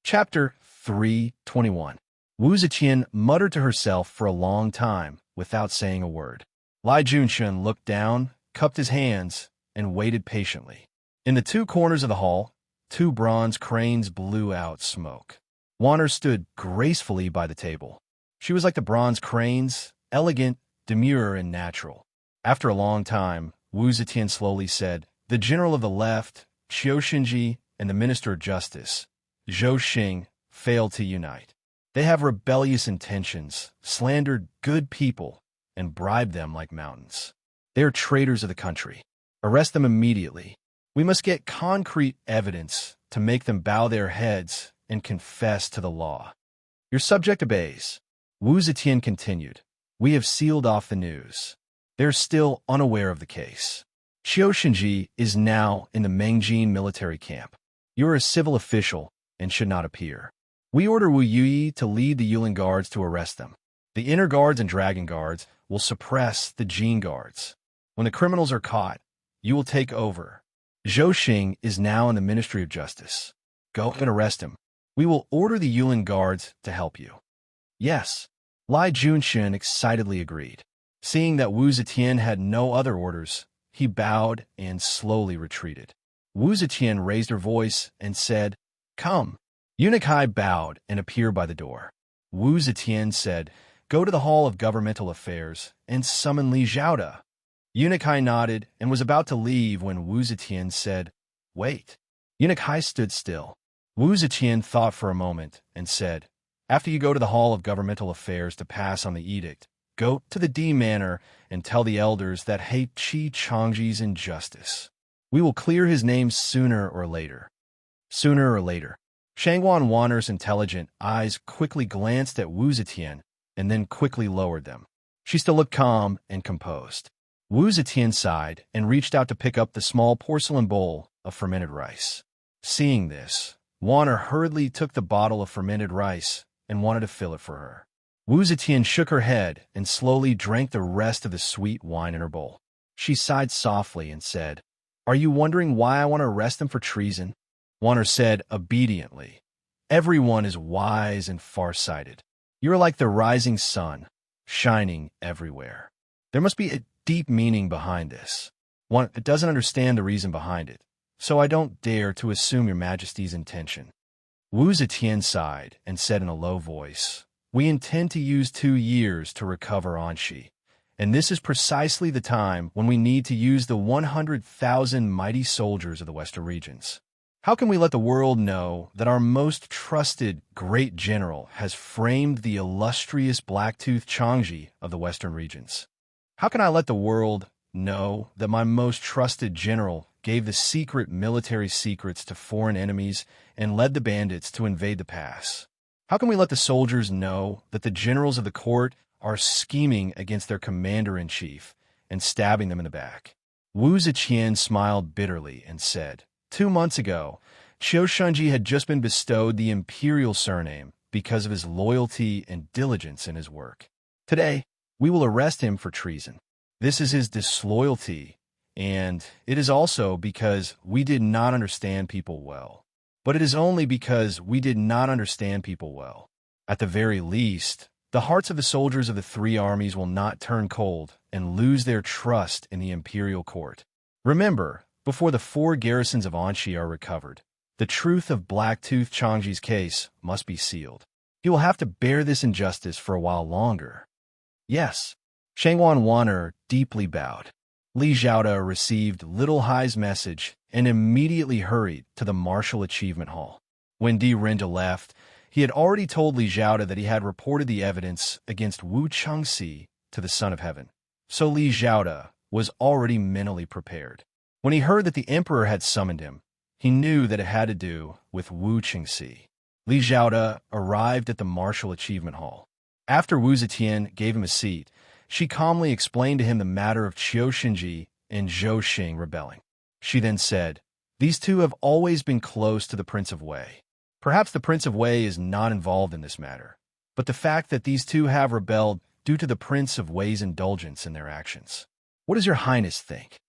Chapter 321. Wu Zetian muttered to herself for a long time without saying a word. Lai Junshun looked down, cupped his hands, and waited patiently. In the two corners of the hall, two bronze cranes blew out smoke. Wanner stood gracefully by the table. She was like the bronze cranes, elegant, demure, and natural. After a long time, Wu Zetian slowly said, "The general of the left, Qiu Xinji, and the minister of justice, Zhou Xing, failed to unite. They have rebellious intentions, slandered good people, and bribed them like mountains. They are traitors of the country. Arrest them immediately. We must get concrete evidence to make them bow their heads and confess to the law." "Your subject obeys," Wu Zetian continued. "We have sealed off the news. They're still unaware of the case. Qiu Xinji is now in the Mengjin military camp. You are a civil official and should not appear. We order Wu Yuyi to lead the Yulin guards to arrest them. The inner guards and dragon guards will suppress the Jin guards. When the criminals are caught, you will take over. Zhou Xing is now in the Ministry of Justice. Go and arrest him. We will order the Yulin guards to help you." "Yes," Lai Junshun excitedly agreed. Seeing that Wu Zetian had no other orders, he bowed and slowly retreated. Wu Zetian raised her voice and said, "Come." Eunuch Hai bowed and appeared by the door. Wu Zetian said, "Go to the Hall of Governmental Affairs and summon Li Zhaoda." Eunuch Hai nodded and was about to leave when Wu Zetian said, "Wait." Eunuch Hai stood still. Wu Zetian thought for a moment and said, "After you go to the Hall of Governmental Affairs to pass on the edict, go to the D Manor and tell the elders that hate Qi Changji's injustice. We will clear his name sooner or later." Sooner or later. Shangwan Wanner's intelligent eyes quickly glanced at Wu Zetian and then quickly lowered them. She still looked calm and composed. Wu Zetian sighed and reached out to pick up the small porcelain bowl of fermented rice. Seeing this, Wanner hurriedly took the bottle of fermented rice and wanted to fill it for her. Wu Zetian shook her head and slowly drank the rest of the sweet wine in her bowl. She sighed softly and said, "Are you wondering why I want to arrest them for treason?" Wanner said obediently, "Everyone is wise and far-sighted. You are like the rising sun, shining everywhere. There must be a deep meaning behind this. One doesn't understand the reason behind it, so I don't dare to assume your Majesty's intention." Wu Zetian sighed and said in a low voice, "We intend to use 2 years to recover Anxi, and this is precisely the time when we need to use the 100,000 mighty soldiers of the Western regions. How can we let the world know that our most trusted great general has framed the illustrious Blacktooth Changji of the Western regions? How can I let the world know that my most trusted general gave the secret military secrets to foreign enemies and led the bandits to invade the pass? How can we let the soldiers know that the generals of the court are scheming against their commander-in-chief and stabbing them in the back?" Wu Zetian smiled bitterly and said, "2 months ago, Qiu Shunji had just been bestowed the imperial surname because of his loyalty and diligence in his work. Today, we will arrest him for treason. This is his disloyalty, and it is also because we did not understand people well. But it is only because we did not understand people well. At the very least, the hearts of the soldiers of the 3 armies will not turn cold and lose their trust in the imperial court. Remember, before the 4 garrisons of Anxi are recovered, the truth of Blacktooth Changji's case must be sealed. He will have to bear this injustice for a while longer." "Yes." Shangwan Wanner deeply bowed. Li Zhaoda received Little Hai's message and immediately hurried to the Martial Achievement Hall. When Di Rinja left, he had already told Li Zhaoda that he had reported the evidence against Wu Chengxi to the Son of Heaven. So Li Zhaoda was already mentally prepared. When he heard that the emperor had summoned him, he knew that it had to do with Wu Qingxi. Li Zhaoda arrived at the Martial Achievement Hall. After Wu Zetian gave him a seat, she calmly explained to him the matter of Qiu Xinji and Zhou Xing rebelling. She then said, "These 2 have always been close to the Prince of Wei. Perhaps the Prince of Wei is not involved in this matter, but the fact that these 2 have rebelled due to the Prince of Wei's indulgence in their actions. What does your Highness think?"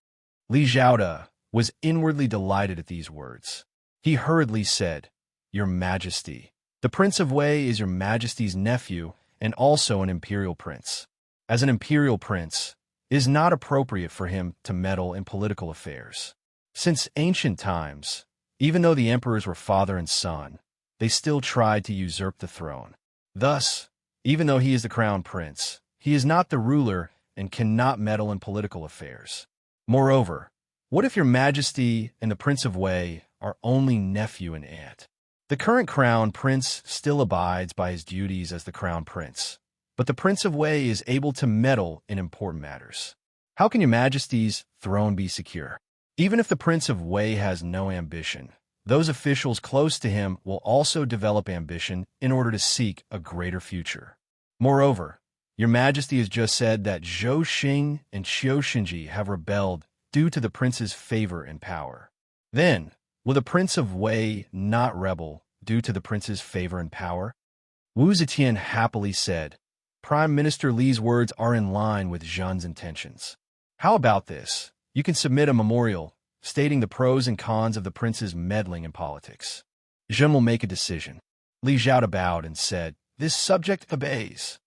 Li Zhaoda was inwardly delighted at these words. He hurriedly said, Your Majesty. The Prince of Wei is your Majesty's nephew and also an imperial prince. As an imperial prince, it is not appropriate for him to meddle in political affairs. Since ancient times, even though the emperors were father and son, they still tried to usurp the throne. Thus, even though he is the crown prince, he is not the ruler and cannot meddle in political affairs. Moreover, what if your Majesty and the Prince of Wei are only nephew and aunt? The current crown prince still abides by his duties as the crown prince, but the Prince of Wei is able to meddle in important matters. How can your Majesty's throne be secure? Even if the Prince of Wei has no ambition, those officials close to him will also develop ambition in order to seek a greater future. Moreover, your Majesty has just said that Zhou Xing and Qiu Xinji have rebelled due to the prince's favor and power. Then, will the Prince of Wei not rebel due to the prince's favor and power? Wu Zetian happily said, Prime Minister Li's words are in line with Zhen's intentions. How about this? You can submit a memorial stating the pros and cons of the prince's meddling in politics. Zhen will make a decision. Li Zhao bowed and said, This subject obeys.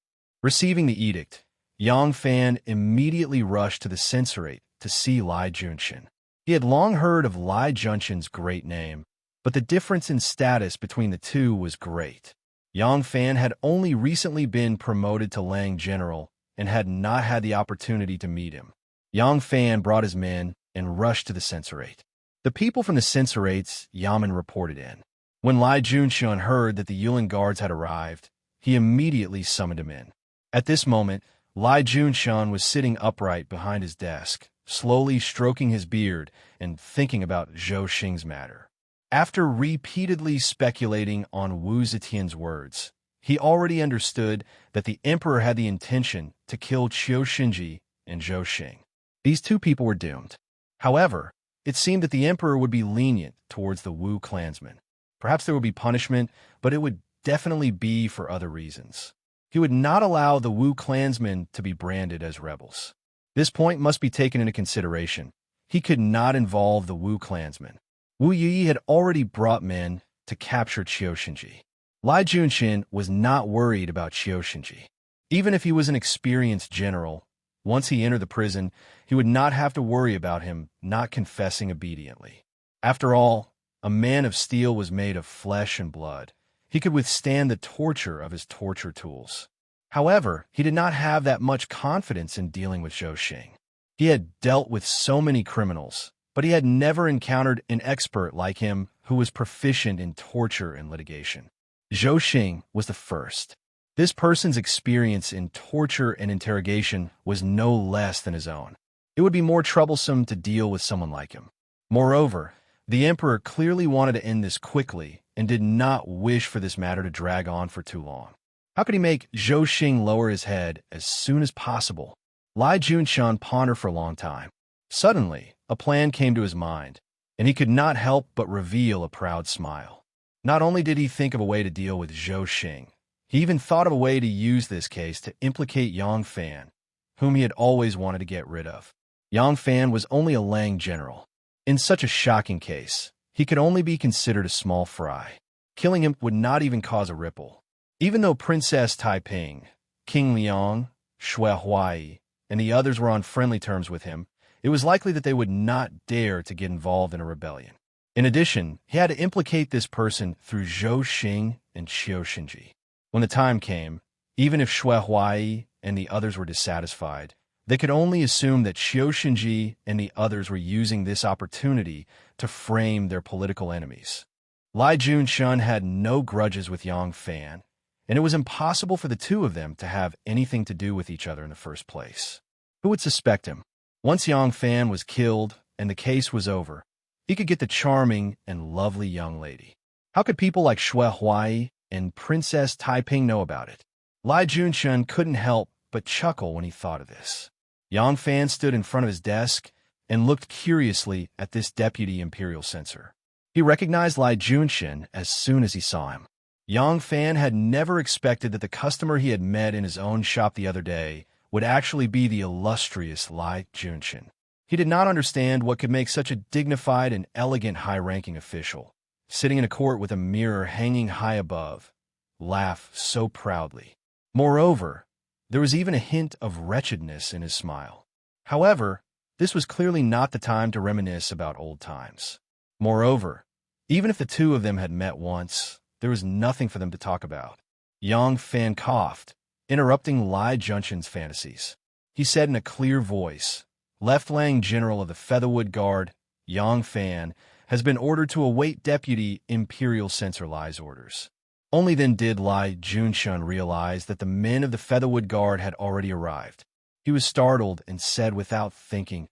Receiving the edict, Yang Fan immediately rushed to the censorate to see Lai Junxian. He had long heard of Lai Junxian's great name, but the difference in status between the two was great. Yang Fan had only recently been promoted to Lang General and had not had the opportunity to meet him. Yang Fan brought his men and rushed to the censorate. The people from the censorate's Yamen reported in. When Lai Junxian heard that the Yulin guards had arrived, he immediately summoned him in. At this moment, Lai Junxian was sitting upright behind his desk, slowly stroking his beard and thinking about Zhou Xing's matter. After repeatedly speculating on Wu Zetian's words, he already understood that the emperor had the intention to kill Qiu Xinji and Zhou Xing. These two people were doomed. However, it seemed that the emperor would be lenient towards the Wu clansmen. Perhaps there would be punishment, but it would definitely be for other reasons. He would not allow the Wu clansmen to be branded as rebels. This point must be taken into consideration. He could not involve the Wu clansmen. Wu Yi had already brought men to capture Qiu Xinji. Lai Junxian was not worried about Qiu Xinji. Even if he was an experienced general, once he entered the prison, he would not have to worry about him not confessing obediently. After all, a man of steel was made of flesh and blood. He could withstand the torture of his torture tools. However, he did not have that much confidence in dealing with Zhou Xing. He had dealt with so many criminals, but he had never encountered an expert like him who was proficient in torture and litigation. Zhou Xing was the first. This person's experience in torture and interrogation was no less than his own. It would be more troublesome to deal with someone like him. Moreover, the emperor clearly wanted to end this quickly and did not wish for this matter to drag on for too long. How could he make Zhou Xing lower his head as soon as possible? Lai Junxian pondered for a long time. Suddenly, a plan came to his mind, and he could not help but reveal a proud smile. Not only did he think of a way to deal with Zhou Xing, he even thought of a way to use this case to implicate Yang Fan, whom he had always wanted to get rid of. Yang Fan was only a Lang general. In such a shocking case, he could only be considered a small fry. Killing him would not even cause a ripple. Even though Princess Taiping, King Liang, Shui Huai, and the others were on friendly terms with him, it was likely that they would not dare to get involved in a rebellion. In addition, he had to implicate this person through Zhou Xing and Qiu Xinji. When the time came, even if Shui Huai and the others were dissatisfied, they could only assume that Qiu Xinji and the others were using this opportunity to frame their political enemies. Lai Junxian had no grudges with Yang Fan, and it was impossible for the two of them to have anything to do with each other in the first place. Who would suspect him? Once Yang Fan was killed and the case was over, he could get the charming and lovely young lady. How could people like Shui Huai and Princess Taiping know about it? Lai Junxian couldn't help but chuckle when he thought of this. Yang Fan stood in front of his desk and looked curiously at this deputy imperial censor. He recognized Lai Junxian as soon as he saw him. Yang Fan had never expected that the customer he had met in his own shop the other day would actually be the illustrious Lai Junxian. He did not understand what could make such a dignified and elegant high-ranking official sitting in a court with a mirror hanging high above, laugh so proudly. Moreover, there was even a hint of wretchedness in his smile. However, this was clearly not the time to reminisce about old times. Moreover, even if the two of them had met once, there was nothing for them to talk about. Yang Fan coughed, interrupting Lai Junshin's fantasies. He said in a clear voice, Left-Lang General of the Featherwood Guard, Yang Fan, has been ordered to await Deputy Imperial Censor Lai's orders. Only then did Lai Junshun realize that the men of the Featherwood Guard had already arrived. He was startled and said without thinking,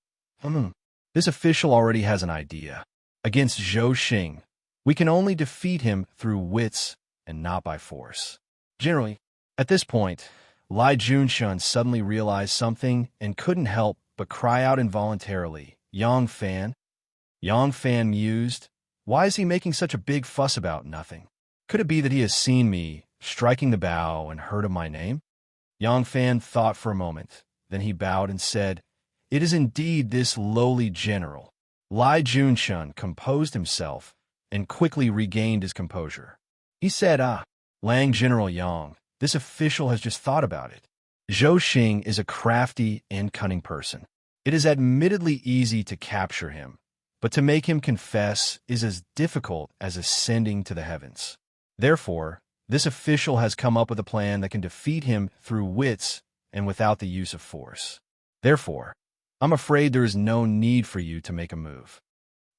This official already has an idea. Against Zhou Xing, we can only defeat him through wits and not by force. Generally, at this point, Lai Junshun suddenly realized something and couldn't help but cry out involuntarily, Yang Fan? Yang Fan mused, why is he making such a big fuss about nothing? Could it be that he has seen me striking the bow and heard of my name? Yang Fan thought for a moment. Then he bowed and said, It is indeed this lowly general. Lai Junshun composed himself and quickly regained his composure. He said, Lang General Yang, this official has just thought about it. Zhou Xing is a crafty and cunning person. It is admittedly easy to capture him, but to make him confess is as difficult as ascending to the heavens. Therefore, this official has come up with a plan that can defeat him through wits and without the use of force. Therefore, I'm afraid there is no need for you to make a move.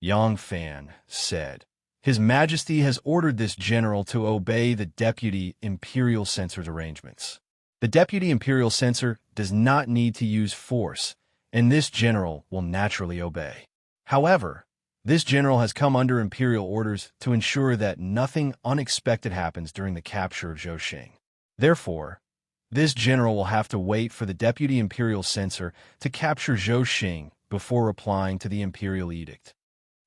Yang Fan said, His Majesty has ordered this general to obey the Deputy Imperial Censor's arrangements. The Deputy Imperial Censor does not need to use force, and this general will naturally obey. However, this general has come under Imperial orders to ensure that nothing unexpected happens during the capture of Zhou Xing. Therefore, this general will have to wait for the Deputy Imperial Censor to capture Zhou Xing before replying to the Imperial Edict.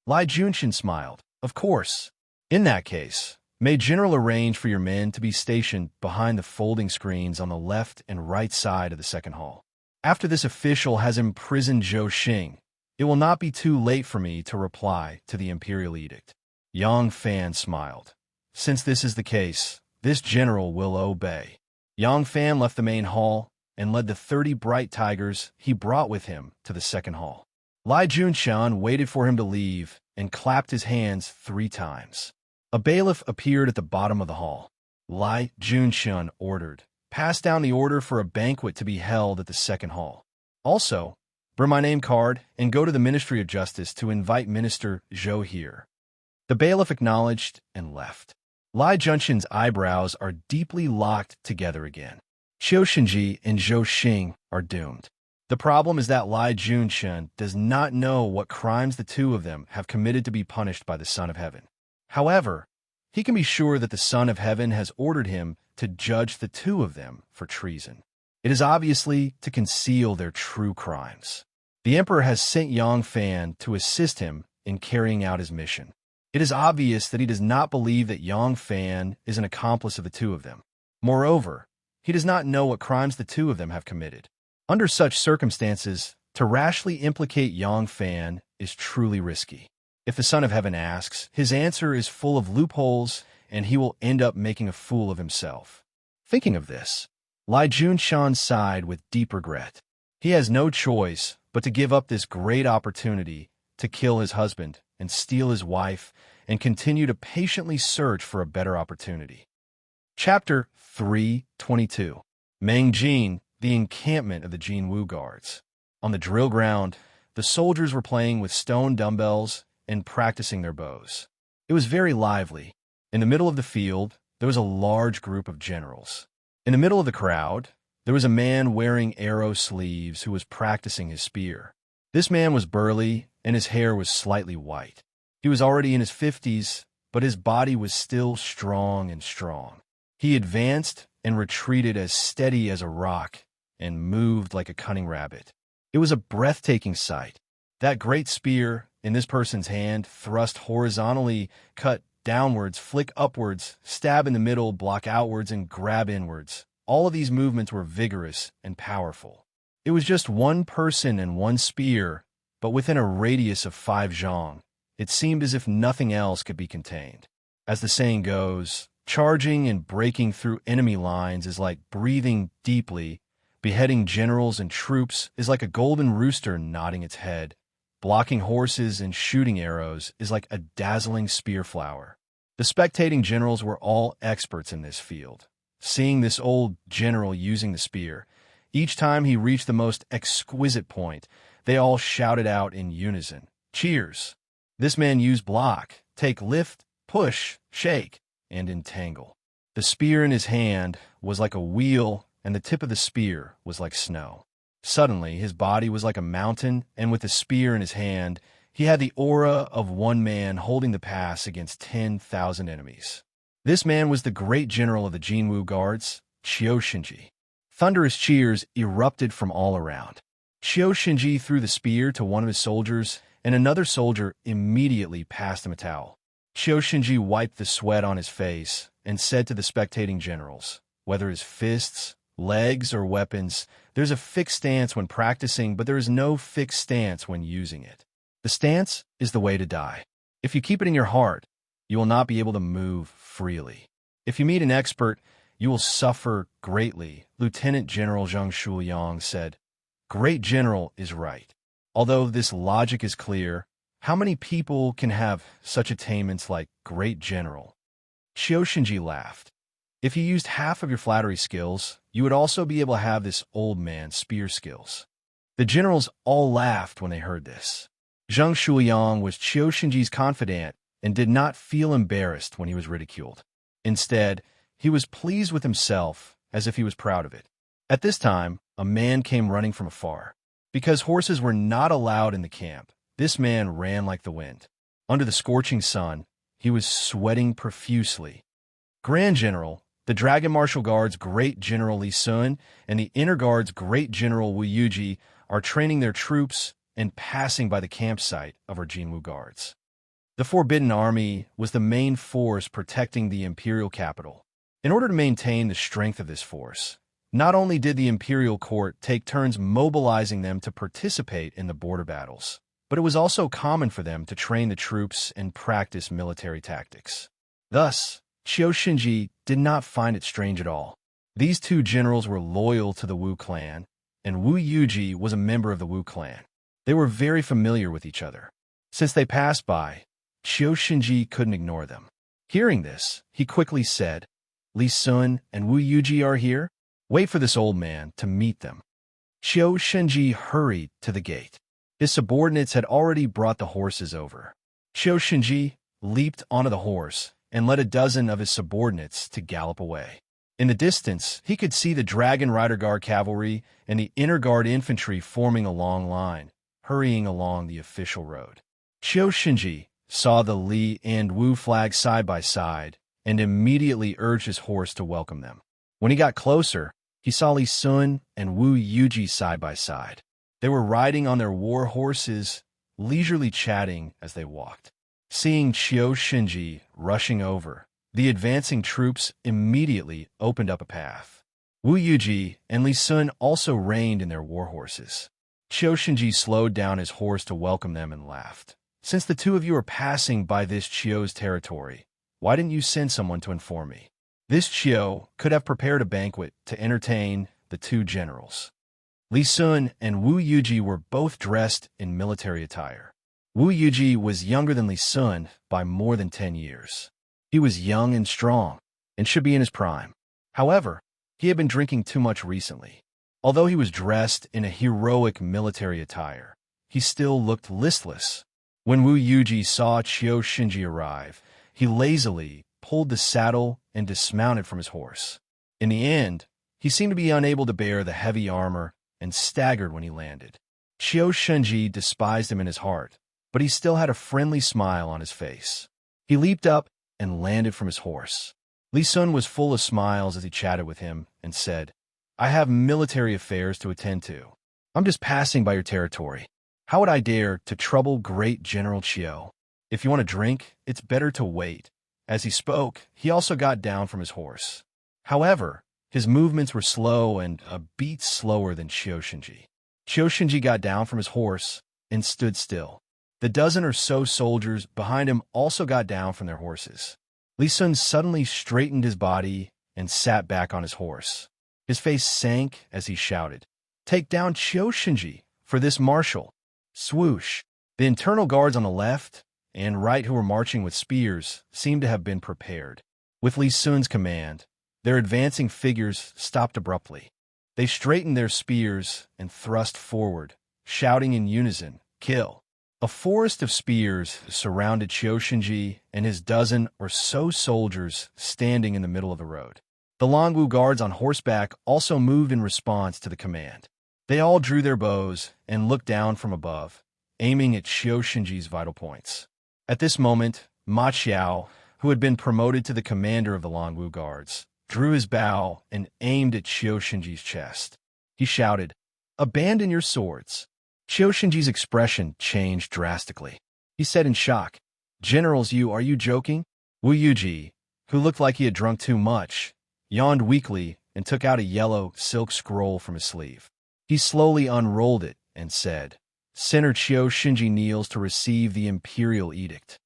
Lai Junshin smiled. Of course. In that case, may General arrange for your men to be stationed behind the folding screens on the left and right side of the second hall. After this official has imprisoned Zhou Xing, it will not be too late for me to reply to the Imperial Edict. Yang Fan smiled. Since this is the case, this general will obey. Yang Fan left the main hall and led the 30 bright tigers he brought with him to the second hall. Lai Junshan waited for him to leave and clapped his hands 3 times. A bailiff appeared at the bottom of the hall. Lai Junshan ordered, Pass down the order for a banquet to be held at the second hall. Also, bring my name card and go to the Ministry of Justice to invite Minister Zhou here. The bailiff acknowledged and left. Lai Junshin's eyebrows are deeply locked together again. Xiu Xinji and Zhou Xing are doomed. The problem is that Lai Junshin does not know what crimes the two of them have committed to be punished by the Son of Heaven. However, he can be sure that the Son of Heaven has ordered him to judge the two of them for treason. It is obviously to conceal their true crimes. The Emperor has sent Yang Fan to assist him in carrying out his mission. It is obvious that he does not believe that Yang Fan is an accomplice of the two of them. Moreover, he does not know what crimes the two of them have committed. Under such circumstances, to rashly implicate Yang Fan is truly risky. If the Son of Heaven asks, his answer is full of loopholes, and he will end up making a fool of himself. Thinking of this, Lai Junshan sighed with deep regret. He has no choice but to give up this great opportunity to kill his husband and steal his wife and continue to patiently search for a better opportunity. Chapter 3:22. Mangjin, the encampment of the Jinwu Guards. On the drill ground, the soldiers were playing with stone dumbbells and practicing their bows. It was very lively. In the middle of the field, there was a large group of generals. In the middle of the crowd, there was a man wearing arrow sleeves who was practicing his spear. This man was burly, and his hair was slightly white. He was already in his 50s, but his body was still strong and strong. He advanced and retreated as steady as a rock and moved like a cunning rabbit. It was a breathtaking sight. That great spear in this person's hand, thrust horizontally, cut downwards, flick upwards, stab in the middle, block outwards, and grab inwards. All of these movements were vigorous and powerful. It was just one person and one spear, but within a radius of 5 zhang. It seemed as if nothing else could be contained. As the saying goes, charging and breaking through enemy lines is like breathing deeply. Beheading generals and troops is like a golden rooster nodding its head. Blocking horses and shooting arrows is like a dazzling spear flower. The spectating generals were all experts in this field. Seeing this old general using the spear, each time he reached the most exquisite point, they all shouted out in unison, "Cheers!" This man used block, take lift, push, shake, and entangle. The spear in his hand was like a wheel, and the tip of the spear was like snow. Suddenly, his body was like a mountain, and with the spear in his hand, he had the aura of one man holding the pass against 10,000 enemies. This man was the great general of the Jinwu Guards, Shinji. Thunderous cheers erupted from all around. Shinji threw the spear to one of his soldiers, and another soldier immediately passed him a towel. Shinji wiped the sweat on his face and said to the spectating generals, "Whether his fists, legs, or weapons, there's a fixed stance when practicing, but there is no fixed stance when using it. The stance is the way to die. If you keep it in your heart, you will not be able to move freely. If you meet an expert, you will suffer greatly," Lieutenant General Zhang Shuyang said. Great general is right. Although this logic is clear, how many people can have such attainments like great general? Shinji laughed. If you used half of your flattery skills, you would also be able to have this old man's spear skills. The generals all laughed when they heard this. Zhang Shuyang was Shinji's confidant and did not feel embarrassed when he was ridiculed. Instead, he was pleased with himself as if he was proud of it. At this time, a man came running from afar. Because horses were not allowed in the camp, this man ran like the wind. Under the scorching sun, he was sweating profusely. Grand General, the Dragon Martial Guard's Great General Li Sun, and the Inner Guard's Great General Wu Yuji are training their troops and passing by the campsite of our Jinwu Guards. The Forbidden Army was the main force protecting the imperial capital. In order to maintain the strength of this force, not only did the imperial court take turns mobilizing them to participate in the border battles, but it was also common for them to train the troops and practice military tactics. Thus, Shinji did not find it strange at all. These two generals were loyal to the Wu clan, and Wu Yuji was a member of the Wu clan. They were very familiar with each other. Since they passed by, Shinji couldn't ignore them. Hearing this, he quickly said, "Li Sun and Wu Yuji are here? Wait for this old man to meet them." Shinji hurried to the gate. His subordinates had already brought the horses over. Shinji leaped onto the horse and led a dozen of his subordinates to gallop away. In the distance, he could see the Dragon Rider Guard cavalry and the Inner Guard infantry forming a long line, hurrying along the official road. Shinji saw the Li and Wu flags side by side and immediately urged his horse to welcome them. When he got closer, he saw Li Sun and Wu Yuji side by side. They were riding on their war horses, leisurely chatting as they walked. Seeing Shinji rushing over, the advancing troops immediately opened up a path. Wu Yuji and Li Sun also reined in their war horses. Shinji slowed down his horse to welcome them and laughed. "Since the two of you are passing by this Chio's territory, why didn't you send someone to inform me?" This Chio could have prepared a banquet to entertain the two generals. Li Sun and Wu Yuji were both dressed in military attire. Wu Yuji was younger than Li Sun by more than 10 years. He was young and strong, and should be in his prime. However, he had been drinking too much recently. Although he was dressed in a heroic military attire, he still looked listless. When Wu Yuji saw Shinji arrive, he lazily pulled the saddle and dismounted from his horse. In the end, he seemed to be unable to bear the heavy armor and staggered when he landed. Shinji despised him in his heart, but he still had a friendly smile on his face. He leaped up and landed from his horse. Li Sun was full of smiles as he chatted with him and said, "I have military affairs to attend to. I'm just passing by your territory. How would I dare to trouble great General Chio? If you want a drink, it's better to wait." As he spoke, he also got down from his horse. However, his movements were slow and a beat slower than Shinji. Shinji got down from his horse and stood still. The dozen or so soldiers behind him also got down from their horses. Li Sun suddenly straightened his body and sat back on his horse. His face sank as he shouted, "Take down Qiu Shinji for this marshal!" Swoosh! The internal guards on the left and right who were marching with spears seemed to have been prepared. With Li Sun's command, their advancing figures stopped abruptly. They straightened their spears and thrust forward, shouting in unison, "Kill!" A forest of spears surrounded Qiu Shinji and his dozen or so soldiers standing in the middle of the road. The Longwu guards on horseback also moved in response to the command. They all drew their bows and looked down from above, aiming at Qiu Shinji's vital points. At this moment, Ma Qiao, who had been promoted to the commander of the Longwu guards, drew his bow and aimed at Qiu Shinji's chest. He shouted, "Abandon your swords." Qiu Shinji's expression changed drastically. He said in shock, "Generals, are you joking?" Wu Yuji, who looked like he had drunk too much, yawned weakly and took out a yellow silk scroll from his sleeve. He slowly unrolled it and said, "Sinner Qiu Shinji kneels to receive the imperial edict."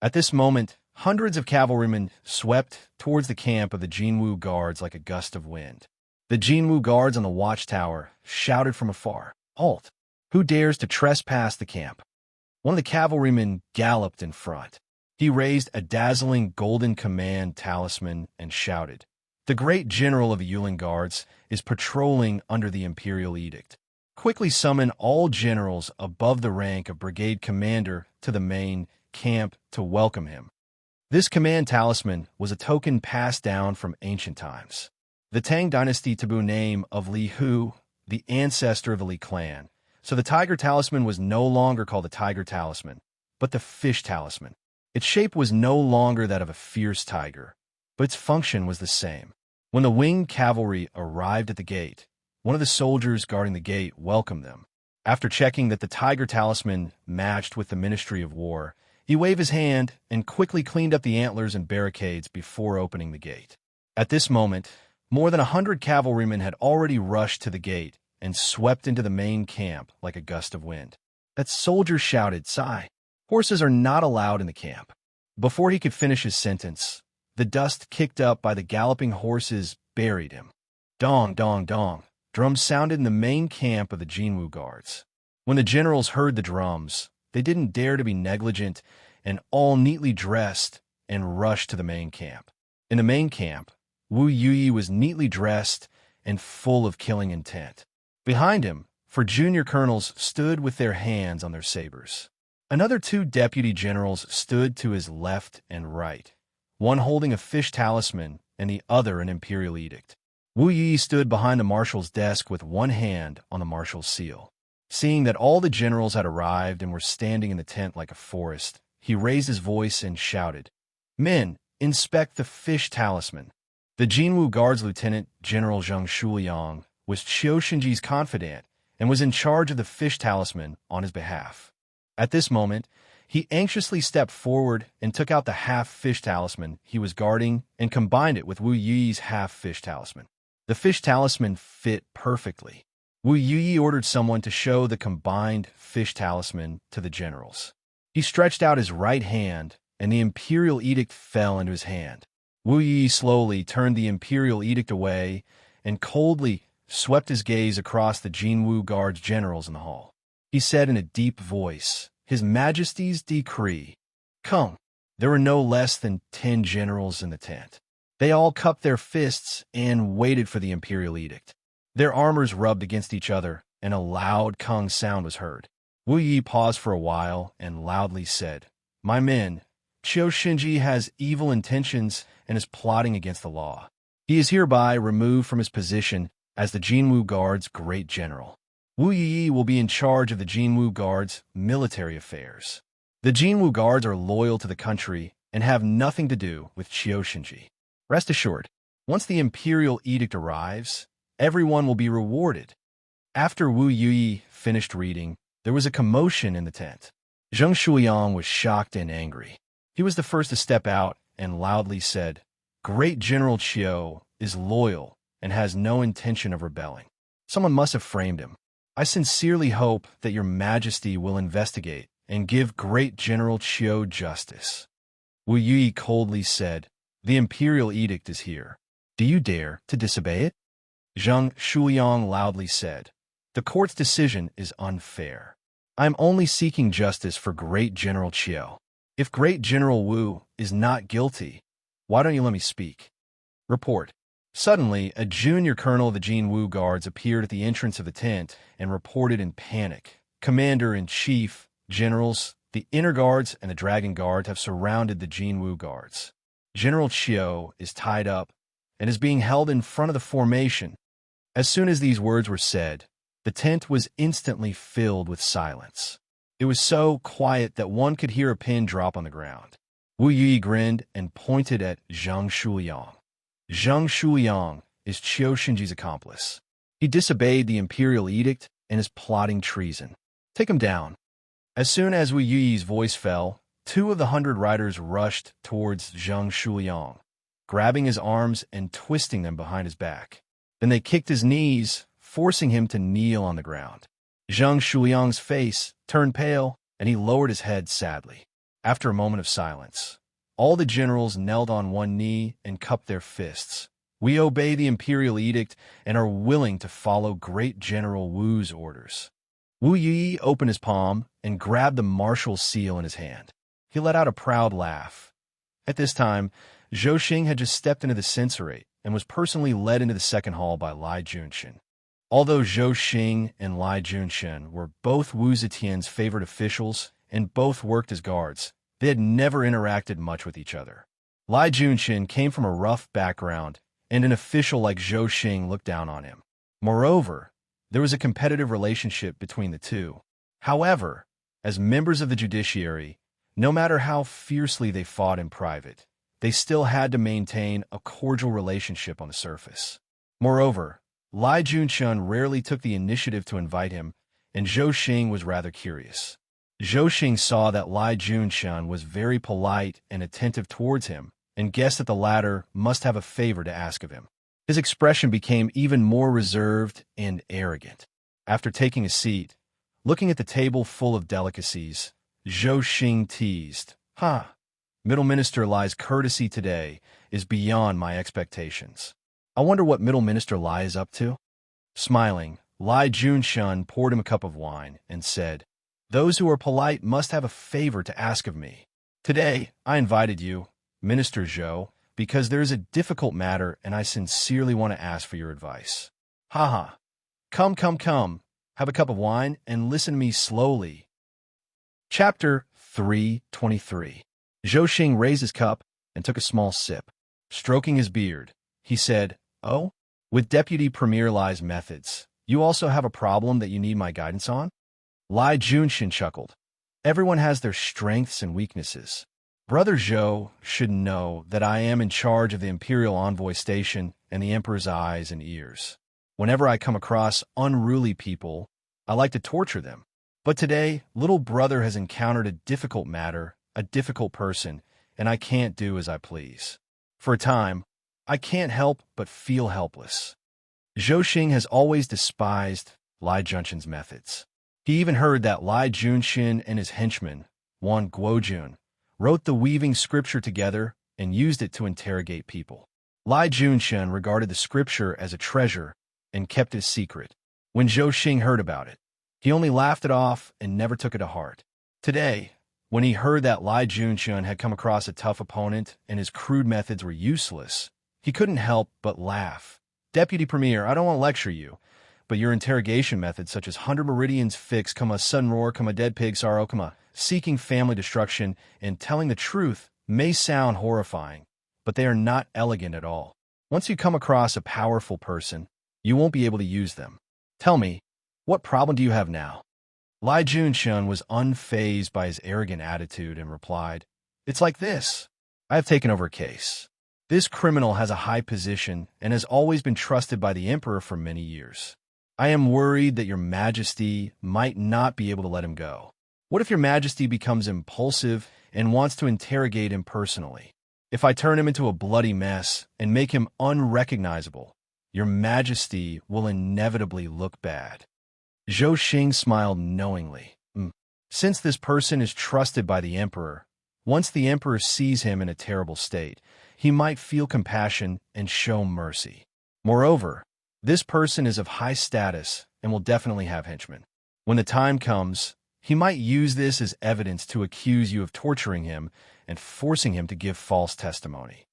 At this moment, hundreds of cavalrymen swept towards the camp of the Jinwu guards like a gust of wind. The Jinwu guards on the watchtower shouted from afar, "Halt! Who dares to trespass the camp?" One of the cavalrymen galloped in front. He raised a dazzling golden command talisman and shouted, "The great general of the Yulin Guards is patrolling under the imperial edict. Quickly summon all generals above the rank of brigade commander to the main camp to welcome him." This command talisman was a token passed down from ancient times. The Tang dynasty taboo name of Li Hu, the ancestor of the Li clan. So the tiger talisman was no longer called the tiger talisman, but the fish talisman. Its shape was no longer that of a fierce tiger, but its function was the same. When the winged cavalry arrived at the gate, one of the soldiers guarding the gate welcomed them. After checking that the tiger talisman matched with the Ministry of War, he waved his hand and quickly cleaned up the antlers and barricades before opening the gate. At this moment, more than 100 cavalrymen had already rushed to the gate and swept into the main camp like a gust of wind. That soldier shouted, "Sigh! Horses are not allowed in the camp." Before he could finish his sentence, the dust kicked up by the galloping horses buried him. Dong, dong, dong. Drums sounded in the main camp of the Jinwu guards. When the generals heard the drums, they didn't dare to be negligent and all neatly dressed and rushed to the main camp. In the main camp, Wu Yuyi was neatly dressed and full of killing intent. Behind him, 4 junior colonels stood with their hands on their sabers. Another 2 deputy generals stood to his left and right, one holding a fish talisman and the other an imperial edict. Wu Yi stood behind the marshal's desk with one hand on the marshal's seal. Seeing that all the generals had arrived and were standing in the tent like a forest, he raised his voice and shouted, "Men, inspect the fish talisman." The Jinwu Guards Lieutenant General Zhang Shuliang was Qiu Shinji's confidant and was in charge of the fish talisman on his behalf. At this moment, he anxiously stepped forward and took out the half-fish talisman he was guarding and combined it with Wu Yuyi's half-fish talisman. The fish talisman fit perfectly. Wu Yuyi ordered someone to show the combined fish talisman to the generals. He stretched out his right hand, and the imperial edict fell into his hand. Wu Yuyi slowly turned the imperial edict away and coldly swept his gaze across the Jinwu Guards generals in the hall. He said in a deep voice, "His Majesty's decree." Come. There were no less than 10 generals in the tent. They all cupped their fists and waited for the imperial edict. Their armors rubbed against each other, and a loud kung sound was heard. Wu Yi paused for a while and loudly said, "My men, Qiu Shinji has evil intentions and is plotting against the law. He is hereby removed from his position as the Jinwu Guard's great general. Wu Yi will be in charge of the Jinwu Guard's military affairs. The Jinwu Guards are loyal to the country and have nothing to do with Qiu Shinji. Rest assured, once the imperial edict arrives, everyone will be rewarded." After Wu Yi finished reading, there was a commotion in the tent. Zheng Shuliang was shocked and angry. He was the first to step out and loudly said, "Great General Qiu is loyal and has no intention of rebelling. Someone must have framed him. I sincerely hope that your Majesty will investigate and give great General Qiu justice. Wu Yi coldly said, "The imperial edict is here. Do you dare to disobey it?" Zhang Shuliang loudly said, "The court's decision is unfair. I am only seeking justice for great General Qiu. If great General Wu is not guilty, why don't you let me speak?" Report. Suddenly, a junior colonel of the Jin Wu Guards appeared at the entrance of the tent and reported in panic. "Commander-in-Chief, generals, the Inner Guards and the Dragon Guard have surrounded the Jin Wu Guards. General Qiu is tied up and is being held in front of the formation." As soon as these words were said, the tent was instantly filled with silence. It was so quiet that one could hear a pin drop on the ground. Wu Yi grinned and pointed at Zhang Shuliang. "Zhang Shuliang is Qiu Xinji's accomplice. He disobeyed the imperial edict and is plotting treason. Take him down." As soon as Wu Yi's voice fell, 2 of the 100 riders rushed towards Zhang Shuliang, grabbing his arms and twisting them behind his back. Then they kicked his knees, forcing him to kneel on the ground. Zhang Shuliang's face turned pale, and he lowered his head sadly. After a moment of silence, all the generals knelt on one knee and cupped their fists. "We obey the imperial edict and are willing to follow great General Wu's orders." Wu Yi opened his palm and grabbed the marshal's seal in his hand. He let out a proud laugh. At this time, Zhou Xing had just stepped into the censorate and was personally led into the second hall by Lai Junxin. Although Zhou Xing and Lai Junxin were both Wu Zetian's favorite officials and both worked as guards, they had never interacted much with each other. Lai Junxin came from a rough background, and an official like Zhou Xing looked down on him. Moreover, there was a competitive relationship between the two. However, as members of the judiciary, no matter how fiercely they fought in private, they still had to maintain a cordial relationship on the surface. Moreover, Lai Junxin rarely took the initiative to invite him, and Zhou Xing was rather curious. Zhou Xing saw that Lai Junxin was very polite and attentive towards him, and guessed that the latter must have a favor to ask of him. His expression became even more reserved and arrogant. After taking a seat, looking at the table full of delicacies, Zhou Xing teased, Middle Minister Lai's courtesy today is beyond my expectations. I wonder what Middle Minister Lai is up to?" Smiling, Lai Junxin poured him a cup of wine and said, "Those who are polite must have a favor to ask of me. Today, I invited you, Minister Zhou, because there is a difficult matter and I sincerely want to ask for your advice." Come, have a cup of wine and listen to me slowly." Chapter 323. Zhou Xing raised his cup and took a small sip. Stroking his beard, he said, "Oh, with Deputy Premier Lai's methods, you also have a problem that you need my guidance on?" Lai Junxin chuckled. "Everyone has their strengths and weaknesses. Brother Zhou should know that I am in charge of the Imperial Envoy Station and the Emperor's eyes and ears. Whenever I come across unruly people, I like to torture them. But today, little brother has encountered a difficult matter, a difficult person, and I can't do as I please. For a time, I can't help but feel helpless." Zhou Xing has always despised Lai Junxin's methods. He even heard that Lai Junxin and his henchman, Wan Guojun, wrote the weaving scripture together and used it to interrogate people. Lai Junxin regarded the scripture as a treasure and kept it a secret. When Zhou Xing heard about it, he only laughed it off and never took it to heart. Today, when he heard that Lai Junxin had come across a tough opponent and his crude methods were useless, he couldn't help but laugh. "Deputy Premier, I don't want to lecture you, but your interrogation methods such as 100 meridians fix, sudden roar, dead pig sorrow, seeking family destruction, and telling the truth may sound horrifying, but they are not elegant at all. Once you come across a powerful person, you won't be able to use them. Tell me, what problem do you have now?" Lai Junxin was unfazed by his arrogant attitude and replied, "It's like this. I have taken over a case. This criminal has a high position and has always been trusted by the Emperor for many years. I am worried that your Majesty might not be able to let him go. What if your Majesty becomes impulsive and wants to interrogate him personally? If I turn him into a bloody mess and make him unrecognizable, your Majesty will inevitably look bad." Zhou Xing smiled knowingly. Since this person is trusted by the emperor, once the emperor sees him in a terrible state, he might feel compassion and show mercy. Moreover, this person is of high status and will definitely have henchmen. When the time comes, he might use this as evidence to accuse you of torturing him and forcing him to give false testimony.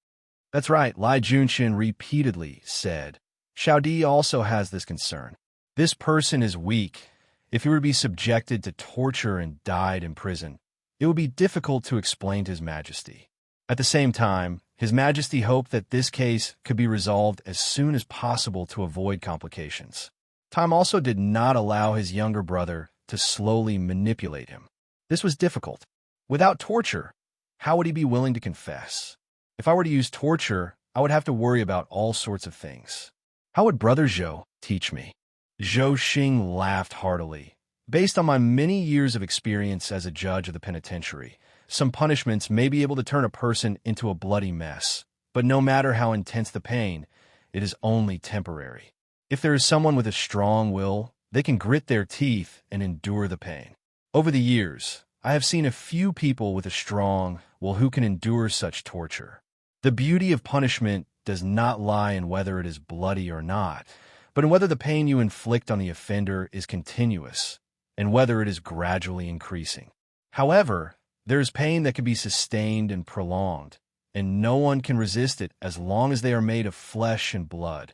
That's right, Lai Junshin repeatedly said. Xiao Di also has this concern. This person is weak. If he were to be subjected to torture and died in prison, it would be difficult to explain to His Majesty. At the same time, His Majesty hoped that this case could be resolved as soon as possible to avoid complications. Time also did not allow his younger brother to slowly manipulate him. This was difficult. Without torture, how would he be willing to confess? If I were to use torture, I would have to worry about all sorts of things. How would Brother Zhou teach me? Zhou Xing laughed heartily. Based on my many years of experience as a judge of the penitentiary, some punishments may be able to turn a person into a bloody mess, but no matter how intense the pain, it is only temporary. If there is someone with a strong will, they can grit their teeth and endure the pain. Over the years, I have seen a few people with a strong will who can endure such torture. The beauty of punishment does not lie in whether it is bloody or not, but in whether the pain you inflict on the offender is continuous and whether it is gradually increasing. However, there is pain that can be sustained and prolonged, and no one can resist it as long as they are made of flesh and blood.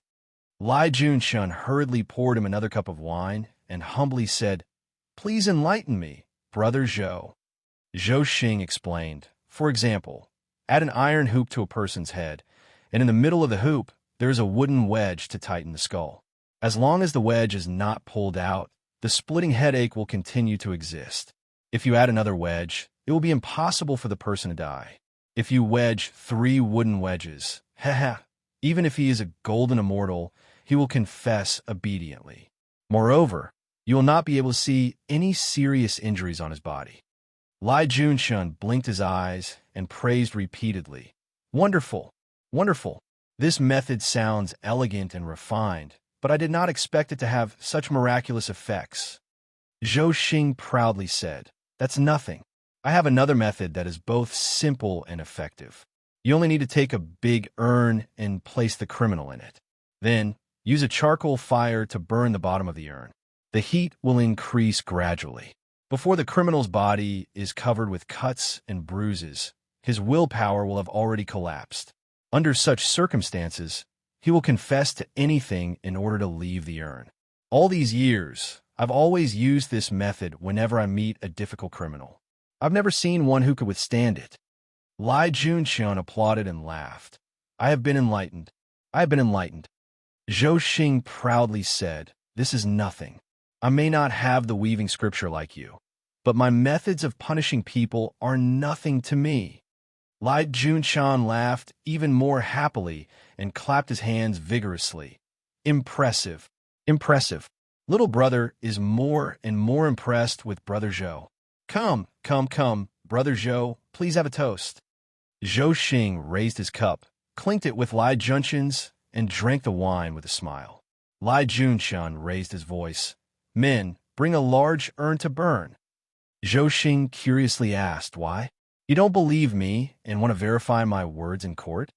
Lai Junshin hurriedly poured him another cup of wine and humbly said, "Please enlighten me, Brother Zhou." Zhou Xing explained, "For example, add an iron hoop to a person's head, and in the middle of the hoop, there is a wooden wedge to tighten the skull. As long as the wedge is not pulled out, the splitting headache will continue to exist. If you add another wedge, it will be impossible for the person to die. If you wedge 3 wooden wedges, even if he is a golden immortal, he will confess obediently. Moreover, you will not be able to see any serious injuries on his body." Lai Junshin blinked his eyes and praised repeatedly. "Wonderful, wonderful. This method sounds elegant and refined, but I did not expect it to have such miraculous effects." Zhou Xing proudly said, "That's nothing. I have another method that is both simple and effective. You only need to take a big urn and place the criminal in it. Then, use a charcoal fire to burn the bottom of the urn. The heat will increase gradually. Before the criminal's body is covered with cuts and bruises, his willpower will have already collapsed. Under such circumstances, he will confess to anything in order to leave the urn. All these years, I've always used this method whenever I meet a difficult criminal. I've never seen one who could withstand it." Lai Junshin applauded and laughed. I have been enlightened. I have been enlightened." Zhou Xing proudly said, "This is nothing. I may not have the weaving scripture like you, but my methods of punishing people are nothing to me." Lai Junshin laughed even more happily and clapped his hands vigorously. "Impressive, impressive. Little brother is more and more impressed with Brother Zhou. Come, come, come, Brother Zhou, please have a toast." Zhou Xing raised his cup, clinked it with Lai Junshin's, and drank the wine with a smile. Lai Junshin raised his voice. "Men, bring a large urn to burn." Zhou Xing curiously asked, "Why? You don't believe me and want to verify my words in court?"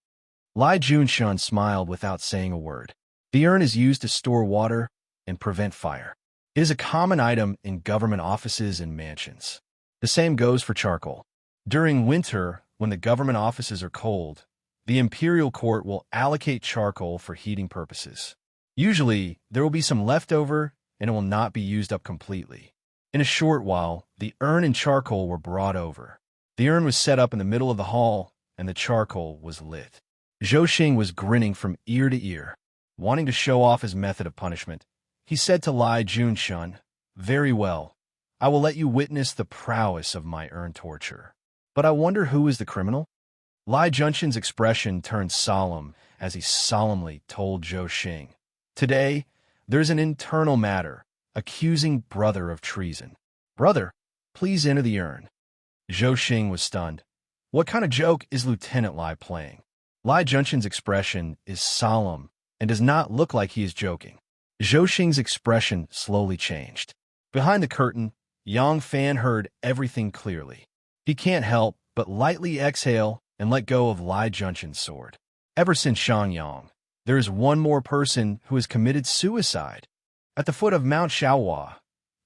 Lai Junshin smiled without saying a word. The urn is used to store water and prevent fire. It is a common item in government offices and mansions. The same goes for charcoal. During winter, when the government offices are cold, the imperial court will allocate charcoal for heating purposes. Usually, there will be some left over and it will not be used up completely. In a short while, the urn and charcoal were brought over. The urn was set up in the middle of the hall and the charcoal was lit. Zhou Xing was grinning from ear to ear. Wanting to show off his method of punishment, he said to Lai Junshin, "Very well, I will let you witness the prowess of my urn torture. But I wonder who is the criminal?" Lai Junshin's expression turned solemn as he solemnly told Zhou Xing, "Today, there's an internal matter, accusing brother of treason. Brother, please enter the urn." Zhou Xing was stunned. What kind of joke is Lieutenant Lai playing? Lai Junshin's expression is solemn and does not look like he is joking. Zhou Xing's expression slowly changed. Behind the curtain, Yang Fan heard everything clearly. He can't help but lightly exhale and let go of Lai Junshin's sword. Ever since Xiangyang, there is one more person who has committed suicide. At the foot of Mount Xiaohua,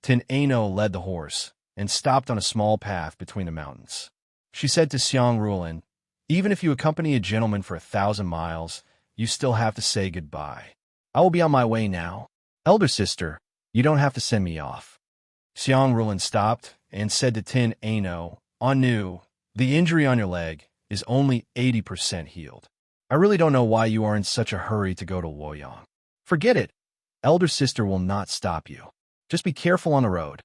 Tin Ano led the horse and stopped on a small path between the mountains. She said to Xiang Rulin, "Even if you accompany a gentleman for 1,000 miles, you still have to say goodbye. I will be on my way now. Elder sister, you don't have to send me off." Xiang Rulin stopped and said to Tin Ano, "Anu, the injury on your leg is only 80% healed. I really don't know why you are in such a hurry to go to Luoyang. Forget it. Elder sister will not stop you. Just be careful on the road."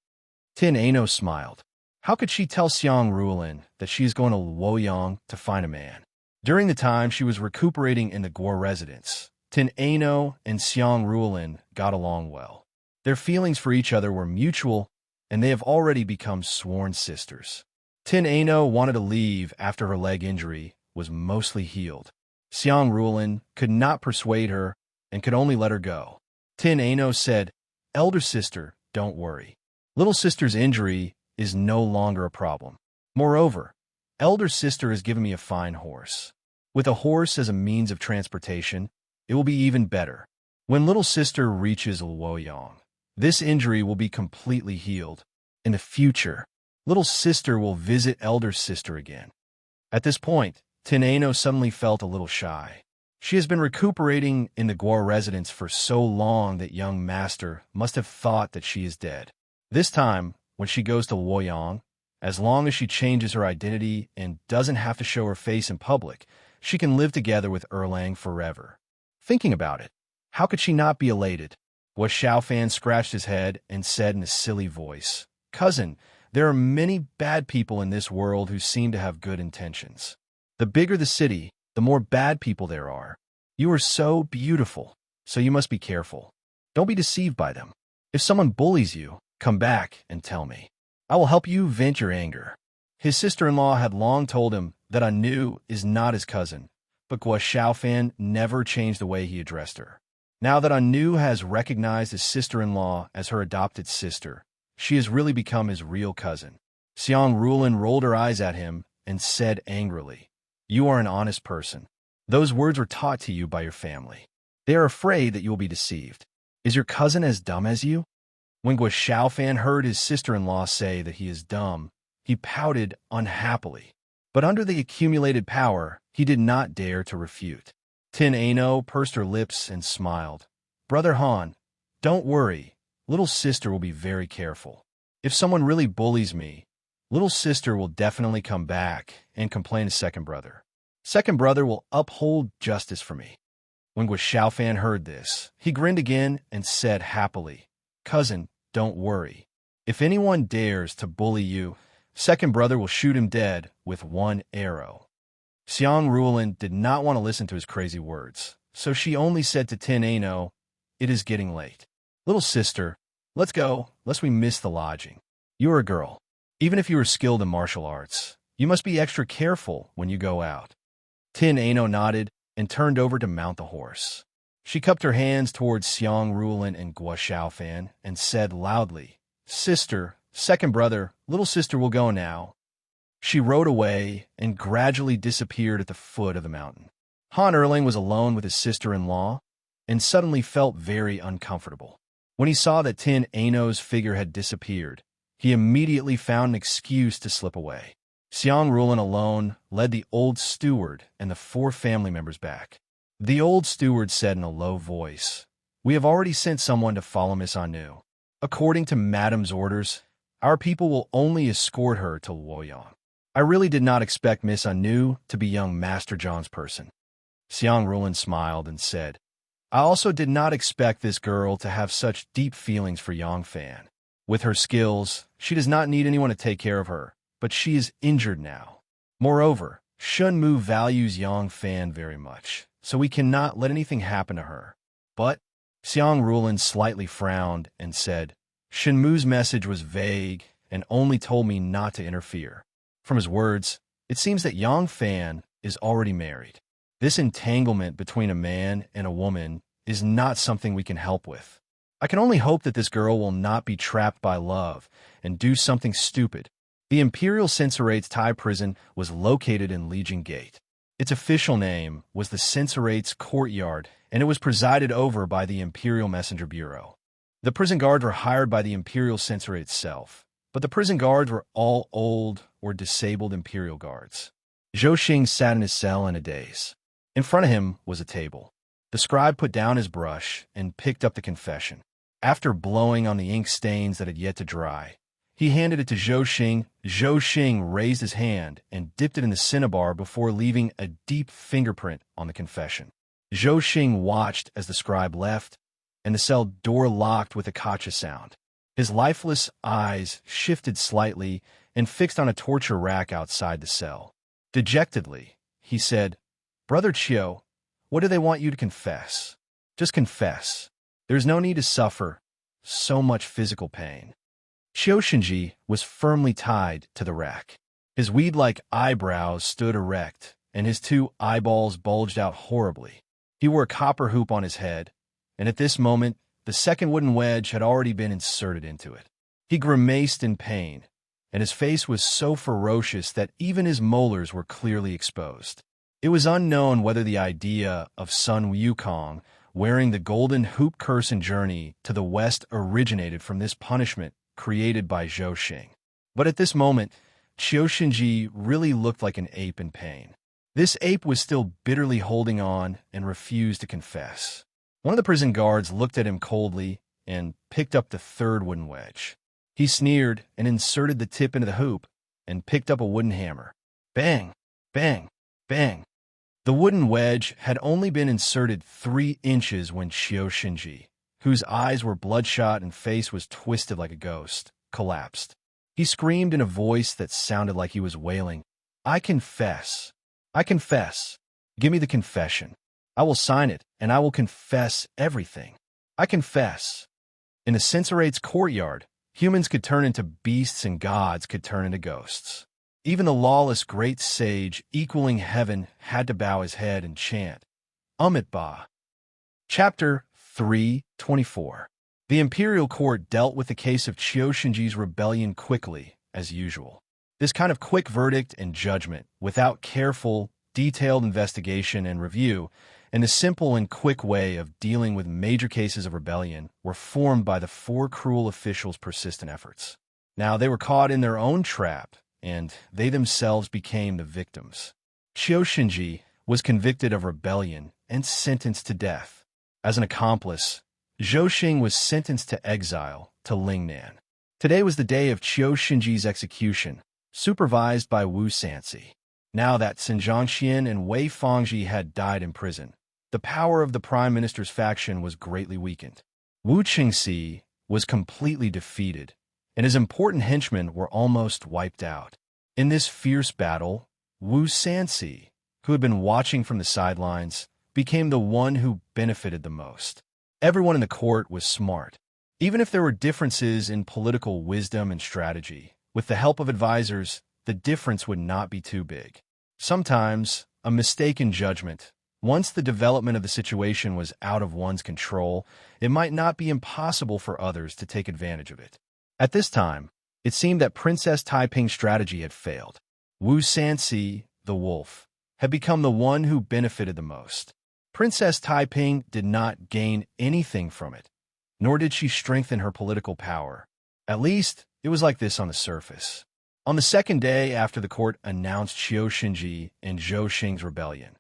Tin Ano smiled. How could she tell Xiang Rulin that she is going to Luoyang to find a man? During the time she was recuperating in the Guo residence, Tin Ano and Xiang Rulin got along well. Their feelings for each other were mutual, and they have already become sworn sisters. Tin Ano wanted to leave after her leg injury was mostly healed. Xiang Rulin could not persuade her and could only let her go. Tin Ano said, "Elder sister, don't worry. Little sister's injury is no longer a problem. Moreover, elder sister has given me a fine horse. With a horse as a means of transportation, it will be even better. When little sister reaches Luoyang, this injury will be completely healed. In the future, little sister will visit elder sister again." At this point, Tin Ano suddenly felt a little shy. She has been recuperating in the Guo residence for so long that young master must have thought that she is dead. This time, when she goes to Luoyang, as long as she changes her identity and doesn't have to show her face in public, she can live together with Erlang forever. Thinking about it, how could she not be elated? Guo Xiaofan scratched his head and said in a silly voice, "Cousin, there are many bad people in this world who seem to have good intentions. The bigger the city, the more bad people there are. You are so beautiful, so you must be careful. Don't be deceived by them. If someone bullies you, come back and tell me. I will help you vent your anger." His sister-in-law had long told him that Anu is not his cousin, but Guo Xiaofan never changed the way he addressed her. Now that Anu has recognized his sister-in-law as her adopted sister, she has really become his real cousin. Xiang Rulin rolled her eyes at him and said angrily, "You are an honest person. Those words were taught to you by your family. They are afraid that you will be deceived. Is your cousin as dumb as you?" When Guo Xiaofan heard his sister-in-law say that he is dumb, he pouted unhappily. But under the accumulated power, he did not dare to refute. Tin Ano pursed her lips and smiled. "Brother Han, don't worry. Little sister will be very careful. If someone really bullies me, little sister will definitely come back and complain to second brother. Second brother will uphold justice for me." When Guo Xiaofan heard this, he grinned again and said happily, "Cousin, don't worry. If anyone dares to bully you, second brother will shoot him dead with one arrow." Xiang Rulin did not want to listen to his crazy words, so she only said to Tin Ano, "It is getting late. Little sister, let's go, lest we miss the lodging. You are a girl. Even if you are skilled in martial arts, you must be extra careful when you go out." Tin Ano nodded and turned over to mount the horse. She cupped her hands towards Xiang Rulin and Guo Xiaofan and said loudly, "Sister, second brother, little sister will go now." She rode away and gradually disappeared at the foot of the mountain. Han Erling was alone with his sister-in-law and suddenly felt very uncomfortable. When he saw that Tin Ano's figure had disappeared, he immediately found an excuse to slip away. Xiang Rulin alone led the old steward and the 4 family members back. The old steward said in a low voice, "We have already sent someone to follow Miss Anu. According to Madam's orders, our people will only escort her to Luoyang. I really did not expect Miss Anu to be young Master John's person." Xiang Rulin smiled and said, "I also did not expect this girl to have such deep feelings for Yang Fan. With her skills, she does not need anyone to take care of her, but she is injured now. Moreover, Shunmu values Yang Fan very much, so we cannot let anything happen to her. But," Xiang Rulin slightly frowned and said, "Shenmu's message was vague and only told me not to interfere. From his words, it seems that Yang Fan is already married. This entanglement between a man and a woman is not something we can help with. I can only hope that this girl will not be trapped by love and do something stupid. The Imperial Censorate's Thai prison was located in Legion Gate. Its official name was the Censorate's Courtyard, and it was presided over by the Imperial Messenger Bureau. The prison guards were hired by the Imperial Censorate itself, but the prison guards were all old or disabled Imperial guards. Zhou Xing sat in his cell in a daze. In front of him was a table. The scribe put down his brush and picked up the confession. After blowing on the ink stains that had yet to dry, he handed it to Zhou Xing. Zhou Xing raised his hand and dipped it in the cinnabar before leaving a deep fingerprint on the confession. Zhou Xing watched as the scribe left, and the cell door locked with a kacha sound. His lifeless eyes shifted slightly and fixed on a torture rack outside the cell. Dejectedly, he said, "Brother Chiu, what do they want you to confess? Just confess. There's no need to suffer so much physical pain." Chiu Shinji was firmly tied to the rack. His weed-like eyebrows stood erect, and his two eyeballs bulged out horribly. He wore a copper hoop on his head, and at this moment, the second wooden wedge had already been inserted into it. He grimaced in pain, and his face was so ferocious that even his molars were clearly exposed. It was unknown whether the idea of Sun Wukong wearing the golden hoop curse and journey to the west originated from this punishment created by Zhou Xing. But at this moment, Chiu Shinji really looked like an ape in pain. This ape was still bitterly holding on and refused to confess. One of the prison guards looked at him coldly and picked up the third wooden wedge. He sneered and inserted the tip into the hoop and picked up a wooden hammer. Bang! Bang! Bang! The wooden wedge had only been inserted 3 inches when Chiu Shinji, whose eyes were bloodshot and face was twisted like a ghost, collapsed. He screamed in a voice that sounded like he was wailing, "I confess. I confess. Give me the confession. I will sign it, and I will confess everything. I confess." In the Censorate's courtyard, humans could turn into beasts and gods could turn into ghosts. Even the lawless great sage equaling heaven had to bow his head and chant, Ba. Chapter 3:24. The Imperial Court dealt with the case of Chiu Shinji's rebellion quickly, as usual. This kind of quick verdict and judgment, without careful, detailed investigation and review, and the simple and quick way of dealing with major cases of rebellion, were formed by the 4 cruel officials' persistent efforts. Now, they were caught in their own trap, and they themselves became the victims. Chiu Shinji was convicted of rebellion and sentenced to death. As an accomplice, Zhou Xing was sentenced to exile to Lingnan. Today was the day of Chiu Shinji's execution, supervised by Wu Sanxi. Now that Sun Zhangxian and Wei Fangji had died in prison, the power of the prime minister's faction was greatly weakened. Wu Qingxi was completely defeated, and his important henchmen were almost wiped out. In this fierce battle, Wu Sanxi, who had been watching from the sidelines, became the one who benefited the most. Everyone in the court was smart. Even if there were differences in political wisdom and strategy, with the help of advisors, the difference would not be too big. Sometimes, a mistaken judgment, once the development of the situation was out of one's control, it might not be impossible for others to take advantage of it. At this time, it seemed that Princess Taiping's strategy had failed. Wu Sanxi, the wolf, had become the one who benefited the most. Princess Taiping did not gain anything from it, nor did she strengthen her political power. At least, it was like this on the surface. On the second day after the court announced Chiu Shinji and Zhou Xing's rebellion,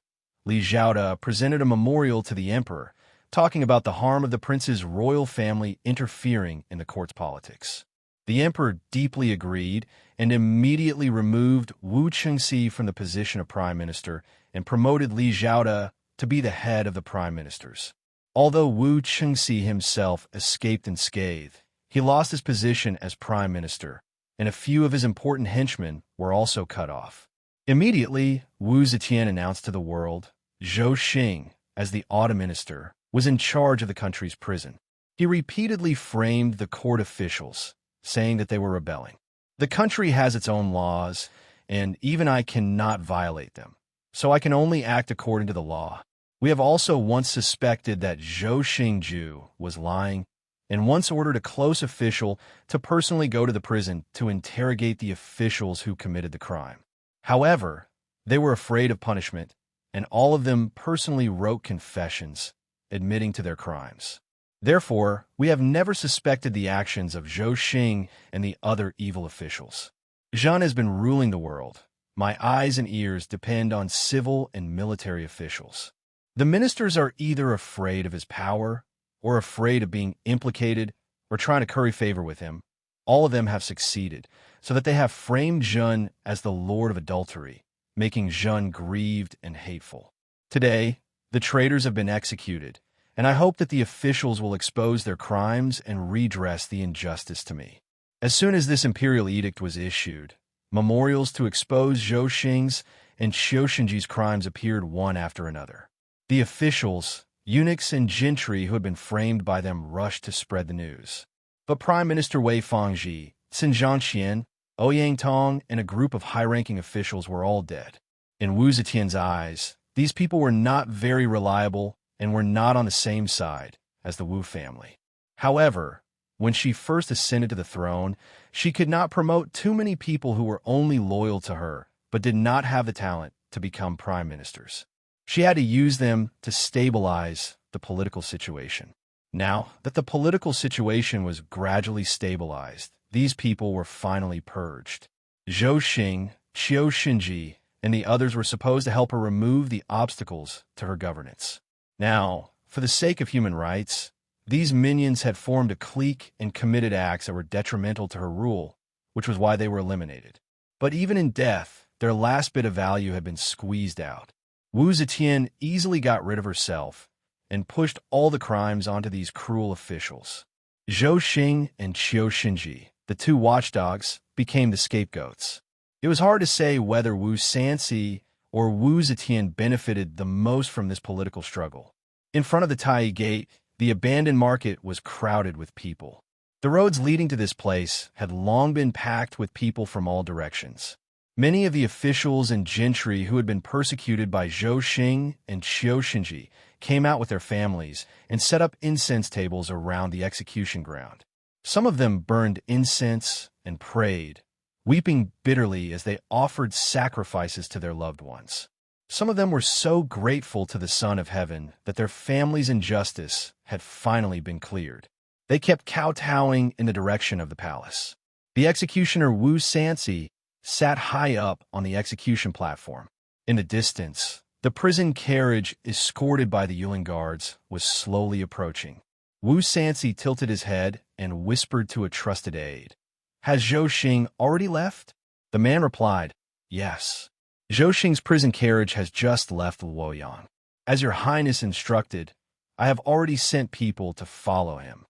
Li Zhaoda presented a memorial to the emperor, talking about the harm of the prince's royal family interfering in the court's politics. The emperor deeply agreed and immediately removed Wu Qingxi from the position of prime minister and promoted Li Zhaoda to be the head of the prime ministers. Although Wu Qingxi himself escaped unscathed, he lost his position as prime minister, and a few of his important henchmen were also cut off. Immediately, Wu Zetian announced to the world, Zhou Xing, as the autumn minister, was in charge of the country's prison. He repeatedly framed the court officials, saying that they were rebelling. The country has its own laws, and even I cannot violate them, so I can only act according to the law. We have also once suspected that Zhou Xingju was lying, and once ordered a close official to personally go to the prison to interrogate the officials who committed the crime. However, they were afraid of punishment, and all of them personally wrote confessions, admitting to their crimes. Therefore, we have never suspected the actions of Zhou Xing and the other evil officials. Zhan has been ruling the world. My eyes and ears depend on civil and military officials. The ministers are either afraid of his power or afraid of being implicated or trying to curry favor with him. All of them have succeeded, so that they have framed Zhen as the lord of adultery, making Zhen grieved and hateful. Today, the traitors have been executed, and I hope that the officials will expose their crimes and redress the injustice to me. As soon as this imperial edict was issued, memorials to expose Zhou Xing's and Qiu Xinji's crimes appeared one after another. The officials, eunuchs, and gentry who had been framed by them rushed to spread the news. But Prime Minister Wei Fangji, Xin Zhangqian, Ouyang Tong, and a group of high-ranking officials were all dead. In Wu Zetian's eyes, these people were not very reliable and were not on the same side as the Wu family. However, when she first ascended to the throne, she could not promote too many people who were only loyal to her but did not have the talent to become prime ministers. She had to use them to stabilize the political situation. Now that the political situation was gradually stabilized, these people were finally purged. Zhou Xing, Qiu Xinji, and the others were supposed to help her remove the obstacles to her governance. Now, for the sake of human rights, these minions had formed a clique and committed acts that were detrimental to her rule, which was why they were eliminated. But even in death, their last bit of value had been squeezed out. Wu Zetian easily got rid of herself and pushed all the crimes onto these cruel officials. Zhou Xing and Qiu Xinji, the two watchdogs, became the scapegoats. It was hard to say whether Wu Sanxi or Wu Zetian benefited the most from this political struggle. In front of the Tai Gate, the abandoned market was crowded with people. The roads leading to this place had long been packed with people from all directions. Many of the officials and gentry who had been persecuted by Zhou Xing and Qiu Xinji came out with their families and set up incense tables around the execution ground. Some of them burned incense and prayed, weeping bitterly as they offered sacrifices to their loved ones. Some of them were so grateful to the Son of Heaven that their families' injustice had finally been cleared. They kept kowtowing in the direction of the palace. The executioner Wu Sanxi sat high up on the execution platform. In the distance, the prison carriage, escorted by the Yuling guards, was slowly approaching. Wu Sanxi tilted his head and whispered to a trusted aide, "Has Zhou Xing already left?" The man replied, "Yes. Zhou Xing's prison carriage has just left Luoyang. As your highness instructed, I have already sent people to follow him."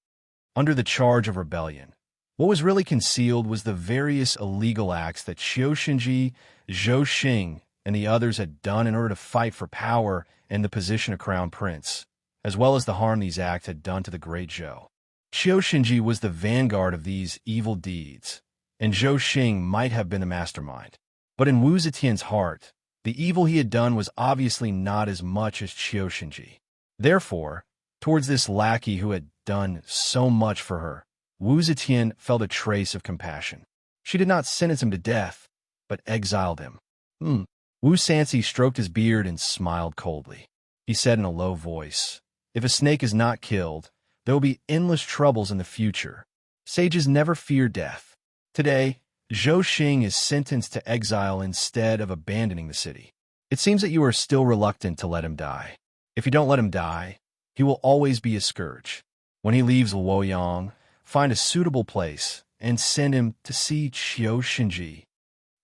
Under the charge of rebellion, what was really concealed was the various illegal acts that Qiu Xinji, Zhou Xing, and the others had done in order to fight for power and the position of crown prince, as well as the harm these acts had done to the great Zhou. Qiu Xinji was the vanguard of these evil deeds, and Zhou Xing might have been the mastermind. But in Wu Zetian's heart, the evil he had done was obviously not as much as Qiu Xinji. Therefore, towards this lackey who had done so much for her, Wu Zetian felt a trace of compassion. She did not sentence him to death, but exiled him. Wu Sanxi stroked his beard and smiled coldly. He said in a low voice, "If a snake is not killed, there will be endless troubles in the future. Sages never fear death. Today, Zhou Xing is sentenced to exile instead of abandoning the city. It seems that you are still reluctant to let him die. If you don't let him die, he will always be a scourge. When he leaves Luoyang, find a suitable place and send him to see Qiu Xinji."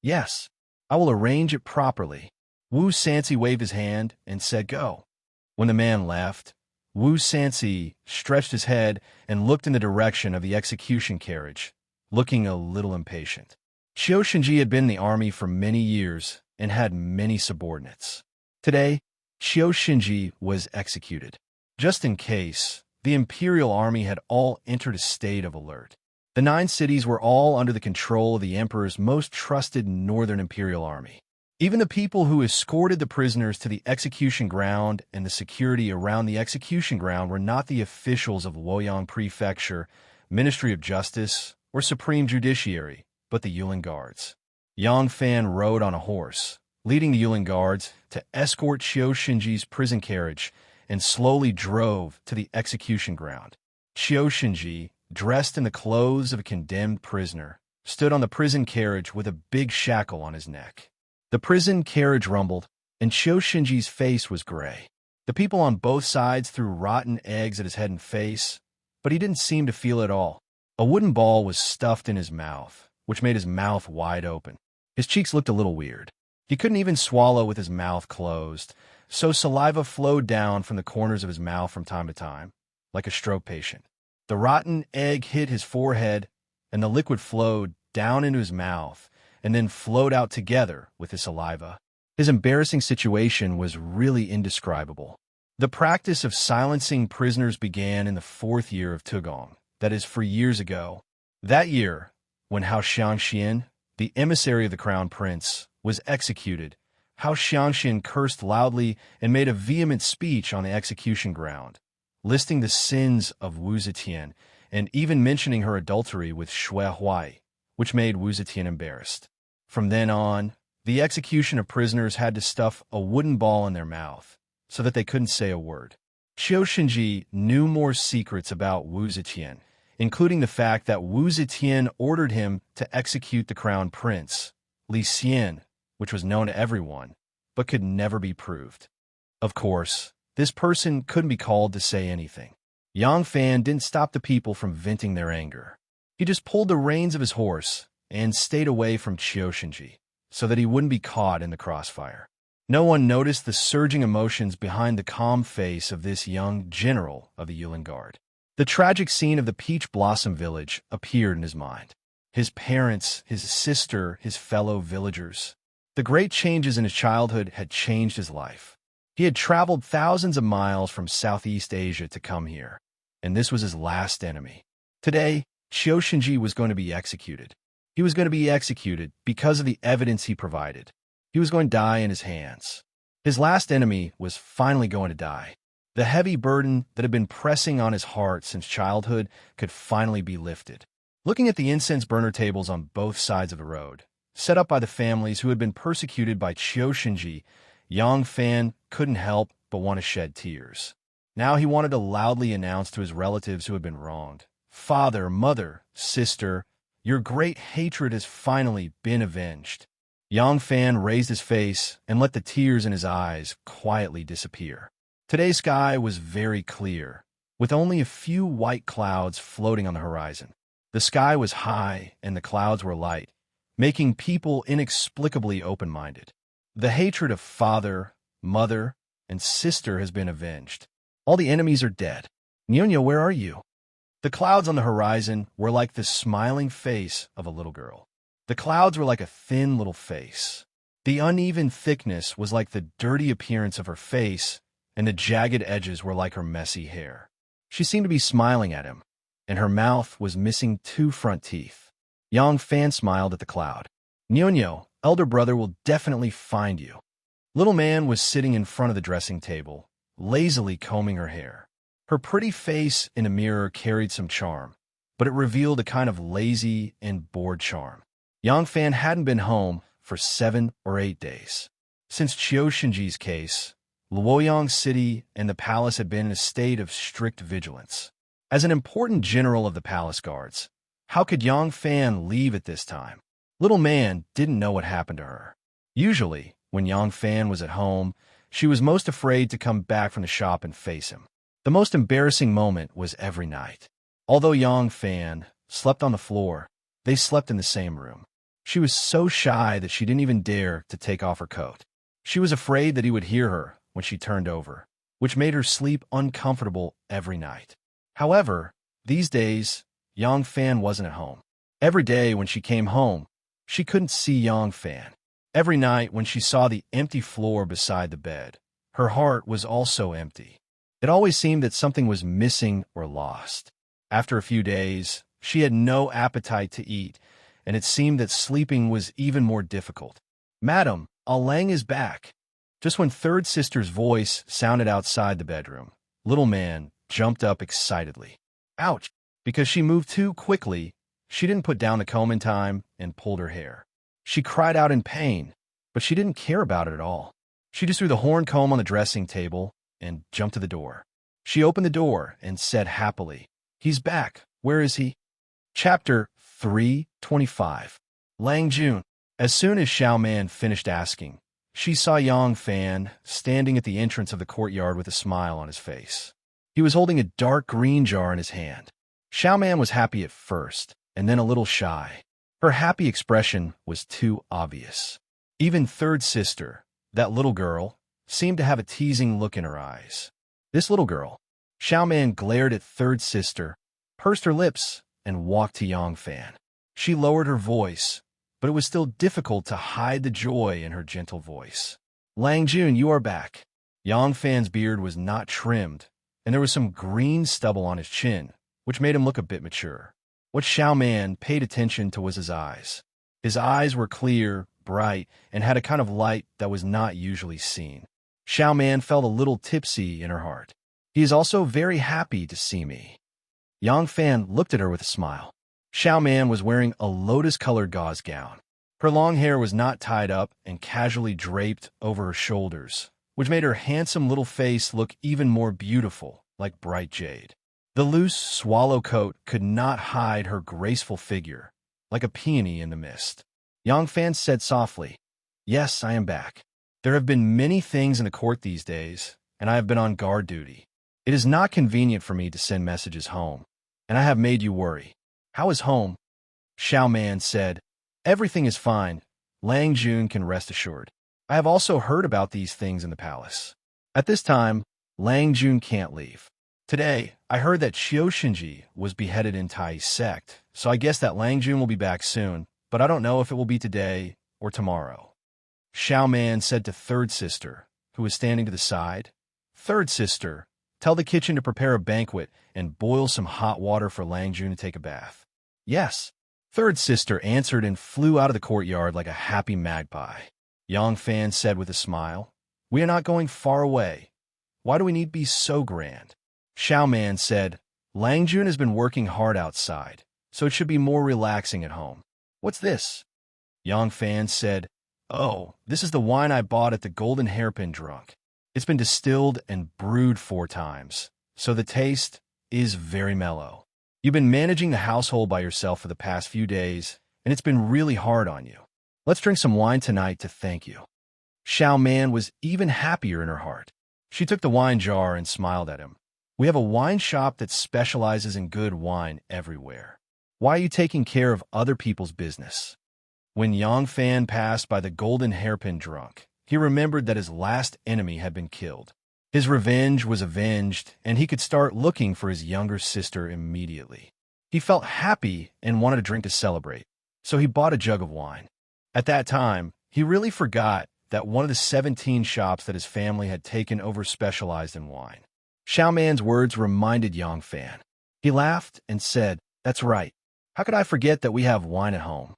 "Yes, I will arrange it properly." Wu Sanxi waved his hand and said, "Go." When the man left, Wu Sanxi stretched his head and looked in the direction of the execution carriage, looking a little impatient. Qiu Xinji had been in the army for many years and had many subordinates. Today, Qiu Xinji was executed. Just in case, the imperial army had all entered a state of alert. The 9 cities were all under the control of the emperor's most trusted northern imperial army. Even the people who escorted the prisoners to the execution ground and the security around the execution ground were not the officials of Luoyang Prefecture, Ministry of Justice, or Supreme Judiciary, but the Yulin Guards. Yang Fan rode on a horse, leading the Yulin Guards to escort Qiu Shinji's prison carriage and slowly drove to the execution ground. Qiu Shinji, dressed in the clothes of a condemned prisoner, stood on the prison carriage with a big shackle on his neck. The prison carriage rumbled, and Qiu Shinji's face was gray. The people on both sides threw rotten eggs at his head and face, but he didn't seem to feel it all. A wooden ball was stuffed in his mouth, which made his mouth wide open. His cheeks looked a little weird. He couldn't even swallow with his mouth closed, so saliva flowed down from the corners of his mouth from time to time, like a stroke patient. The rotten egg hit his forehead, and the liquid flowed down into his mouth, and then flowed out together with his saliva. His embarrassing situation was really indescribable. The practice of silencing prisoners began in the 4th year of Tugong, that is, 4 years ago. That year, when Hao Xiangxian, the emissary of the crown prince, was executed, Hao Xiangxian cursed loudly and made a vehement speech on the execution ground, listing the sins of Wu Zetian and even mentioning her adultery with Xue Huai, which made Wu Zetian embarrassed. From then on, the execution of prisoners had to stuff a wooden ball in their mouth so that they couldn't say a word. Qiu Shinji knew more secrets about Wu Zetian, including the fact that Wu Zetian ordered him to execute the crown prince, Li Xian, which was known to everyone, but could never be proved. Of course, this person couldn't be called to say anything. Yang Fan didn't stop the people from venting their anger. He just pulled the reins of his horse and stayed away from Qiu Shinji, so that he wouldn't be caught in the crossfire. No one noticed the surging emotions behind the calm face of this young general of the Yulin Guard. The tragic scene of the Peach Blossom Village appeared in his mind. His parents, his sister, his fellow villagers. The great changes in his childhood had changed his life. He had traveled thousands of miles from Southeast Asia to come here, and this was his last enemy. Today, Qiu Shinji was going to be executed. He was going to be executed because of the evidence he provided. He was going to die in his hands. His last enemy was finally going to die. The heavy burden that had been pressing on his heart since childhood could finally be lifted. Looking at the incense burner tables on both sides of the road, set up by the families who had been persecuted by Qiu Shinji, Yang Fan couldn't help but want to shed tears. Now he wanted to loudly announce to his relatives who had been wronged, "Father, mother, sister, your great hatred has finally been avenged." Yang Fan raised his face and let the tears in his eyes quietly disappear. Today's sky was very clear, with only a few white clouds floating on the horizon. The sky was high and the clouds were light, making people inexplicably open-minded. The hatred of father, mother, and sister has been avenged. All the enemies are dead. Nyonya, where are you? The clouds on the horizon were like the smiling face of a little girl. The clouds were like a thin little face. The uneven thickness was like the dirty appearance of her face, and the jagged edges were like her messy hair. She seemed to be smiling at him, and her mouth was missing 2 front teeth. Yang Fan smiled at the cloud. "Nyonya, elder brother will definitely find you." Little Man was sitting in front of the dressing table, lazily combing her hair. Her pretty face in a mirror carried some charm, but it revealed a kind of lazy and bored charm. Yang Fan hadn't been home for 7 or 8 days. Since Qiu Shinji's case, Luoyang City and the palace had been in a state of strict vigilance. As an important general of the palace guards, how could Yang Fan leave at this time? Little Man didn't know what happened to her. Usually, when Yang Fan was at home, she was most afraid to come back from the shop and face him. The most embarrassing moment was every night. Although Yang Fan slept on the floor, they slept in the same room. She was so shy that she didn't even dare to take off her coat. She was afraid that he would hear her when she turned over, which made her sleep uncomfortable every night. However, these days, Yang Fan wasn't at home. Every day when she came home, she couldn't see Yang Fan. Every night when she saw the empty floor beside the bed, her heart was also empty. It always seemed that something was missing or lost. After a few days, she had no appetite to eat, and it seemed that sleeping was even more difficult. "Madam, Lang is back. Just when third sister's voice sounded outside the bedroom, little man jumped up excitedly. Ouch! Because she moved too quickly, she didn't put down the comb in time and pulled her hair. She cried out in pain, but she didn't care about it at all. She just threw the horn comb on the dressing table and jumped to the door. She opened the door and said happily, "He's back. Where is he?" Chapter 325. Lang Jun. As soon as Xiao Man finished asking, she saw Yang Fan standing at the entrance of the courtyard with a smile on his face. He was holding a dark green jar in his hand. Xiao Man was happy at first, and then a little shy. Her happy expression was too obvious. Even third sister, that little girl, seemed to have a teasing look in her eyes. This little girl. Xiao Man glared at third sister, pursed her lips, and walked to Yang Fan. She lowered her voice, but it was still difficult to hide the joy in her gentle voice. "Lang Jun, you are back." Yang Fan's beard was not trimmed, and there was some green stubble on his chin, which made him look a bit mature. What Xiao Man paid attention to was his eyes. His eyes were clear, bright, and had a kind of light that was not usually seen. Xiao Man felt a little tipsy in her heart. "He is also very happy to see me." Yang Fan looked at her with a smile. Xiao Man was wearing a lotus-colored gauze gown. Her long hair was not tied up and casually draped over her shoulders, which made her handsome little face look even more beautiful, like bright jade. The loose swallow coat could not hide her graceful figure, like a peony in the mist. Yang Fan said softly, "Yes, I am back. There have been many things in the court these days, and I have been on guard duty. It is not convenient for me to send messages home, and I have made you worry. How is home?" Xiao Man said, "Everything is fine. Lang Jun can rest assured. I have also heard about these things in the palace. At this time, Lang Jun can't leave. Today, I heard that Xiao Shinji was beheaded in Tai's sect, so I guess that Lang Jun will be back soon, but I don't know if it will be today or tomorrow." Xiao Man said to third sister, who was standing to the side, "Third sister, tell the kitchen to prepare a banquet and boil some hot water for Lang Jun to take a bath." "Yes." Third sister answered and flew out of the courtyard like a happy magpie. Yang Fan said with a smile, "We are not going far away. Why do we need to be so grand?" Xiao Man said, "Lang Jun has been working hard outside, so it should be more relaxing at home." "What's this?" Yang Fan said, "Oh, this is the wine I bought at the Golden Hairpin Drunk. It's been distilled and brewed 4 times, so the taste is very mellow. You've been managing the household by yourself for the past few days, and it's been really hard on you. Let's drink some wine tonight to thank you." Xiao Man was even happier in her heart. She took the wine jar and smiled at him. "We have a wine shop that specializes in good wine everywhere. Why are you taking care of other people's business?" When Yang Fan passed by the Golden Hairpin Drunk, he remembered that his last enemy had been killed. His revenge was avenged, and he could start looking for his younger sister immediately. He felt happy and wanted a drink to celebrate, so he bought a jug of wine. At that time, he really forgot that one of the 17 shops that his family had taken over specialized in wine. Xiao Man's words reminded Yang Fan. He laughed and said, "That's right. How could I forget that we have wine at home?"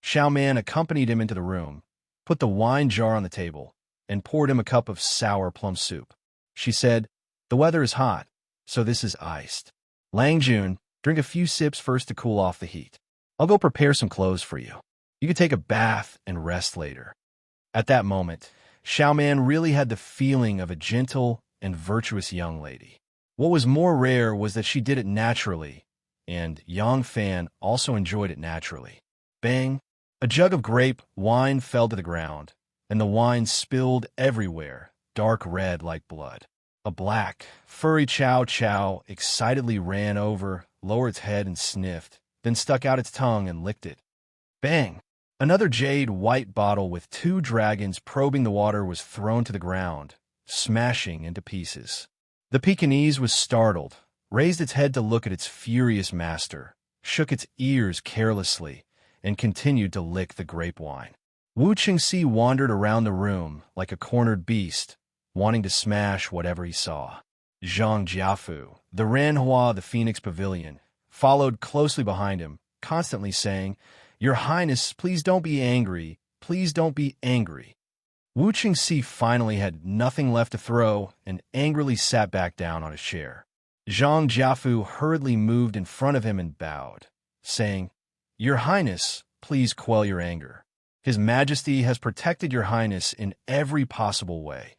Xiao Man accompanied him into the room, put the wine jar on the table, and poured him a cup of sour plum soup. She said, "The weather is hot, so this is iced. Lang Jun, drink a few sips first to cool off the heat. I'll go prepare some clothes for you. You can take a bath and rest later." At that moment, Xiao Man really had the feeling of a gentle and virtuous young lady. What was more rare was that she did it naturally, and Yang Fan also enjoyed it naturally. Bang! A jug of grape wine fell to the ground, and the wine spilled everywhere, dark red like blood. A black, furry chow chow excitedly ran over, lowered its head and sniffed, then stuck out its tongue and licked it. Bang! Another jade white bottle with 2 dragons probing the water was thrown to the ground, smashing into pieces. The Pekingese was startled, raised its head to look at its furious master, shook its ears carelessly, and continued to lick the grape wine. Wu Qingxi wandered around the room like a cornered beast, wanting to smash whatever he saw. Zhang Jiafu, the Renhua of the Phoenix Pavilion, followed closely behind him, constantly saying, "Your Highness, please don't be angry. Please don't be angry." Wu Qingxi finally had nothing left to throw and angrily sat back down on his chair. Zhang Jiafu hurriedly moved in front of him and bowed, saying, "Your Highness, please quell your anger. His Majesty has protected your Highness in every possible way,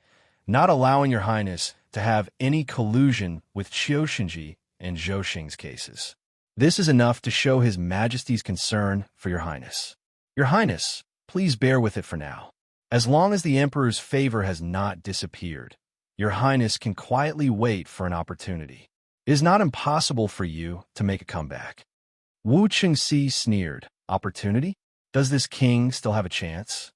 not allowing your Highness to have any collusion with Qiuxinji and Zhou Xing's cases. This is enough to show His Majesty's concern for your Highness. Your Highness, please bear with it for now. As long as the Emperor's favor has not disappeared, your Highness can quietly wait for an opportunity. It is not impossible for you to make a comeback." Wu Qingxi sneered. "Opportunity? Does this king still have a chance?"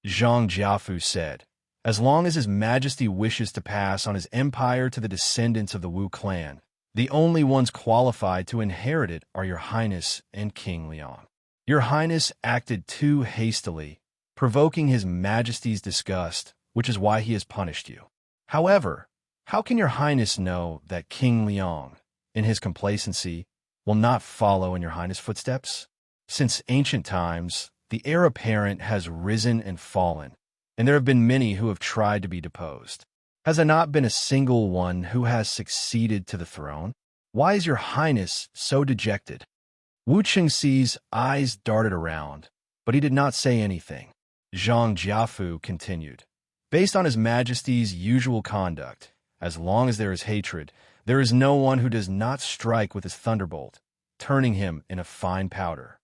Zhang Jiafu said, "As long as His Majesty wishes to pass on his empire to the descendants of the Wu clan, the only ones qualified to inherit it are your Highness and King Liang. Your Highness acted too hastily, provoking His Majesty's disgust, which is why he has punished you. However, how can your Highness know that King Liang, in his complacency, will not follow in your Highness' footsteps? Since ancient times, the heir apparent has risen and fallen, and there have been many who have tried to be deposed. Has there not been a single one who has succeeded to the throne? Why is your Highness so dejected?" Wu Qingxi's eyes darted around, but he did not say anything. Zhang Jiafu continued, "Based on His Majesty's usual conduct, as long as there is hatred, there is no one who does not strike with his thunderbolt, turning him into fine powder.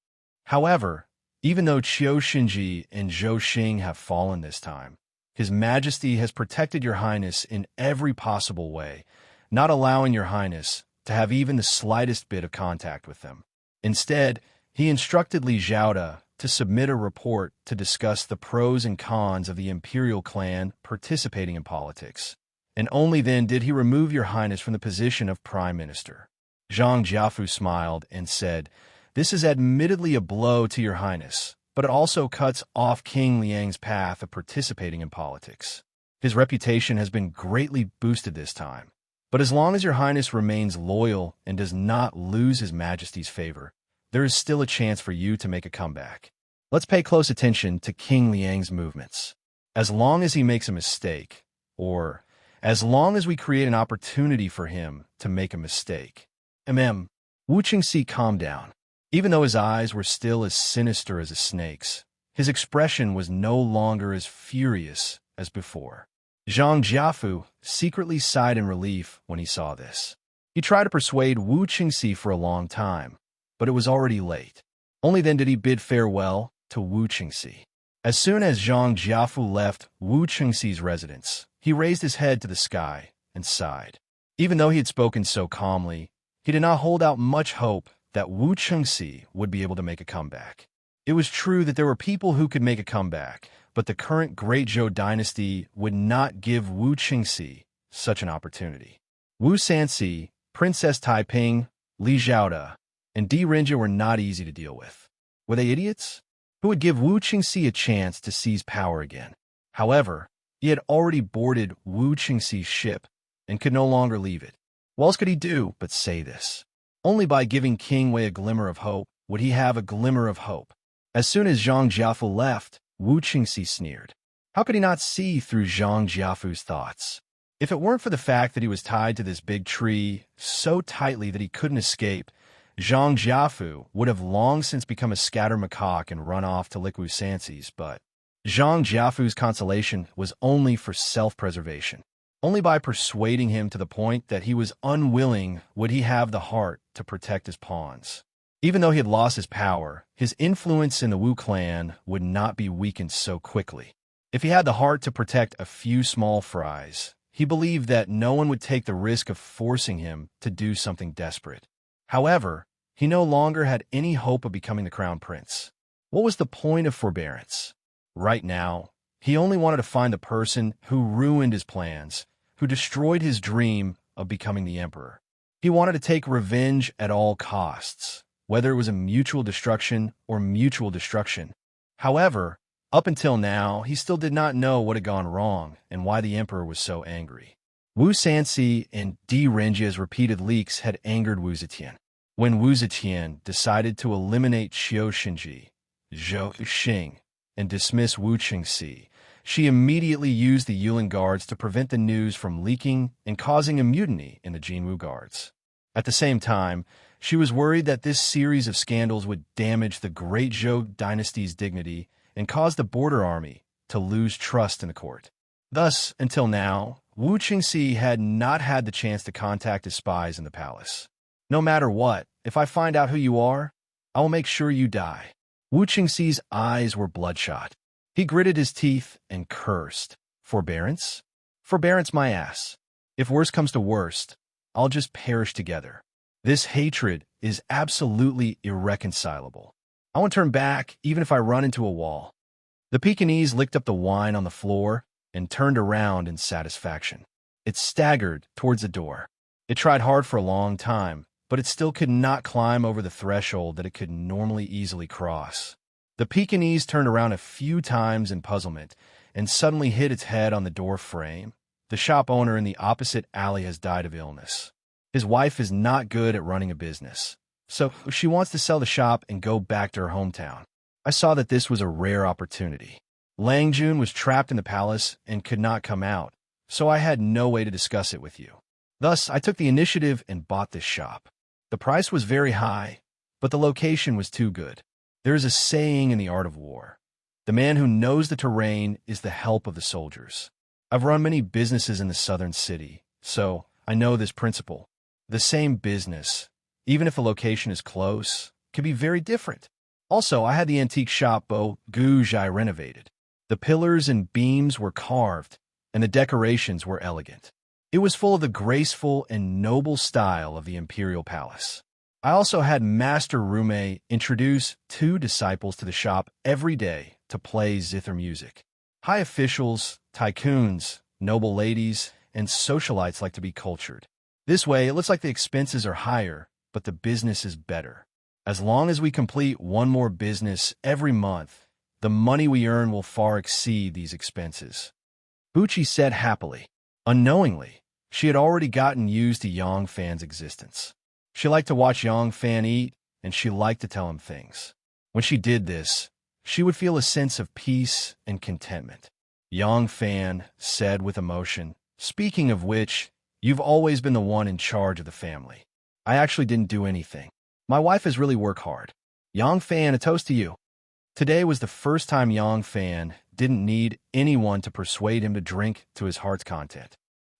However, even though Qiuxinji and Zhou Xing have fallen this time, His Majesty has protected your Highness in every possible way, not allowing your Highness to have even the slightest bit of contact with them. Instead, he instructed Li Zhaoda to submit a report to discuss the pros and cons of the imperial clan participating in politics, and only then did he remove your Highness from the position of Prime Minister." Zhang Jiafu smiled and said, "This is admittedly a blow to your Highness, but it also cuts off King Liang's path of participating in politics. His reputation has been greatly boosted this time, but as long as your Highness remains loyal and does not lose His Majesty's favor, there is still a chance for you to make a comeback. Let's pay close attention to King Liang's movements. As long as he makes a mistake, or as long as we create an opportunity for him to make a mistake." Wu Qingxi calmed down. Even though his eyes were still as sinister as a snake's, his expression was no longer as furious as before. Zhang Jiafu secretly sighed in relief when he saw this. He tried to persuade Wu Qingxi for a long time, but it was already late. Only then did he bid farewell to Wu Qingxi. As soon as Zhang Jiafu left Wu Qingxi's residence, he raised his head to the sky and sighed. Even though he had spoken so calmly, he did not hold out much hope that Wu Qingxi would be able to make a comeback. It was true that there were people who could make a comeback, but the current Great Zhou dynasty would not give Wu Qingxi such an opportunity. Wu Sanxi, Princess Taiping, Li Zhaoda, and Di Renjia were not easy to deal with. Were they idiots? Who would give Wu Qingxi a chance to seize power again? However, he had already boarded Wu Qingxi's ship and could no longer leave it. What else could he do but say this? Only by giving King Wei a glimmer of hope would he have a glimmer of hope. As soon as Zhang Jiafu left, Wu Qingxi sneered. How could he not see through Zhang Jiafu's thoughts? If it weren't for the fact that he was tied to this big tree so tightly that he couldn't escape, Zhang Jiafu would have long since become a scattermacaque and run off to lick Wu Sanxi's, but Zhang Jiafu's consolation was only for self-preservation. Only by persuading him to the point that he was unwilling would he have the heart to protect his pawns. Even though he had lost his power, his influence in the Wu clan would not be weakened so quickly. If he had the heart to protect a few small fries, he believed that no one would take the risk of forcing him to do something desperate. However, he no longer had any hope of becoming the crown prince. What was the point of forbearance? Right now, he only wanted to find the person who ruined his plans, who destroyed his dream of becoming the emperor. He wanted to take revenge at all costs, whether it was a mutual destruction or mutual destruction. However, up until now, he still did not know what had gone wrong and why the emperor was so angry. Wu Sanxi and Di Renjia's repeated leaks had angered Wu Zetian. When Wu Zetian decided to eliminate Qiuxinji, Zhou Xing, and dismiss Wu Qingxi, She immediately used the Yulin guards to prevent the news from leaking and causing a mutiny in the Jinwu guards. At the same time, she was worried that this series of scandals would damage the Great Zhou dynasty's dignity and cause the border army to lose trust in the court. Thus, until now, Wu Qingxi had not had the chance to contact his spies in the palace. No matter what, if I find out who you are, I will make sure you die. Wu Qingxi's eyes were bloodshot. He gritted his teeth and cursed. Forbearance? Forbearance my ass. If worst comes to worst, I'll just perish together. This hatred is absolutely irreconcilable. I won't turn back even if I run into a wall. The Pekingese licked up the wine on the floor and turned around in satisfaction. It staggered towards the door. It tried hard for a long time, but it still could not climb over the threshold that it could normally easily cross. The Pekingese turned around a few times in puzzlement and suddenly hit its head on the door frame. The shop owner in the opposite alley has died of illness. His wife is not good at running a business, so she wants to sell the shop and go back to her hometown. I saw that this was a rare opportunity. Lang Jun was trapped in the palace and could not come out, so I had no way to discuss it with you. Thus, I took the initiative and bought this shop. The price was very high, but the location was too good. There is a saying in the art of war. The man who knows the terrain is the help of the soldiers. I've run many businesses in the southern city, so I know this principle. The same business, even if the location is close, can be very different. Also, I had the antique shop Bo Gujai renovated. The pillars and beams were carved, and the decorations were elegant. It was full of the graceful and noble style of the imperial palace. I also had Master Rume introduce 2 disciples to the shop every day to play zither music. High officials, tycoons, noble ladies, and socialites like to be cultured. This way, it looks like the expenses are higher, but the business is better. As long as we complete one more business every month, the money we earn will far exceed these expenses. Buchi said happily. Unknowingly, she had already gotten used to Yang Fan's existence. She liked to watch Yang Fan eat, and she liked to tell him things. When she did this, she would feel a sense of peace and contentment. Yang Fan said with emotion, "Speaking of which, you've always been the one in charge of the family. I actually didn't do anything. My wife has really worked hard. Yang Fan, a toast to you." Today was the first time Yang Fan didn't need anyone to persuade him to drink to his heart's content.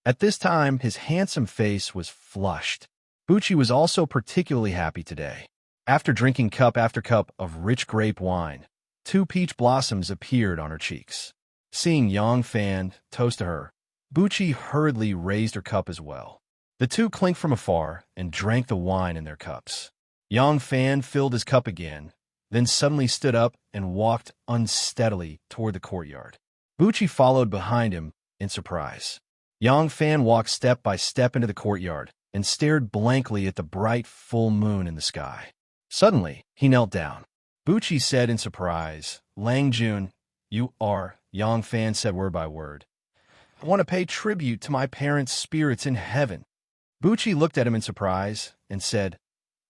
At this time, his handsome face was flushed. Buchi was also particularly happy today. After drinking cup after cup of rich grape wine, 2 peach blossoms appeared on her cheeks. Seeing Yang Fan toast to her, Buchi hurriedly raised her cup as well. The 2 clinked from afar and drank the wine in their cups. Yang Fan filled his cup again, then suddenly stood up and walked unsteadily toward the courtyard. Buchi followed behind him in surprise. Yang Fan walked step by step into the courtyard and stared blankly at the bright full moon in the sky. Suddenly, he knelt down. Buchi said in surprise, "Lang Jun, you are," Yang Fan said word by word. "I want to pay tribute to my parents' spirits in heaven." Buchi looked at him in surprise and said,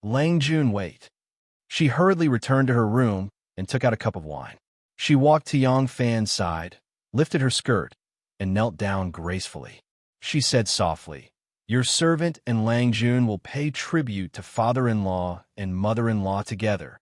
"Lang Jun, wait." She hurriedly returned to her room and took out a cup of wine. She walked to Yang Fan's side, lifted her skirt, and knelt down gracefully. She said softly, "Your servant and Lang Jun will pay tribute to father-in-law and mother-in-law together."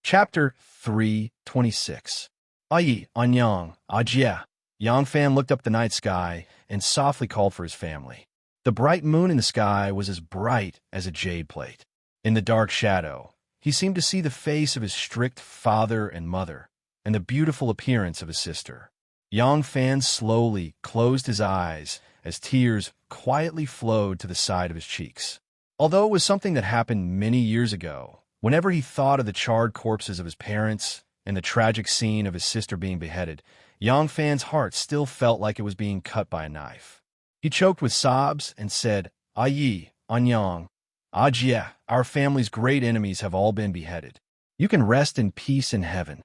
Chapter 326. Ayi, Anyang, Ajia. Yang Fan looked up the night sky and softly called for his family. The bright moon in the sky was as bright as a jade plate. In the dark shadow, he seemed to see the face of his strict father and mother, and the beautiful appearance of his sister. Yang Fan slowly closed his eyes as tears quietly flowed to the side of his cheeks. Although it was something that happened many years ago, whenever he thought of the charred corpses of his parents and the tragic scene of his sister being beheaded, Yang Fan's heart still felt like it was being cut by a knife. He choked with sobs and said, "Ayi, Anyang, Ajia, our family's great enemies have all been beheaded. You can rest in peace in heaven."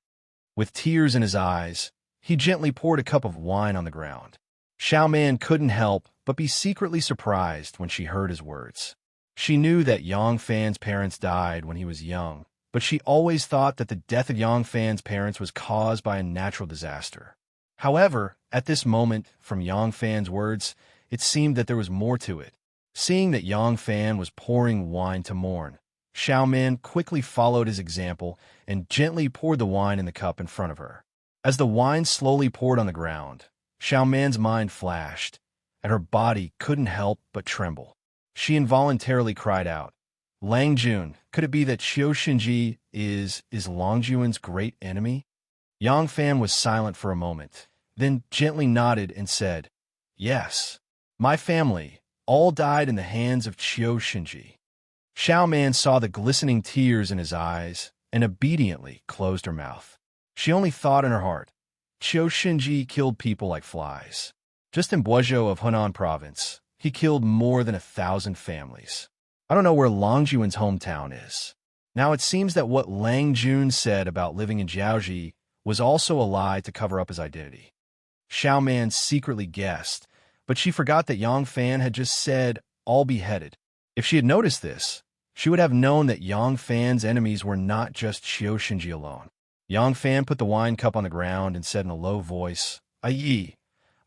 With tears in his eyes, he gently poured a cup of wine on the ground. Xiao Man couldn't help but be secretly surprised when she heard his words. She knew that Yang Fan's parents died when he was young, but she always thought that the death of Yang Fan's parents was caused by a natural disaster. However, at this moment, from Yang Fan's words, it seemed that there was more to it. Seeing that Yang Fan was pouring wine to mourn, Xiao Man quickly followed his example and gently poured the wine in the cup in front of her. As the wine slowly poured on the ground, Xiao Man's mind flashed, and her body couldn't help but tremble. She involuntarily cried out, "Lang Jun, could it be that Qiu Shinji is Long Jun's great enemy?" Yang Fan was silent for a moment, then gently nodded and said, "Yes, my family all died in the hands of Qiu Shinji." Xiao Man saw the glistening tears in his eyes and obediently closed her mouth. She only thought in her heart, Qiu Shinji killed people like flies. Just in Boizhou of Hunan province, he killed more than 1,000 families. I don't know where Long Jun's hometown is. Now it seems that what Lang Jun said about living in Jiaoji was also a lie to cover up his identity. Xiao Man secretly guessed, but she forgot that Yang Fan had just said, "all beheaded." If she had noticed this, she would have known that Yang Fan's enemies were not just Qiu Shinji alone. Yang Fan put the wine cup on the ground and said in a low voice, "Yi,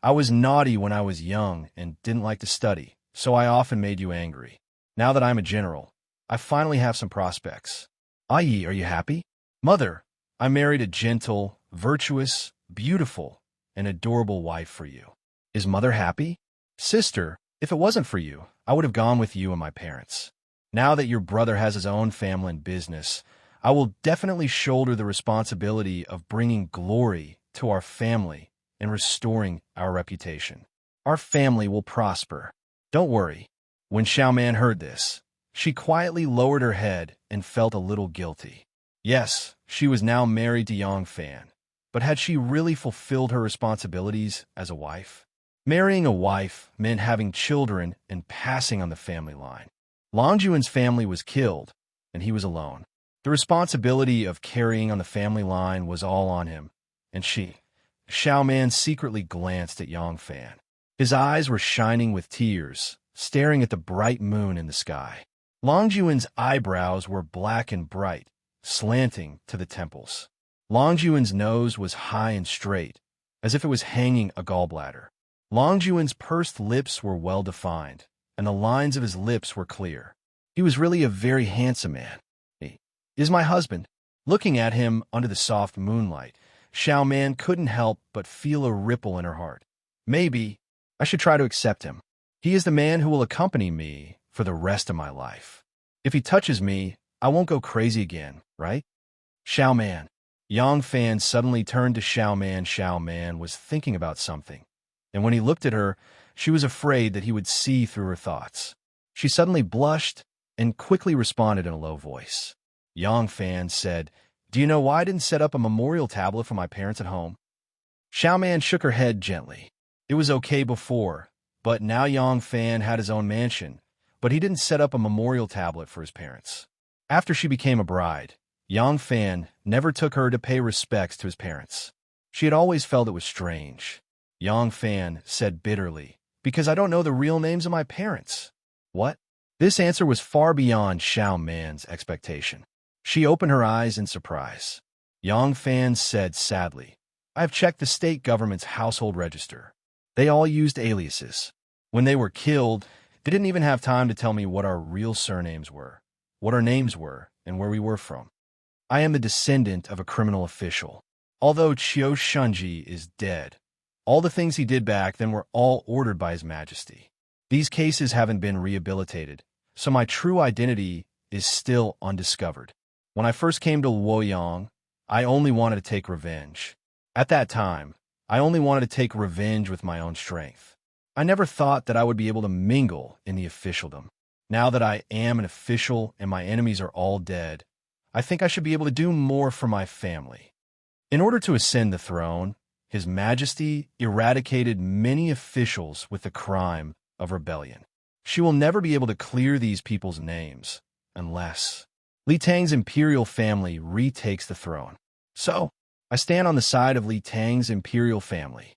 I was naughty when I was young and didn't like to study, so I often made you angry. Now that I'm a general, I finally have some prospects. Yi, are you happy? Mother, I married a gentle, virtuous, beautiful, and adorable wife for you. Is Mother happy? Sister, if it wasn't for you, I would have gone with you and my parents. Now that your brother has his own family and business, I will definitely shoulder the responsibility of bringing glory to our family and restoring our reputation. Our family will prosper. Don't worry." When Xiao Man heard this, she quietly lowered her head and felt a little guilty. Yes, she was now married to Yang Fan, but had she really fulfilled her responsibilities as a wife? Marrying a wife meant having children and passing on the family line. Long Jun's family was killed, and he was alone. The responsibility of carrying on the family line was all on him, and Xiao Man secretly glanced at Yang Fan. His eyes were shining with tears, staring at the bright moon in the sky. Long Jun's eyebrows were black and bright, slanting to the temples. Long Jun's nose was high and straight, as if it was hanging a gallbladder. Long Jun's pursed lips were well-defined, and the lines of his lips were clear. He was really a very handsome man. He is my husband. Looking at him under the soft moonlight, Xiao Man couldn't help but feel a ripple in her heart. Maybe I should try to accept him. He is the man who will accompany me for the rest of my life. If he touches me, I won't go crazy again, right? Xiao Man. Yang Fan suddenly turned to Xiao Man. Xiao Man was thinking about something, and when he looked at her, she was afraid that he would see through her thoughts. She suddenly blushed and quickly responded in a low voice. Yang Fan said, "Do you know why I didn't set up a memorial tablet for my parents at home?" Xiao Man shook her head gently. It was okay before, but now Yang Fan had his own mansion, but he didn't set up a memorial tablet for his parents. After she became a bride, Yang Fan never took her to pay respects to his parents. She had always felt it was strange. Yang Fan said bitterly, "Because I don't know the real names of my parents." What? This answer was far beyond Xiao Man's expectation. She opened her eyes in surprise. Yang Fan said sadly, "I have checked the state government's household register. They all used aliases. When they were killed, they didn't even have time to tell me what our real surnames were, what our names were, and where we were from. I am the descendant of a criminal official. Although Qiu Shinji is dead, all the things he did back then were all ordered by His Majesty. These cases haven't been rehabilitated, so my true identity is still undiscovered. When I first came to Luoyang, I only wanted to take revenge. At that time, I only wanted to take revenge with my own strength. I never thought that I would be able to mingle in the officialdom. Now that I am an official and my enemies are all dead, I think I should be able to do more for my family." In order to ascend the throne, His Majesty eradicated many officials with the crime of rebellion. She will never be able to clear these people's names unless Li Tang's imperial family retakes the throne. So, I stand on the side of Li Tang's imperial family.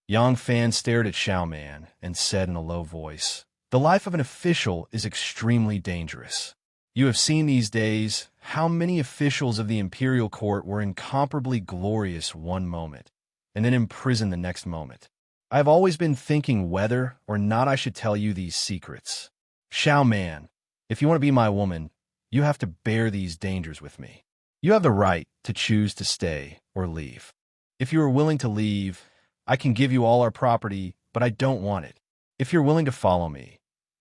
Yang Fan stared at Xiao Man and said in a low voice, "The life of an official is extremely dangerous. You have seen these days how many officials of the imperial court were incomparably glorious one moment, and then imprisoned the next moment. I have always been thinking whether or not I should tell you these secrets. Xiao Man, if you want to be my woman, you have to bear these dangers with me. You have the right to choose to stay or leave. If you are willing to leave, I can give you all our property, but I don't want it. If you're willing to follow me,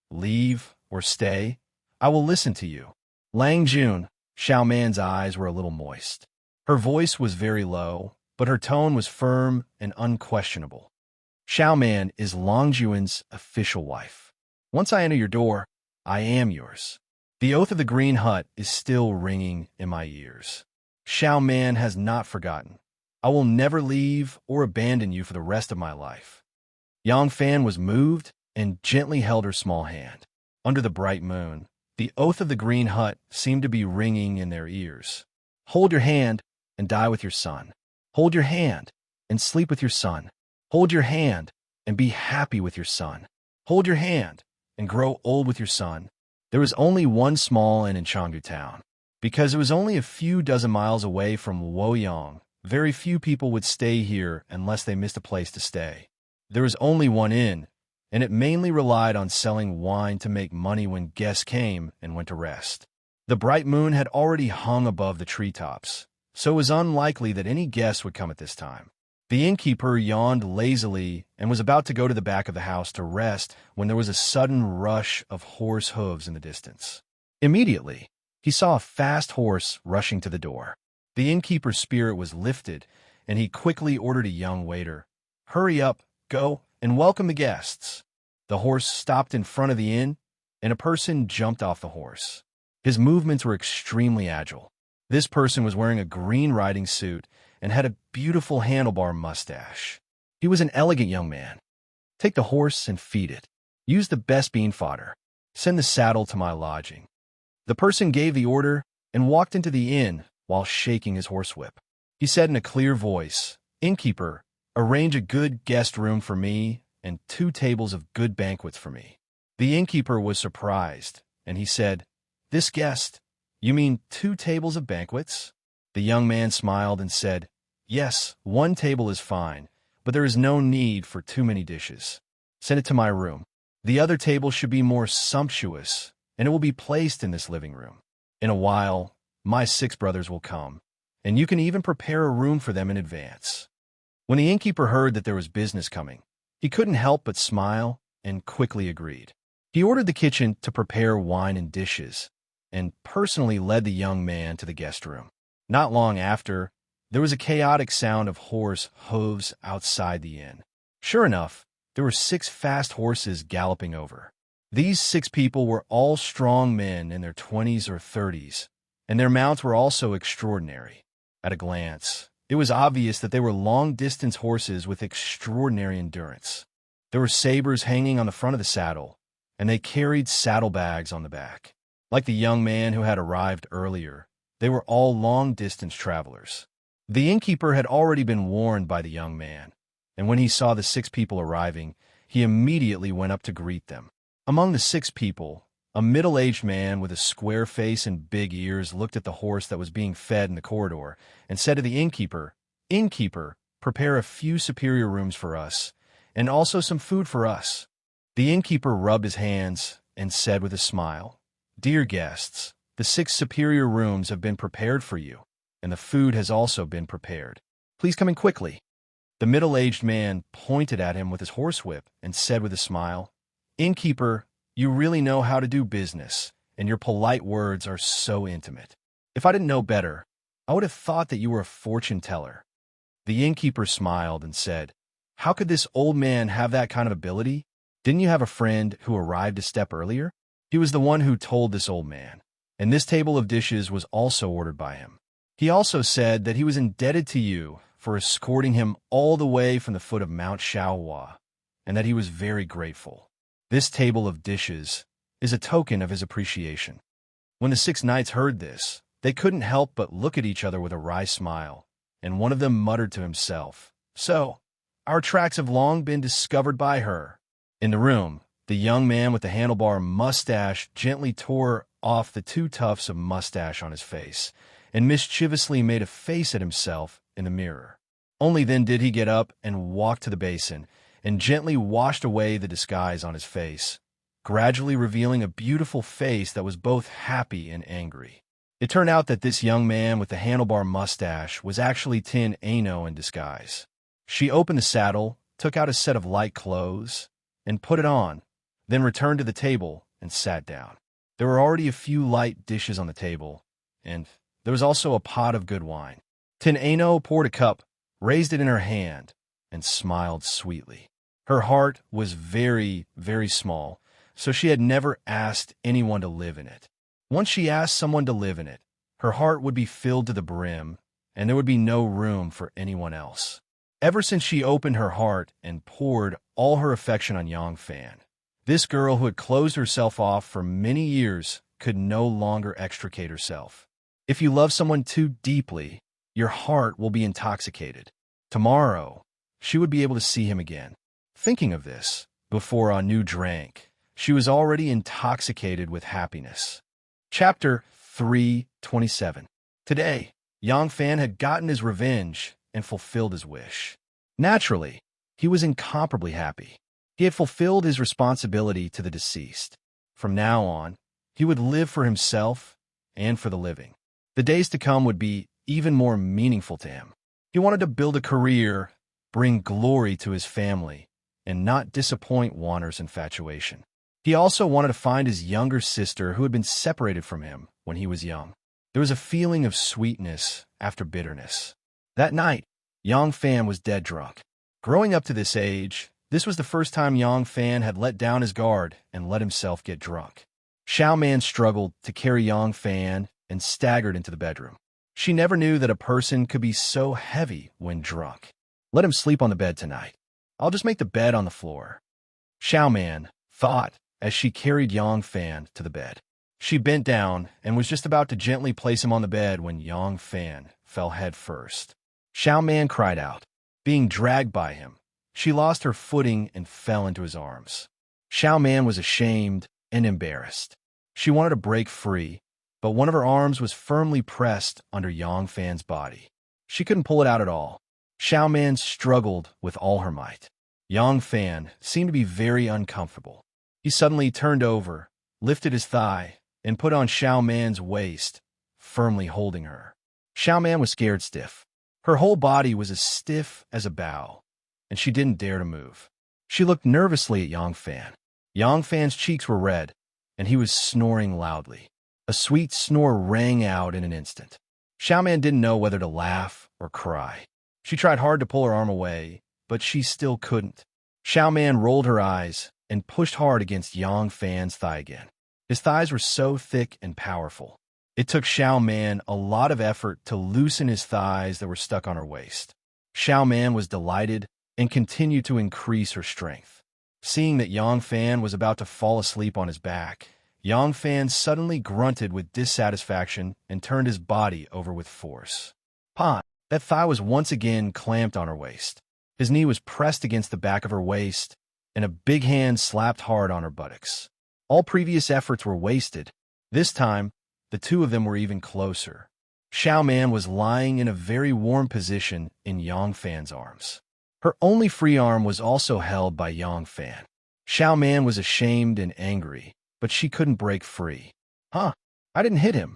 leave or stay, I will listen to you. Lang Jun, Xiao Man's eyes were a little moist. Her voice was very low, but her tone was firm and unquestionable. Xiao Man is Long Jun's official wife. Once I enter your door, I am yours. The oath of the Green Hut is still ringing in my ears. Xiao Man has not forgotten. I will never leave or abandon you for the rest of my life. Yang Fan was moved and gently held her small hand. Under the bright moon, the oath of the Green Hut seemed to be ringing in their ears. Hold your hand and die with your son. Hold your hand and sleep with your son. Hold your hand and be happy with your son. Hold your hand and grow old with your son. There was only one small inn in Changgu town. Because it was only a few dozen miles away from Luoyang, very few people would stay here unless they missed a place to stay. There was only one inn, and it mainly relied on selling wine to make money when guests came and went to rest. The bright moon had already hung above the treetops, so it was unlikely that any guests would come at this time. The innkeeper yawned lazily and was about to go to the back of the house to rest when there was a sudden rush of horse hooves in the distance. Immediately, he saw a fast horse rushing to the door. The innkeeper's spirit was lifted, and he quickly ordered a young waiter, "Hurry up, go, and welcome the guests." The horse stopped in front of the inn, and a person jumped off the horse. His movements were extremely agile. This person was wearing a green riding suit and had a beautiful handlebar mustache. He was an elegant young man. "Take the horse and feed it. Use the best bean fodder. Send the saddle to my lodging." The person gave the order and walked into the inn while shaking his horsewhip. He said in a clear voice, "Innkeeper, arrange a good guest room for me and 2 tables of good banquets for me." The innkeeper was surprised, and he said, "This guest, you mean 2 tables of banquets?" The young man smiled and said, "Yes, 1 table is fine, but there is no need for too many dishes. Send it to my room. The other table should be more sumptuous, and it will be placed in this living room. In a while, my 6 brothers will come, and you can even prepare a room for them in advance." When the innkeeper heard that there was business coming, he couldn't help but smile and quickly agreed. He ordered the kitchen to prepare wine and dishes, and personally led the young man to the guest room. Not long after, there was a chaotic sound of horse hooves outside the inn. Sure enough, there were 6 fast horses galloping over. These 6 people were all strong men in their 20s or 30s, and their mounts were also extraordinary. At a glance, it was obvious that they were long-distance horses with extraordinary endurance. There were sabers hanging on the front of the saddle, and they carried saddlebags on the back. Like the young man who had arrived earlier, they were all long-distance travelers. The innkeeper had already been warned by the young man, and when he saw the 6 people arriving, he immediately went up to greet them. Among the 6 people, a middle-aged man with a square face and big ears looked at the horse that was being fed in the corridor and said to the innkeeper, "Innkeeper, prepare a few superior rooms for us, and also some food for us." The innkeeper rubbed his hands and said with a smile, "Dear guests, the 6 superior rooms have been prepared for you, and the food has also been prepared. Please come in quickly." The middle-aged man pointed at him with his horsewhip and said with a smile, "Innkeeper, you really know how to do business, and your polite words are so intimate. If I didn't know better, I would have thought that you were a fortune teller." The innkeeper smiled and said, "How could this old man have that kind of ability? Didn't you have a friend who arrived a step earlier?" He was the one who told this old man, and this table of dishes was also ordered by him. He also said that he was indebted to you for escorting him all the way from the foot of Mount Shaohua, and that he was very grateful. This table of dishes is a token of his appreciation. When the 6 knights heard this, they couldn't help but look at each other with a wry smile, and one of them muttered to himself, "So, our tracks have long been discovered by her." In the room, the young man with the handlebar mustache gently tore off the 2 tufts of mustache on his face, and mischievously made a face at himself in the mirror. Only then did he get up and walk to the basin, and gently washed away the disguise on his face, gradually revealing a beautiful face that was both happy and angry. It turned out that this young man with the handlebar mustache was actually Tin Ano in disguise. She opened the saddle, took out a set of light clothes, and put it on, then returned to the table and sat down. There were already a few light dishes on the table, and there was also a pot of good wine. Tin Ano poured a cup, raised it in her hand, and smiled sweetly. Her heart was very, very small, so she had never asked anyone to live in it. Once she asked someone to live in it, her heart would be filled to the brim, and there would be no room for anyone else. Ever since she opened her heart and poured all her affection on Yang Fan, this girl who had closed herself off for many years could no longer extricate herself. If you love someone too deeply, your heart will be intoxicated. Tomorrow, she would be able to see him again. Thinking of this, before Anu drank, she was already intoxicated with happiness. Chapter 3:27. Today, Yang Fan had gotten his revenge and fulfilled his wish. Naturally, he was incomparably happy. He had fulfilled his responsibility to the deceased. From now on, he would live for himself and for the living. The days to come would be even more meaningful to him. He wanted to build a career, bring glory to his family, and not disappoint Warner's infatuation. He also wanted to find his younger sister who had been separated from him when he was young. There was a feeling of sweetness after bitterness. That night, Yang Fan was dead drunk. Growing up to this age, this was the first time Yang Fan had let down his guard and let himself get drunk. Xiao Man struggled to carry Yang Fan and staggered into the bedroom. She never knew that a person could be so heavy when drunk. Let him sleep on the bed tonight. I'll just make the bed on the floor, Xiao Man thought as she carried Yang Fan to the bed. She bent down and was just about to gently place him on the bed when Yang Fan fell head first. Xiao Man cried out. Being dragged by him, she lost her footing and fell into his arms. Xiao Man was ashamed and embarrassed. She wanted to break free, but one of her arms was firmly pressed under Yang Fan's body. She couldn't pull it out at all. Xiao Man struggled with all her might. Yang Fan seemed to be very uncomfortable. He suddenly turned over, lifted his thigh, and put on Xiao Man's waist, firmly holding her. Xiao Man was scared stiff. Her whole body was as stiff as a bow, and she didn't dare to move. She looked nervously at Yang Fan. Yang Fan's cheeks were red, and he was snoring loudly. A sweet snore rang out in an instant. Xiao Man didn't know whether to laugh or cry. She tried hard to pull her arm away, but she still couldn't. Xiao Man rolled her eyes and pushed hard against Yang Fan's thigh again. His thighs were so thick and powerful. It took Xiao Man a lot of effort to loosen his thighs that were stuck on her waist. Xiao Man was delighted and continued to increase her strength. Seeing that Yang Fan was about to fall asleep on his back, Yang Fan suddenly grunted with dissatisfaction and turned his body over with force. Pa! That thigh was once again clamped on her waist. His knee was pressed against the back of her waist, and a big hand slapped hard on her buttocks. All previous efforts were wasted. This time, the two of them were even closer. Xiao Man was lying in a very warm position in Yang Fan's arms. Her only free arm was also held by Yang Fan. Xiao Man was ashamed and angry, but she couldn't break free. I didn't hit him.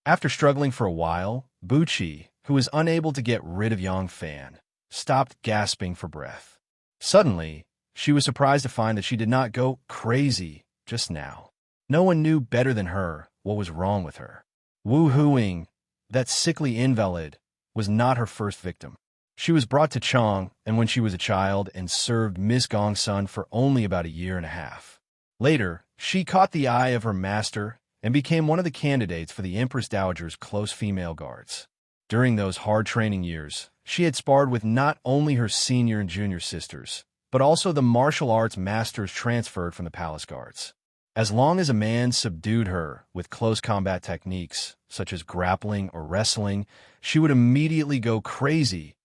After struggling for a while, Buqi, who was unable to get rid of Yang Fan, stopped gasping for breath. Suddenly, she was surprised to find that she did not go crazy just now. No one knew better than her what was wrong with her. Wu Huing, that sickly invalid, was not her first victim. She was brought to Chang and when she was a child and served Miss Gongsun for only about a year and a half. Later, she caught the eye of her master and became one of the candidates for the Empress Dowager's close female guards. During those hard training years, she had sparred with not only her senior and junior sisters, but also the martial arts masters transferred from the palace guards. As long as a man subdued her with close combat techniques, such as grappling or wrestling, she would immediately go crazy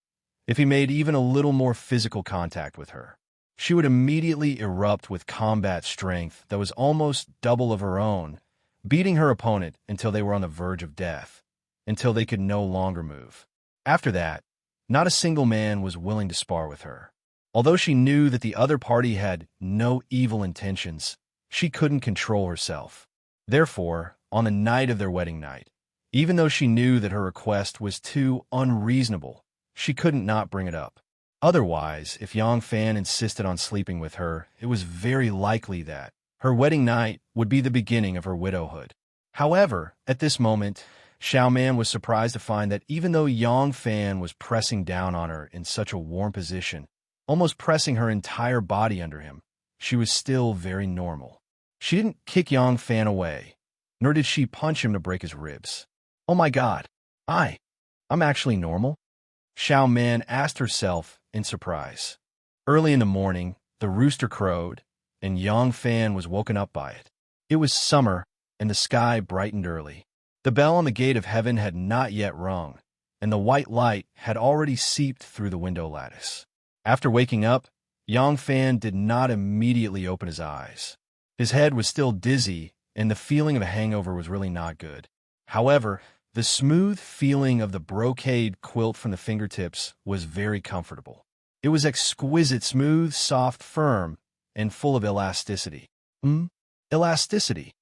if he made even a little more physical contact with her. She would immediately erupt with combat strength that was almost double of her own, beating her opponent until they were on the verge of death, until they could no longer move. After that, Not a single man was willing to spar with her. Although she knew that the other party had no evil intentions, she couldn't control herself. Therefore, on the night of their wedding night, even though she knew that her request was too unreasonable, she couldn't not bring it up. Otherwise, if Yang Fan insisted on sleeping with her, it was very likely that her wedding night would be the beginning of her widowhood. However, at this moment, Xiao Man was surprised to find that even though Yang Fan was pressing down on her in such a warm position, almost pressing her entire body under him, she was still very normal. She didn't kick Yang Fan away, nor did she punch him to break his ribs. Oh my God, I'm actually normal? Xiao Man asked herself in surprise. Early in the morning, the rooster crowed, and Yang Fan was woken up by it. It was summer, and the sky brightened early. The bell on the gate of heaven had not yet rung, and the white light had already seeped through the window lattice. After waking up, Yang Fan did not immediately open his eyes. His head was still dizzy, and the feeling of a hangover was really not good. However, the smooth feeling of the brocade quilt from the fingertips was very comfortable. It was exquisite, smooth, soft, firm, and full of elasticity. Elasticity.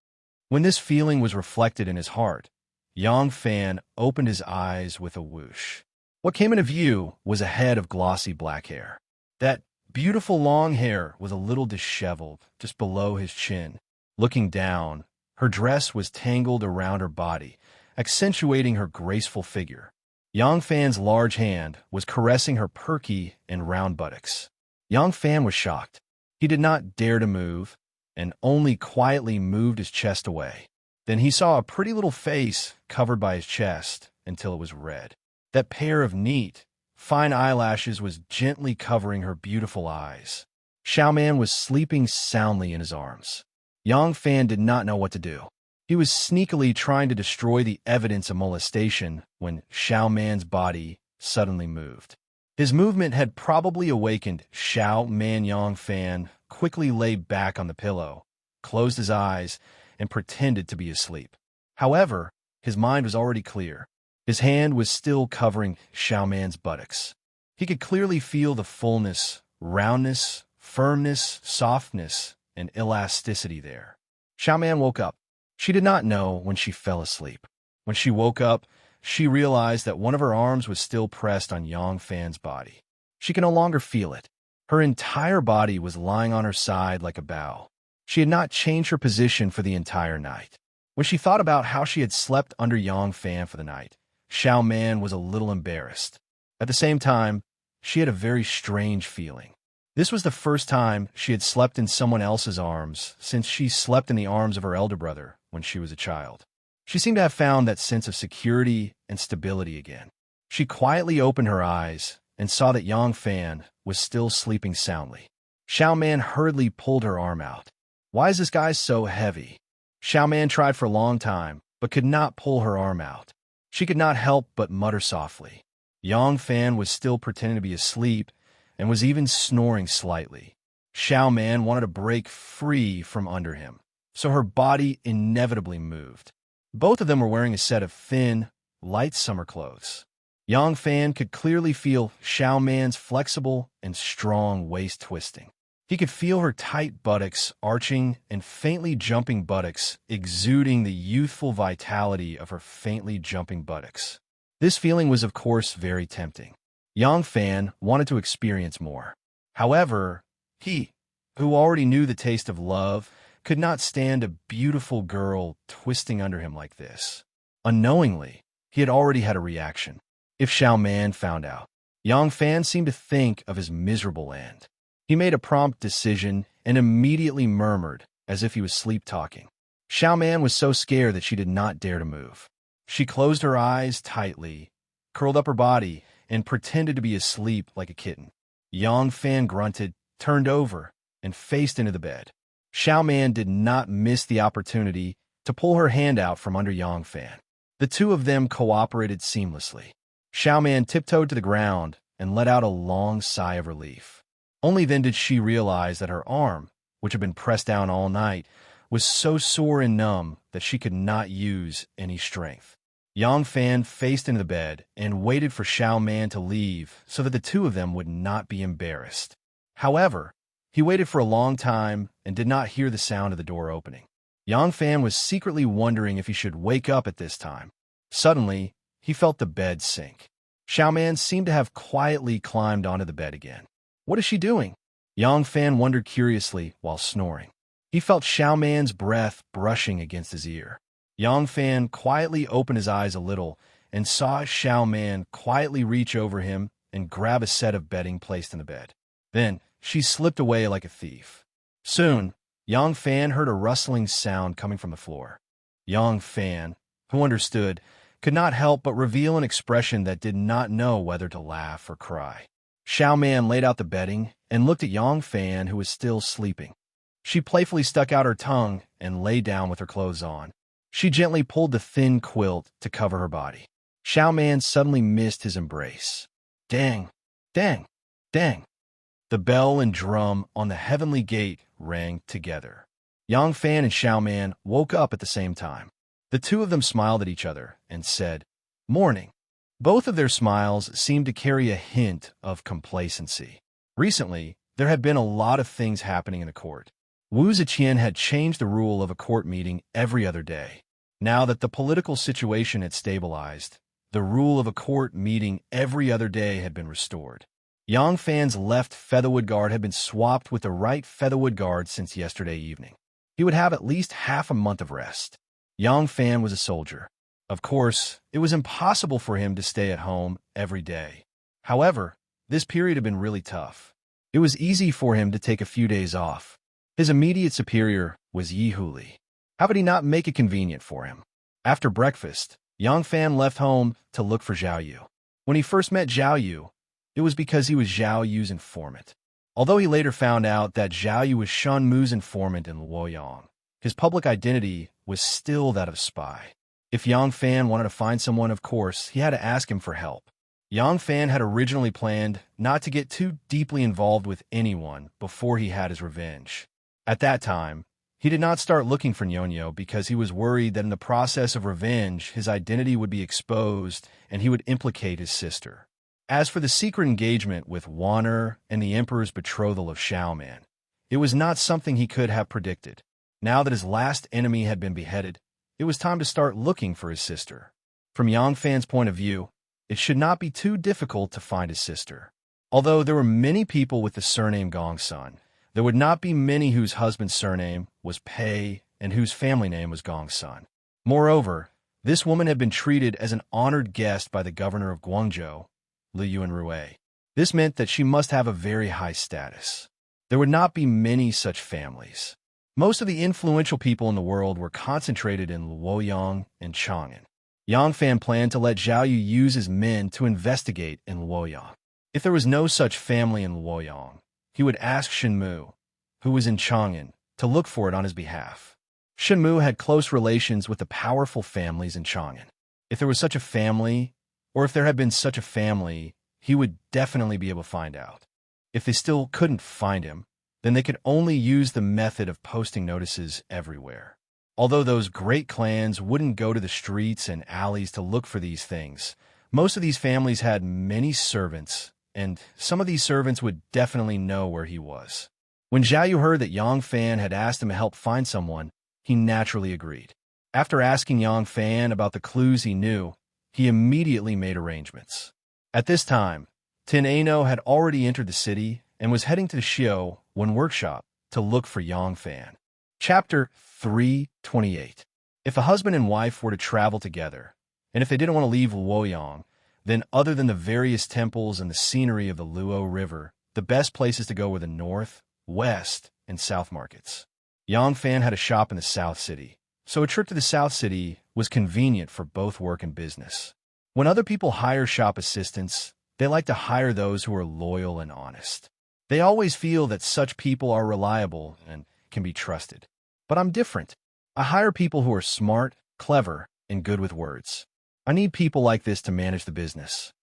When this feeling was reflected in his heart, Yang Fan opened his eyes with a whoosh. What came into view was a head of glossy black hair. That beautiful long hair was a little disheveled, just below his chin. Looking down, her dress was tangled around her body, accentuating her graceful figure. Yang Fan's large hand was caressing her perky and round buttocks. Yang Fan was shocked. He did not dare to move, and only quietly moved his chest away. Then he saw a pretty little face covered by his chest until it was red. That pair of neat, fine eyelashes was gently covering her beautiful eyes. Xiao Man was sleeping soundly in his arms. Yang Fan did not know what to do. He was sneakily trying to destroy the evidence of molestation when Xiao Man's body suddenly moved. His movement had probably awakened Xiao Man. Yang Fan quickly lay back on the pillow, closed his eyes, and pretended to be asleep. However, his mind was already clear. His hand was still covering Xiao Man's buttocks. He could clearly feel the fullness, roundness, firmness, softness, and elasticity there. Xiao Man woke up. She did not know when she fell asleep. When she woke up, she realized that one of her arms was still pressed on Yang Fan's body. She could no longer feel it. Her entire body was lying on her side like a bow. She had not changed her position for the entire night. When she thought about how she had slept under Yang Fan for the night, Xiao Man was a little embarrassed. At the same time, she had a very strange feeling. This was the first time she had slept in someone else's arms since she slept in the arms of her elder brother when she was a child. She seemed to have found that sense of security and stability again. She quietly opened her eyes and saw that Yang Fan was still sleeping soundly. Xiao Man hurriedly pulled her arm out. Why is this guy so heavy? Xiao Man tried for a long time, but could not pull her arm out. She could not help but mutter softly. Yang Fan was still pretending to be asleep and was even snoring slightly. Xiao Man wanted to break free from under him, so her body inevitably moved. Both of them were wearing a set of thin, light summer clothes. Yang Fan could clearly feel Xiao Man's flexible and strong waist twisting. He could feel her tight buttocks arching and faintly jumping buttocks exuding the youthful vitality of her faintly jumping buttocks. This feeling was, of course, very tempting. Yang Fan wanted to experience more. However, he, who already knew the taste of love, could not stand a beautiful girl twisting under him like this. Unknowingly, he had already had a reaction. If Xiao Man found out, Yang Fan seemed to think of his miserable end. He made a prompt decision and immediately murmured, as if he was sleep-talking. Xiao Man was so scared that she did not dare to move. She closed her eyes tightly, curled up her body, and pretended to be asleep like a kitten. Yang Fan grunted, turned over, and faced into the bed. Xiao Man did not miss the opportunity to pull her hand out from under Yang Fan. The two of them cooperated seamlessly. Xiao Man tiptoed to the ground and let out a long sigh of relief. Only then did she realize that her arm, which had been pressed down all night, was so sore and numb that she could not use any strength. Yang Fan faced into the bed and waited for Xiao Man to leave so that the two of them would not be embarrassed. However, he waited for a long time and did not hear the sound of the door opening. Yang Fan was secretly wondering if he should wake up at this time. Suddenly, he felt the bed sink. Xiao Man seemed to have quietly climbed onto the bed again. What is she doing? Yang Fan wondered curiously while snoring. He felt Xiao Man's breath brushing against his ear. Yang Fan quietly opened his eyes a little and saw Xiao Man quietly reach over him and grab a set of bedding placed in the bed. Then, she slipped away like a thief. Soon, Yang Fan heard a rustling sound coming from the floor. Yang Fan, who understood, could not help but reveal an expression that did not know whether to laugh or cry. Xiao Man laid out the bedding and looked at Yang Fan, who was still sleeping. She playfully stuck out her tongue and lay down with her clothes on. She gently pulled the thin quilt to cover her body. Xiao Man suddenly missed his embrace. Dang! Dang! Dang! The bell and drum on the heavenly gate rang together. Yang Fan and Xiao Man woke up at the same time. The two of them smiled at each other and said, "Morning." Both of their smiles seemed to carry a hint of complacency. Recently, there had been a lot of things happening in the court. Wu Ziqian had changed the rule of a court meeting every other day. Now that the political situation had stabilized, the rule of a court meeting every other day had been restored. Yang Fan's left Featherwood Guard had been swapped with the right Featherwood Guard since yesterday evening. He would have at least half a month of rest. Yang Fan was a soldier. Of course, it was impossible for him to stay at home every day. However, this period had been really tough. It was easy for him to take a few days off. His immediate superior was Yi Huli. How could he not make it convenient for him? After breakfast, Yang Fan left home to look for Zhao Yu. When he first met Zhao Yu, it was because he was Zhao Yu's informant. Although he later found out that Zhao Yu was Shun Mu's informant in Luoyang, his public identity was still that of spy. If Yang Fan wanted to find someone, of course, he had to ask him for help. Yang Fan had originally planned not to get too deeply involved with anyone before he had his revenge. At that time, he did not start looking for Nyonyo because he was worried that in the process of revenge, his identity would be exposed and he would implicate his sister. As for the secret engagement with Wan'er and the Emperor's betrothal of Xiaoman, it was not something he could have predicted. Now that his last enemy had been beheaded, it was time to start looking for his sister. From Yang Fan's point of view, it should not be too difficult to find his sister. Although there were many people with the surname Gongsun, there would not be many whose husband's surname was Pei and whose family name was Gongsun. Moreover, this woman had been treated as an honored guest by the governor of Guangzhou, Liu Yuanrui. This meant that she must have a very high status. There would not be many such families. Most of the influential people in the world were concentrated in Luoyang and Chang'an. Yang Fan planned to let Zhao Yu use his men to investigate in Luoyang. If there was no such family in Luoyang, he would ask Shenmu, who was in Chang'an, to look for it on his behalf. Shenmu had close relations with the powerful families in Chang'an. If there was such a family, or if there had been such a family, he would definitely be able to find out. If they still couldn't find him, then they could only use the method of posting notices everywhere. Although those great clans wouldn't go to the streets and alleys to look for these things, most of these families had many servants, and some of these servants would definitely know where he was. When Zhao Yu heard that Yang Fan had asked him to help find someone, he naturally agreed. After asking Yang Fan about the clues he knew, he immediately made arrangements. At this time, Tin Ano had already entered the city and was heading to the Xiao Wen workshop to look for Yang Fan. Chapter 328. If a husband and wife were to travel together, and if they didn't want to leave Luoyang, then other than the various temples and the scenery of the Luo River, the best places to go were the north, west, and south markets. Yang Fan had a shop in the south city, so a trip to the south city was convenient for both work and business. When other people hire shop assistants, they like to hire those who are loyal and honest. They always feel that such people are reliable and can be trusted. But I'm different. I hire people who are smart, clever, and good with words. I need people like this to manage the business.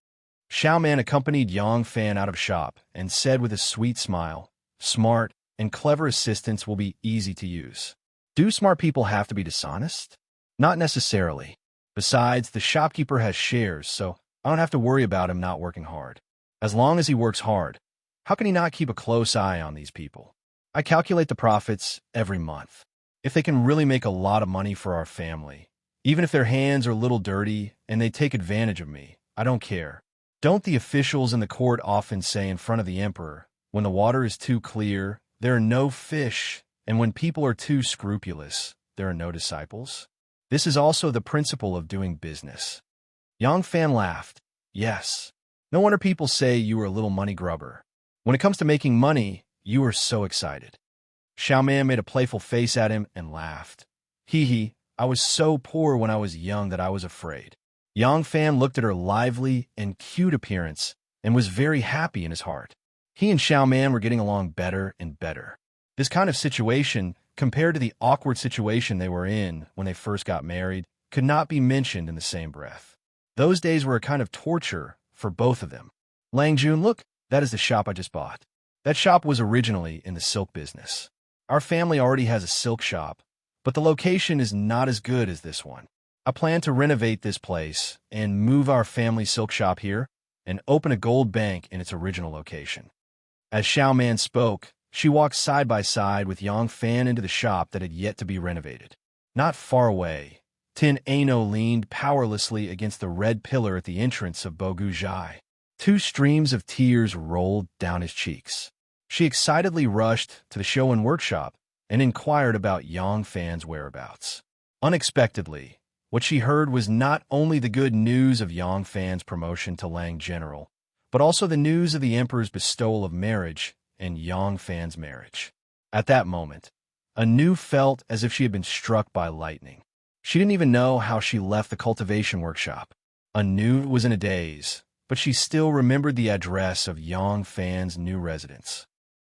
Xiao Man accompanied Yang Fan out of shop and said with a sweet smile, "Smart and clever assistants will be easy to use." Do smart people have to be dishonest? Not necessarily. Besides, the shopkeeper has shares, so I don't have to worry about him not working hard. As long as he works hard, how can he not keep a close eye on these people? I calculate the profits every month. If they can really make a lot of money for our family, even if their hands are a little dirty and they take advantage of me, I don't care. Don't the officials in the court often say in front of the emperor, when the water is too clear, there are no fish, and when people are too scrupulous, there are no disciples? This is also the principle of doing business. Yang Fan laughed. Yes. No wonder people say you are a little money grubber. When it comes to making money, you are so excited. Xiao Man made a playful face at him and laughed. Hee hee, I was so poor when I was young that I was afraid. Yang Fan looked at her lively and cute appearance and was very happy in his heart. He and Xiao Man were getting along better and better. This kind of situation, compared to the awkward situation they were in when they first got married, could not be mentioned in the same breath. Those days were a kind of torture for both of them. Lang Jun, look, that is the shop I just bought. That shop was originally in the silk business. Our family already has a silk shop, but the location is not as good as this one. I plan to renovate this place and move our family silk shop here and open a gold bank in its original location. As Xiao Man spoke, she walked side by side with Yang Fan into the shop that had yet to be renovated. Not far away, Tin Ano leaned powerlessly against the red pillar at the entrance of Bogu Zhai. 2 streams of tears rolled down his cheeks. She excitedly rushed to the show and workshop and inquired about Yang Fan's whereabouts. Unexpectedly, what she heard was not only the good news of Yang Fan's promotion to Lang General, but also the news of the emperor's bestowal of marriage and Yang Fan's marriage. At that moment, Anu felt as if she had been struck by lightning. She didn't even know how she left the cultivation workshop. Anu was in a daze, but she still remembered the address of Yang Fan's new residence.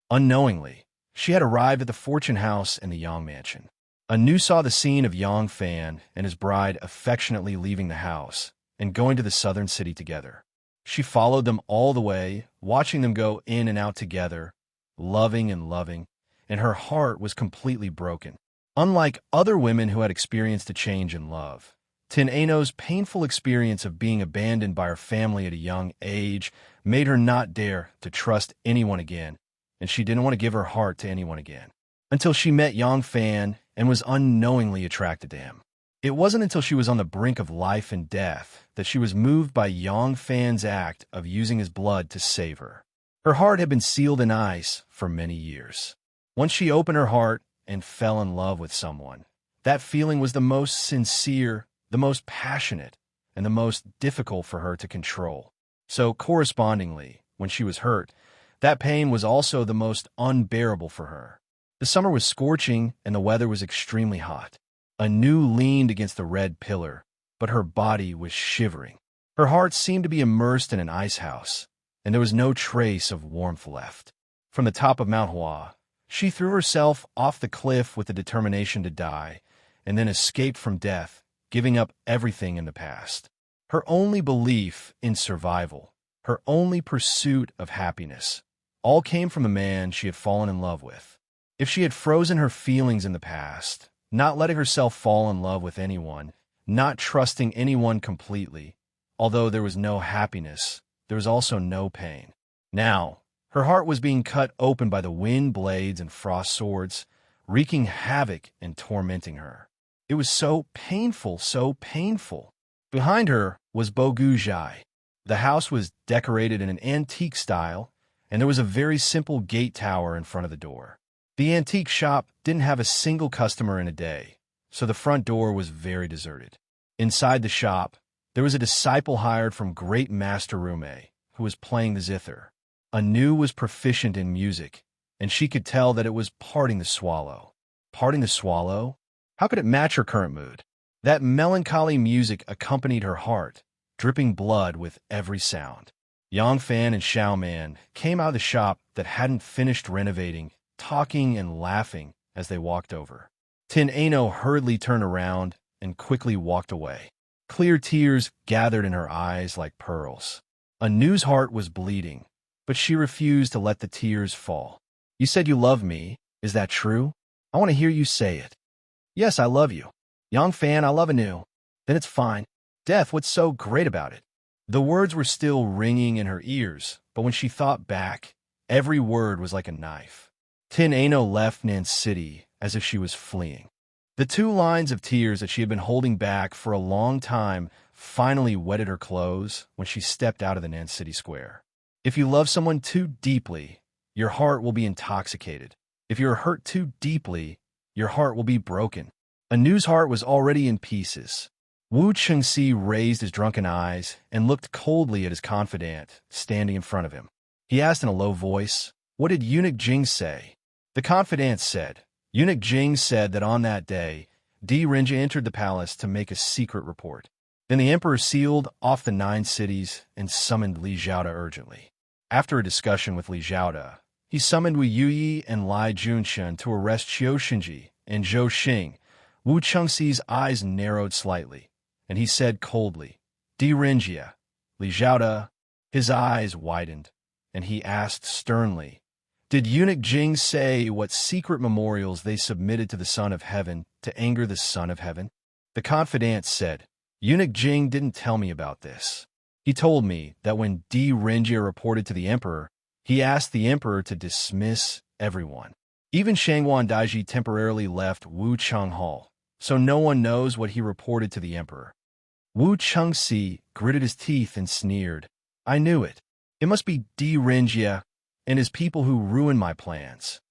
Unknowingly, she had arrived at the fortune house in the Yang mansion. Anu saw the scene of Yang Fan and his bride affectionately leaving the house and going to the southern city together. She followed them all the way, watching them go in and out together, loving, and her heart was completely broken. Unlike other women who had experienced a change in love, Tin Ano's painful experience of being abandoned by her family at a young age made her not dare to trust anyone again, and she didn't want to give her heart to anyone again. Until she met Yang Fan and was unknowingly attracted to him. It wasn't until she was on the brink of life and death that she was moved by Yang Fan's act of using his blood to save her. Her heart had been sealed in ice for many years. Once she opened her heart and fell in love with someone, that feeling was the most sincere, the most passionate, and the most difficult for her to control. So correspondingly, when she was hurt, that pain was also the most unbearable for her. The summer was scorching and the weather was extremely hot. Anu leaned against the red pillar, but her body was shivering. Her heart seemed to be immersed in an ice house, and there was no trace of warmth left. From the top of Mount Hua, she threw herself off the cliff with the determination to die, and then escaped from death, giving up everything in the past. Her only belief in survival, her only pursuit of happiness, all came from the man she had fallen in love with. If she had frozen her feelings in the past, not letting herself fall in love with anyone, not trusting anyone completely, although there was no happiness, there was also no pain. Now, her heart was being cut open by the wind blades and frost swords, wreaking havoc and tormenting her. It was so painful, so painful. Behind her was Bogu Zhai. The house was decorated in an antique style, and there was a very simple gate tower in front of the door. The antique shop didn't have a single customer in a day, so the front door was very deserted. Inside the shop, there was a disciple hired from great master Rume, who was playing the zither. Anu was proficient in music, and she could tell that it was Parting the Swallow. Parting the Swallow? How could it match her current mood? That melancholy music accompanied her heart, dripping blood with every sound. Yang Fan and Xiao Man came out of the shop that hadn't finished renovating, talking and laughing as they walked over. Tin Ano hurriedly turned around and quickly walked away. Clear tears gathered in her eyes like pearls. Anu's heart was bleeding, but she refused to let the tears fall. You said you love me. Is that true? I want to hear you say it. Yes, I love you. Yang Fan, I love Anu. Then it's fine. Death, what's so great about it? The words were still ringing in her ears, but when she thought back, every word was like a knife. Tin Ano left Nan City as if she was fleeing. The 2 lines of tears that she had been holding back for a long time finally wetted her clothes when she stepped out of the Nan City Square. If you love someone too deeply, your heart will be intoxicated. If you are hurt too deeply, your heart will be broken. Anu's heart was already in pieces. Wu Chengxi raised his drunken eyes and looked coldly at his confidant standing in front of him. He asked in a low voice, "What did Eunuch Jing say?" The confidant said, "Eunuch Jing said that on that day, Di Renjia entered the palace to make a secret report. Then the emperor sealed off the 9 cities and summoned Li Zhaoda urgently. After a discussion with Li Zhaoda, he summoned Wu Yuyi and Lai Junshan to arrest Qiu Shinji and Zhou Xing." Wu Chengxi's eyes narrowed slightly, and he said coldly, "Di Renjia, Li Zhaoda." His eyes widened, and he asked sternly, "Did Eunuch Jing say what secret memorials they submitted to the Son of Heaven to anger the Son of Heaven?" The confidant said, "Eunuch Jing didn't tell me about this. He told me that when Di Renjia reported to the emperor, he asked the emperor to dismiss everyone. Even Shangguan Daiji temporarily left Wu Cheng Hall, so no one knows what he reported to the emperor." Wu Chengxi gritted his teeth and sneered, "I knew it. It must be Di Renjia and his people who ruined my plans."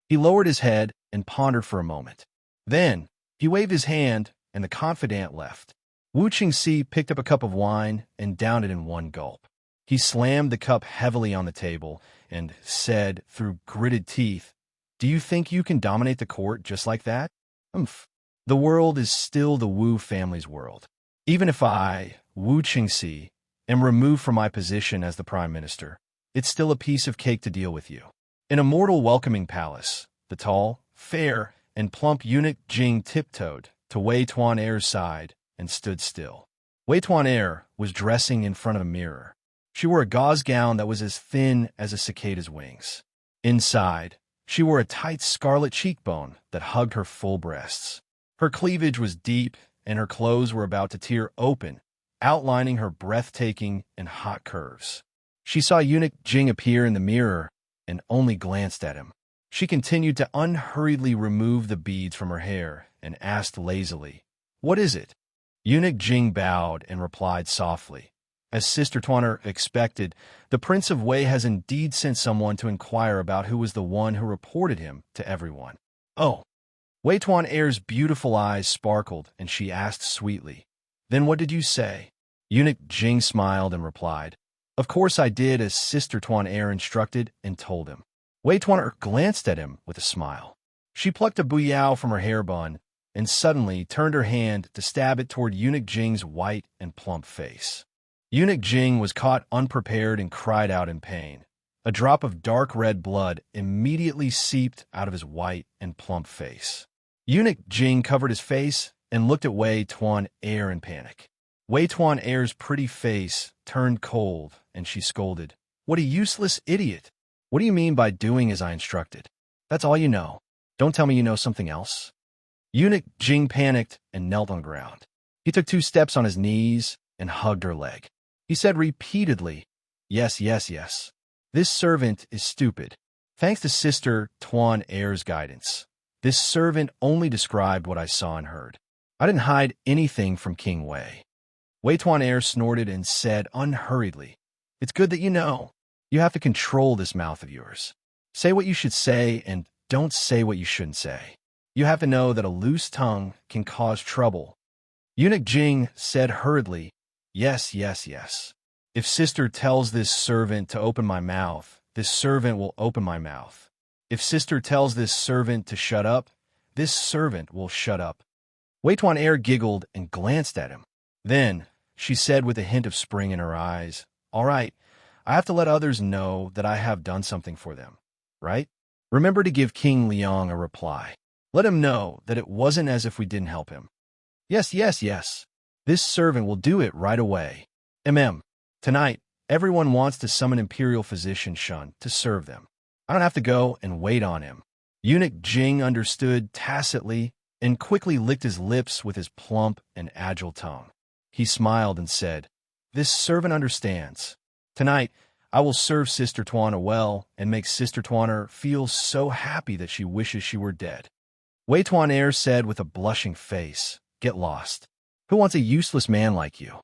He lowered his head and pondered for a moment. Then he waved his hand, and the confidant left. Wu Chengxi picked up a cup of wine and downed it in one gulp. He slammed the cup heavily on the table and said through gritted teeth, "Do you think you can dominate the court just like that? Umph. The world is still the Wu family's world. Even if I, Wu Chengxi, am removed from my position as the prime minister, it's still a piece of cake to deal with you." In a mortal welcoming palace, the tall, fair, and plump eunuch Jing tiptoed to Wei Tuan Er's side and stood still. Wei Tuan Er was dressing in front of a mirror. She wore a gauze gown that was as thin as a cicada's wings. Inside, she wore a tight scarlet cheekbone that hugged her full breasts. Her cleavage was deep, and her clothes were about to tear open, outlining her breathtaking and hot curves. She saw Eunuch Jing appear in the mirror and only glanced at him. She continued to unhurriedly remove the beads from her hair and asked lazily, "What is it?" Eunuch Jing bowed and replied softly, "As Sister Tuaner expected, the Prince of Wei has indeed sent someone to inquire about who was the one who reported him to everyone." "Oh." Wei Tuan Er's beautiful eyes sparkled, and she asked sweetly, "Then what did you say?" Eunuch Jing smiled and replied, "Of course I did as Sister Tuan Er instructed and told him." Wei Tuan Er glanced at him with a smile. She plucked a buyao from her hair bun and suddenly turned her hand to stab it toward Eunuch Jing's white and plump face. Eunuch Jing was caught unprepared and cried out in pain. A drop of dark red blood immediately seeped out of his white and plump face. Eunuch Jing covered his face and looked at Wei Tuan Er in panic. Wei Tuan Er's pretty face turned cold, and she scolded, "What a useless idiot! What do you mean by doing as I instructed? That's all you know. Don't tell me you know something else." Eunuch Jing panicked and knelt on the ground. He took 2 steps on his knees and hugged her leg. He said repeatedly, "Yes, yes, yes. This servant is stupid. Thanks to Sister Tuan Er's guidance, this servant only described what I saw and heard. I didn't hide anything from King Wei." Wei Tuan Er snorted and said unhurriedly, "It's good that you know. You have to control this mouth of yours. Say what you should say and don't say what you shouldn't say. You have to know that a loose tongue can cause trouble." Eunuch Jing said hurriedly, "Yes, yes, yes. If Sister tells this servant to open my mouth, this servant will open my mouth. If Sister tells this servant to shut up, this servant will shut up." Wei Tuan Er giggled and glanced at him. Then she said with a hint of spring in her eyes, "All right, I have to let others know that I have done something for them, right? Remember to give King Liang a reply. Let him know that it wasn't as if we didn't help him." "Yes, yes, yes. This servant will do it right away. Tonight, everyone wants to summon Imperial Physician Shun to serve them. I don't have to go and wait on him." Eunuch Jing understood tacitly and quickly licked his lips with his plump and agile tongue. He smiled and said, "This servant understands. Tonight, I will serve Sister Twana well and make Sister Twana feel so happy that she wishes she were dead." Wei Tuan said with a blushing face, "Get lost. Who wants a useless man like you?"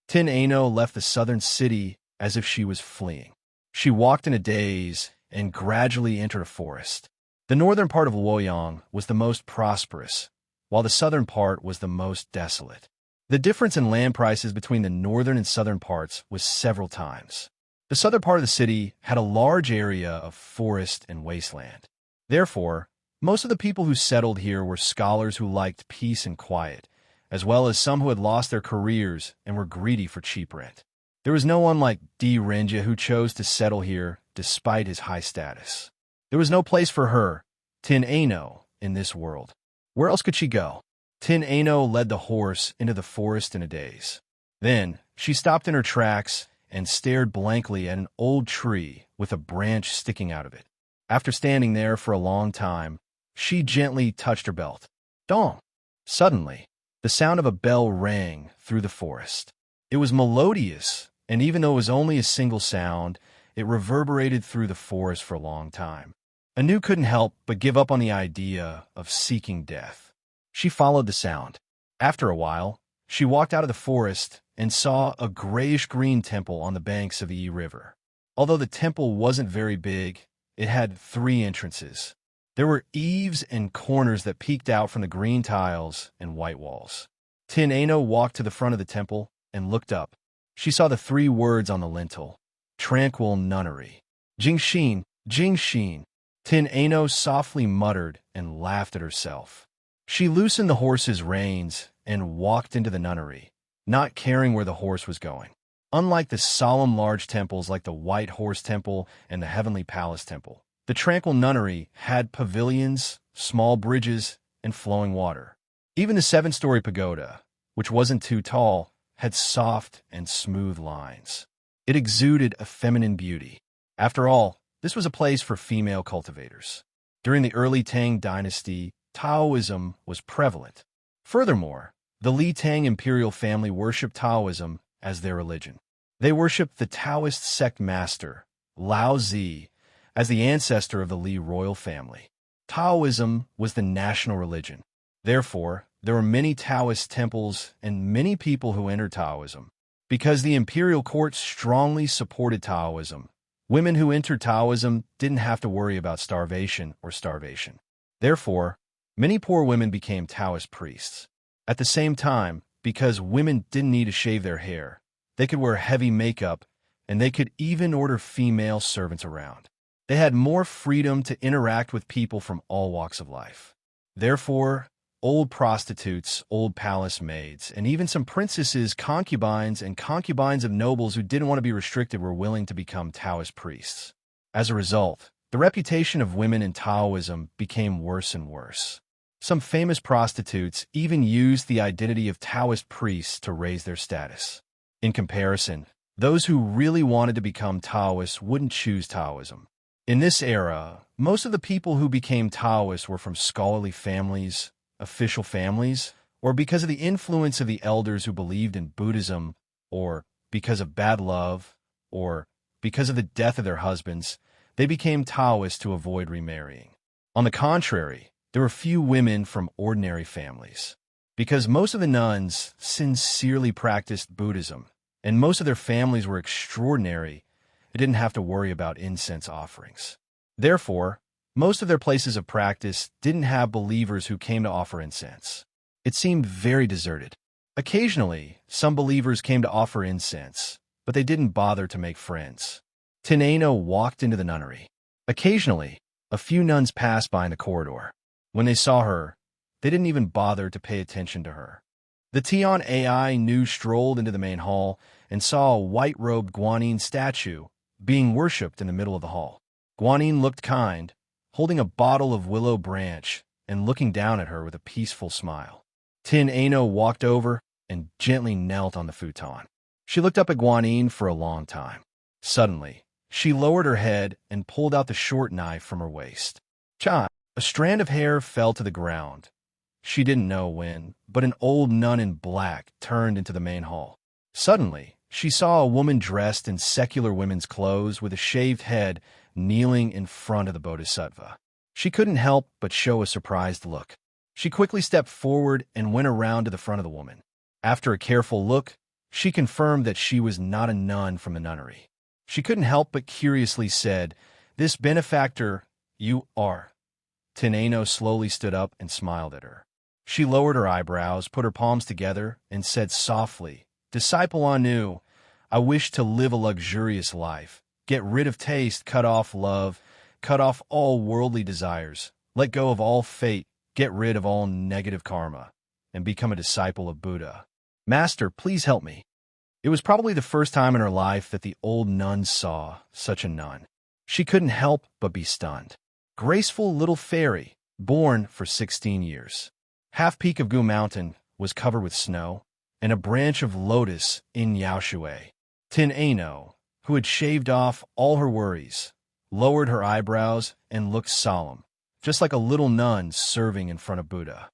Tin Ano left the southern city as if she was fleeing. She walked in a daze and gradually entered a forest. The northern part of Luoyang was the most prosperous, while the southern part was the most desolate. The difference in land prices between the northern and southern parts was several times. The southern part of the city had a large area of forest and wasteland. Therefore, most of the people who settled here were scholars who liked peace and quiet, as well as some who had lost their careers and were greedy for cheap rent. There was no one like Di Renja who chose to settle here despite his high status. There was no place for her, Tin Ano, in this world. Where else could she go? Tin Ano led the horse into the forest in a daze. Then, she stopped in her tracks and stared blankly at an old tree with a branch sticking out of it. After standing there for a long time, she gently touched her belt. Dong! Suddenly, the sound of a bell rang through the forest. It was melodious, and even though it was only a single sound, it reverberated through the forest for a long time. Anu couldn't help but give up on the idea of seeking death. She followed the sound. After a while, she walked out of the forest and saw a grayish-green temple on the banks of the Yi River. Although the temple wasn't very big, it had 3 entrances. There were eaves and corners that peeked out from the green tiles and white walls. Tin Ano walked to the front of the temple and looked up. She saw the 3 words on the lintel: Tranquil Nunnery. Jingxin, Jingxin. Tin Ano softly muttered and laughed at herself. She loosened the horse's reins and walked into the nunnery, not caring where the horse was going. Unlike the solemn large temples like the White Horse Temple and the Heavenly Palace Temple, the Tranquil Nunnery had pavilions, small bridges, and flowing water. Even the 7-story pagoda, which wasn't too tall, had soft and smooth lines. It exuded a feminine beauty. After all, this was a place for female cultivators. During the early Tang dynasty, Taoism was prevalent. Furthermore, the Li Tang imperial family worshipped Taoism as their religion. They worshipped the Taoist sect master, Lao Zi, as the ancestor of the Li royal family. Taoism was the national religion. Therefore, there were many Taoist temples and many people who entered Taoism. Because the imperial court strongly supported Taoism, women who entered Taoism didn't have to worry about starvation. Therefore, many poor women became Taoist priests. At the same time, because women didn't need to shave their hair, they could wear heavy makeup, and they could even order female servants around. They had more freedom to interact with people from all walks of life. Therefore, old prostitutes, old palace maids, and even some princesses, concubines, and concubines of nobles who didn't want to be restricted were willing to become Taoist priests. As a result, the reputation of women in Taoism became worse and worse. Some famous prostitutes even used the identity of Taoist priests to raise their status. In comparison, those who really wanted to become Taoists wouldn't choose Taoism. In this era, most of the people who became Taoists were from scholarly families, official families, or because of the influence of the elders who believed in Buddhism, or because of bad love, or because of the death of their husbands. They became Taoists to avoid remarrying. On the contrary, there were few women from ordinary families. Because most of the nuns sincerely practiced Buddhism, and most of their families were extraordinary, they didn't have to worry about incense offerings. Therefore, most of their places of practice didn't have believers who came to offer incense. It seemed very deserted. Occasionally, some believers came to offer incense, but they didn't bother to make friends. Tin Ano walked into the nunnery. Occasionally, a few nuns passed by in the corridor. When they saw her, they didn't even bother to pay attention to her. The Tian Ai Nu strolled into the main hall and saw a white-robed Guanyin statue being worshipped in the middle of the hall. Guanyin looked kind, holding a bottle of willow branch and looking down at her with a peaceful smile. Tin Ano walked over and gently knelt on the futon. She looked up at Guanyin for a long time. Suddenly, she lowered her head and pulled out the short knife from her waist. Cha! A strand of hair fell to the ground. she didn't know when, but an old nun in black turned into the main hall. Suddenly, she saw a woman dressed in secular women's clothes with a shaved head kneeling in front of the bodhisattva. She couldn't help but show a surprised look. She quickly stepped forward and went around to the front of the woman. After a careful look, she confirmed that she was not a nun from the nunnery. She couldn't help but curiously said, "This benefactor, you are." Teneno slowly stood up and smiled at her. She lowered her eyebrows, put her palms together, and said softly, "Disciple Anu, I wish to live a luxurious life, get rid of taste, cut off love, cut off all worldly desires, let go of all fate, get rid of all negative karma, and become a disciple of Buddha. Master, please help me." It was probably the first time in her life that the old nun saw such a nun. She couldn't help but be stunned. Graceful little fairy, born for 16 years. Half peak of Gu Mountain was covered with snow, and a branch of lotus in Yaoshui. Tin Ano, who had shaved off all her worries, lowered her eyebrows and looked solemn, just like a little nun serving in front of Buddha.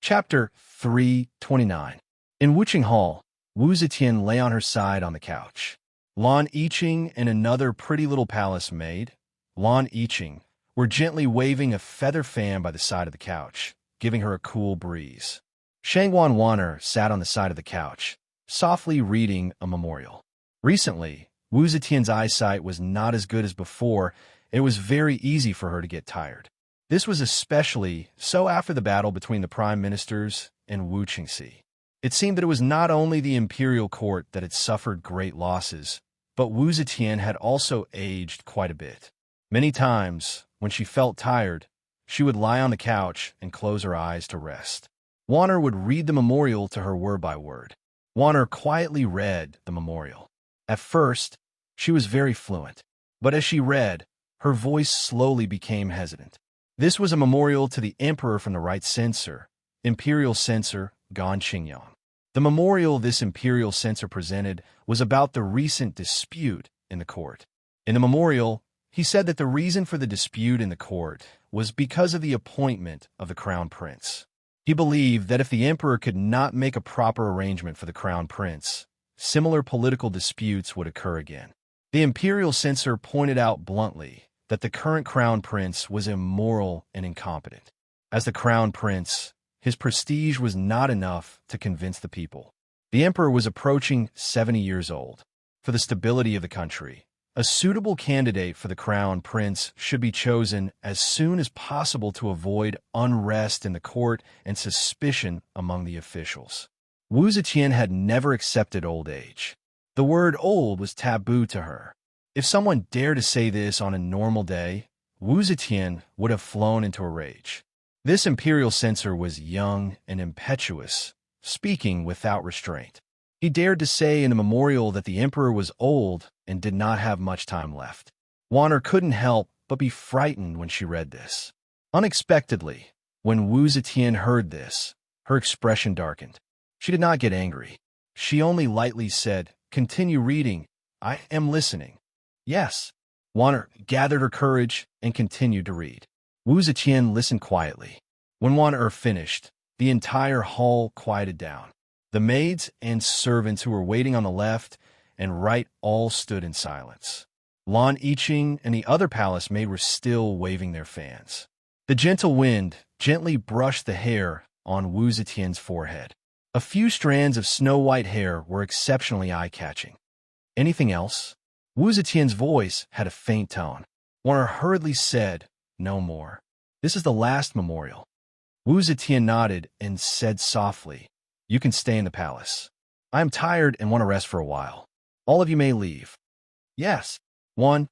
Chapter 329. In Wuching Hall, Wu Zetian lay on her side on the couch. Lan Yiqing and another pretty little palace maid, Lan Yiqing, were gently waving a feather fan by the side of the couch, giving her a cool breeze. Shangwan Wan'er sat on the side of the couch, softly reading a memorial. Recently, Wu Zetian's eyesight was not as good as before, and it was very easy for her to get tired. This was especially so after the battle between the prime ministers and Wu Qingxi. It seemed that it was not only the imperial court that had suffered great losses, but Wu Zetian had also aged quite a bit. Many times, when she felt tired, she would lie on the couch and close her eyes to rest. Wan'er would read the memorial to her word by word. Wan'er quietly read the memorial. At first, she was very fluent, but as she read, her voice slowly became hesitant. This was a memorial to the emperor from the right censor, Imperial Censor Gan Qingyang. The memorial this imperial censor presented was about the recent dispute in the court. In the memorial, he said that the reason for the dispute in the court was because of the appointment of the crown prince. He believed that if the emperor could not make a proper arrangement for the crown prince, similar political disputes would occur again. The imperial censor pointed out bluntly that the current crown prince was immoral and incompetent. As the crown prince, his prestige was not enough to convince the people. The emperor was approaching 70 years old. For the stability of the country, a suitable candidate for the crown prince should be chosen as soon as possible to avoid unrest in the court and suspicion among the officials. Wu Zetian had never accepted old age. The word old was taboo to her. If someone dared to say this on a normal day, Wu Zetian would have flown into a rage. This imperial censor was young and impetuous, speaking without restraint. He dared to say in the memorial that the emperor was old and did not have much time left. Wan'er couldn't help but be frightened when she read this. Unexpectedly, when Wu Zetian heard this, her expression darkened. She did not get angry. She only lightly said, "Continue reading. I am listening." "Yes." Wan'er gathered her courage and continued to read. Wu Zetian listened quietly. When Wan'er finished, the entire hall quieted down. The maids and servants who were waiting on the left and right all stood in silence. Lan Yiqing and the other palace maid were still waving their fans. The gentle wind gently brushed the hair on Wu Zetian's forehead. A few strands of snow-white hair were exceptionally eye-catching. "Anything else?" Wu Zetian's voice had a faint tone. Wan'er hurriedly said, "No more. This is the last memorial." Wu Zetian nodded and said softly, "You can stay in the palace. I am tired and want to rest for a while. All of you may leave." "Yes." Wan'er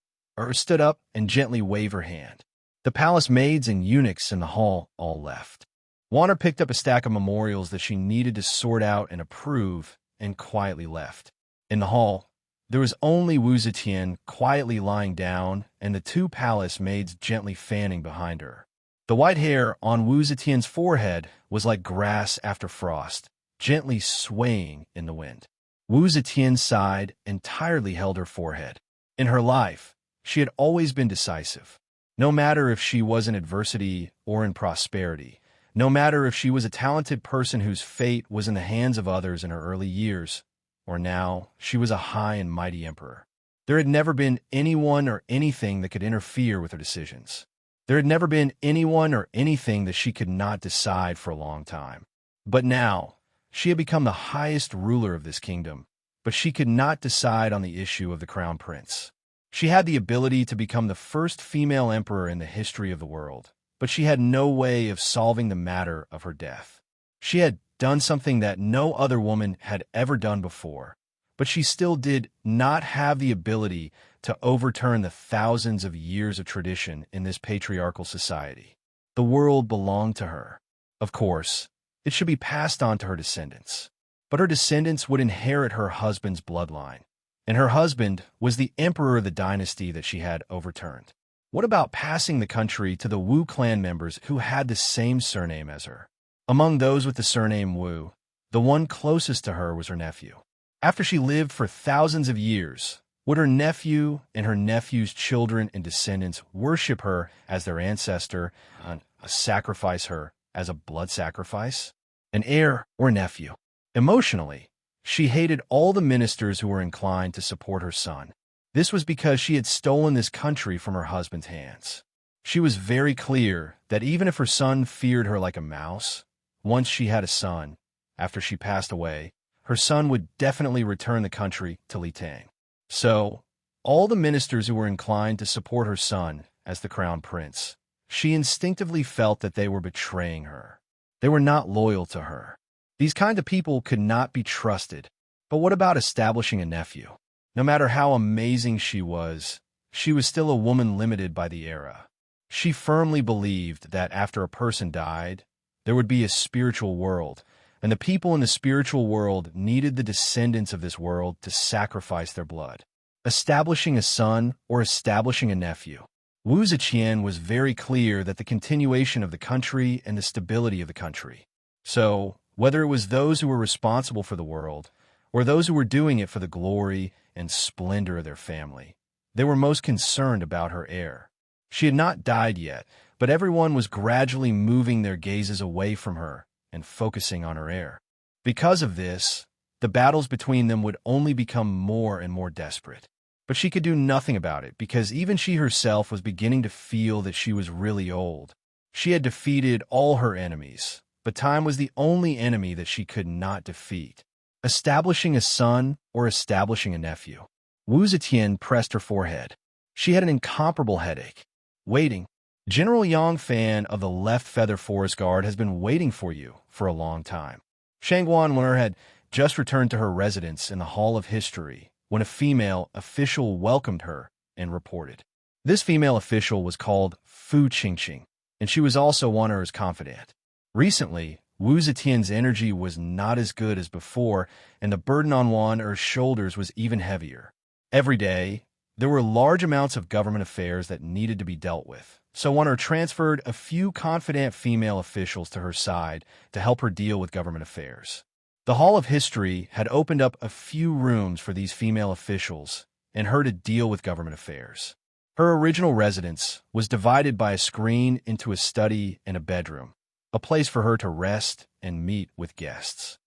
stood up and gently waved her hand. The palace maids and eunuchs in the hall all left. Wan'er picked up a stack of memorials that she needed to sort out and approve and quietly left. In the hall, there was only Wu Zetian quietly lying down and the two palace maids gently fanning behind her. The white hair on Wu Zetian's forehead was like grass after frost, gently swaying in the wind. Wu Zetian sighed and tiredly held her forehead. In her life, she had always been decisive. No matter if she was in adversity or in prosperity, No matter if she was a talented person whose fate was in the hands of others in her early years, or now she was a high and mighty emperor. There had never been anyone or anything that could interfere with her decisions. There had never been anyone or anything that she could not decide for a long time. But now, she had become the highest ruler of this kingdom, but she could not decide on the issue of the crown prince. She had the ability to become the first female emperor in the history of the world, but she had no way of solving the matter of her death. She had done something that no other woman had ever done before, but she still did not have the ability to overturn the thousands of years of tradition in this patriarchal society. The world belonged to her. Of course, it should be passed on to her descendants. But her descendants would inherit her husband's bloodline, and her husband was the emperor of the dynasty that she had overturned. What about passing the country to the Wu clan members who had the same surname as her? Among those with the surname Wu, the one closest to her was her nephew. After she lived for thousands of years, would her nephew and her nephew's children and descendants worship her as their ancestor and sacrifice her as a blood sacrifice? An heir or nephew? Emotionally, she hated all the ministers who were inclined to support her son. This was because she had stolen this country from her husband's hands. She was very clear that even if her son feared her like a mouse, once she had a son, after she passed away, her son would definitely return the country to Li Tang. So, all the ministers who were inclined to support her son as the crown prince, she instinctively felt that they were betraying her. They were not loyal to her. These kind of people could not be trusted. But what about establishing a nephew? No matter how amazing she was still a woman limited by the era. She firmly believed that after a person died, there would be a spiritual world, and the people in the spiritual world needed the descendants of this world to sacrifice their blood. Establishing a son or establishing a nephew. Wu Ziqian was very clear that the continuation of the country and the stability of the country. So, whether it was those who were responsible for the world, or those who were doing it for the glory and splendor of their family, they were most concerned about her heir. She had not died yet, but everyone was gradually moving their gazes away from her and focusing on her heir. Because of this, the battles between them would only become more and more desperate. But she could do nothing about it because even she herself was beginning to feel that she was really old. She had defeated all her enemies, but time was the only enemy that she could not defeat. Establishing a son or establishing a nephew. Wu Zetian pressed her forehead. She had an incomparable headache. Waiting. General Yang Fan of the Left Feather Forest Guard has been waiting for you for a long time. Shangguan Wer had just returned to her residence in the Hall of History when a female official welcomed her and reported. This female official was called Fu Qingqing, and she was also Wan'er's confidant. Recently, Wu Zetian's energy was not as good as before, and the burden on Wan'er's shoulders was even heavier. Every day, there were large amounts of government affairs that needed to be dealt with, so Wan'er transferred a few confident female officials to her side to help her deal with government affairs. The Hall of History had opened up a few rooms for these female officials and her to deal with government affairs. Her original residence was divided by a screen into a study and a bedroom, a place for her to rest and meet with guests.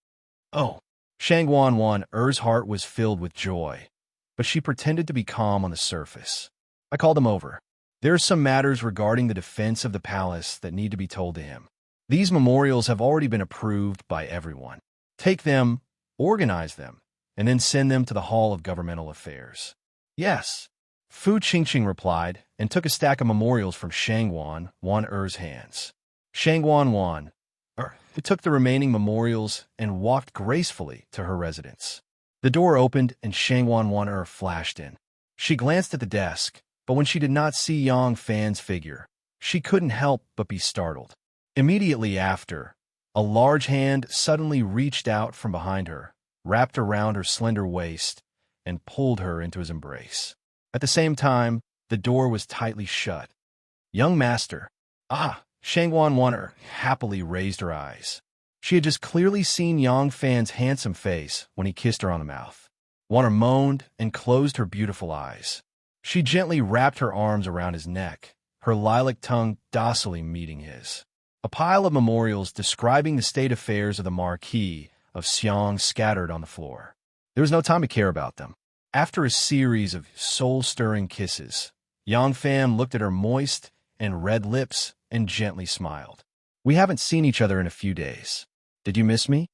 Oh, Shangguan Wan'er's heart was filled with joy, but she pretended to be calm on the surface. I called him over. There are some matters regarding the defense of the palace that need to be told to him. These memorials have already been approved by everyone. Take them, organize them, and then send them to the Hall of Governmental Affairs. Yes, Fu Qingqing replied and took a stack of memorials from Shangguan Wan'er's hands. Shangguan Wan'er took the remaining memorials and walked gracefully to her residence. The door opened and Shangguan Wan'er flashed in. She glanced at the desk, but when she did not see Yang Fan's figure, she couldn't help but be startled. Immediately after, a large hand suddenly reached out from behind her, wrapped around her slender waist, and pulled her into his embrace. At the same time, the door was tightly shut. Young master. Ah, Shangguan Wan'er happily raised her eyes. She had just clearly seen Yang Fan's handsome face when he kissed her on the mouth. Wan'er moaned and closed her beautiful eyes. She gently wrapped her arms around his neck, her lilac tongue docilely meeting his. A pile of memorials describing the state affairs of the Marquis of Xiong scattered on the floor. There was no time to care about them. After a series of soul-stirring kisses, Yang Fan looked at her moist and red lips and gently smiled. We haven't seen each other in a few days. Did you miss me?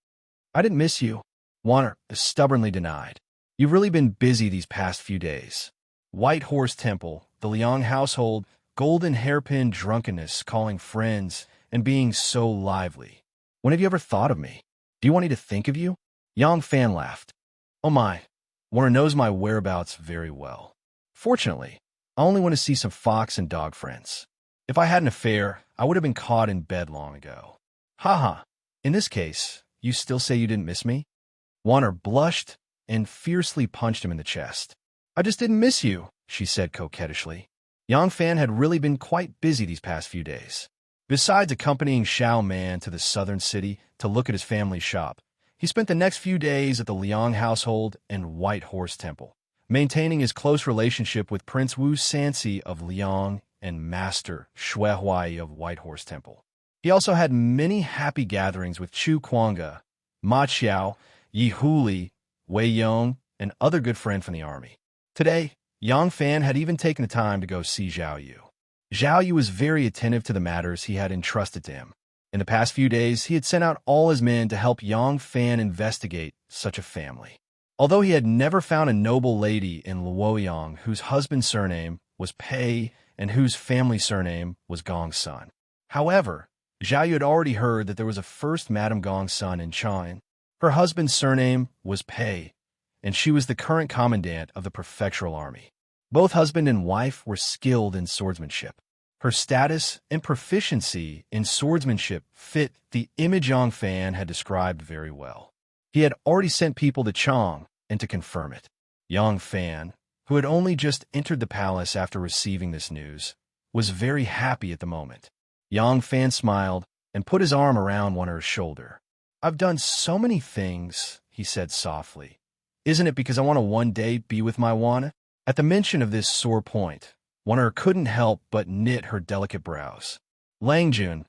I didn't miss you, Warner stubbornly denied. You've really been busy these past few days. White Horse Temple, the Liang household, golden hairpin drunkenness, calling friends, and being so lively. When have you ever thought of me? Do you want me to think of you? Yang Fan laughed. Oh my, Warner knows my whereabouts very well. Fortunately, I only want to see some fox and dog friends. If I had an affair, I would have been caught in bed long ago. Haha, in this case, you still say you didn't miss me? Warner blushed and fiercely punched him in the chest. I just didn't miss you, she said coquettishly. Yang Fan had really been quite busy these past few days. Besides accompanying Xiao Man to the southern city to look at his family shop, he spent the next few days at the Liang household and White Horse Temple, maintaining his close relationship with Prince Wu Sanxi of Liang and Master Shui Huai of White Horse Temple. He also had many happy gatherings with Chu Kuanga, Ma Qiao, Yi Huli, Wei Yong, and other good friends from the army. Today, Yang Fan had even taken the time to go see Zhao Yu. Zhao Yu was very attentive to the matters he had entrusted to him. In the past few days, he had sent out all his men to help Yang Fan investigate such a family. Although he had never found a noble lady in Luoyang whose husband's surname was Pei and whose family surname was Gongsun. However, Zhao Yu had already heard that there was a first Madame Gongsun in China. Her husband's surname was Pei, and she was the current commandant of the prefectural army. Both husband and wife were skilled in swordsmanship. Her status and proficiency in swordsmanship fit the image Yang Fan had described very well. He had already sent people to Chang and to confirm it. Yang Fan, who had only just entered the palace after receiving this news, was very happy at the moment. Yang Fan smiled and put his arm around Warner's shoulder. I've done so many things, he said softly. Isn't it because I want to one day be with my Wan? At the mention of this sore point, Warner couldn't help but knit her delicate brows. Langjun,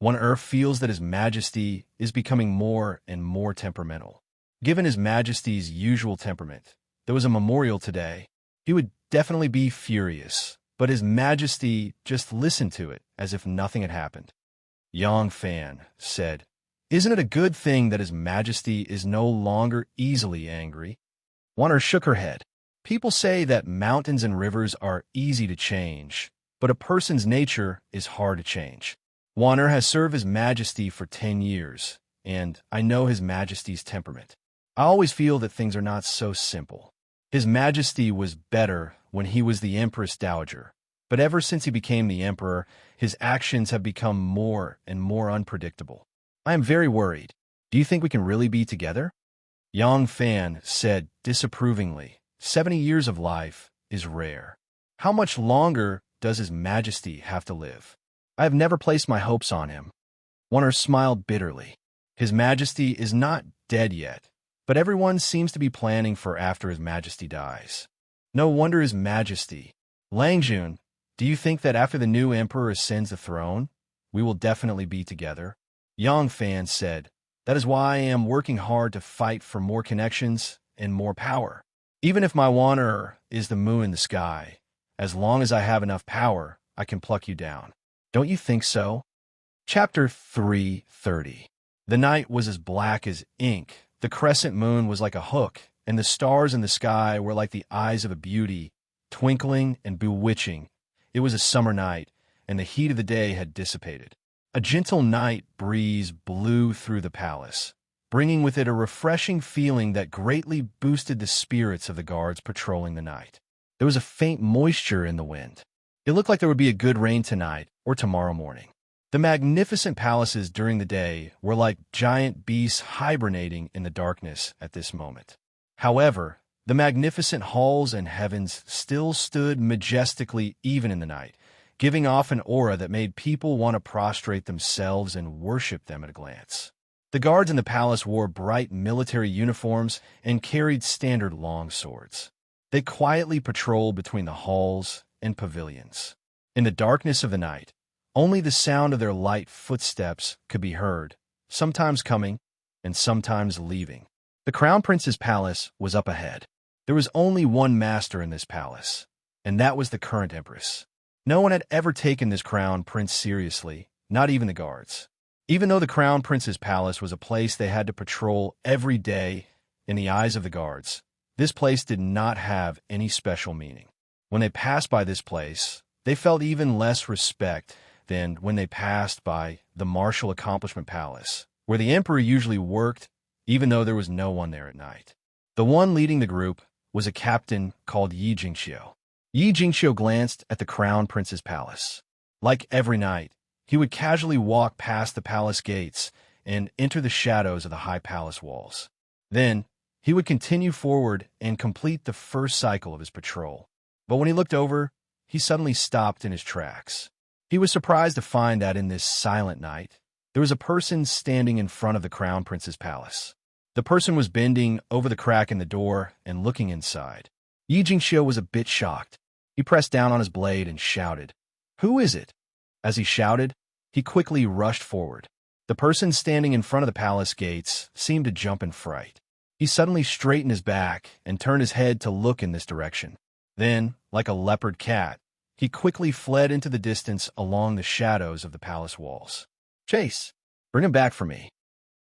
Warner feels that His Majesty is becoming more and more temperamental. Given His Majesty's usual temperament, there was a memorial today. He would definitely be furious, but His Majesty just listened to it as if nothing had happened. Yang Fan said, Isn't it a good thing that His Majesty is no longer easily angry? Warner shook her head. People say that mountains and rivers are easy to change, but a person's nature is hard to change. Warner has served His Majesty for 10 years, and I know His Majesty's temperament. I always feel that things are not so simple. His Majesty was better when he was the Empress Dowager, but ever since he became the Emperor, his actions have become more and more unpredictable. I am very worried. Do you think we can really be together? Yang Fan said disapprovingly, 70 years of life is rare. How much longer does His Majesty have to live? I have never placed my hopes on him. Warner smiled bitterly. His Majesty is not dead yet, but everyone seems to be planning for after His Majesty dies. No wonder His Majesty. Langjun, do you think that after the new emperor ascends the throne, we will definitely be together? Yang Fan said, That is why I am working hard to fight for more connections and more power. Even if my wanderer is the moon in the sky, as long as I have enough power, I can pluck you down. Don't you think so? Chapter 330. The night was as black as ink. The crescent moon was like a hook, and the stars in the sky were like the eyes of a beauty, twinkling and bewitching. It was a summer night, and the heat of the day had dissipated. A gentle night breeze blew through the palace, bringing with it a refreshing feeling that greatly boosted the spirits of the guards patrolling the night. There was a faint moisture in the wind. It looked like there would be a good rain tonight or tomorrow morning. The magnificent palaces during the day were like giant beasts hibernating in the darkness at this moment. However, the magnificent halls and heavens still stood majestically even in the night, giving off an aura that made people want to prostrate themselves and worship them at a glance. The guards in the palace wore bright military uniforms and carried standard long swords. They quietly patrolled between the halls and pavilions. In the darkness of the night, Only the sound of their light footsteps could be heard, sometimes coming and sometimes leaving. The Crown Prince's palace was up ahead. There was only one master in this palace, and that was the current empress. No one had ever taken this Crown Prince seriously, not even the guards. Even though the Crown Prince's palace was a place they had to patrol every day in the eyes of the guards, this place did not have any special meaning. When they passed by this place, they felt even less respect than when they passed by the Martial Accomplishment Palace, where the emperor usually worked, even though there was no one there at night. The one leading the group was a captain called Yi Jingxiu. Yi Jingxiu glanced at the Crown Prince's palace. Like every night, he would casually walk past the palace gates and enter the shadows of the high palace walls. Then, he would continue forward and complete the first cycle of his patrol. But when he looked over, he suddenly stopped in his tracks. He was surprised to find that in this silent night, there was a person standing in front of the Crown Prince's palace. The person was bending over the crack in the door and looking inside. Yi Jingxiu was a bit shocked. He pressed down on his blade and shouted, "Who is it?" As he shouted, he quickly rushed forward. The person standing in front of the palace gates seemed to jump in fright. He suddenly straightened his back and turned his head to look in this direction. Then, like a leopard cat, he quickly fled into the distance along the shadows of the palace walls. "Chase! Bring him back for me."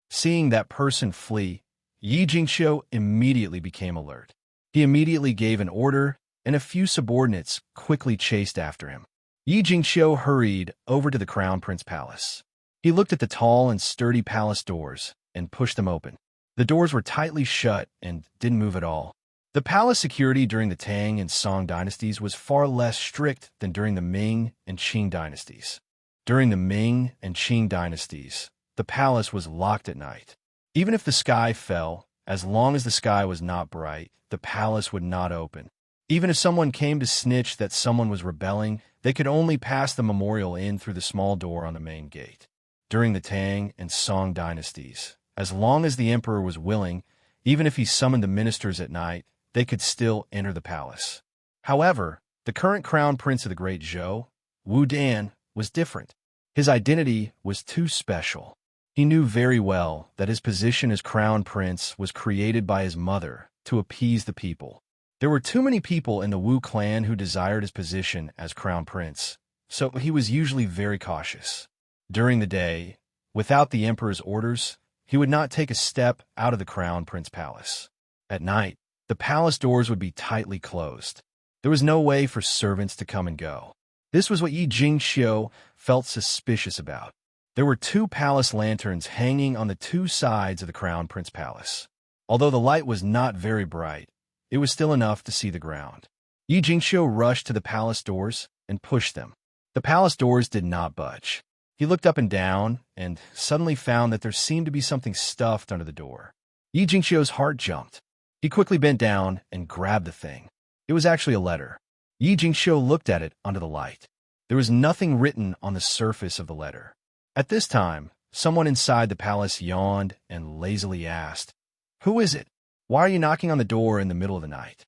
Seeing that person flee, Yi Jingxiu immediately became alert. He immediately gave an order, and a few subordinates quickly chased after him. Yi Jingxiu hurried over to the Crown Prince Palace. He looked at the tall and sturdy palace doors and pushed them open. The doors were tightly shut and didn't move at all. The palace security during the Tang and Song dynasties was far less strict than during the Ming and Qing dynasties. During the Ming and Qing dynasties, the palace was locked at night. Even if the sky fell, as long as the sky was not bright, the palace would not open. Even if someone came to snitch that someone was rebelling, they could only pass the memorial in through the small door on the main gate. During the Tang and Song dynasties, as long as the emperor was willing, even if he summoned the ministers at night, they could still enter the palace. However, the current crown prince of the Great Zhou, Wu Dan, was different. His identity was too special. He knew very well that his position as crown prince was created by his mother to appease the people. There were too many people in the Wu clan who desired his position as crown prince, so he was usually very cautious. During the day, without the emperor's orders, he would not take a step out of the crown prince palace. At night, the palace doors would be tightly closed. There was no way for servants to come and go. This was what Yi Jingxiu felt suspicious about. There were 2 palace lanterns hanging on the 2 sides of the crown prince palace. Although the light was not very bright, it was still enough to see the ground. Yi Jingxiu rushed to the palace doors and pushed them. The palace doors did not budge. He looked up and down and suddenly found that there seemed to be something stuffed under the door. Yi Jingxiu's heart jumped. He quickly bent down and grabbed the thing. It was actually a letter. Yi Jingxiu looked at it under the light. There was nothing written on the surface of the letter. At this time, someone inside the palace yawned and lazily asked, "Who is it? Why are you knocking on the door in the middle of the night?"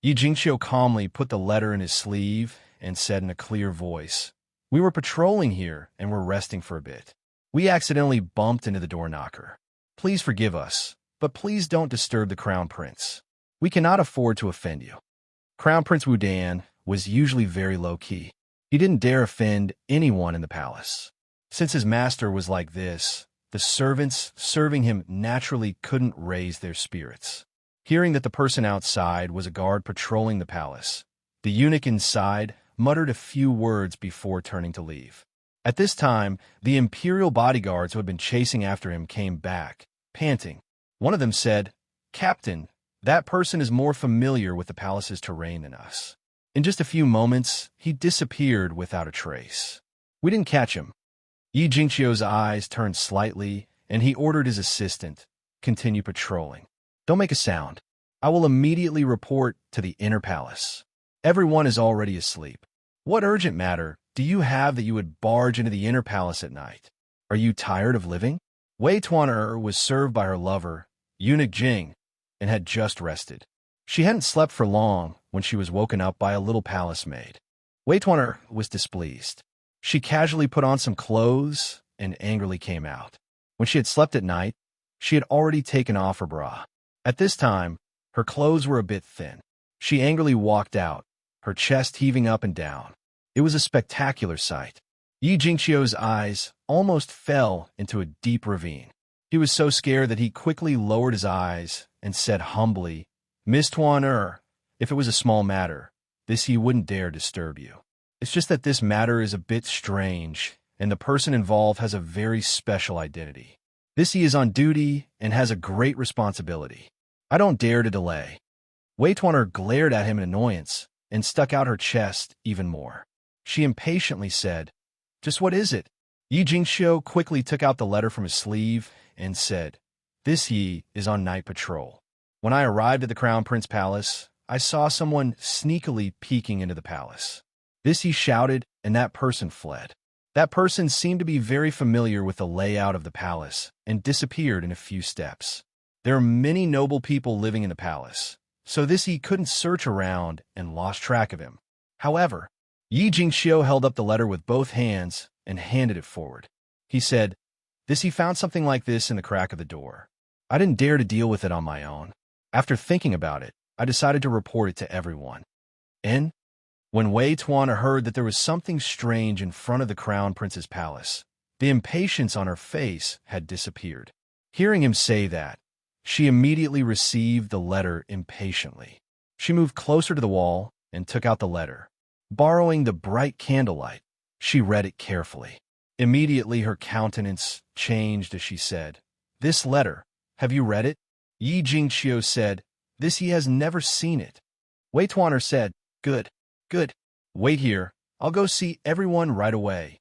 Yi Jingxiu calmly put the letter in his sleeve and said in a clear voice, "We were patrolling here and were resting for a bit. We accidentally bumped into the door knocker. Please forgive us, but please don't disturb the Crown Prince. We cannot afford to offend you." Crown Prince Wu Dan was usually very low-key. He didn't dare offend anyone in the palace. Since his master was like this, the servants serving him naturally couldn't raise their spirits. Hearing that the person outside was a guard patrolling the palace, the eunuch inside muttered a few words before turning to leave. At this time, the imperial bodyguards who had been chasing after him came back, panting. One of them said, "Captain, that person is more familiar with the palace's terrain than us." In just a few moments, he disappeared without a trace. "We didn't catch him." Yi Jingxiu's eyes turned slightly, and he ordered his assistant, "Continue patrolling. Don't make a sound. I will immediately report to the inner palace. Everyone is already asleep. What urgent matter do you have that you would barge into the inner palace at night? Are you tired of living?" Wei Tuan-er was served by her lover, eunuch Jing, and had just rested. She hadn't slept for long when she was woken up by a little palace maid. Wei Tuan-er was displeased. She casually put on some clothes and angrily came out. When she had slept at night, she had already taken off her bra. At this time, her clothes were a bit thin. She angrily walked out, her chest heaving up and down. It was a spectacular sight. Yi Jingqiu's eyes almost fell into a deep ravine. He was so scared that he quickly lowered his eyes and said humbly, "Miss Tuan, if it was a small matter, this he wouldn't dare disturb you. It's just that this matter is a bit strange, and the person involved has a very special identity. This he is on duty and has a great responsibility. I don't dare to delay." Wei Tuaner glared at him in annoyance and stuck out her chest even more. She impatiently said, "Just what is it?" Yi Jingqiu quickly took out the letter from his sleeve and said, "This he is on night patrol. When I arrived at the Crown Prince Palace, I saw someone sneakily peeking into the palace. This he shouted, and that person fled. That person seemed to be very familiar with the layout of the palace and disappeared in a few steps. There are many noble people living in the palace, so this he couldn't search around and lost track of him." However, Yi Jingqiu held up the letter with both hands and handed it forward. He said, "This he found something like this in the crack of the door. I didn't dare to deal with it on my own. After thinking about it, I decided to report it to everyone." And when Wei Tuan heard that there was something strange in front of the Crown Prince's palace, the impatience on her face had disappeared. Hearing him say that, she immediately received the letter impatiently. She moved closer to the wall and took out the letter. Borrowing the bright candlelight, she read it carefully. Immediately her countenance changed as she said, "This letter, have you read it?" Yi Jingqiu said, "This he has never seen it." Wei Tuaner said, "Good, good. Wait here, I'll go see everyone right away."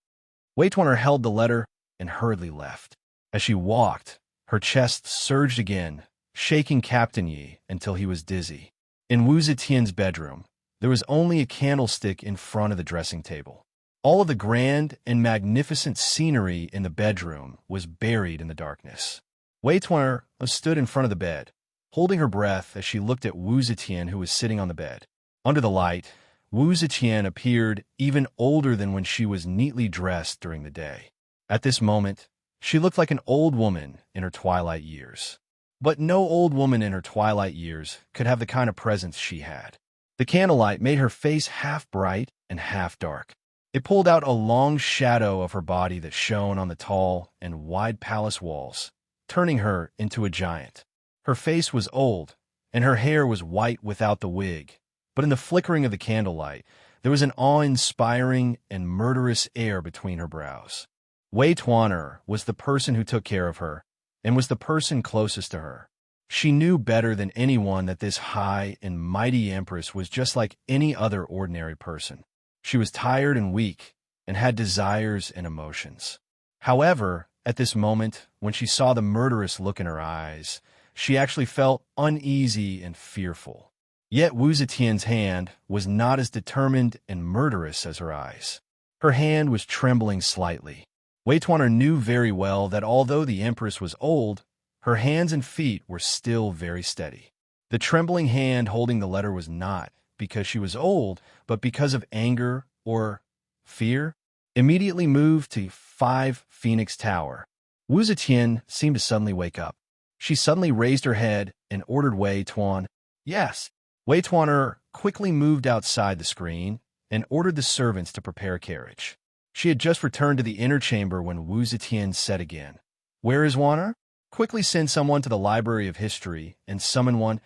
Wei Tuaner held the letter and hurriedly left. As she walked, her chest surged again, shaking Captain Yi until he was dizzy. In Wu Zetian's bedroom, there was only a candlestick in front of the dressing table. All of the grand and magnificent scenery in the bedroom was buried in the darkness. Wei Tuaner stood in front of the bed, holding her breath as she looked at Wu Zetian, who was sitting on the bed. Under the light, Wu Zetian appeared even older than when she was neatly dressed during the day. At this moment, she looked like an old woman in her twilight years. But no old woman in her twilight years could have the kind of presence she had. The candlelight made her face half bright and half dark. It pulled out a long shadow of her body that shone on the tall and wide palace walls, turning her into a giant. Her face was old, and her hair was white without the wig, but in the flickering of the candlelight, there was an awe-inspiring and murderous air between her brows. Wei Tuaner was the person who took care of her, and was the person closest to her. She knew better than anyone that this high and mighty empress was just like any other ordinary person. She was tired and weak, and had desires and emotions. However, at this moment, when she saw the murderous look in her eyes, she actually felt uneasy and fearful. Yet Wu Zetian's hand was not as determined and murderous as her eyes. Her hand was trembling slightly. Wei Tuaner knew very well that although the empress was old, her hands and feet were still very steady. The trembling hand holding the letter was not because she was old, but because of anger or fear. Immediately moved to 5 Phoenix Tower. Wu Zetian seemed to suddenly wake up. She suddenly raised her head and ordered Wei Tuan. "Yes." Wei Tuaner quickly moved outside the screen and ordered the servants to prepare a carriage. She had just returned to the inner chamber when Wu Zetian said again, "Where is Waner? Quickly send someone to the Library of History and summon one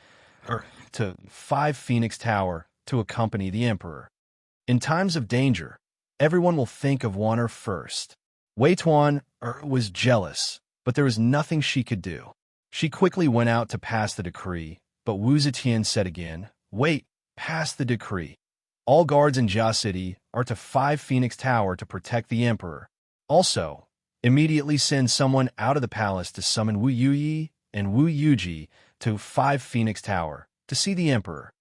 to 5 Phoenix Tower to accompany the Emperor. In times of danger, everyone will think of Waner first." Wei Tuan was jealous, but there was nothing she could do. She quickly went out to pass the decree, but Wu Zetian said again, "Wait, pass the decree. All guards in Jia City are to 5 Phoenix Tower to protect the Emperor. Also, immediately send someone out of the palace to summon Wu Yuyi and Wu Yuji to 5 Phoenix Tower to see the Emperor."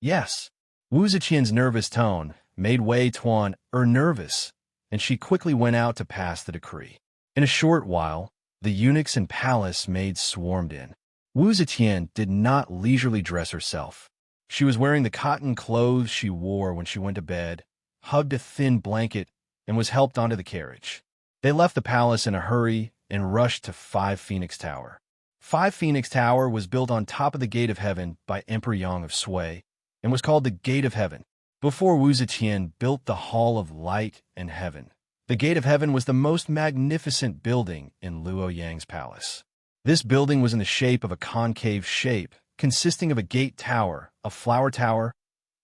"Yes." Wu Zetian's nervous tone made Wei Tuan nervous, and she quickly went out to pass the decree. In a short while, the eunuchs and palace maids swarmed in. Wu Zetian did not leisurely dress herself. She was wearing the cotton clothes she wore when she went to bed, hugged a thin blanket, and was helped onto the carriage. They left the palace in a hurry and rushed to 5 Phoenix Tower. 5 Phoenix Tower was built on top of the Gate of Heaven by Emperor Yang of Sui and was called the Gate of Heaven. Before Wu Zetian built the Hall of Light and Heaven, the Gate of Heaven was the most magnificent building in Luo Yang's palace. This building was in the shape of a concave shape, consisting of a gate tower, a flower tower,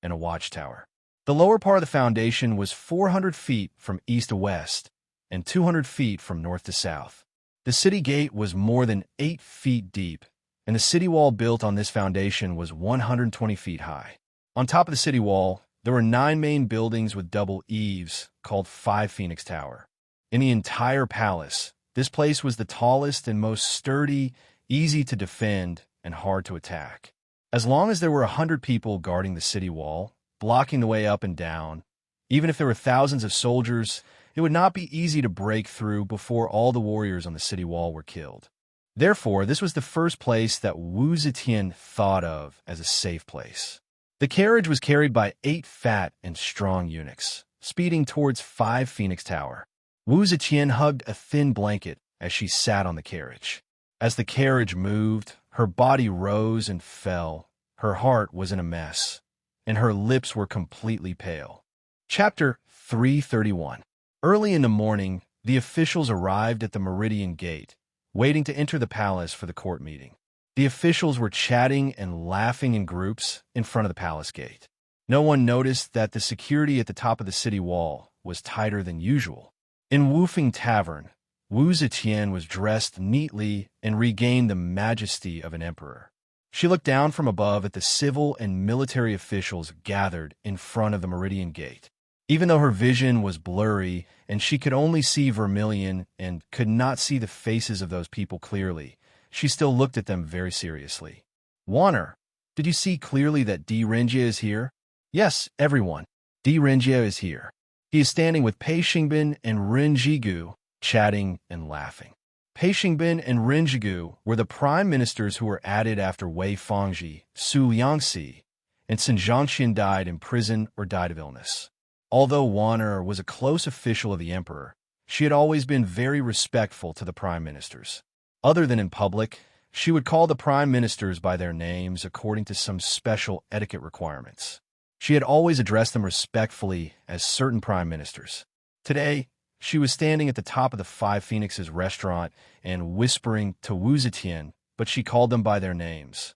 and a watchtower. The lower part of the foundation was 400 feet from east to west and 200 feet from north to south. The city gate was more than 8 feet deep, and the city wall built on this foundation was 120 feet high. On top of the city wall, there were 9 main buildings with double eaves, called 5 Phoenix Tower. In the entire palace, this place was the tallest and most sturdy, easy to defend, and hard to attack. As long as there were 100 people guarding the city wall, blocking the way up and down, even if there were thousands of soldiers, it would not be easy to break through before all the warriors on the city wall were killed. Therefore, this was the first place that Wu Zetian thought of as a safe place. The carriage was carried by 8 fat and strong eunuchs, speeding towards 5 Phoenix Tower. Wu Zetian hugged a thin blanket as she sat on the carriage. As the carriage moved, her body rose and fell, her heart was in a mess, and her lips were completely pale. Chapter 331. Early in the morning, the officials arrived at the Meridian Gate, waiting to enter the palace for the court meeting. The officials were chatting and laughing in groups in front of the palace gate. No one noticed that the security at the top of the city wall was tighter than usual. In Wufeng Tavern, Wu Zetian was dressed neatly and regained the majesty of an emperor. She looked down from above at the civil and military officials gathered in front of the Meridian Gate. Even though her vision was blurry and she could only see vermilion and could not see the faces of those people clearly, she still looked at them very seriously. "Warner, did you see clearly that Di Renjie is here?" "Yes, everyone. Di Renjie is here. He is standing with Pei Xingbin and Ren Jigu, chatting and laughing." Pei Xingbin and Ren Jigu were the prime ministers who were added after Wei Fangji, Su Liangxi, and Sun Zhongxian died in prison or died of illness. Although Warner was a close official of the emperor, she had always been very respectful to the prime ministers. Other than in public, she would call the prime ministers by their names according to some special etiquette requirements. She had always addressed them respectfully as certain prime ministers. Today, she was standing at the top of the 5 Phoenixes restaurant and whispering to Wu Zetian, but she called them by their names.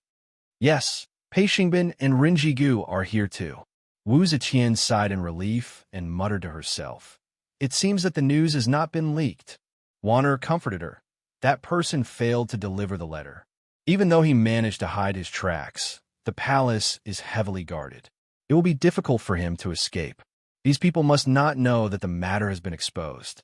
"Yes, Pei Xingbin and Ren Jigu are here too." Wu Zetian sighed in relief and muttered to herself, "It seems that the news has not been leaked." Warner comforted her. That person failed to deliver the letter. Even though he managed to hide his tracks, the palace is heavily guarded. It will be difficult for him to escape. These people must not know that the matter has been exposed.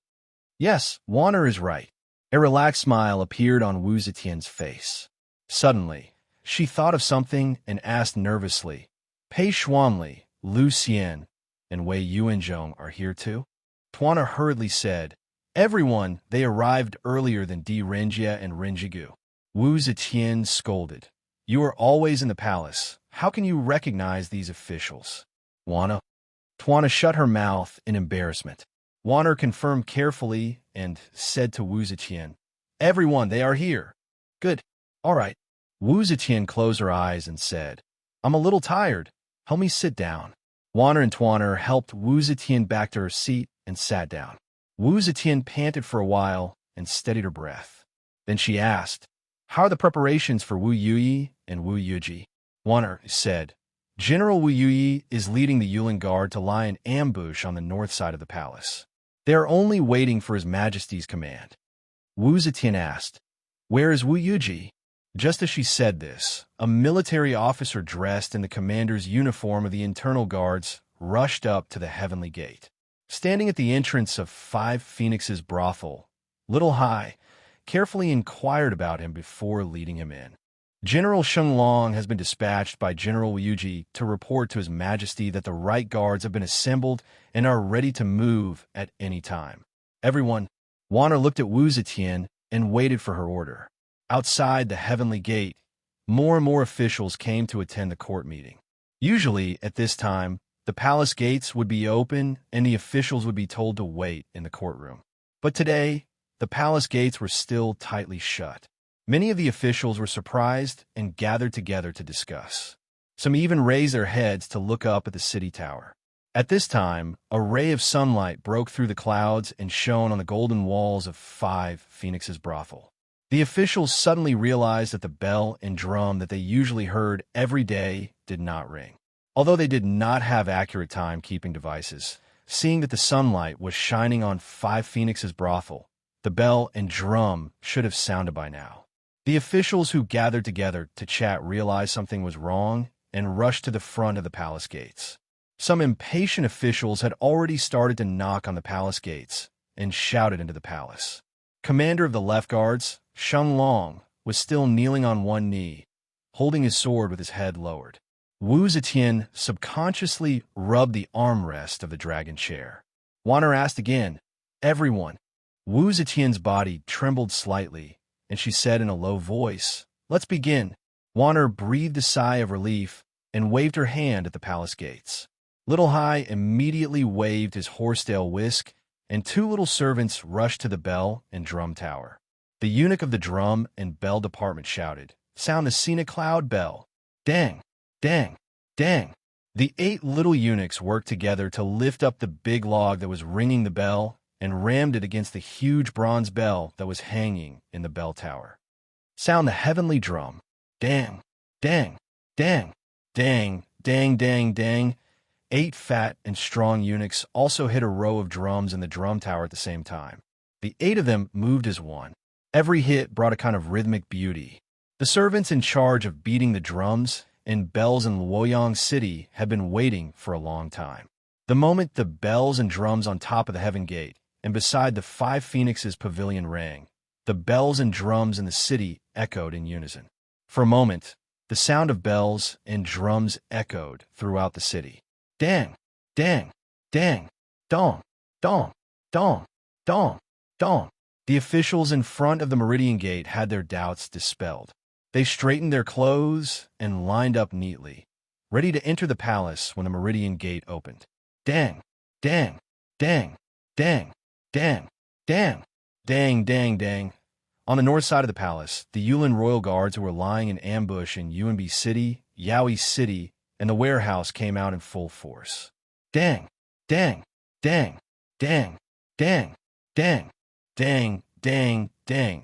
Yes, Warner is right. A relaxed smile appeared on Wu Zetian's face. Suddenly, she thought of something and asked nervously, "Pei Xuanli, Lu Xian, and Wei Yuanzhong are here too?" Tuana hurriedly said, "Everyone, they arrived earlier than Di Renjie and Ren Jigu." Wu Zetian scolded, "You are always in the palace. How can you recognize these officials?" Tuana shut her mouth in embarrassment. Warner confirmed carefully and said to Wu Zetian, "Everyone, they are here." "Good. All right." Wu Zetian closed her eyes and said, "I'm a little tired. Help me sit down." Warner and Tuana helped Wu Zetian back to her seat and sat down. Wu Zetian panted for a while and steadied her breath. Then she asked, "How are the preparations for Wu Yuyi and Wu Yuji?" Warner said, "General Wu Yuyi is leading the Yulin Guard to lie in ambush on the north side of the palace. They are only waiting for His Majesty's command." Wu Zetian asked, "Where is Wu Yuji?" Just as she said this, a military officer dressed in the commander's uniform of the internal guards rushed up to the heavenly gate. Standing at the entrance of 5 Phoenixes brothel, Little Hai carefully inquired about him before leading him in. "General Sheng Long has been dispatched by General Wu Yuji to report to His Majesty that the right guards have been assembled and are ready to move at any time." Everyone, Warner looked at Wu Zetian and waited for her order. Outside the heavenly gate, more and more officials came to attend the court meeting. Usually, at this time, The palace gates would be open and the officials would be told to wait in the courtroom. But today, the palace gates were still tightly shut. Many of the officials were surprised and gathered together to discuss. Some even raised their heads to look up at the city tower. At this time, a ray of sunlight broke through the clouds and shone on the golden walls of 5 Phoenix's brothel. The officials suddenly realized that the bell and drum that they usually heard every day did not ring. Although they did not have accurate time-keeping devices, seeing that the sunlight was shining on 5 Phoenix's brothel, the bell and drum should have sounded by now. The officials who gathered together to chat realized something was wrong and rushed to the front of the palace gates. Some impatient officials had already started to knock on the palace gates and shouted into the palace. Commander of the left guards, Sheng Long, was still kneeling on one knee, holding his sword with his head lowered. Wu Zetian subconsciously rubbed the armrest of the dragon chair. Wanner asked again, "Everyone." Wu Zetian's body trembled slightly, and she said in a low voice, "Let's begin." Wanner breathed a sigh of relief and waved her hand at the palace gates. Little Hai immediately waved his horsetail whisk, and 2 little servants rushed to the bell and drum tower. The eunuch of the drum and bell department shouted, "Sound the scenic cloud bell." Dang! Dang! Dang! The 8 little eunuchs worked together to lift up the big log that was ringing the bell and rammed it against the huge bronze bell that was hanging in the bell tower. Sound the heavenly drum. Dang! Dang! Dang! Dang! Dang! Dang! Dang! 8 fat and strong eunuchs also hit a row of drums in the drum tower at the same time. The 8 of them moved as one. Every hit brought a kind of rhythmic beauty. The servants in charge of beating the drums and bells in Luoyang City had been waiting for a long time. The moment the bells and drums on top of the heaven gate and beside the 5 Phoenixes pavilion rang, the bells and drums in the city echoed in unison. For a moment, the sound of bells and drums echoed throughout the city. Dang! Dang! Dang! Dong! Dong! Dong! Dong! Dong! The officials in front of the Meridian Gate had their doubts dispelled. They straightened their clothes and lined up neatly, ready to enter the palace when the Meridian Gate opened. Dang! Dang! Dang! Dang! Dang! Dang! Dang! Dang! Dang! On the north side of the palace, the Yulin royal guards who were lying in ambush in Yunbi City, Yaoi City, and the warehouse came out in full force. Dang! Dang! Dang! Dang! Dang! Dang! Dang! Dang! Dang!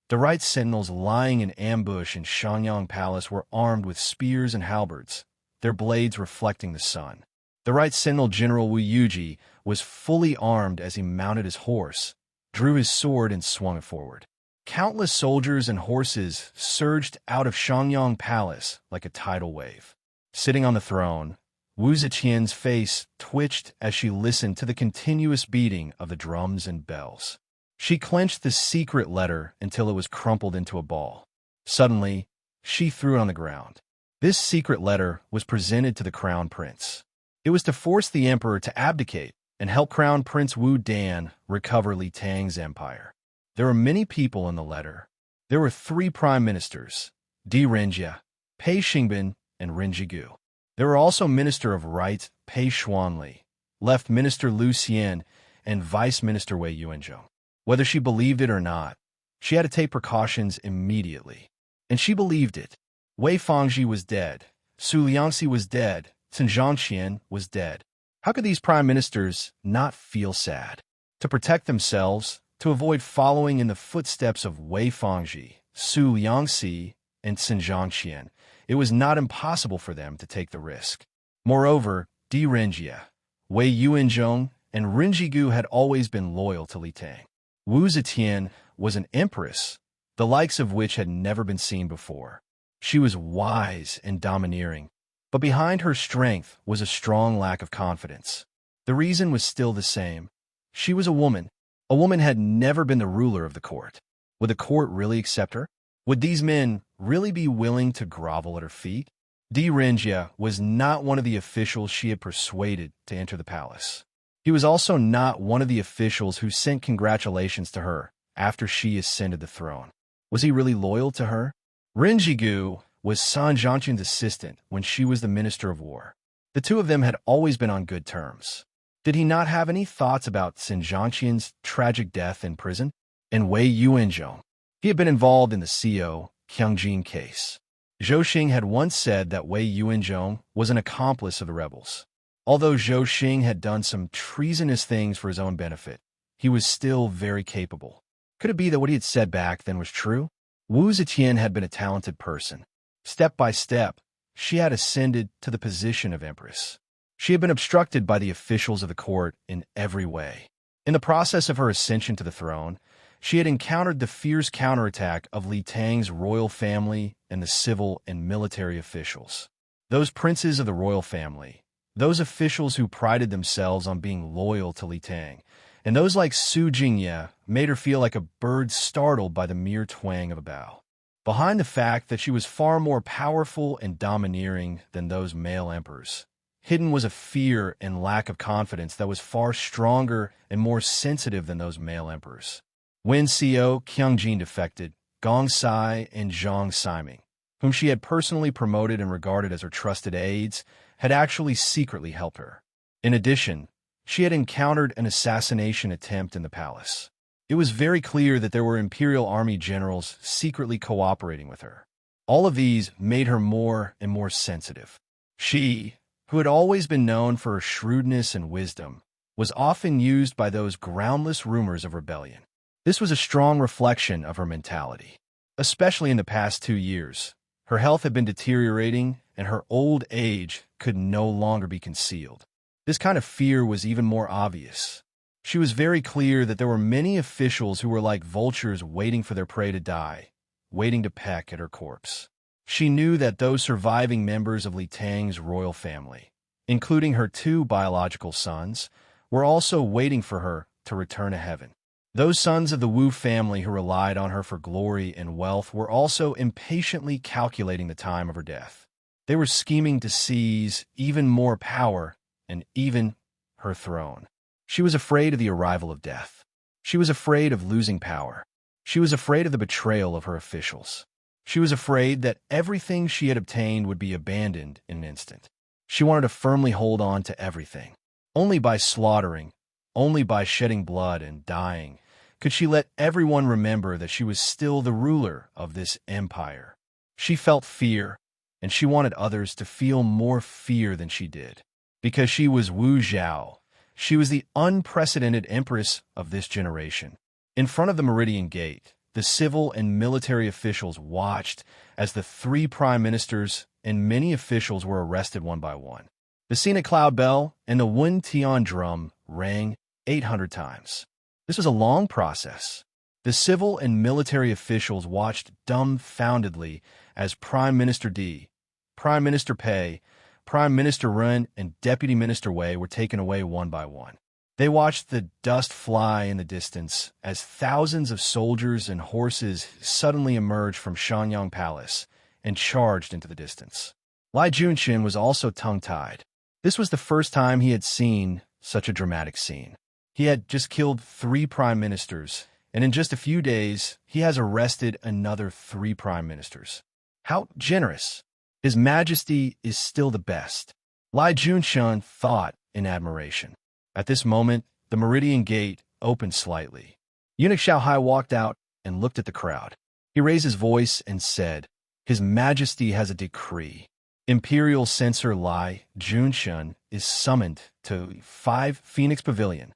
The right sentinels lying in ambush in Shangyang Palace were armed with spears and halberds, their blades reflecting the sun. The right sentinel General Wu Yuji was fully armed as he mounted his horse, drew his sword and swung it forward. Countless soldiers and horses surged out of Shangyang Palace like a tidal wave. Sitting on the throne, Wu Zetian's face twitched as she listened to the continuous beating of the drums and bells. She clenched the secret letter until it was crumpled into a ball. Suddenly, she threw it on the ground. This secret letter was presented to the Crown Prince. It was to force the Emperor to abdicate and help Crown Prince Wu Dan recover Li Tang's empire. There were many people in the letter. There were 3 prime ministers, Di Renjia, Pei Xingbin, and Ren Jigu. There were also Minister of Right Pei Xuanli, Left Minister Lu Xian, and Vice Minister Wei Yuanzhong. Whether she believed it or not, she had to take precautions immediately. And she believed it. Wei Fangji was dead, Su Liangxi was dead, Sun Zhangqian was dead. How could these prime ministers not feel sad? To protect themselves, to avoid following in the footsteps of Wei Fangji, Su Liangxi, and Sun Zhangqian, it was not impossible for them to take the risk. Moreover, Di Renjia, Wei Yuanzhong, and Ren Jigu had always been loyal to Li Tang. Wu Zetian was an empress, the likes of which had never been seen before. She was wise and domineering, but behind her strength was a strong lack of confidence. The reason was still the same. She was a woman. A woman had never been the ruler of the court. Would the court really accept her? Would these men really be willing to grovel at her feet? Di Renjia was not one of the officials she had persuaded to enter the palace. He was also not one of the officials who sent congratulations to her after she ascended the throne. Was he really loyal to her? Ren Jigu was San Zhangqian's assistant when she was the Minister of War. The two of them had always been on good terms. Did he not have any thoughts about Xin Zhangqian's tragic death in prison? And Wei Yuanzhong? He had been involved in the CO Qiangjin case. Zhou Xing had once said that Wei Yuanzhong was an accomplice of the rebels. Although Zhou Xing had done some treasonous things for his own benefit, he was still very capable. Could it be that what he had said back then was true? Wu Zetian had been a talented person. Step by step, she had ascended to the position of empress. She had been obstructed by the officials of the court in every way. In the process of her ascension to the throne, she had encountered the fierce counterattack of Li Tang's royal family and the civil and military officials. Those princes of the royal family, those officials who prided themselves on being loyal to Li Tang, and those like Su Jingye made her feel like a bird startled by the mere twang of a bow. Behind the fact that she was far more powerful and domineering than those male emperors, hidden was a fear and lack of confidence that was far stronger and more sensitive than those male emperors. When CO Qiangjin defected, Gong Sai and Zhang Siming, whom she had personally promoted and regarded as her trusted aides, had actually secretly helped her. In addition, she had encountered an assassination attempt in the palace. It was very clear that there were Imperial Army generals secretly cooperating with her. All of these made her more and more sensitive. She, who had always been known for her shrewdness and wisdom, was often used by those groundless rumors of rebellion. This was a strong reflection of her mentality. Especially in the past 2 years, her health had been deteriorating and her old age could no longer be concealed. This kind of fear was even more obvious. She was very clear that there were many officials who were like vultures waiting for their prey to die, waiting to peck at her corpse. She knew that those surviving members of Li Tang's royal family, including her 2 biological sons, were also waiting for her to return to heaven. Those sons of the Wu family who relied on her for glory and wealth were also impatiently calculating the time of her death. They were scheming to seize even more power and even her throne. She was afraid of the arrival of death. She was afraid of losing power. She was afraid of the betrayal of her officials. She was afraid that everything she had obtained would be abandoned in an instant. She wanted to firmly hold on to everything. Only by slaughtering, only by shedding blood and dying, could she let everyone remember that she was still the ruler of this empire. She felt fear, and she wanted others to feel more fear than she did. Because she was Wu Zhao, she was the unprecedented empress of this generation. In front of the Meridian Gate, the civil and military officials watched as the 3 prime ministers and many officials were arrested one by one. The Sina Cloud Bell and the Wen Tian drum rang 800 times. This was a long process. The civil and military officials watched dumbfoundedly as Prime Minister Di, Prime Minister Pei, Prime Minister Ren, and Deputy Minister Wei were taken away one by one. They watched the dust fly in the distance as thousands of soldiers and horses suddenly emerged from Shanyang Palace and charged into the distance. Lai Junxin was also tongue-tied. This was the first time he had seen such a dramatic scene. He had just killed 3 prime ministers, and in just a few days, he has arrested another 3 prime ministers. How generous! His Majesty is still the best. Lai Junxin thought in admiration. At this moment, the Meridian Gate opened slightly. Eunuch Xiaohai walked out and looked at the crowd. He raised his voice and said, "His Majesty has a decree. Imperial Censor Lai Junxin is summoned to 5 Phoenix Pavilion.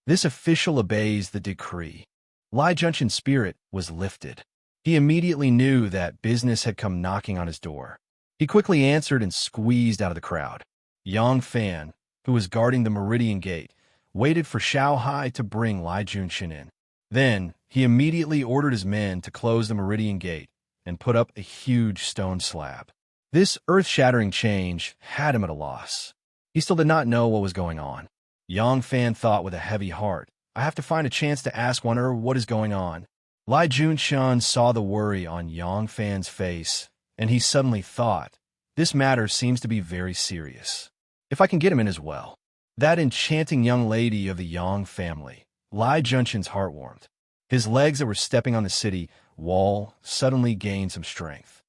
This official obeys the decree." Lai Junxin's spirit was lifted. He immediately knew that business had come knocking on his door. He quickly answered and squeezed out of the crowd. Yang Fan, who was guarding the Meridian Gate, waited for Xiaohai to bring Lai Junxin in. Then, he immediately ordered his men to close the Meridian Gate and put up a huge stone slab. This earth-shattering change had him at a loss. He still did not know what was going on. Yang Fan thought with a heavy heart, "I have to find a chance to ask one what is going on." Lai Junxin saw the worry on Yang Fan's face, and he suddenly thought, "This matter seems to be very serious. If I can get him in as well." That enchanting young lady of the Yang family, Lai Junxin's heart warmed. His legs that were stepping on the city wall suddenly gained some strength.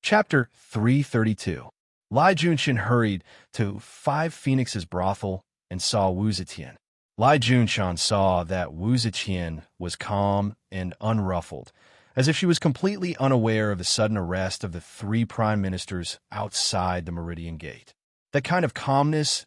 Chapter 332. Lai Junshin hurried to Five Phoenixes brothel and saw Wu Zetian. Lai Junshan saw that Wu Zetian was calm and unruffled, as if she was completely unaware of the sudden arrest of the three prime ministers outside the Meridian Gate. That kind of calmness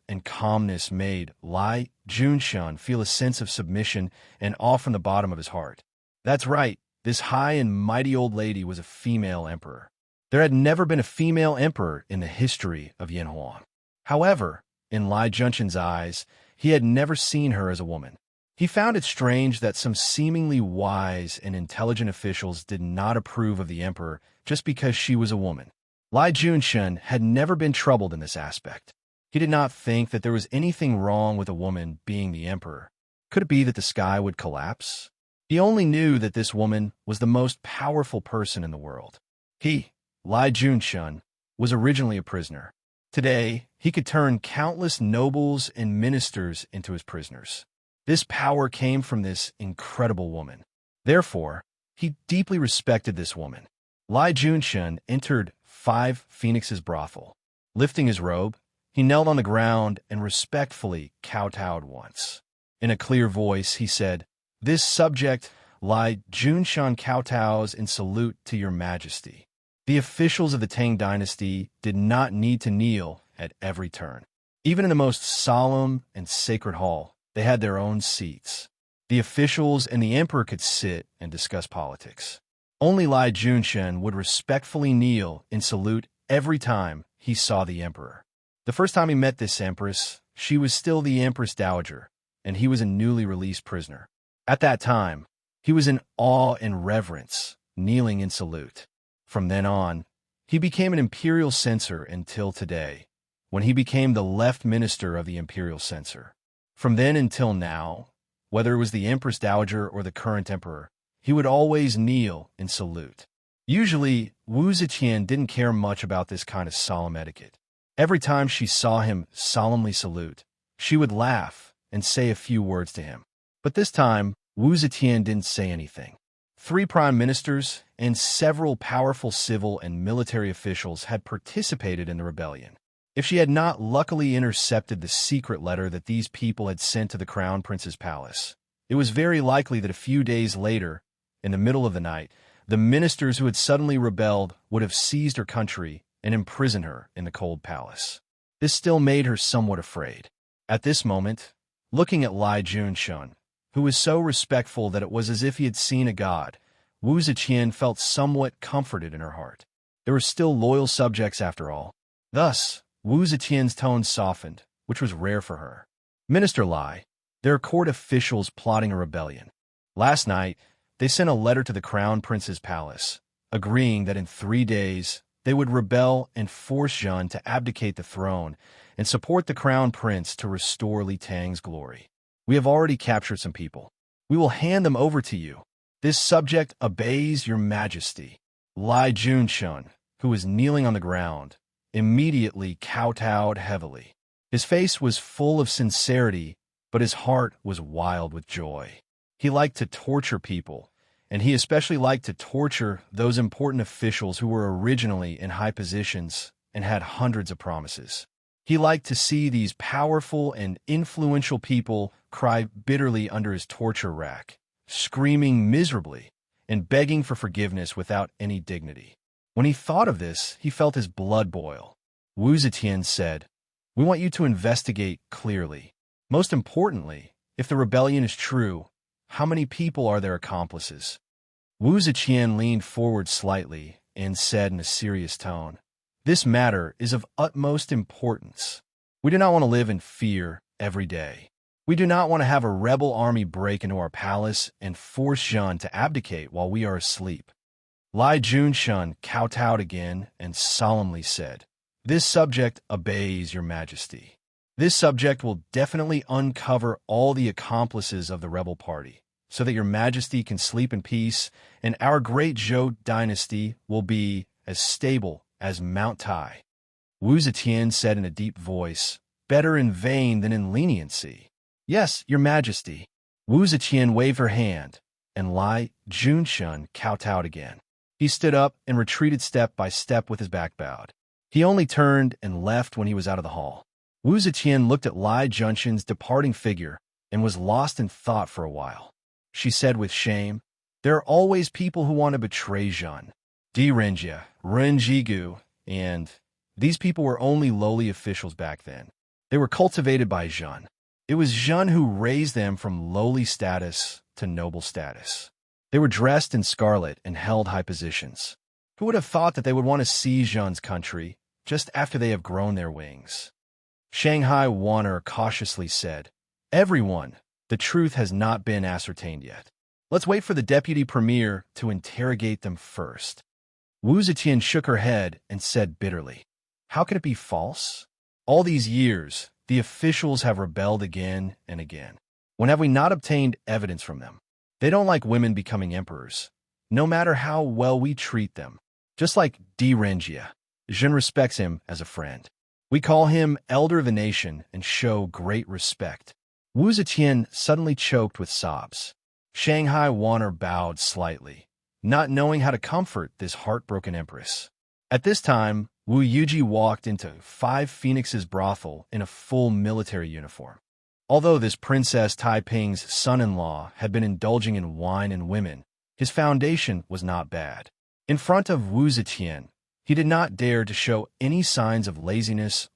made Lai Junshan feel a sense of submission and awe from the bottom of his heart. That's right, this high and mighty old lady was a female emperor. There had never been a female emperor in the history of Yanhuan. However, in Lai Junshan's eyes, he had never seen her as a woman. He found it strange that some seemingly wise and intelligent officials did not approve of the emperor just because she was a woman. Lai Junshan had never been troubled in this aspect. He did not think that there was anything wrong with a woman being the emperor. Could it be that the sky would collapse? He only knew that this woman was the most powerful person in the world. He, Lai Junshan, was originally a prisoner. Today, he could turn countless nobles and ministers into his prisoners. This power came from this incredible woman. Therefore, he deeply respected this woman. Lai Junshan entered Five Phoenixes brothel. Lifting his robe, he knelt on the ground and respectfully kowtowed once. In a clear voice, he said, "This subject, Lai Junshan, kowtows in salute to your majesty." The officials of the Tang dynasty did not need to kneel at every turn. Even in the most solemn and sacred hall, they had their own seats. The officials and the emperor could sit and discuss politics. Only Lai Junshan would respectfully kneel in salute every time he saw the emperor. The first time he met this empress, she was still the Empress Dowager, and he was a newly released prisoner. At that time, he was in awe and reverence, kneeling in salute. From then on, he became an imperial censor until today, when he became the left minister of the imperial censor. From then until now, whether it was the Empress Dowager or the current emperor, he would always kneel in salute. Usually, Wu Zetian didn't care much about this kind of solemn etiquette. Every time she saw him solemnly salute, she would laugh and say a few words to him. But this time, Wu Zetian didn't say anything. Three prime ministers and several powerful civil and military officials had participated in the rebellion. If she had not luckily intercepted the secret letter that these people had sent to the crown prince's palace, it was very likely that a few days later, in the middle of the night, the ministers who had suddenly rebelled would have seized her country and imprisoned her in the cold palace. This still made her somewhat afraid. At this moment, looking at Lai Junshan, who was so respectful that it was as if he had seen a god, Wu Zetian felt somewhat comforted in her heart. There were still loyal subjects after all. Thus, Wu Zetian's tone softened, which was rare for her. "Minister Lai, there are court officials plotting a rebellion. Last night, they sent a letter to the crown prince's palace, agreeing that in 3 days they would rebel and force Zhen to abdicate the throne and support the crown prince to restore Li Tang's glory. We have already captured some people. We will hand them over to you. This subject obeys your majesty." Lai Junshan, who was kneeling on the ground, immediately kowtowed heavily. His face was full of sincerity, but his heart was wild with joy. He liked to torture people, and he especially liked to torture those important officials who were originally in high positions and had hundreds of promises. He liked to see these powerful and influential people cry bitterly under his torture rack, screaming miserably and begging for forgiveness without any dignity. When he thought of this, he felt his blood boil. Wu Zetian said, "We want you to investigate clearly. Most importantly, if the rebellion is true, how many people are their accomplices?" Wu Zetian leaned forward slightly and said in a serious tone, "This matter is of utmost importance. We do not want to live in fear every day. We do not want to have a rebel army break into our palace and force Zhen to abdicate while we are asleep." Lai Junshan kowtowed again and solemnly said, "This subject obeys your majesty. This subject will definitely uncover all the accomplices of the rebel party, so that your majesty can sleep in peace, and our great Zhou dynasty will be as stable as Mount Tai." Wu Zetian said in a deep voice, "Better in vain than in leniency." "Yes, your majesty." Wu Zetian waved her hand, and Lai Junshan kowtowed again. He stood up and retreated step by step with his back bowed. He only turned and left when he was out of the hall. Wu Zetian looked at Lai Junshan's departing figure and was lost in thought for a while. She said with shame, "There are always people who want to betray Zhen. Di Renjia, Ren Jigu, and these people were only lowly officials back then. They were cultivated by Zhen. It was Zhen who raised them from lowly status to noble status. They were dressed in scarlet and held high positions. Who would have thought that they would want to seize Zhen's country just after they have grown their wings?" Shanghai Warner cautiously said, "Everyone, the truth has not been ascertained yet. Let's wait for the deputy premier to interrogate them first." Wu Zetian shook her head and said bitterly, "How can it be false? All these years, the officials have rebelled again and again. When have we not obtained evidence from them? They don't like women becoming emperors, no matter how well we treat them. Just like Di Renjia, Zhen respects him as a friend. We call him elder of the nation and show great respect." Wu Zetian suddenly choked with sobs. Shanghai Warner bowed slightly, not knowing how to comfort this heartbroken empress. At this time, Wu Yuji walked into Five Phoenixes brothel in a full military uniform. Although this Princess Taiping's son-in-law had been indulging in wine and women, his foundation was not bad. In front of Wu Zetian, he did not dare to show any signs of laziness.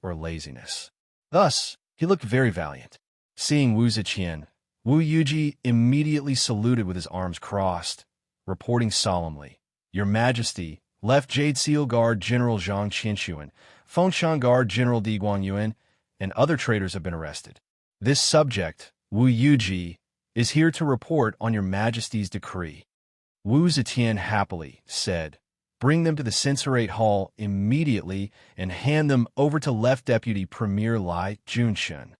Thus, he looked very valiant. Seeing Wu Zetian, Wu Yuji immediately saluted with his arms crossed, reporting solemnly, "Your Majesty, Left Jade Seal Guard General Zhang Qinshuan, Fengshan Guard General Di Guangyuan, and other traitors have been arrested. This subject, Wu Yuji, is here to report on Your Majesty's decree." Wu Zetian happily said, "Bring them to the censorate hall immediately and hand them over to Left Deputy Premier Lai Junshan."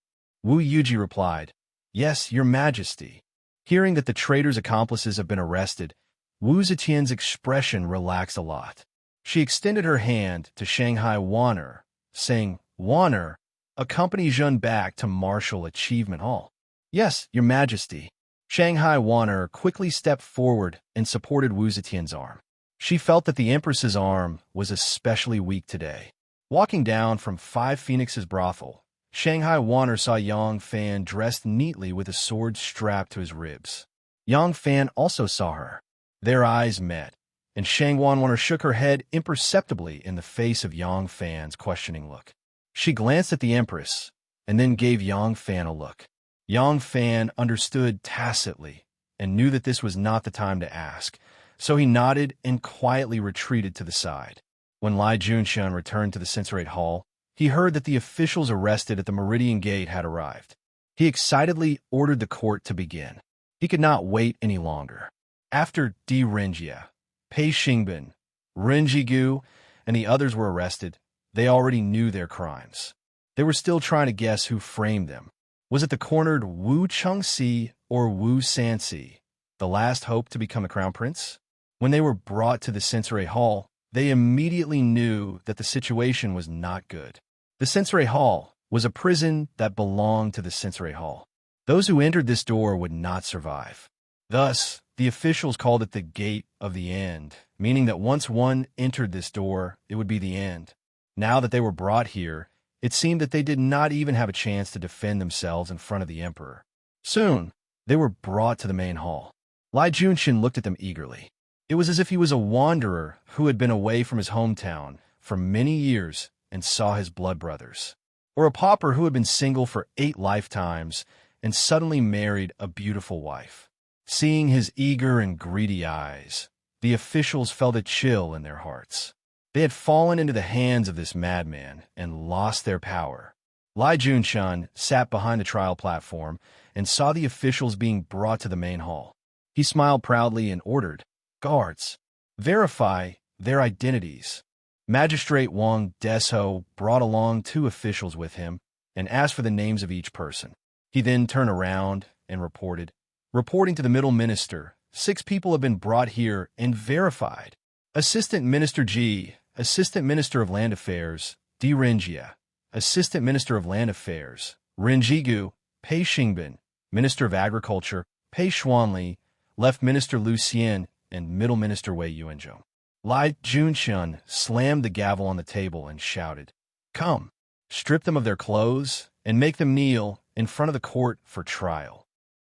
Wu Yuji replied, "Yes, Your Majesty." Hearing that the traitor's accomplices have been arrested, Wu Zetian's expression relaxed a lot. She extended her hand to Shanghai Warner, saying, "Warner, accompany Zhen back to Martial Achievement Hall." "Yes, Your Majesty." Shanghai Warner quickly stepped forward and supported Wu Zetian's arm. She felt that the Empress's arm was especially weak today. Walking down from Five Phoenixes brothel, Shanghai Warner saw Yang Fan dressed neatly with a sword strapped to his ribs. Yang Fan also saw her. Their eyes met, and Shangwan Warner shook her head imperceptibly in the face of Yang Fan's questioning look. She glanced at the Empress, and then gave Yang Fan a look. Yang Fan understood tacitly, and knew that this was not the time to ask, so he nodded and quietly retreated to the side. When Lai Junshan returned to the censorate hall, he heard that the officials arrested at the Meridian Gate had arrived. He excitedly ordered the court to begin. He could not wait any longer. After Di Renjia, Pei Xingbin, Ren Jigu, and the others were arrested, they already knew their crimes. They were still trying to guess who framed them. Was it the cornered Wu Chengxi or Wu Sanxi, the last hope to become a crown prince? When they were brought to the censorate hall, they immediately knew that the situation was not good. The censorate hall was a prison that belonged to the censorate hall. Those who entered this door would not survive. Thus, the officials called it the Gate of the End, meaning that once one entered this door, it would be the end. Now that they were brought here, it seemed that they did not even have a chance to defend themselves in front of the emperor. Soon, they were brought to the main hall. Lai Junshan looked at them eagerly. It was as if he was a wanderer who had been away from his hometown for many years and saw his blood brothers, or a pauper who had been single for 8 lifetimes and suddenly married a beautiful wife. Seeing his eager and greedy eyes, the officials felt a chill in their hearts. They had fallen into the hands of this madman and lost their power. Lai Junshan sat behind the trial platform and saw the officials being brought to the main hall. He smiled proudly and ordered, "Guards, verify their identities." Magistrate Wang Desho brought along 2 officials with him and asked for the names of each person. He then turned around and reporting to the middle minister, 6 people have been brought here and verified. Assistant Minister Ji, Assistant Minister of Land Affairs, Di Renjia, Assistant Minister of Land Affairs, Ren Jigu, Pei Xingbin, Minister of Agriculture, Pei Xuanli, Left Minister Lu Xian, and Middle Minister Wei Yuanzhou. Lai Junshun slammed the gavel on the table and shouted, "Come, strip them of their clothes and make them kneel in front of the court for trial."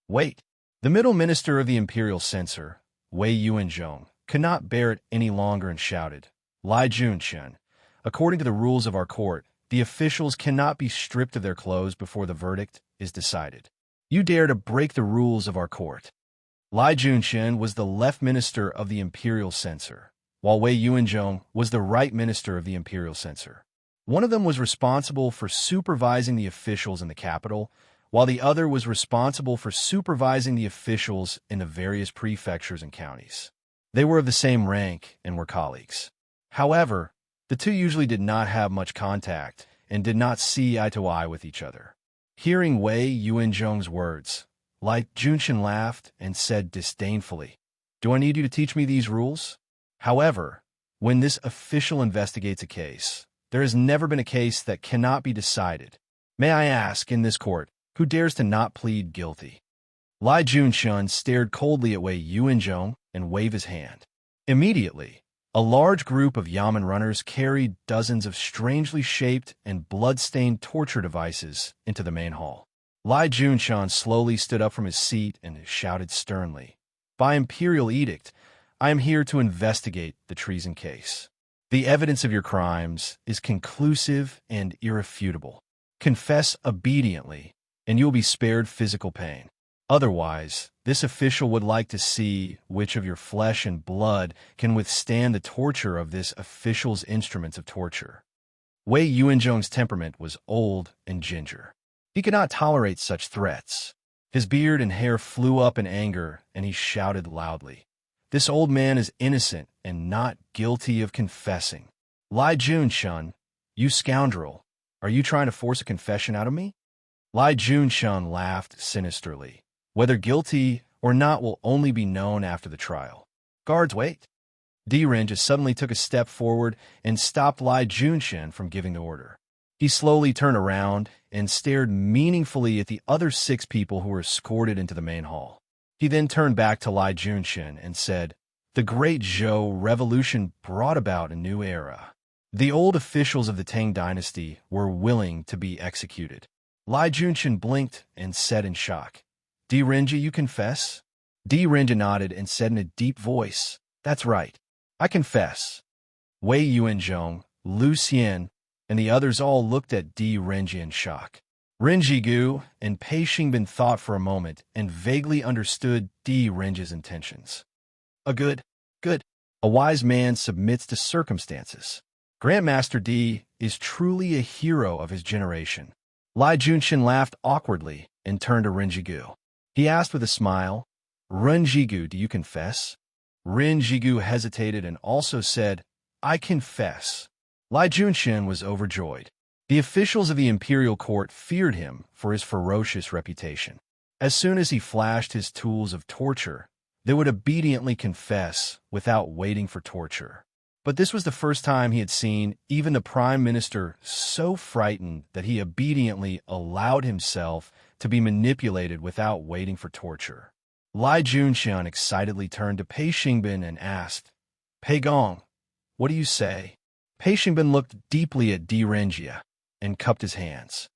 Wait. The middle minister of the imperial censor, Wei Yuanzhong, could not bear it any longer and shouted, "Lai Junshun, according to the rules of our court, the officials cannot be stripped of their clothes before the verdict is decided. You dare to break the rules of our court." Lai Junshun was the left minister of the imperial censor, while Wei Yuanzhong was the right minister of the imperial censor. One of them was responsible for supervising the officials in the capital, while the other was responsible for supervising the officials in the various prefectures and counties. They were of the same rank and were colleagues. However, the two usually did not have much contact and did not see eye to eye with each other. Hearing Wei Yuanzhong's words, Lai Junshun laughed and said disdainfully, "Do I need you to teach me these rules?" However, when this official investigates a case, there has never been a case that cannot be decided. May I ask, in this court, who dares to not plead guilty? Lai Junshun stared coldly at Wei Yuanzhong and waved his hand. Immediately, a large group of Yamen runners carried dozens of strangely shaped and blood-stained torture devices into the main hall. Lai Junshun slowly stood up from his seat and shouted sternly, "By imperial edict, I am here to investigate the treason case. The evidence of your crimes is conclusive and irrefutable. Confess obediently, and you will be spared physical pain. Otherwise, this official would like to see which of your flesh and blood can withstand the torture of this official's instruments of torture." Wei Yuanzhong's temperament was old and ginger. He could not tolerate such threats. His beard and hair flew up in anger, and he shouted loudly, "This old man is innocent and not guilty of confessing. Lai Junshun, you scoundrel, are you trying to force a confession out of me?" Lai Junshun laughed sinisterly. "Whether guilty or not will only be known after the trial. Guards, wait." Ren suddenly took a step forward and stopped Lai Junshun from giving the order. He slowly turned around and stared meaningfully at the other 6 people who were escorted into the main hall. He then turned back to Lai Junshun and said, "The Great Zhou Revolution brought about a new era. The old officials of the Tang dynasty were willing to be executed." Lai Junshun blinked and said in shock, "Renji, you confess?" Renji nodded and said in a deep voice, "That's right, I confess." Wei Yuanzhong, Lu Xian, and the others all looked at Renji in shock. Renji-gu and Pei Xingbin thought for a moment and vaguely understood Renji's intentions. Good. A wise man submits to circumstances. Grandmaster D is truly a hero of his generation. Lai Junshun laughed awkwardly and turned to Renji-gu. He asked with a smile, "Renji-gu, do you confess?" Renji-gu hesitated and also said, "I confess." Lai Junshun was overjoyed. The officials of the imperial court feared him for his ferocious reputation. As soon as he flashed his tools of torture, they would obediently confess without waiting for torture. But this was the first time he had seen even the prime minister so frightened that he obediently allowed himself to be manipulated without waiting for torture. Lai Junshun excitedly turned to Pei Xingbin and asked, "Pei Gong, what do you say?" Pei Xingbin looked deeply at Renji and cupped his hands.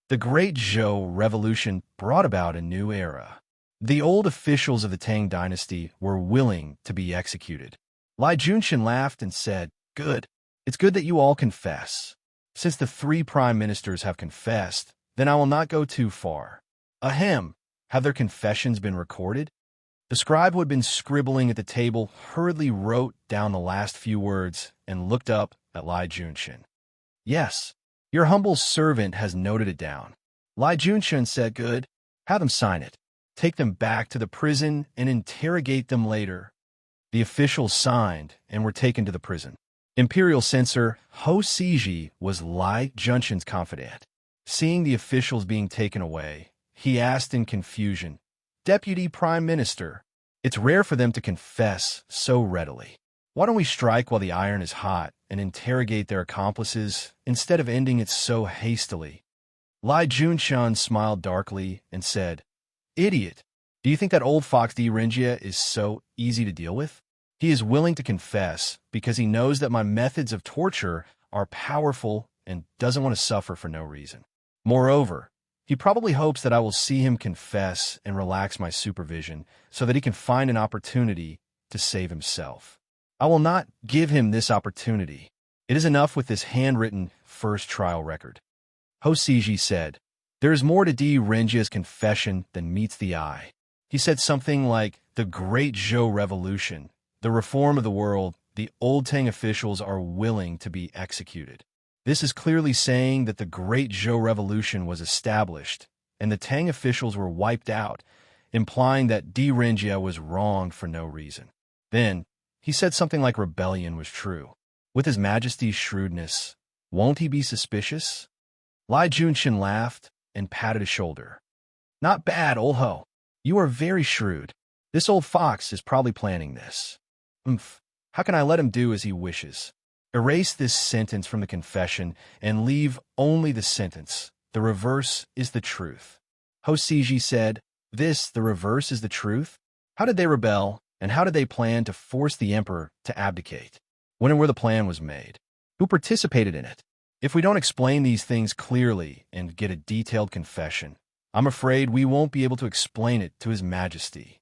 "The Great Zhou Revolution brought about a new era. The old officials of the Tang dynasty were willing to be executed." Lai Junshun laughed and said, "Good. It's good that you all confess. Since the 3 prime ministers have confessed, then I will not go too far. Ahem, have their confessions been recorded?" The scribe who had been scribbling at the table hurriedly wrote down the last few words and looked up at Lai Junshun. "Yes, your humble servant has noted it down." Lai Junshun said, "Good. Have them sign it. Take them back to the prison and interrogate them later." The officials signed and were taken to the prison. Imperial censor Ho Siji was Lai Junshun's confidant. Seeing the officials being taken away, he asked in confusion, "Deputy Prime Minister, it's rare for them to confess so readily. Why don't we strike while the iron is hot and interrogate their accomplices instead of ending it so hastily?" Lai Junshun smiled darkly and said, "Idiot, do you think that old fox Renji is so easy to deal with? He is willing to confess because he knows that my methods of torture are powerful and doesn't want to suffer for no reason. Moreover, he probably hopes that I will see him confess and relax my supervision so that he can find an opportunity to save himself. I will not give him this opportunity. It is enough with this handwritten first trial record. Hosiji said, "There is more to D. Renjia's confession than meets the eye." He said something like, "The Great Zhou Revolution, the reform of the world, the old Tang officials are willing to be executed." This is clearly saying that the Great Zhou Revolution was established and the Tang officials were wiped out, implying that D. Renjia was wronged for no reason. Then, he said something like rebellion was true. With His Majesty's shrewdness, won't he be suspicious? Lai Junshin laughed and patted his shoulder. "Not bad, old ho. You are very shrewd. This old fox is probably planning this. How can I let him do as he wishes? Erase this sentence from the confession and leave only the sentence. The reverse is the truth." Hosiji said, the reverse is the truth? How did they rebel, and how did they plan to force the emperor to abdicate? When and where the plan was made? Who participated in it? If we don't explain these things clearly and get a detailed confession, I'm afraid we won't be able to explain it to His Majesty.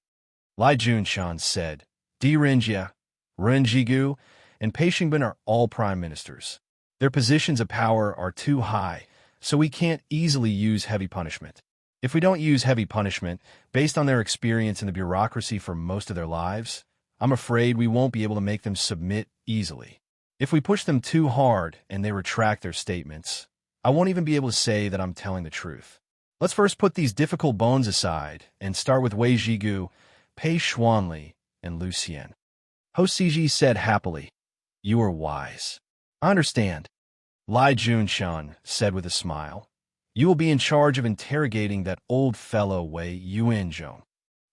Lai Junshan said, "D. Renjia, Renjigu, and Pei Xingbin are all prime ministers. Their positions of power are too high, so we can't easily use heavy punishment. If we don't use heavy punishment, based on their experience in the bureaucracy for most of their lives, I'm afraid we won't be able to make them submit easily. If we push them too hard and they retract their statements, I won't even be able to say that I'm telling the truth. Let's first put these difficult bones aside and start with Wei Zhigu, Pei Xuanli, and Lu Xian." Hosiji said happily, "You are wise. I understand." Lai Junshan said with a smile, "You will be in charge of interrogating that old fellow Wei Yuanzhong."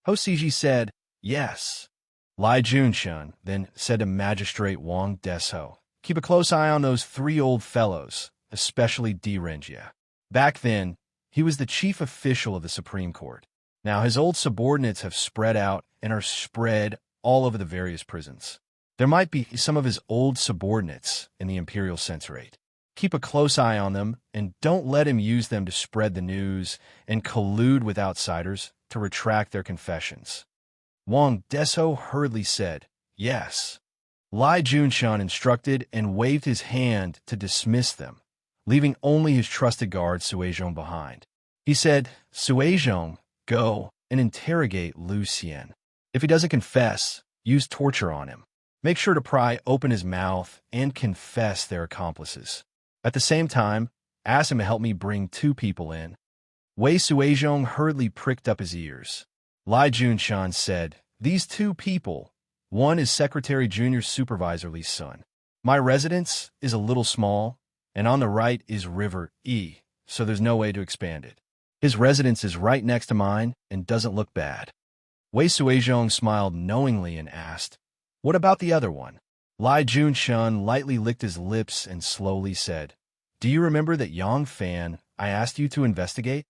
Hosiji said, "Yes." Lai Junshan then said to Magistrate Wang Desho, "Keep a close eye on those three old fellows, especially D. Renjia." Back then, he was the chief official of the Supreme Court. Now his old subordinates have spread out and are spread all over the various prisons. There might be some of his old subordinates in the Imperial Censorate. Keep a close eye on them and don't let him use them to spread the news and collude with outsiders to retract their confessions. Wang Desho hurriedly said, "Yes." Lai Junshan instructed and waved his hand to dismiss them, leaving only his trusted guard Suizhong behind. He said, "Suizhong, go and interrogate Lu Xian. If he doesn't confess, use torture on him. Make sure to pry open his mouth and confess their accomplices. At the same time, ask him to help me bring 2 people in." Wei Suizhong hurriedly pricked up his ears. Lai Junshan said, "These 2 people, one is Secretary Junior Supervisor Li's son. My residence is a little small, and on the right is River E, so there's no way to expand it. His residence is right next to mine and doesn't look bad." Wei Suizhong smiled knowingly and asked, "What about the other one?" Lai Junshan lightly licked his lips and slowly said, "Do you remember that Yang Fan I asked you to investigate?"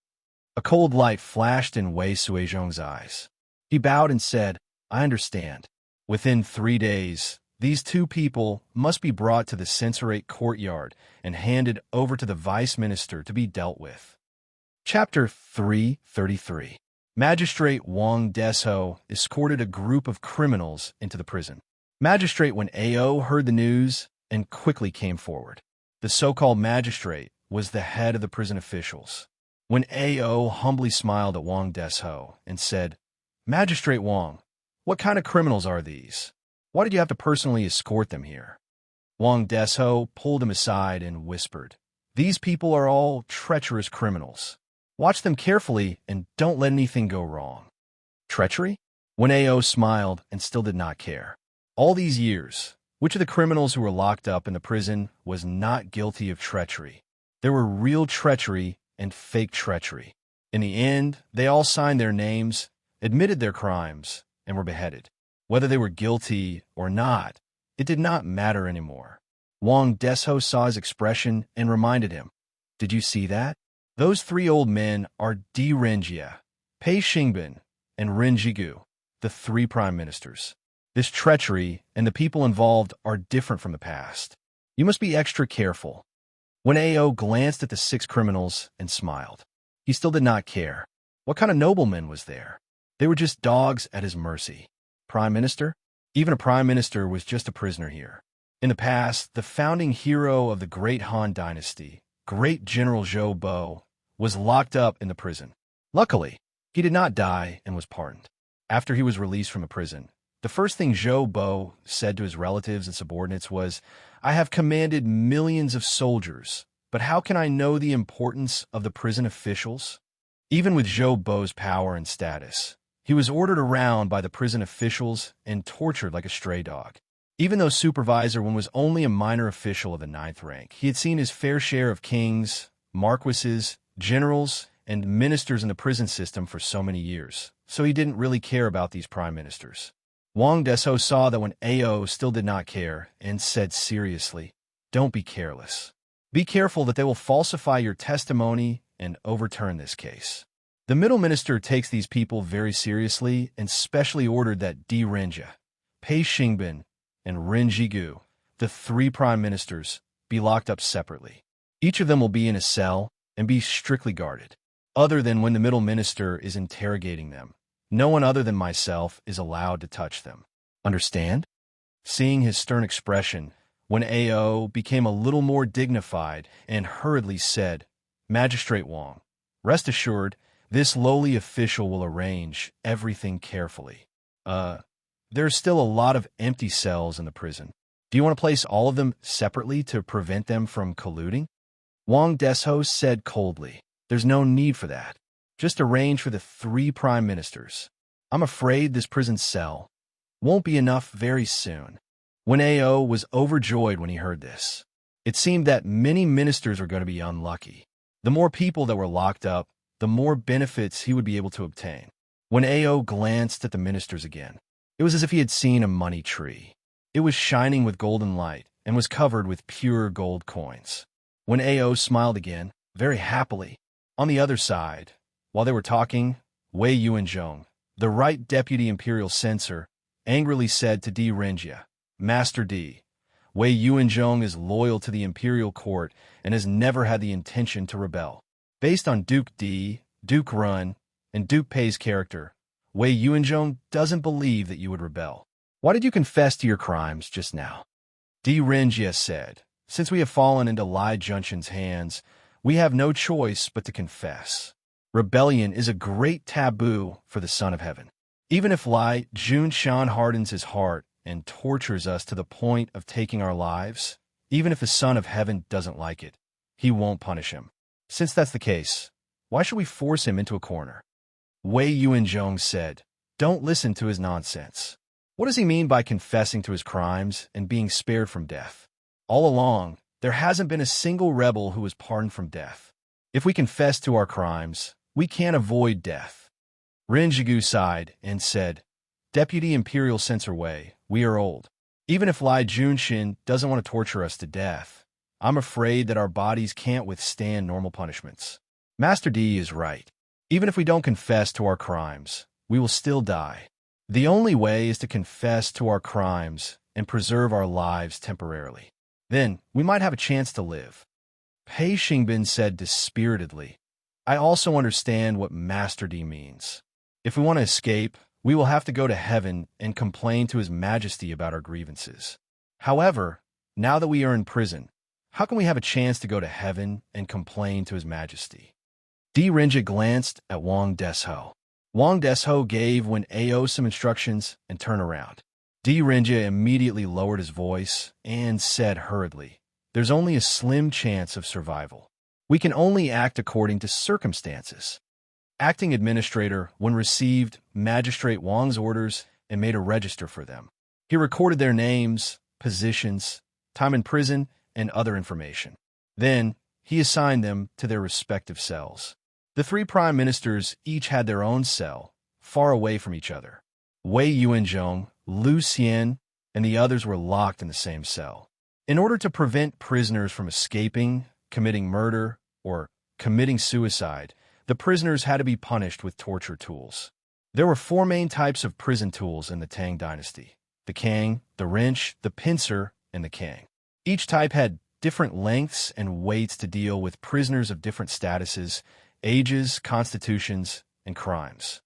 A cold light flashed in Wei Suizhong's eyes. He bowed and said, "I understand. Within 3 days, these 2 people must be brought to the censorate courtyard and handed over to the vice minister to be dealt with." Chapter 333. Magistrate Wang Desho escorted a group of criminals into the prison. Magistrate Wen Ao heard the news and quickly came forward. The so-called magistrate was the head of the prison officials. Wen Ao humbly smiled at Wang Desho and said, "Magistrate Wang, what kind of criminals are these? Why did you have to personally escort them here?" Wang Desho pulled him aside and whispered, "These people are all treacherous criminals. Watch them carefully and don't let anything go wrong." Treachery? Wen Ao smiled and still did not care. All these years, which of the criminals who were locked up in the prison was not guilty of treachery? There were real treachery and fake treachery. In the end, they all signed their names, admitted their crimes, and were beheaded. Whether they were guilty or not, it did not matter anymore. Wang Desho saw his expression and reminded him, "Did you see that? Those 3 old men are D. Renjia, Pei Xingbin, and Renjigu, the 3 prime ministers. This treachery and the people involved are different from the past. You must be extra careful. When Ao glanced at the 6 criminals and smiled, he still did not care. What kind of nobleman was there? They were just dogs at his mercy. Prime Minister? Even a prime minister was just a prisoner here. In the past, the founding hero of the great Han dynasty, Great General Zhou Bo, was locked up in the prison. Luckily, he did not die and was pardoned. After he was released from the prison, the first thing Zhou Bo said to his relatives and subordinates was, "I have commanded millions of soldiers, but how can I know the importance of the prison officials?" Even with Zhou Bo's power and status, he was ordered around by the prison officials and tortured like a stray dog. Even though supervisor when was only a minor official of the 9th rank, he had seen his fair share of kings, marquises, generals, and ministers in the prison system for so many years, so he didn't really care about these prime ministers. Wang Desho saw that when Ao still did not care and said seriously, "Don't be careless. Be careful that they will falsify your testimony and overturn this case." The middle minister takes these people very seriously and specially ordered that Di Renjia, Pei Xingbin, and Ren Jigu, the 3 prime ministers, be locked up separately. Each of them will be in a cell and be strictly guarded. Other than when the middle minister is interrogating them, no one other than myself is allowed to touch them. Understand? Seeing his stern expression, when Ao became a little more dignified and hurriedly said, "Magistrate Wang, rest assured, this lowly official will arrange everything carefully. There are still a lot of empty cells in the prison. Do you want to place all of them separately to prevent them from colluding?" Wang Desho said coldly, "There's no need for that. Just arrange for the 3 prime ministers. I'm afraid this prison cell won't be enough very soon." When Ao was overjoyed when he heard this, it seemed that many ministers were going to be unlucky. The more people that were locked up, the more benefits he would be able to obtain. When Ao glanced at the ministers again, it was as if he had seen a money tree. It was shining with golden light and was covered with pure gold coins. When Ao smiled again, very happily, on the other side, while they were talking, Wei Yuanzhong, the right deputy imperial censor, angrily said to Di Renjia, "Master Di, Wei Yuanzhong is loyal to the imperial court and has never had the intention to rebel. Based on Duke Di, Duke Run, and Duke Pei's character, Wei Yuanzhong doesn't believe that you would rebel. Why did you confess to your crimes just now?" Di Renjia said, "Since we have fallen into Lai Junshan's hands, we have no choice but to confess. Rebellion is a great taboo for the Son of Heaven. Even if Lai Junshan hardens his heart and tortures us to the point of taking our lives, even if the Son of Heaven doesn't like it, he won't punish him. Since that's the case, why should we force him into a corner?" Wei Yuanzhong said, "Don't listen to his nonsense. What does he mean by confessing to his crimes and being spared from death? All along, there hasn't been a single rebel who was pardoned from death. If we confess to our crimes, we can't avoid death." Ren Jigu sighed and said, "Deputy Imperial Censor Wei, we are old. Even if Lai Junshin doesn't want to torture us to death, I'm afraid that our bodies can't withstand normal punishments. Master D is right. Even if we don't confess to our crimes, we will still die. The only way is to confess to our crimes and preserve our lives temporarily. Then we might have a chance to live." Pei Xingbin said dispiritedly, "I also understand what Master D means. If we want to escape, we will have to go to heaven and complain to His Majesty about our grievances. However, now that we are in prison, how can we have a chance to go to heaven and complain to His Majesty?" Di Renjia glanced at Wang Desho. Wang Desho gave when Ao some instructions and turned around. Di Renjia immediately lowered his voice and said hurriedly, "There's only a slim chance of survival. We can only act according to circumstances." Acting administrator, when received Magistrate Wang's orders and made a register for them. He recorded their names, positions, time in prison, and other information. Then, he assigned them to their respective cells. The 3 prime ministers each had their own cell, far away from each other. Wei Yuanzhong, Lu Xian, and the others were locked in the same cell. In order to prevent prisoners from escaping, committing murder, or committing suicide, the prisoners had to be punished with torture tools. There were 4 main types of prison tools in the Tang dynasty. the kang, the wrench, the pincer, and the kang. Each type had different lengths and weights to deal with prisoners of different statuses, ages, constitutions, and crimes.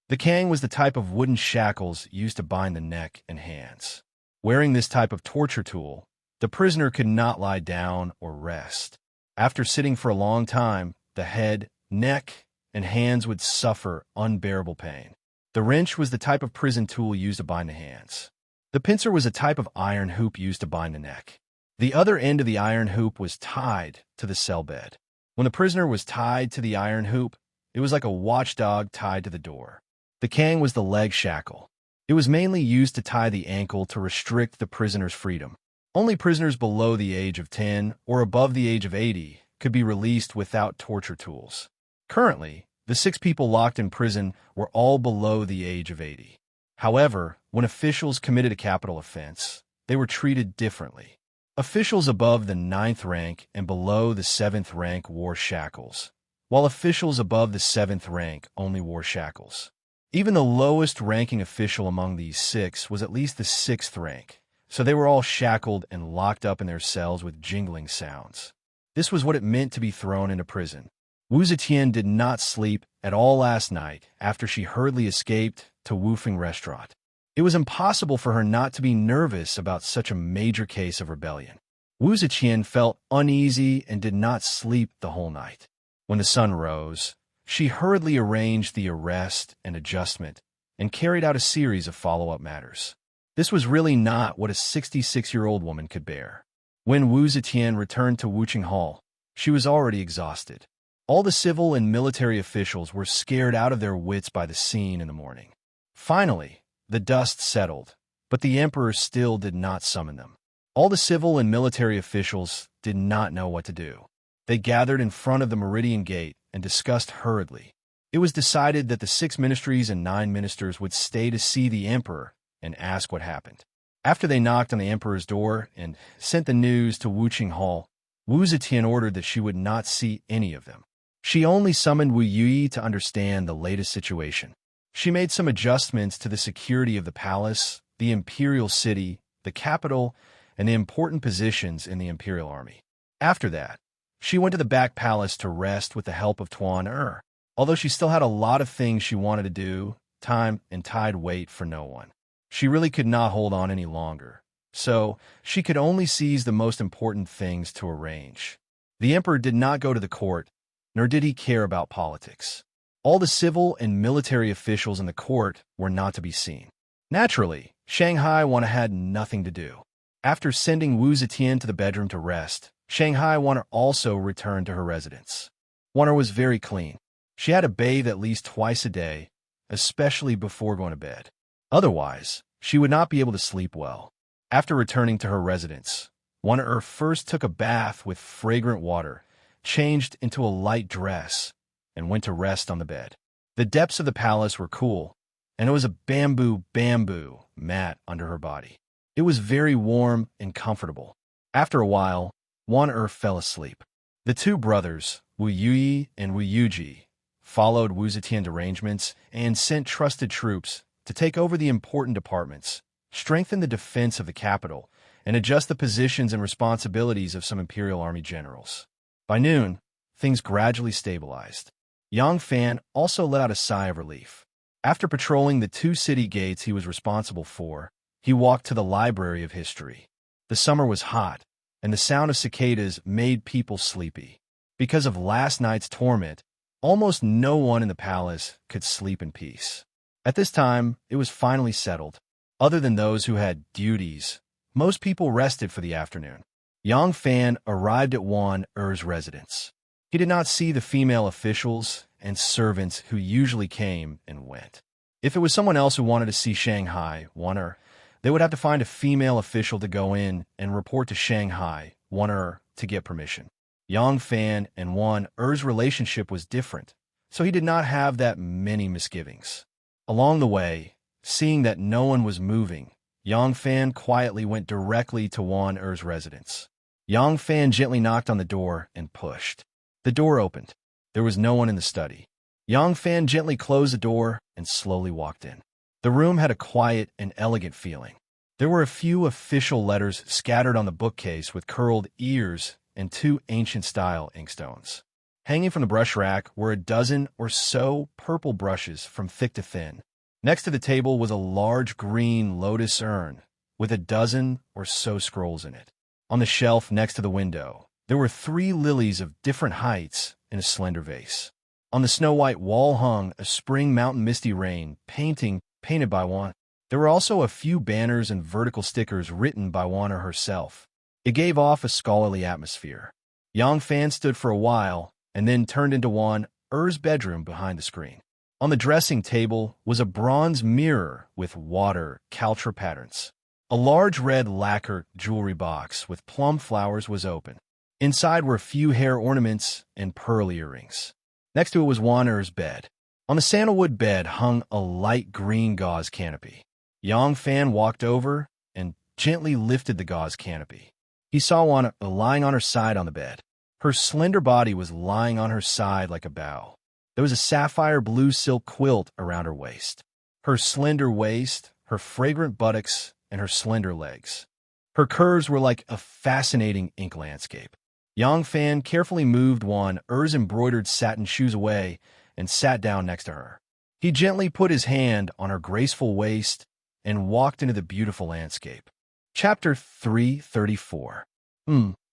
The kang was the type of wooden shackles used to bind the neck and hands. Wearing this type of torture tool, the prisoner could not lie down or rest. After sitting for a long time, the head, neck, and hands would suffer unbearable pain. The wrench was the type of prison tool used to bind the hands. The pincer was a type of iron hoop used to bind the neck. The other end of the iron hoop was tied to the cell bed. When the prisoner was tied to the iron hoop, it was like a watchdog tied to the door. The kang was the leg shackle. It was mainly used to tie the ankle to restrict the prisoner's freedom. Only prisoners below the age of 10 or above the age of 80 could be released without torture tools. Currently, the 6 people locked in prison were all below the age of 80. However, when officials committed a capital offense, they were treated differently. Officials above the 9th rank and below the 7th rank wore shackles, while officials above the 7th rank only wore shackles. Even the lowest ranking official among these 6 was at least the 6th rank, so they were all shackled and locked up in their cells with jingling sounds. This was what it meant to be thrown into prison. Wu Zetian did not sleep at all last night after she hurriedly escaped to Wufeng restaurant. It was impossible for her not to be nervous about such a major case of rebellion. Wu Zetian felt uneasy and did not sleep the whole night. When the sun rose, she hurriedly arranged the arrest and adjustment and carried out a series of follow-up matters. This was really not what a 66-year-old woman could bear. When Wu Zetian returned to Wucheng Hall, she was already exhausted. All the civil and military officials were scared out of their wits by the scene in the morning. Finally, the dust settled, but the emperor still did not summon them. All the civil and military officials did not know what to do. They gathered in front of the Meridian Gate and discussed hurriedly. It was decided that the 6 ministries and 9 ministers would stay to see the emperor and ask what happened. After they knocked on the emperor's door and sent the news to Wucheng Hall, Wu Zetian ordered that she would not see any of them. She only summoned Wu Yuyi to understand the latest situation. She made some adjustments to the security of the palace, the imperial city, the capital, and the important positions in the imperial army. After that, she went to the back palace to rest with the help of Tuan Er. Although she still had a lot of things she wanted to do, time and tide wait for no one. She really could not hold on any longer, so she could only seize the most important things to arrange. The emperor did not go to the court, nor did he care about politics. All the civil and military officials in the court were not to be seen. Naturally, Shanghai Wana had nothing to do. After sending Wu Zetian to the bedroom to rest, Shanghai Wana also returned to her residence. Wana was very clean. She had to bathe at least twice a day, especially before going to bed. Otherwise, she would not be able to sleep well. After returning to her residence, Wana first took a bath with fragrant water, changed into a light dress, and went to rest on the bed. The depths of the palace were cool, and it was a bamboo mat under her body. It was very warm and comfortable. After a while, Wan fell asleep. The 2 brothers, Wu Yuyi and Wu Yuji, followed Wu Zetian's arrangements and sent trusted troops to take over the important departments, strengthen the defense of the capital, and adjust the positions and responsibilities of some imperial army generals. By noon, things gradually stabilized. Yang Fan also let out a sigh of relief. After patrolling the 2 city gates he was responsible for, he walked to the Library of History. The summer was hot, and the sound of cicadas made people sleepy. Because of last night's torment, almost no one in the palace could sleep in peace. At this time, it was finally settled. Other than those who had duties, most people rested for the afternoon. Yang Fan arrived at Wan Er's residence. He did not see the female officials and servants who usually came and went. If it was someone else who wanted to see Shanghai Wan Er, they would have to find a female official to go in and report to Shanghai Wan Er to get permission. Yang Fan and Wan Er's relationship was different, so he did not have that many misgivings. Along the way, seeing that no one was moving, Yang Fan quietly went directly to Wan Er's residence. Yang Fan gently knocked on the door and pushed. The door opened. There was no one in the study. Yang Fan gently closed the door and slowly walked in. The room had a quiet and elegant feeling. There were a few official letters scattered on the bookcase with curled ears and 2 ancient-style inkstones. Hanging from the brush rack were a dozen or so purple brushes from thick to thin. Next to the table was a large green lotus urn with a dozen or so scrolls in it. On the shelf next to the window, there were 3 lilies of different heights in a slender vase. On the snow-white wall hung a spring mountain misty rain painting painted by Juan. There were also a few banners and vertical stickers written by Juana herself. It gave off a scholarly atmosphere. Yang Fan stood for a while and then turned into Juan Er's bedroom behind the screen. On the dressing table was a bronze mirror with water caltra patterns. A large red lacquer jewelry box with plum flowers was open. Inside were a few hair ornaments and pearl earrings. Next to it was Juan Er's bed. On the sandalwood bed hung a light green gauze canopy. Yang Fan walked over and gently lifted the gauze canopy. He saw Juana lying on her side on the bed. Her slender body was lying on her side like a bow. There was a sapphire blue silk quilt around her waist. Her slender waist, her fragrant buttocks, and her slender legs. Her curves were like a fascinating ink landscape. Yang Fan carefully moved Juan Er's embroidered satin shoes away and sat down next to her. He gently put his hand on her graceful waist and walked into the beautiful landscape. Chapter 334.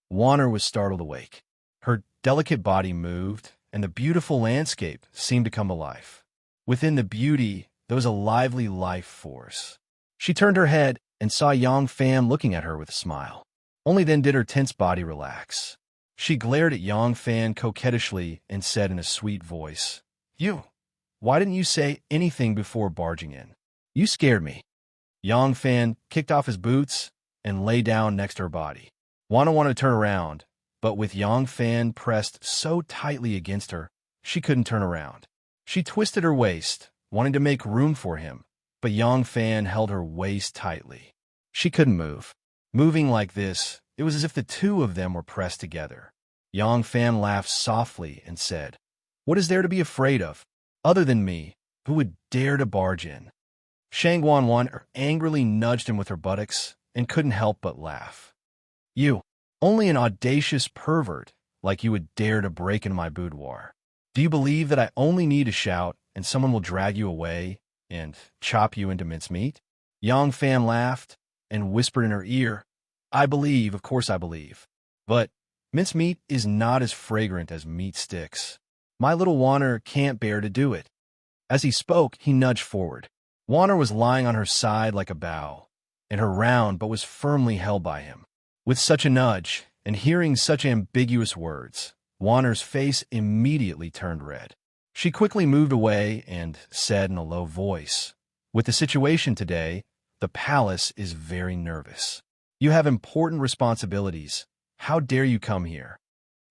Juana was startled awake. Her delicate body moved, and the beautiful landscape seemed to come alive. Within the beauty, there was a lively life force. She turned her head and saw Yang Fan looking at her with a smile. Only then did her tense body relax. She glared at Yang Fan coquettishly and said in a sweet voice, Why didn't you say anything before barging in? You scared me." Yang Fan kicked off his boots and lay down next to her body. Juana wanted to turn around, but with Yang Fan pressed so tightly against her, she couldn't turn around. She twisted her waist, wanting to make room for him, but Yang Fan held her waist tightly. She couldn't move. Moving like this, it was as if the two of them were pressed together. Yang Fan laughed softly and said, "What is there to be afraid of? Other than me, who would dare to barge in?" Shang Wan angrily nudged him with her buttocks and couldn't help but laugh. "You, only an audacious pervert like you would dare to break into my boudoir. Do you believe that I only need to shout and someone will drag you away and chop you into mincemeat?" Yang Fan laughed and whispered in her ear, "I believe, of course I believe. But mincemeat is not as fragrant as meat sticks. My little Wanner can't bear to do it." As he spoke, he nudged forward. Wanner was lying on her side like a bow, and her round but was firmly held by him. With such a nudge, and hearing such ambiguous words, Wanner's face immediately turned red. She quickly moved away and said in a low voice, "With the situation today, the palace is very nervous. You have important responsibilities. How dare you come here?"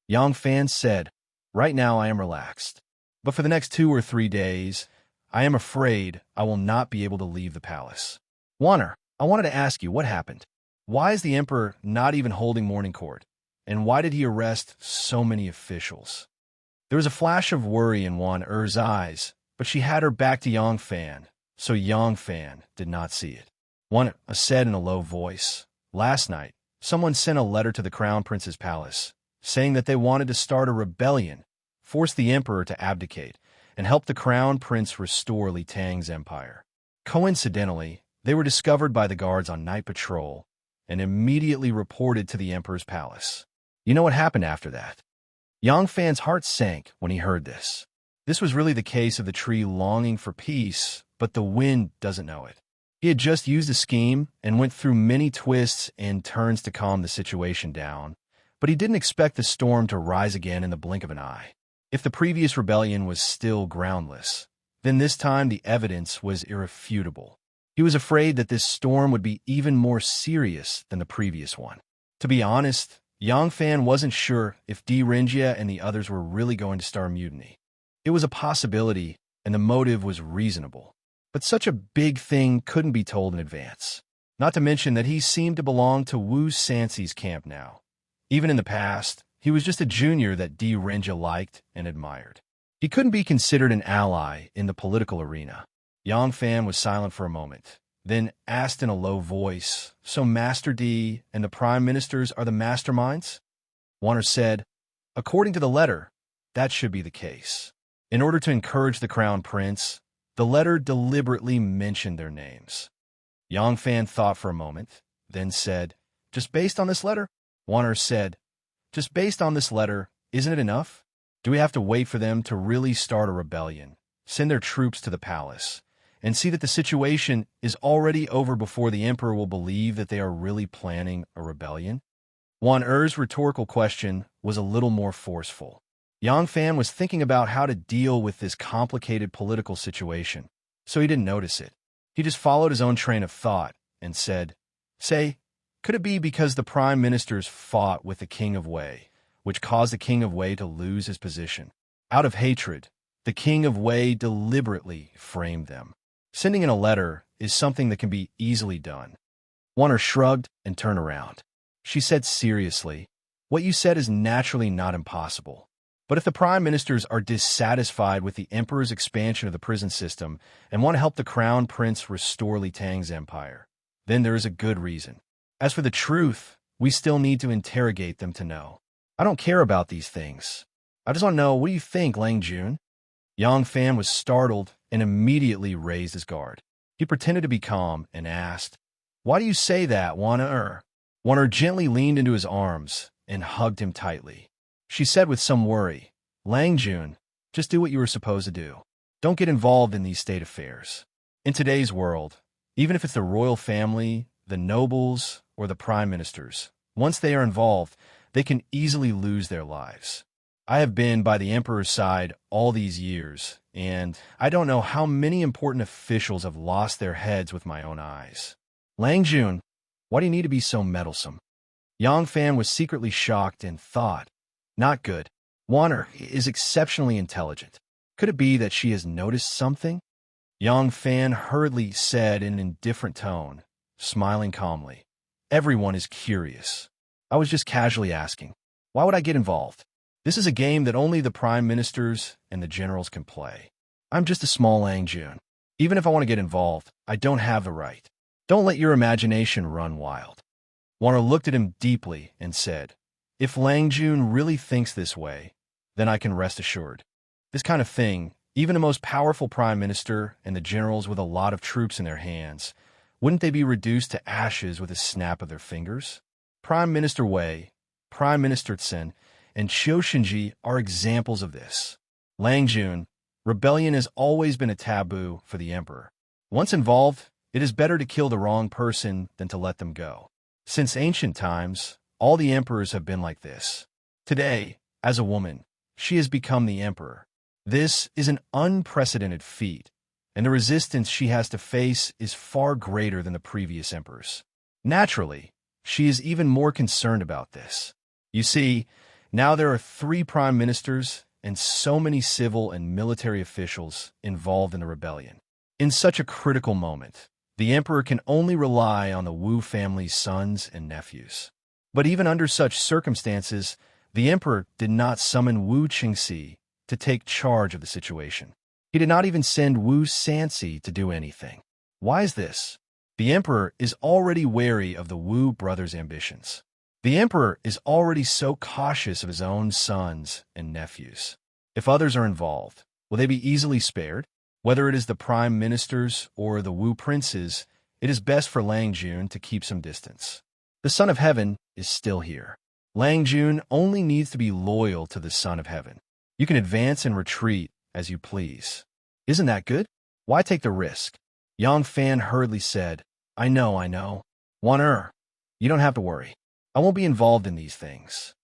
Yang Fan said, "Right now I am relaxed. But for the next 2 or 3 days, I am afraid I will not be able to leave the palace. Wanner, I wanted to ask you what happened. Why is the emperor not even holding morning court? And why did he arrest so many officials?" There was a flash of worry in Wan Er's eyes, but she had her back to Yang Fan, so Yang Fan did not see it. Wan said in a low voice, "Last night, someone sent a letter to the crown prince's palace, saying that they wanted to start a rebellion, force the emperor to abdicate, and help the crown prince restore Li Tang's empire. Coincidentally, they were discovered by the guards on night patrol and immediately reported to the emperor's palace. You know what happened after that?" Yang Fan's heart sank when he heard this. This was really the case of the tree longing for peace, but the wind doesn't know it. He had just used a scheme and went through many twists and turns to calm the situation down, but he didn't expect the storm to rise again in the blink of an eye. If the previous rebellion was still groundless, then this time the evidence was irrefutable. He was afraid that this storm would be even more serious than the previous one. To be honest, Yang Fan wasn't sure if Di Renjia and the others were really going to start a mutiny. It was a possibility, and the motive was reasonable. But such a big thing couldn't be told in advance. Not to mention that he seemed to belong to Wu Sanxi's camp now. Even in the past, he was just a junior that Di Renjia liked and admired. He couldn't be considered an ally in the political arena. Yang Fan was silent for a moment, then asked in a low voice, "So Master D and the prime ministers are the masterminds?" Warner said, "According to the letter, that should be the case." In order to encourage the crown prince, the letter deliberately mentioned their names. Yang Fan thought for a moment, then said, "Just based on this letter?" Warner said, "Just based on this letter, isn't it enough? Do we have to wait for them to really start a rebellion, send their troops to the palace, and see that the situation is already over before the emperor will believe that they are really planning a rebellion?" Wan Er's rhetorical question was a little more forceful. Yang Fan was thinking about how to deal with this complicated political situation, so he didn't notice it. He just followed his own train of thought and said, "Say, could it be because the prime ministers fought with the king of Wei, which caused the king of Wei to lose his position? Out of hatred, the king of Wei deliberately framed them. Sending in a letter is something that can be easily done." Warner shrugged and turned around. She said seriously, "What you said is naturally not impossible. But if the prime ministers are dissatisfied with the emperor's expansion of the prison system and want to help the crown prince restore Li Tang's empire, then there is a good reason. As for the truth, we still need to interrogate them to know. I don't care about these things. I just want to know, what do you think, Lang Jun?" Yang Fan was startled and immediately raised his guard. He pretended to be calm and asked, "Why do you say that, Wan Er?" Wan Er gently leaned into his arms and hugged him tightly. She said with some worry, "Lang Jun, just do what you were supposed to do. Don't get involved in these state affairs. In today's world, even if it's the royal family, the nobles, or the prime ministers, once they are involved, they can easily lose their lives. I have been by the emperor's side all these years, and I don't know how many important officials have lost their heads with my own eyes. Lang Jun, why do you need to be so meddlesome?" Yang Fan was secretly shocked and thought, "Not good. Warner is exceptionally intelligent. Could it be that she has noticed something?" Yang Fan hurriedly said in an indifferent tone, smiling calmly, "Everyone is curious. I was just casually asking. Why would I get involved? This is a game that only the prime ministers and the generals can play. I'm just a small Lang Jun. Even if I want to get involved, I don't have the right. Don't let your imagination run wild." Warner looked at him deeply and said, "If Lang Jun really thinks this way, then I can rest assured. This kind of thing, even the most powerful prime minister and the generals with a lot of troops in their hands, wouldn't they be reduced to ashes with a snap of their fingers? Prime Minister Wei, Prime Minister Tsen, and Qiu Shinji are examples of this. Lang Jun, rebellion has always been a taboo for the emperor. Once involved, it is better to kill the wrong person than to let them go. Since ancient times, all the emperors have been like this. Today, as a woman, she has become the emperor. This is an unprecedented feat, and the resistance she has to face is far greater than the previous emperors. Naturally, she is even more concerned about this. You see, now there are 3 prime ministers and so many civil and military officials involved in the rebellion. In such a critical moment, the emperor can only rely on the Wu family's sons and nephews. But even under such circumstances, the emperor did not summon Wu Qingxi to take charge of the situation. He did not even send Wu Sanxi to do anything. Why is this? The emperor is already wary of the Wu brothers' ambitions. The emperor is already so cautious of his own sons and nephews. If others are involved, will they be easily spared? Whether it is the prime ministers or the Wu princes, it is best for Lang Jun to keep some distance. The Son of Heaven is still here. Lang Jun only needs to be loyal to the Son of Heaven. You can advance and retreat as you please. Isn't that good? Why take the risk? Yang Fan hurriedly said, I know. Wan Er, you don't have to worry. I won't be involved in these things."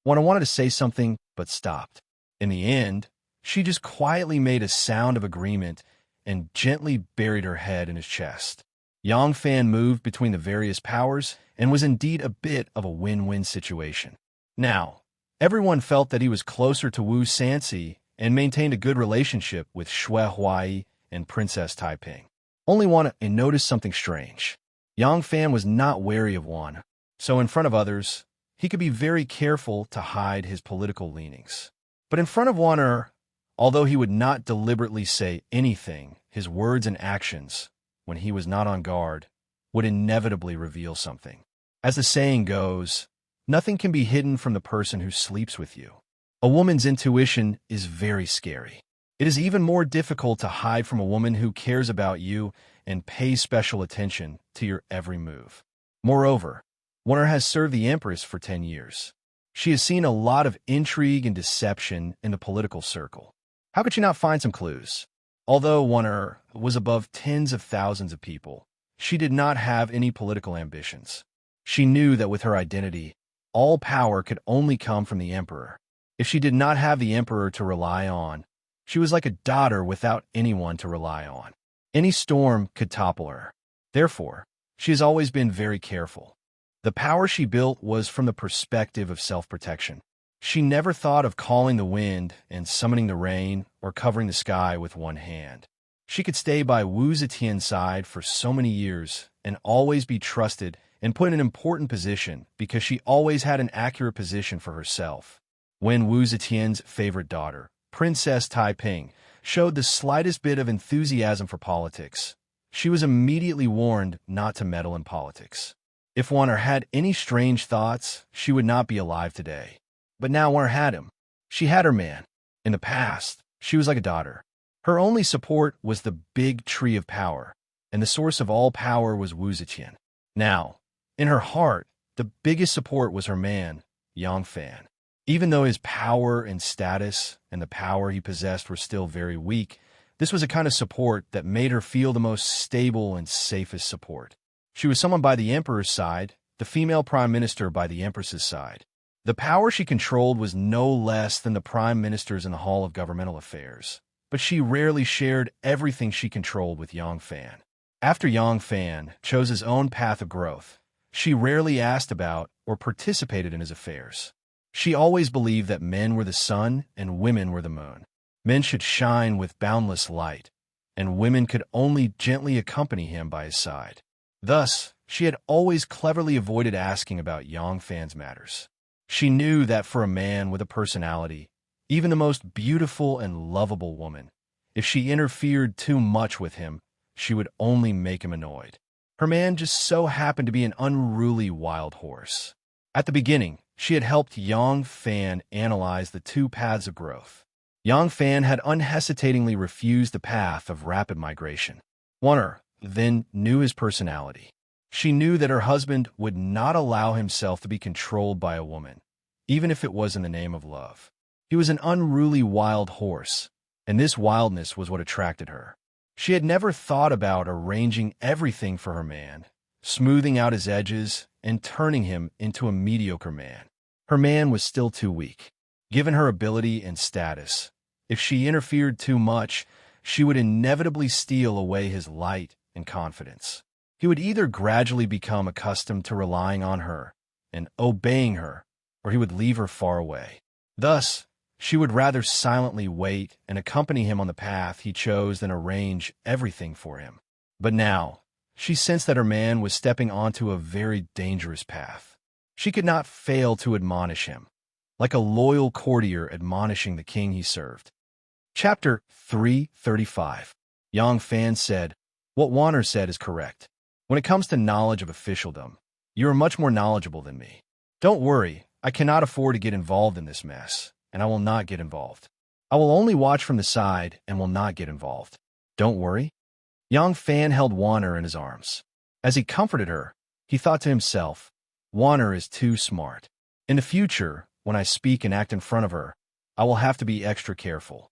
Wan Er wanted to say something, but stopped. In the end, she just quietly made a sound of agreement and gently buried her head in his chest. Yang Fan moved between the various powers and was indeed a bit of a win-win situation. Now, everyone felt that he was closer to Wu Sanxi and maintained a good relationship with Xue Huai and Princess Taiping. Only Wan Er noticed something strange. Yang Fan was not wary of Wan, so in front of others, he could be very careful to hide his political leanings. But in front of Wan Er, although he would not deliberately say anything, his words and actions when he was not on guard, would inevitably reveal something. As the saying goes, nothing can be hidden from the person who sleeps with you. A woman's intuition is very scary. It is even more difficult to hide from a woman who cares about you and pays special attention to your every move. Moreover, Warner has served the Empress for 10 years. She has seen a lot of intrigue and deception in the political circle. How could she not find some clues? Although Warner was above tens of thousands of people, she did not have any political ambitions. She knew that with her identity, all power could only come from the Emperor. If she did not have the Emperor to rely on, she was like a daughter without anyone to rely on. Any storm could topple her. Therefore, she has always been very careful. The power she built was from the perspective of self-protection. She never thought of calling the wind and summoning the rain or covering the sky with one hand. She could stay by Wu Zetian's side for so many years and always be trusted and put in an important position because she always had an accurate position for herself. When Wu Zetian's favorite daughter, Princess Taiping, showed the slightest bit of enthusiasm for politics, she was immediately warned not to meddle in politics. If Warner had any strange thoughts, she would not be alive today. But now Warner had him. She had her man. In the past, she was like a daughter. Her only support was the big tree of power, and the source of all power was Wu Zetian. Now, in her heart, the biggest support was her man, Yang Fan. Even though his power and status and the power he possessed were still very weak, this was a kind of support that made her feel the most stable and safest support. She was someone by the Emperor's side, the female prime minister by the Empress's side. The power she controlled was no less than the prime ministers in the Hall of Governmental Affairs, but she rarely shared everything she controlled with Yang Fan. After Yang Fan chose his own path of growth, she rarely asked about or participated in his affairs. She always believed that men were the sun and women were the moon. Men should shine with boundless light, and women could only gently accompany him by his side. Thus, she had always cleverly avoided asking about Yang Fan's matters. She knew that for a man with a personality, even the most beautiful and lovable woman, if she interfered too much with him, she would only make him annoyed. Her man just so happened to be an unruly wild horse. At the beginning, she had helped Yang Fan analyze the two paths of growth. Yang Fan had unhesitatingly refused the path of rapid migration. Warner then knew his personality. She knew that her husband would not allow himself to be controlled by a woman, even if it was in the name of love. He was an unruly wild horse, and this wildness was what attracted her. She had never thought about arranging everything for her man, smoothing out his edges, and turning him into a mediocre man. Her man was still too weak. Given her ability and status, if she interfered too much, she would inevitably steal away his light and confidence. He would either gradually become accustomed to relying on her and obeying her, or he would leave her far away. Thus, she would rather silently wait and accompany him on the path he chose than arrange everything for him. But now, she sensed that her man was stepping onto a very dangerous path. She could not fail to admonish him, like a loyal courtier admonishing the king he served. Chapter 335. Yang Fan said, "What Warner said is correct. When it comes to knowledge of officialdom, you are much more knowledgeable than me. Don't worry, I cannot afford to get involved in this mess, and I will not get involved. I will only watch from the side and will not get involved. Don't worry." Yang Fan held Warner in his arms. As he comforted her, he thought to himself, Warner is too smart. In the future, when I speak and act in front of her, I will have to be extra careful.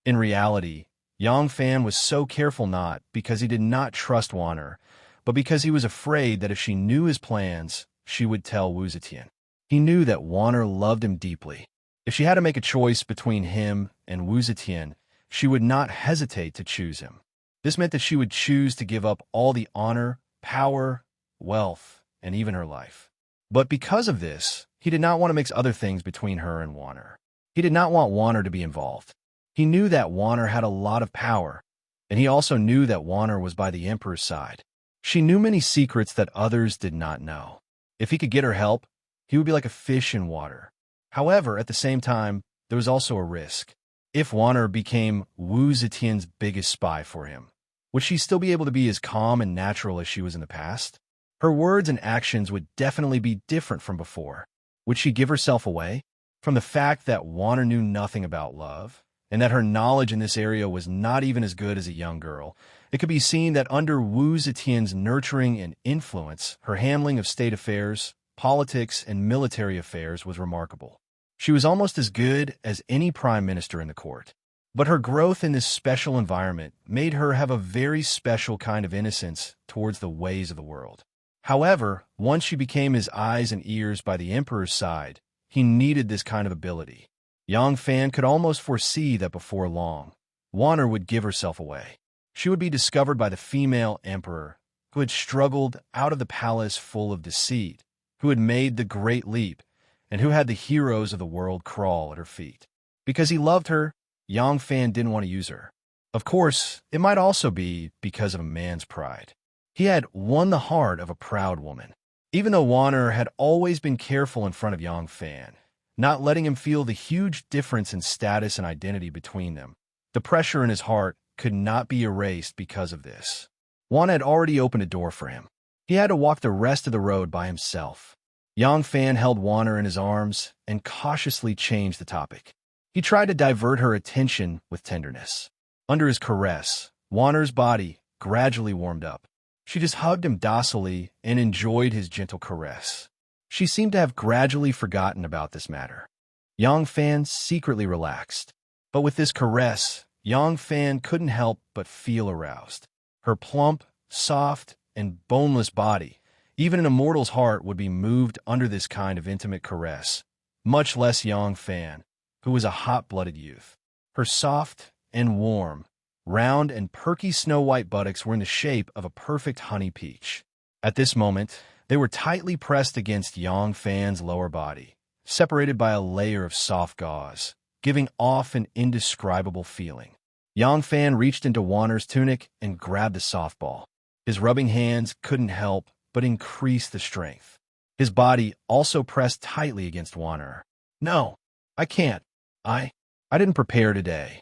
In reality, Yang Fan was so careful not because he did not trust Warner, but because he was afraid that if she knew his plans, she would tell Wu Zetian. He knew that Warner loved him deeply. If she had to make a choice between him and Wu Zetian, she would not hesitate to choose him. This meant that she would choose to give up all the honor, power, wealth, and even her life. But because of this, he did not want to mix other things between her and Warner. He did not want Warner to be involved. He knew that Warner had a lot of power, and he also knew that Warner was by the Emperor's side. She knew many secrets that others did not know. If he could get her help, he would be like a fish in water. However, at the same time, there was also a risk. If Warner became Wu Zetian's biggest spy for him, Would she still be able to be as calm and natural as she was in the past? Her words and actions would definitely be different from before. Would she give herself away? From the fact that Warner knew nothing about love, and that her knowledge in this area was not even as good as a young girl, it could be seen that under Wu Zetian's nurturing and influence, her handling of state affairs, politics, and military affairs was remarkable. She was almost as good as any prime minister in the court. But her growth in this special environment made her have a very special kind of innocence towards the ways of the world. However, once she became his eyes and ears by the emperor's side, he needed this kind of ability. Yang Fan could almost foresee that before long, Warner would give herself away. She would be discovered by the female emperor, who had struggled out of the palace full of deceit, who had made the great leap, and who had the heroes of the world crawl at her feet. Because he loved her, Yang Fan didn't want to use her. Of course, it might also be because of a man's pride. He had won the heart of a proud woman. Even though Warner had always been careful in front of Yang Fan, not letting him feel the huge difference in status and identity between them, the pressure in his heart could not be erased because of this. Warner had already opened a door for him. He had to walk the rest of the road by himself. Yang Fan held Warner in his arms and cautiously changed the topic. He tried to divert her attention with tenderness. Under his caress, Warner's body gradually warmed up. She just hugged him docilely and enjoyed his gentle caress. She seemed to have gradually forgotten about this matter. Yang Fan secretly relaxed. But with this caress, Yang Fan couldn't help but feel aroused. Her plump, soft, and boneless body, even an immortal's heart would be moved under this kind of intimate caress, much less Yang Fan, who was a hot-blooded youth. Her soft and warm, round and perky snow-white buttocks were in the shape of a perfect honey peach. At this moment, they were tightly pressed against Yang Fan's lower body, separated by a layer of soft gauze, giving off an indescribable feeling. Yang Fan reached into Warner's tunic and grabbed the softball. His rubbing hands couldn't help but increase the strength. His body also pressed tightly against Warner. "No, I can't. I didn't prepare today."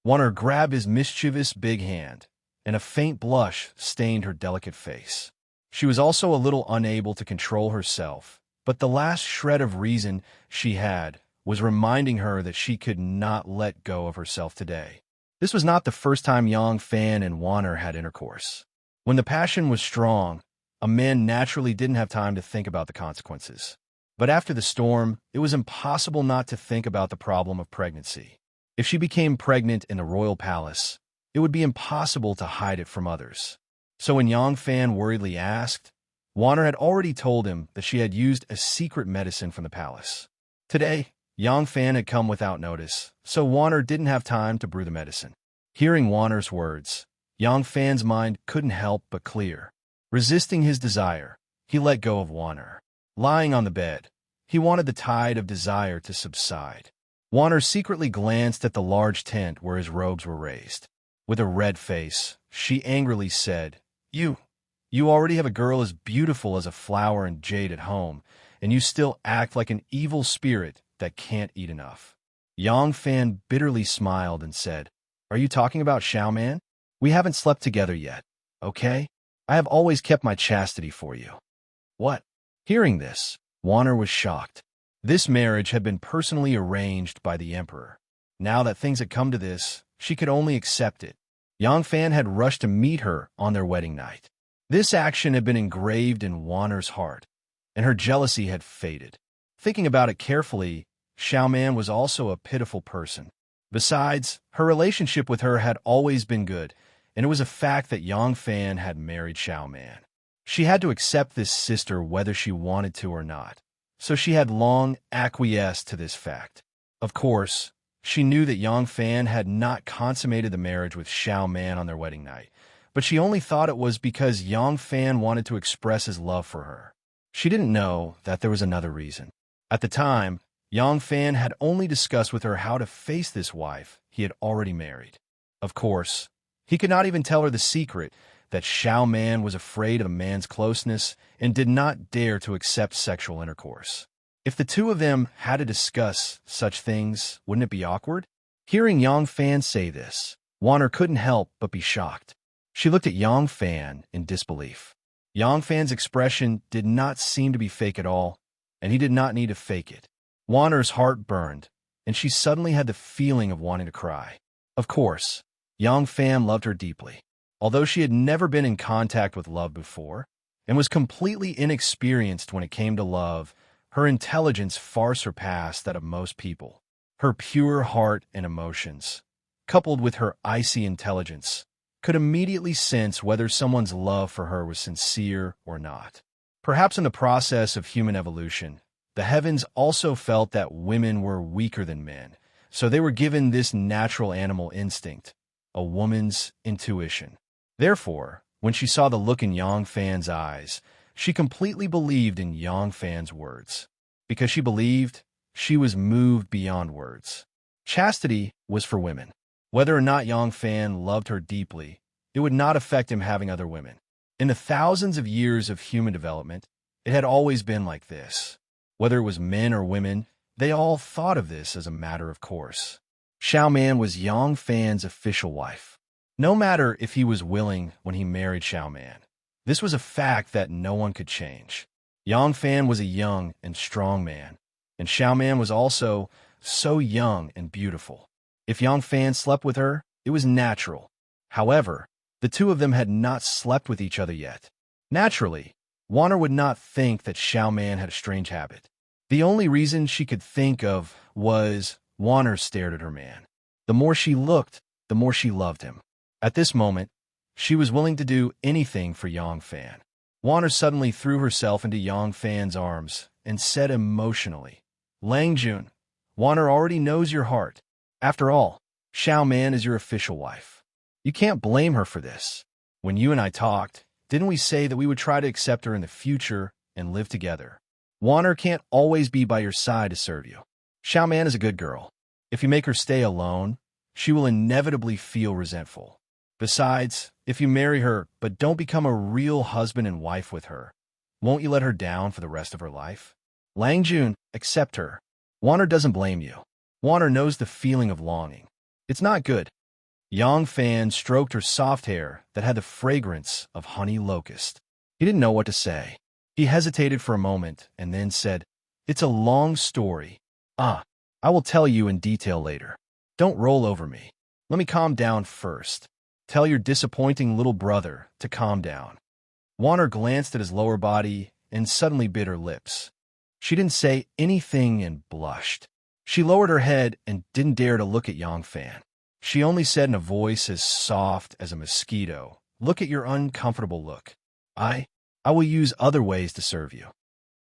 Warner grabbed his mischievous big hand, and a faint blush stained her delicate face. She was also a little unable to control herself, but the last shred of reason she had was reminding her that she could not let go of herself today. This was not the first time Yang Fan and Warner had intercourse. When the passion was strong, a man naturally didn't have time to think about the consequences. But after the storm, it was impossible not to think about the problem of pregnancy. If she became pregnant in the royal palace, it would be impossible to hide it from others. So when Yang Fan worriedly asked, Warner had already told him that she had used a secret medicine from the palace. Today, Yang Fan had come without notice, so Warner didn't have time to brew the medicine. Hearing Warner's words, Yang Fan's mind couldn't help but clear. Resisting his desire, he let go of Warner. Lying on the bed, he wanted the tide of desire to subside. Warner secretly glanced at the large tent where his robes were raised. With a red face, she angrily said, You already have a girl as beautiful as a flower and jade at home, and you still act like an evil spirit that can't eat enough." Yang Fan bitterly smiled and said, "Are you talking about Xiaoman? We haven't slept together yet, okay? I have always kept my chastity for you." "What?" Hearing this, Warner was shocked. This marriage had been personally arranged by the emperor. Now that things had come to this, she could only accept it. Yang Fan had rushed to meet her on their wedding night. This action had been engraved in Warner's heart, and her jealousy had faded. Thinking about it carefully, Xiaoman was also a pitiful person. Besides, her relationship with her had always been good, and it was a fact that Yang Fan had married Xiaoman. She had to accept this sister whether she wanted to or not, so she had long acquiesced to this fact. Of course, she knew that Yang Fan had not consummated the marriage with Xiaoman on their wedding night, but she only thought it was because Yang Fan wanted to express his love for her. She didn't know that there was another reason. At the time, Yang Fan had only discussed with her how to face this wife he had already married. Of course, he could not even tell her the secret that Xiaoman was afraid of a man's closeness and did not dare to accept sexual intercourse. If the two of them had to discuss such things, wouldn't it be awkward? Hearing Yang Fan say this, Warner couldn't help but be shocked. She looked at Yang Fan in disbelief. Yang Fan's expression did not seem to be fake at all, and he did not need to fake it. Wanner's heart burned, and she suddenly had the feeling of wanting to cry. Of course, Yang Fan loved her deeply. Although she had never been in contact with love before, and was completely inexperienced when it came to love, her intelligence far surpassed that of most people. Her pure heart and emotions, coupled with her icy intelligence, could immediately sense whether someone's love for her was sincere or not. Perhaps in the process of human evolution, the heavens also felt that women were weaker than men, so they were given this natural animal instinct, a woman's intuition. Therefore, when she saw the look in Yang Fan's eyes, she completely believed in Yang Fan's words. Because she believed, she was moved beyond words. Chastity was for women. Whether or not Yang Fan loved her deeply, it would not affect him having other women. In the thousands of years of human development, it had always been like this. Whether it was men or women, they all thought of this as a matter of course. Xiaoman was Yang Fan's official wife. No matter if he was willing when he married Xiaoman, this was a fact that no one could change. Yang Fan was a young and strong man, and Xiaoman was also so young and beautiful. If Yang Fan slept with her, it was natural. However, the two of them had not slept with each other yet. Naturally, Wanner would not think that Xiaoman had a strange habit. The only reason she could think of was Wanner stared at her man. The more she looked, the more she loved him. At this moment, she was willing to do anything for Yang Fan. Wanner suddenly threw herself into Yang Fan's arms and said emotionally, "Langjun, Wanner already knows your heart. After all, Xiaoman is your official wife. You can't blame her for this. When you and I talked, didn't we say that we would try to accept her in the future and live together? Wanner can't always be by your side to serve you. Xiaoman is a good girl. If you make her stay alone, she will inevitably feel resentful. Besides, if you marry her but don't become a real husband and wife with her, won't you let her down for the rest of her life? Langjun, accept her. Wanner doesn't blame you. Wanner knows the feeling of longing. It's not good." Yang Fan stroked her soft hair that had the fragrance of honey locust. He didn't know what to say. He hesitated for a moment and then said, "It's a long story. I will tell you in detail later. Don't roll over me. Let me calm down first. Tell your disappointing little brother to calm down." Wanner glanced at his lower body and suddenly bit her lips. She didn't say anything and blushed. She lowered her head and didn't dare to look at Yang Fan. She only said in a voice as soft as a mosquito, "Look at your uncomfortable look. I will use other ways to serve you."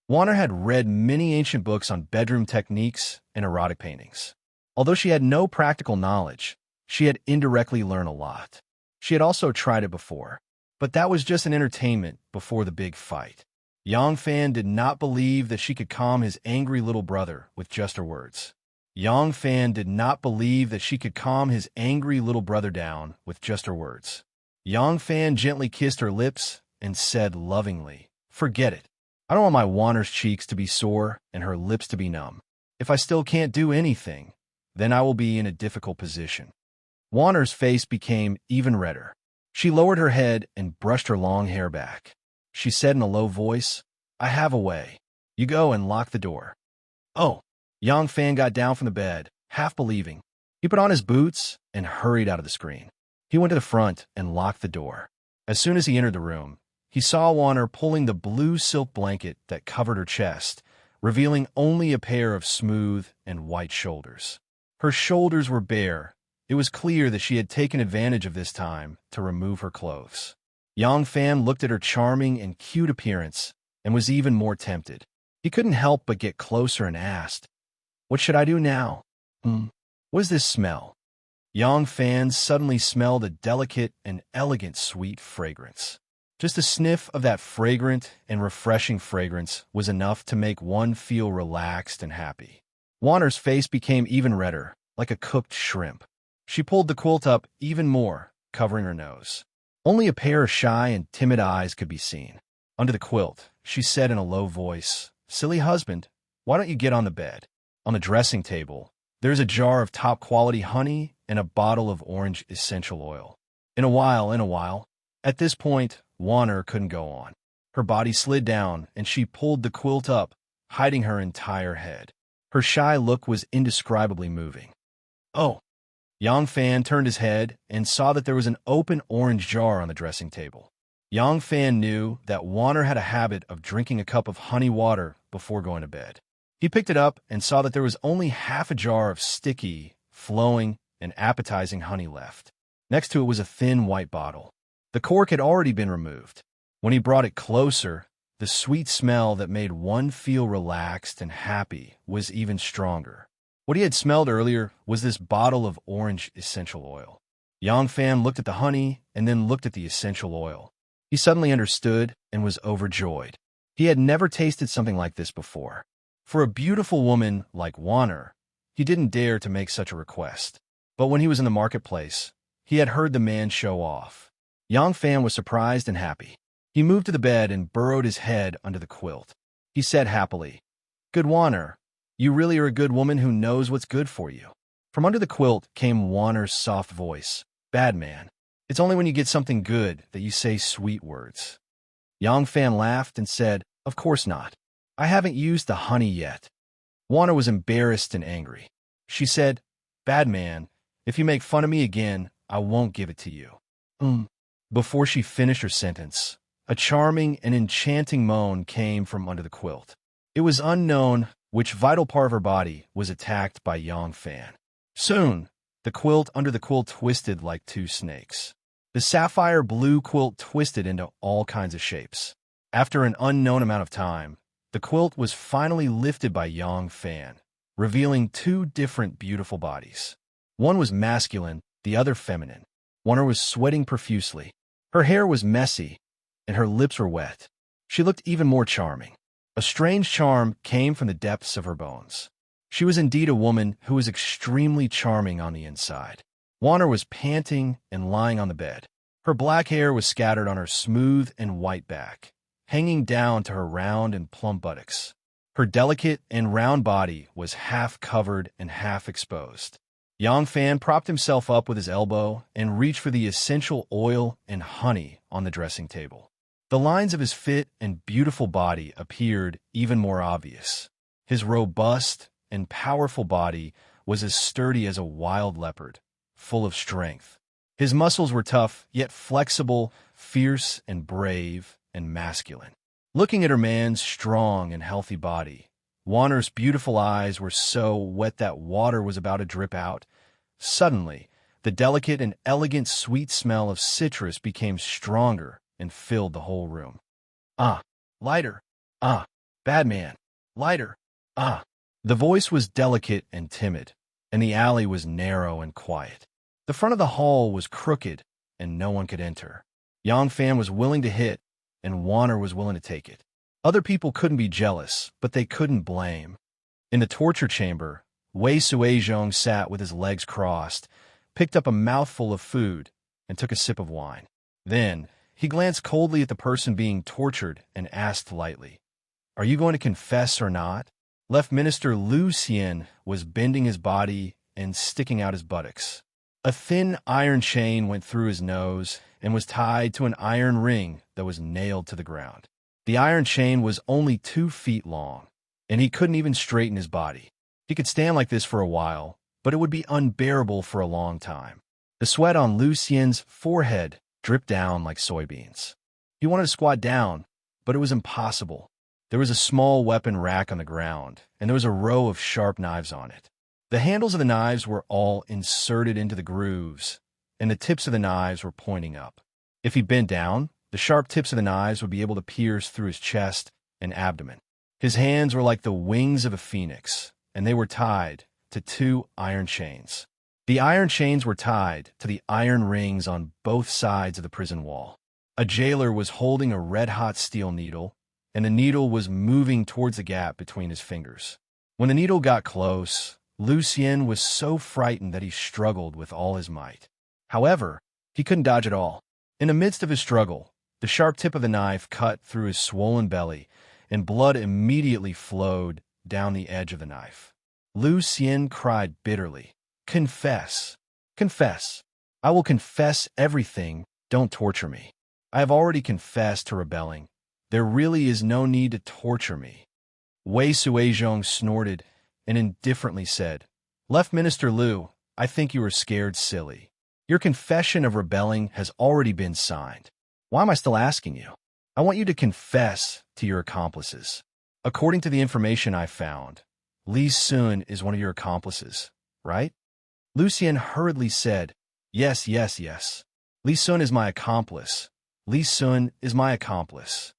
Wanner had read many ancient books on bedroom techniques and erotic paintings. Although she had no practical knowledge, she had indirectly learned a lot. She had also tried it before, but that was just an entertainment before the big fight. Yang Fan did not believe that she could calm his angry little brother with just her words. Yang Fan did not believe that she could calm his angry little brother down with just her words. Yang Fan gently kissed her lips and said lovingly, "Forget it. I don't want my Wanner's cheeks to be sore and her lips to be numb. If I still can't do anything, then I will be in a difficult position." Wanner's face became even redder. She lowered her head and brushed her long hair back. She said in a low voice, "I have a way. You go and lock the door." "Oh." Yang Fan got down from the bed, half believing. He put on his boots and hurried out of the screen. He went to the front and locked the door. As soon as he entered the room, he saw Wanner pulling the blue silk blanket that covered her chest, revealing only a pair of smooth and white shoulders. Her shoulders were bare. It was clear that she had taken advantage of this time to remove her clothes. Yang Fan looked at her charming and cute appearance and was even more tempted. He couldn't help but get closer and asked, "What should I do now? What is this smell?" Yang Fan suddenly smelled a delicate and elegant sweet fragrance. Just a sniff of that fragrant and refreshing fragrance was enough to make one feel relaxed and happy. Wanner's face became even redder, like a cooked shrimp. She pulled the quilt up even more, covering her nose. Only a pair of shy and timid eyes could be seen. Under the quilt, she said in a low voice, "Silly husband, why don't you get on the bed?" On the dressing table, there's a jar of top-quality honey and a bottle of orange essential oil. In a while, At this point, Warner couldn't go on. Her body slid down, and she pulled the quilt up, hiding her entire head. Her shy look was indescribably moving. Oh! Yang Fan turned his head and saw that there was an open orange jar on the dressing table. Yang Fan knew that Warner had a habit of drinking a cup of honey water before going to bed. He picked it up and saw that there was only half a jar of sticky, flowing, and appetizing honey left. Next to it was a thin white bottle. The cork had already been removed. When he brought it closer, the sweet smell that made one feel relaxed and happy was even stronger. What he had smelled earlier was this bottle of orange essential oil. Yang Fan looked at the honey and then looked at the essential oil. He suddenly understood and was overjoyed. He had never tasted something like this before. For a beautiful woman like Warner, he didn't dare to make such a request. But when he was in the marketplace, he had heard the man show off. Yang Fan was surprised and happy. He moved to the bed and burrowed his head under the quilt. He said happily, "Good Warner, you really are a good woman who knows what's good for you." From under the quilt came Warner's soft voice. "Bad man, it's only when you get something good that you say sweet words." Yang Fan laughed and said, "Of course not. I haven't used the honey yet." Warner was embarrassed and angry. She said, "Bad man, if you make fun of me again, I won't give it to you." Before she finished her sentence, a charming and enchanting moan came from under the quilt. It was unknown which vital part of her body was attacked by Yang Fan. Soon, the quilt under the quilt twisted like two snakes. The sapphire blue quilt twisted into all kinds of shapes. After an unknown amount of time, the quilt was finally lifted by Yang Fan, revealing two different beautiful bodies. One was masculine, the other feminine. Warner was sweating profusely. Her hair was messy, and her lips were wet. She looked even more charming. A strange charm came from the depths of her bones. She was indeed a woman who was extremely charming on the inside. Warner was panting and lying on the bed. Her black hair was scattered on her smooth and white back, hanging down to her round and plump buttocks. Her delicate and round body was half covered and half exposed. Yang Fan propped himself up with his elbow and reached for the essential oil and honey on the dressing table. The lines of his fit and beautiful body appeared even more obvious. His robust and powerful body was as sturdy as a wild leopard, full of strength. His muscles were tough, yet flexible, fierce and brave and masculine. Looking at her man's strong and healthy body, Warner's beautiful eyes were so wet that water was about to drip out. Suddenly, the delicate and elegant sweet smell of citrus became stronger and filled the whole room. "Ah, lighter. Ah, bad man. Lighter. Ah." The voice was delicate and timid, and the alley was narrow and quiet. The front of the hall was crooked, and no one could enter. Yang Fan was willing to hit, and Warner was willing to take it. Other people couldn't be jealous, but they couldn't blame. In the torture chamber, Wei Suizhong sat with his legs crossed, picked up a mouthful of food, and took a sip of wine. Then, he glanced coldly at the person being tortured and asked lightly, "Are you going to confess or not?" Left Minister Lu Xian was bending his body and sticking out his buttocks. A thin iron chain went through his nose and was tied to an iron ring that was nailed to the ground. The iron chain was only 2 feet long, and he couldn't even straighten his body. He could stand like this for a while, but it would be unbearable for a long time. The sweat on Lu Xian's forehead dripped down like soybeans. He wanted to squat down, but it was impossible. There was a small weapon rack on the ground, and there was a row of sharp knives on it. The handles of the knives were all inserted into the grooves, and the tips of the knives were pointing up. If he bent down, the sharp tips of the knives would be able to pierce through his chest and abdomen. His hands were like the wings of a phoenix, and they were tied to 2 iron chains. The iron chains were tied to the iron rings on both sides of the prison wall. A jailer was holding a red-hot steel needle, and the needle was moving towards the gap between his fingers. When the needle got close, Lu Xian was so frightened that he struggled with all his might. However, he couldn't dodge at all. In the midst of his struggle, the sharp tip of the knife cut through his swollen belly, and blood immediately flowed down the edge of the knife. Lu Xian cried bitterly, "Confess! Confess! I will confess everything. Don't torture me." I have already confessed to rebelling. There really is no need to torture me. Wei Suizhong snorted and indifferently said, Left Minister Liu, I think you are scared silly. Your confession of rebelling has already been signed. Why am I still asking you? I want you to confess to your accomplices. According to the information I found, Li Sun is one of your accomplices, right? Lucien hurriedly said, Yes, yes, yes. Li Sun is my accomplice. Li Sun is my accomplice.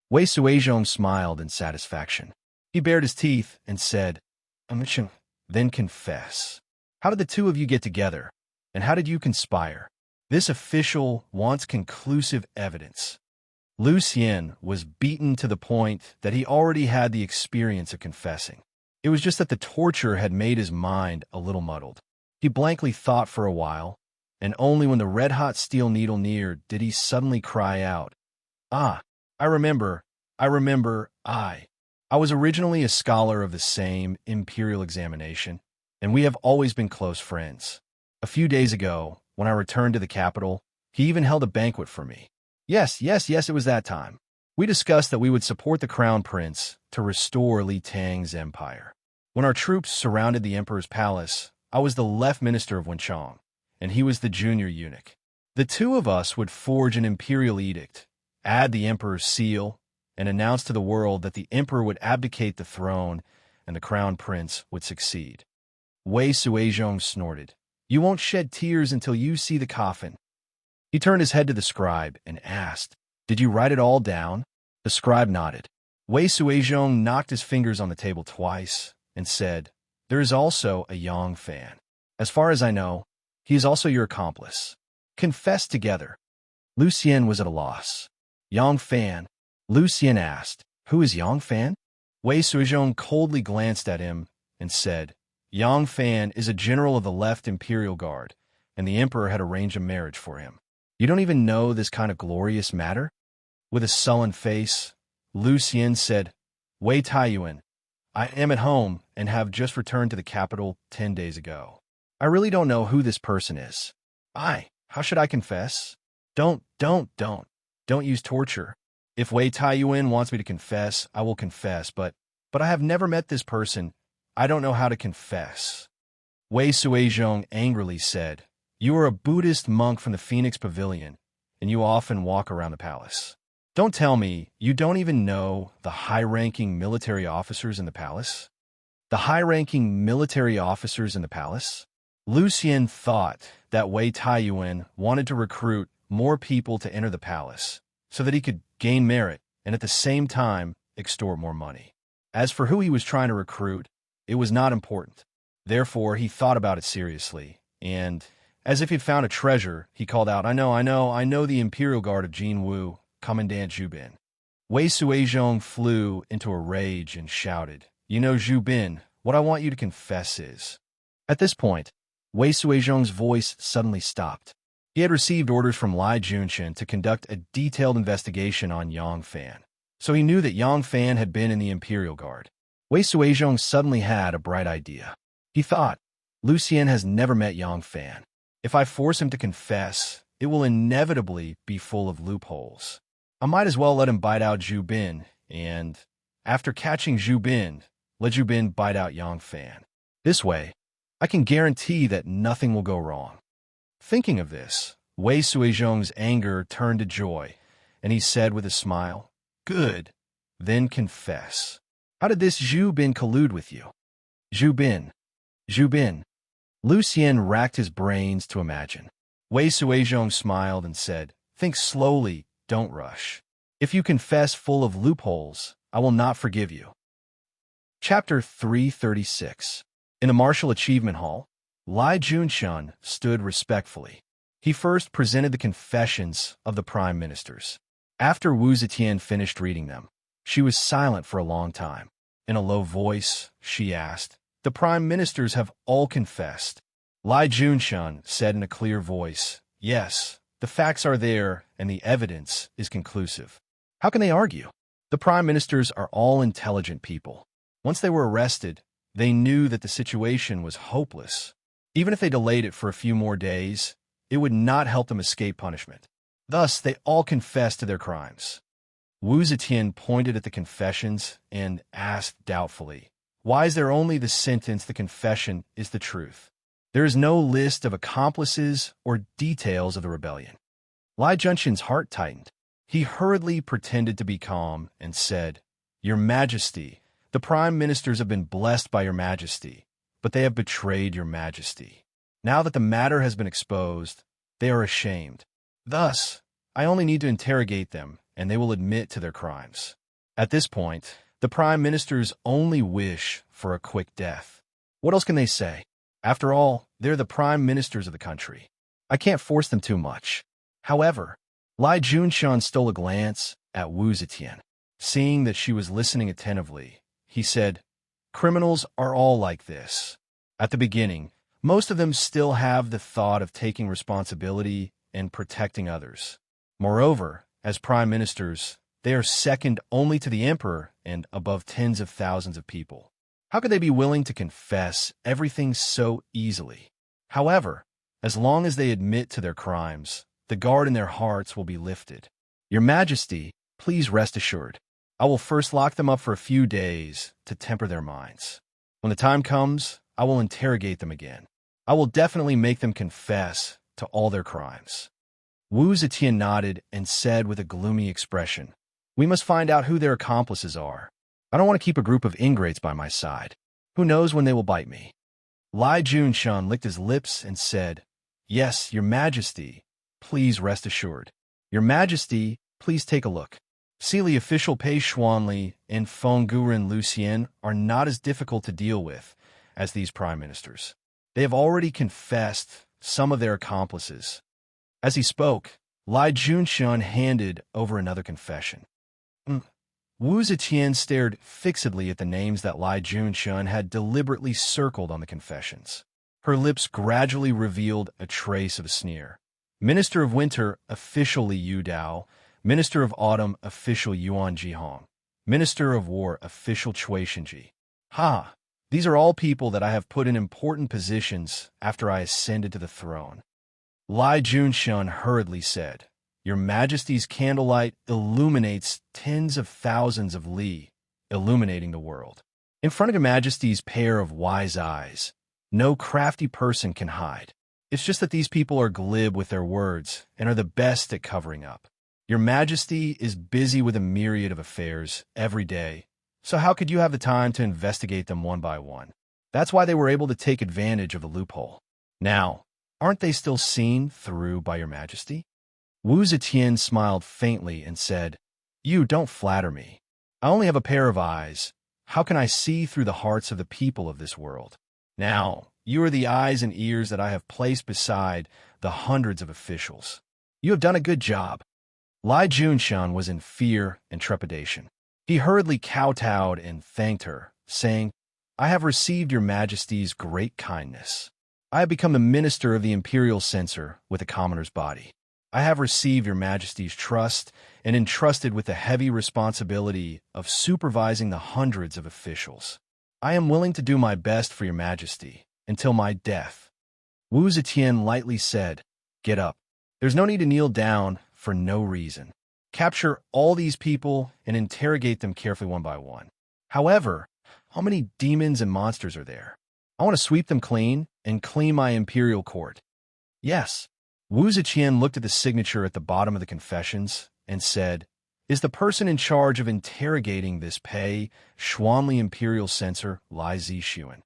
Wei Suizhong smiled in satisfaction. He bared his teeth and said, Then confess. How did the two of you get together? And how did you conspire? This official wants conclusive evidence. Lucien was beaten to the point that he already had the experience of confessing. It was just that the torture had made his mind a little muddled. He blankly thought for a while, and only when the red-hot steel needle neared did he suddenly cry out, I remember, I was originally a scholar of the same imperial examination, and we have always been close friends. A few days ago, when I returned to the capital, he even held a banquet for me. Yes, it was that time. We discussed that we would support the crown prince to restore Li Tang's empire. When our troops surrounded the emperor's palace, I was the left minister of Wenchong, and he was the junior eunuch. The two of us would forge an imperial edict, add the emperor's seal, and announce to the world that the emperor would abdicate the throne and the crown prince would succeed. Wei Suizhong snorted. You won't shed tears until you see the coffin. He turned his head to the scribe and asked, Did you write it all down? The scribe nodded. Wei Suizhong knocked his fingers on the table twice and said, There is also a Yang Fan. As far as I know, he is also your accomplice. Confess together. Lucien was at a loss. Yang Fan? Lucien asked, Who is Yang Fan? Wei Suizhong coldly glanced at him and said, Yang Fan is a general of the left Imperial Guard, and the emperor had arranged a marriage for him. You don't even know this kind of glorious matter? With a sullen face, Lucien said, Wei Taiyuan, I am at home and have just returned to the capital 10 days ago. I really don't know who this person is. How should I confess? Don't use torture. If Wei Taiyuan wants me to confess, I will confess, but I have never met this person. I don't know how to confess. Wei Suizhong angrily said, You are a Buddhist monk from the Phoenix Pavilion, and you often walk around the palace. Don't tell me you don't even know the high-ranking military officers in the palace? The high-ranking military officers in the palace? Lucien thought that Wei Taiyuan wanted to recruit more people to enter the palace so that he could gain merit and at the same time extort more money. As for who he was trying to recruit, it was not important. Therefore, he thought about it seriously, and, as if he'd found a treasure, he called out, I know the Imperial Guard of Jin Wu, Commandant Zhu Bin. Wei Suizhong flew into a rage and shouted, You know, Zhu Bin, what I want you to confess is. At this point, Wei Suizhong's voice suddenly stopped. He had received orders from Lai Junshan to conduct a detailed investigation on Yang Fan, so he knew that Yang Fan had been in the Imperial Guard. Wei Suizhong suddenly had a bright idea. He thought, Lucien has never met Yang Fan. If I force him to confess, it will inevitably be full of loopholes. I might as well let him bite out Zhu Bin, and, after catching Zhu Bin, let Zhu Bin bite out Yang Fan. This way, I can guarantee that nothing will go wrong. Thinking of this, Wei Suizhong's anger turned to joy, and he said with a smile, Good, then confess. How did this Zhu Bin collude with you? Zhu Bin. Lucien racked his brains to imagine. Wei Suizhong smiled and said, Think slowly, don't rush. If you confess full of loopholes, I will not forgive you. Chapter 336. In the Martial Achievement Hall, Lai Junshan stood respectfully. He first presented the confessions of the prime ministers. After Wu Zetian finished reading them, she was silent for a long time. In a low voice, she asked, The prime ministers have all confessed. Lai Junshan said in a clear voice, Yes, the facts are there and the evidence is conclusive. How can they argue? The prime ministers are all intelligent people. Once they were arrested, they knew that the situation was hopeless. Even if they delayed it for a few more days, it would not help them escape punishment. Thus, they all confessed to their crimes. Wu Zetian pointed at the confessions and asked doubtfully, "Why is there only the sentence the confession is the truth? There is no list of accomplices or details of the rebellion." Lai Junshin's heart tightened. He hurriedly pretended to be calm and said, "Your Majesty, the prime ministers have been blessed by your Majesty, but they have betrayed your Majesty. Now that the matter has been exposed, they are ashamed. Thus, I only need to interrogate them, and they will admit to their crimes." At this point, the prime ministers only wish for a quick death. What else can they say? After all, they're the prime ministers of the country. I can't force them too much. However, Lai Junshan stole a glance at Wu Zetian. Seeing that she was listening attentively, he said, "Criminals are all like this. At the beginning, most of them still have the thought of taking responsibility and protecting others. Moreover, as prime ministers, they are second only to the emperor and above tens of thousands of people. How could they be willing to confess everything so easily? However, as long as they admit to their crimes, the guard in their hearts will be lifted. Your Majesty, please rest assured. I will first lock them up for a few days to temper their minds. When the time comes, I will interrogate them again. I will definitely make them confess to all their crimes." Wu Zetian nodded and said with a gloomy expression, "We must find out who their accomplices are. I don't want to keep a group of ingrates by my side. Who knows when they will bite me?" Lai Junshan licked his lips and said, "Yes, Your Majesty, please rest assured. Your Majesty, please take a look. See, the official Pei Xuanli and Fengguren Lucien are not as difficult to deal with as these prime ministers. They have already confessed some of their accomplices." As he spoke, Lai Junshan handed over another confession. Wu Zetian stared fixedly at the names that Lai Junshan had deliberately circled on the confessions. Her lips gradually revealed a trace of a sneer. Minister of Winter, official Li Yudao. Minister of Autumn, official Yuan Jihong. Minister of War, official Chui Shinji. Ha! These are all people that I have put in important positions after I ascended to the throne. Lai Junshan hurriedly said, "Your Majesty's candlelight illuminates tens of thousands of li, illuminating the world. In front of Your Majesty's pair of wise eyes, no crafty person can hide. It's just that these people are glib with their words and are the best at covering up. Your Majesty is busy with a myriad of affairs every day, so how could you have the time to investigate them one by one? That's why they were able to take advantage of the loophole. Now, aren't they still seen through by Your Majesty?" Wu Zetian smiled faintly and said, "You don't flatter me. I only have a pair of eyes. How can I see through the hearts of the people of this world? Now, you are the eyes and ears that I have placed beside the hundreds of officials. You have done a good job." Lai Junshan was in fear and trepidation. He hurriedly kowtowed and thanked her, saying, "I have received Your Majesty's great kindness. I have become the minister of the imperial censor with a commoner's body. I have received Your Majesty's trust and entrusted with the heavy responsibility of supervising the hundreds of officials. I am willing to do my best for Your Majesty until my death." Wu Zetian lightly said, "Get up. There's no need to kneel down for no reason. Capture all these people and interrogate them carefully one by one. However, how many demons and monsters are there? I want to sweep them clean and clean my imperial court." "Yes." Wu Zetian looked at the signature at the bottom of the confessions and said, "Is the person in charge of interrogating this Pei Xuanli imperial censor Lai Zixuan?"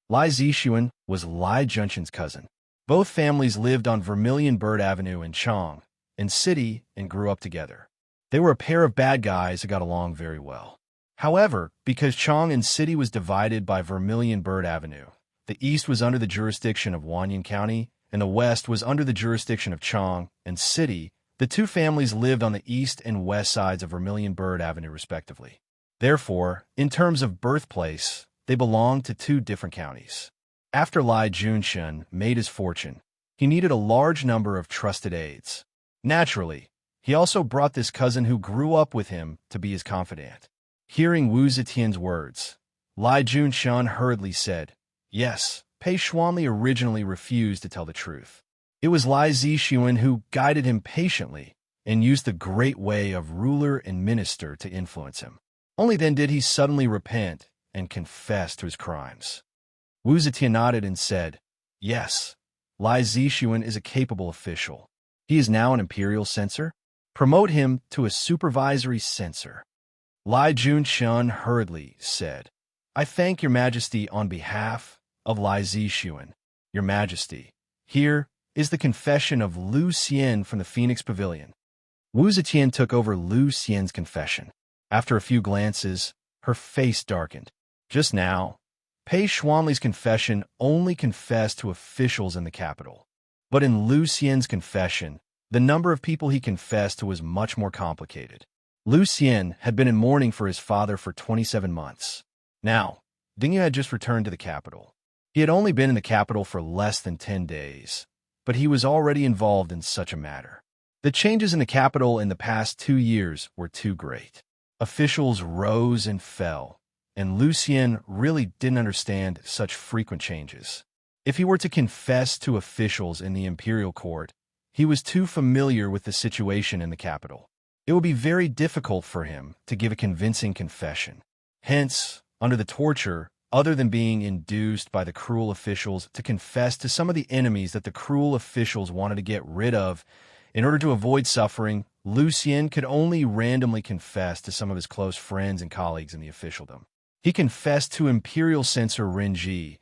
Lai Zixuan was Lai Junshin's cousin. Both families lived on Vermilion Bird Avenue in Chang, in City, and grew up together. They were a pair of bad guys who got along very well. However, because Chang and City was divided by Vermilion Bird Avenue, the east was under the jurisdiction of Wanyan County, and the west was under the jurisdiction of Chang and City. The two families lived on the east and west sides of Vermilion Bird Avenue, respectively. Therefore, in terms of birthplace, they belonged to two different counties. After Lai Junshan made his fortune, he needed a large number of trusted aides. Naturally, he also brought this cousin who grew up with him to be his confidant. Hearing Wu Zetian's words, Lai Junshan hurriedly said, "Yes, Pei Xuanli originally refused to tell the truth. It was Lai Zixuan who guided him patiently and used the great way of ruler and minister to influence him. Only then did he suddenly repent and confess to his crimes. Wu Zetian nodded and said, "Yes, Lai Zixuan is a capable official. He is now an imperial censor. Promote him to a supervisory censor." Lai Junshun hurriedly said, "I thank your majesty on behalf of Lai Zixuan. Your majesty, here is the confession of Lu Xian from the Phoenix Pavilion." Wu Zetian took over Lu Xian's confession. After a few glances, her face darkened. Just now, Pei Xuanli's confession only confessed to officials in the capital. But in Lu Xian's confession, the number of people he confessed to was much more complicated. Lu Xian had been in mourning for his father for 27 months. Now, Dingyu had just returned to the capital. He had only been in the capital for less than 10 days, but he was already involved in such a matter. The changes in the capital in the past 2 years were too great. Officials rose and fell, and Lu Xian really didn't understand such frequent changes. If he were to confess to officials in the imperial court, he was too familiar with the situation in the capital. It would be very difficult for him to give a convincing confession. Hence, under the torture, other than being induced by the cruel officials to confess to some of the enemies that the cruel officials wanted to get rid of, in order to avoid suffering, Lu Xian could only randomly confess to some of his close friends and colleagues in the officialdom. He confessed to Imperial Censor Ren Ji,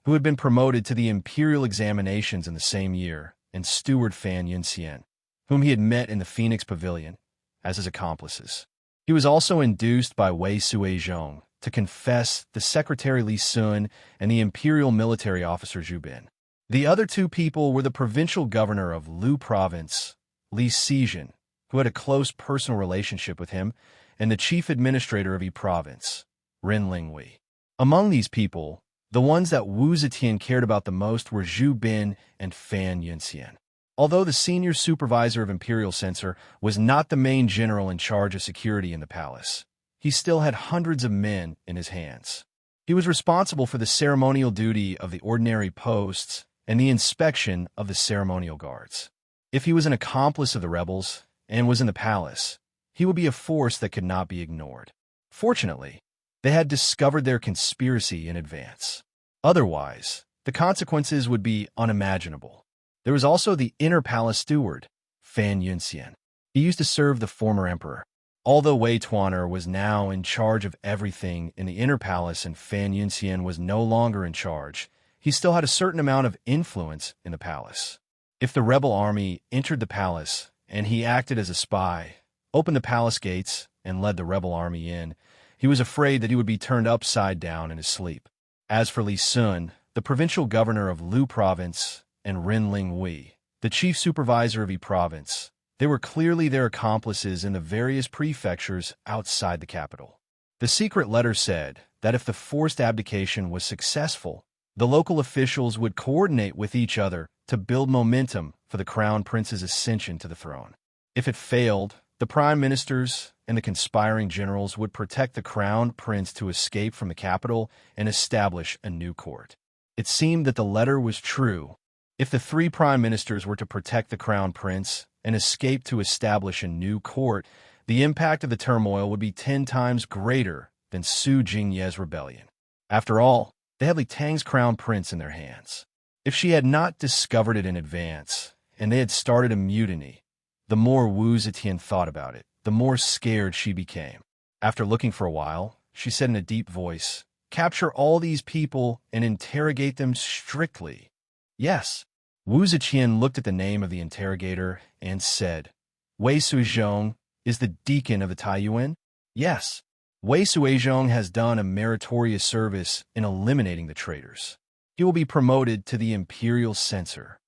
who had been promoted to the Imperial examinations in the same year, and Steward Fan Yunxian, whom he had met in the Phoenix Pavilion, as his accomplices. He was also induced by Wei Suizhong to confess the Secretary Li Sun and the Imperial military officer Zhu Bin. The other two people were the provincial governor of Lu Province, Li Xizhen, who had a close personal relationship with him, and the chief administrator of Yi Province, Ren Lingwei. Among these people, the ones that Wu Zetian cared about the most were Zhu Bin and Fan Yunxian. Although the senior supervisor of Imperial Censor was not the main general in charge of security in the palace, he still had hundreds of men in his hands. He was responsible for the ceremonial duty of the ordinary posts and the inspection of the ceremonial guards. If he was an accomplice of the rebels and was in the palace, he would be a force that could not be ignored. Fortunately, they had discovered their conspiracy in advance. Otherwise, the consequences would be unimaginable. There was also the inner palace steward, Fan Yunxian. He used to serve the former emperor. Although Wei Tuaner was now in charge of everything in the inner palace and Fan Yunxian was no longer in charge, he still had a certain amount of influence in the palace. If the rebel army entered the palace and he acted as a spy, opened the palace gates, and led the rebel army in, he was afraid that he would be turned upside down in his sleep. As for Li Sun, the provincial governor of Lu Province, and Ren Lingwei, the chief supervisor of Yi Province, they were clearly their accomplices in the various prefectures outside the capital. The secret letter said that if the forced abdication was successful, the local officials would coordinate with each other to build momentum for the crown prince's ascension to the throne. If it failed, the prime ministers and the conspiring generals would protect the crown prince to escape from the capital and establish a new court. It seemed that the letter was true. If the 3 prime ministers were to protect the crown prince and escape to establish a new court, the impact of the turmoil would be 10 times greater than Su Jingye's rebellion. After all, they had Li Tang's crown prince in their hands. If she had not discovered it in advance, and they had started a mutiny, the more Wu Zetian thought about it, the more scared she became. After looking for a while, she said in a deep voice, "Capture all these people and interrogate them strictly." "Yes." Wu Zetian looked at the name of the interrogator and said, "Wei Suizhong is the deacon of the Taiyuan?" "Yes." "Wei Suizhong has done a meritorious service in eliminating the traitors. He will be promoted to the imperial censor."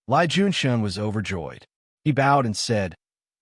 Lai Junshun was overjoyed. He bowed and said,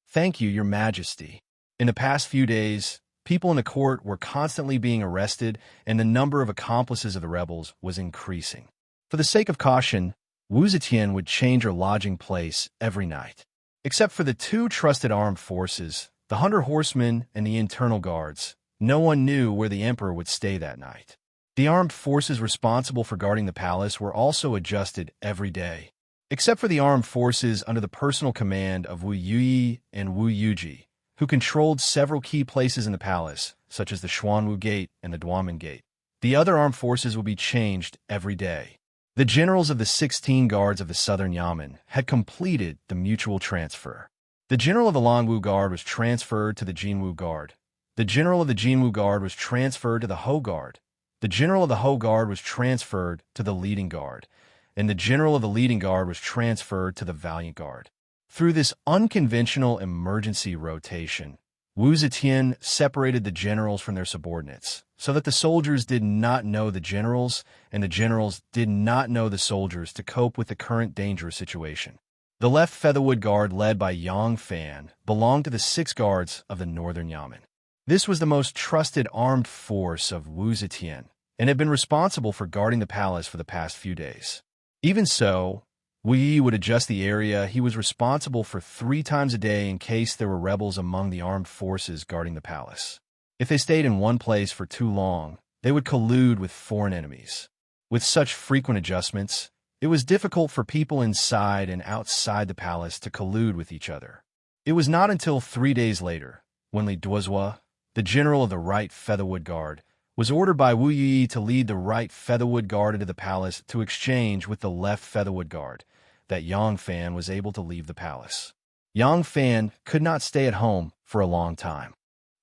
"Thank you, Your Majesty." In the past few days, people in the court were constantly being arrested, and the number of accomplices of the rebels was increasing. For the sake of caution, Wu Zetian would change her lodging place every night. Except for the 2 trusted armed forces, the 100 horsemen and the internal guards, no one knew where the emperor would stay that night. The armed forces responsible for guarding the palace were also adjusted every day. except for the armed forces under the personal command of Wu Yuyi and Wu Yuji, who controlled several key places in the palace, such as the Xuanwu Gate and the Duanmen Gate. The other armed forces will be changed every day. The generals of the 16 guards of the Southern Yamen had completed the mutual transfer. The general of the Lanwu Guard was transferred to the Jinwu Guard. The general of the Jinwu Guard was transferred to the Ho Guard. The general of the Ho Guard was transferred to the Leading Guard, and the general of the Leading Guard was transferred to the Valiant Guard. Through this unconventional emergency rotation, Wu Zetian separated the generals from their subordinates, so that the soldiers did not know the generals, and the generals did not know the soldiers to cope with the current dangerous situation. The left Featherwood Guard, led by Yang Fan, belonged to the 6 guards of the Northern Yamen. This was the most trusted armed force of Wu Zetian, and had been responsible for guarding the palace for the past few days. Even so, Wu Yi would adjust the area he was responsible for 3 times a day in case there were rebels among the armed forces guarding the palace. If they stayed in one place for too long, they would collude with foreign enemies. With such frequent adjustments, it was difficult for people inside and outside the palace to collude with each other. It was not until 3 days later, when Li Duozhua, the general of the right Featherwood Guard, was ordered by Wu Yi to lead the right Featherwood Guard into the palace to exchange with the left Featherwood Guard, that Yang Fan was able to leave the palace. Yang Fan could not stay at home for a long time.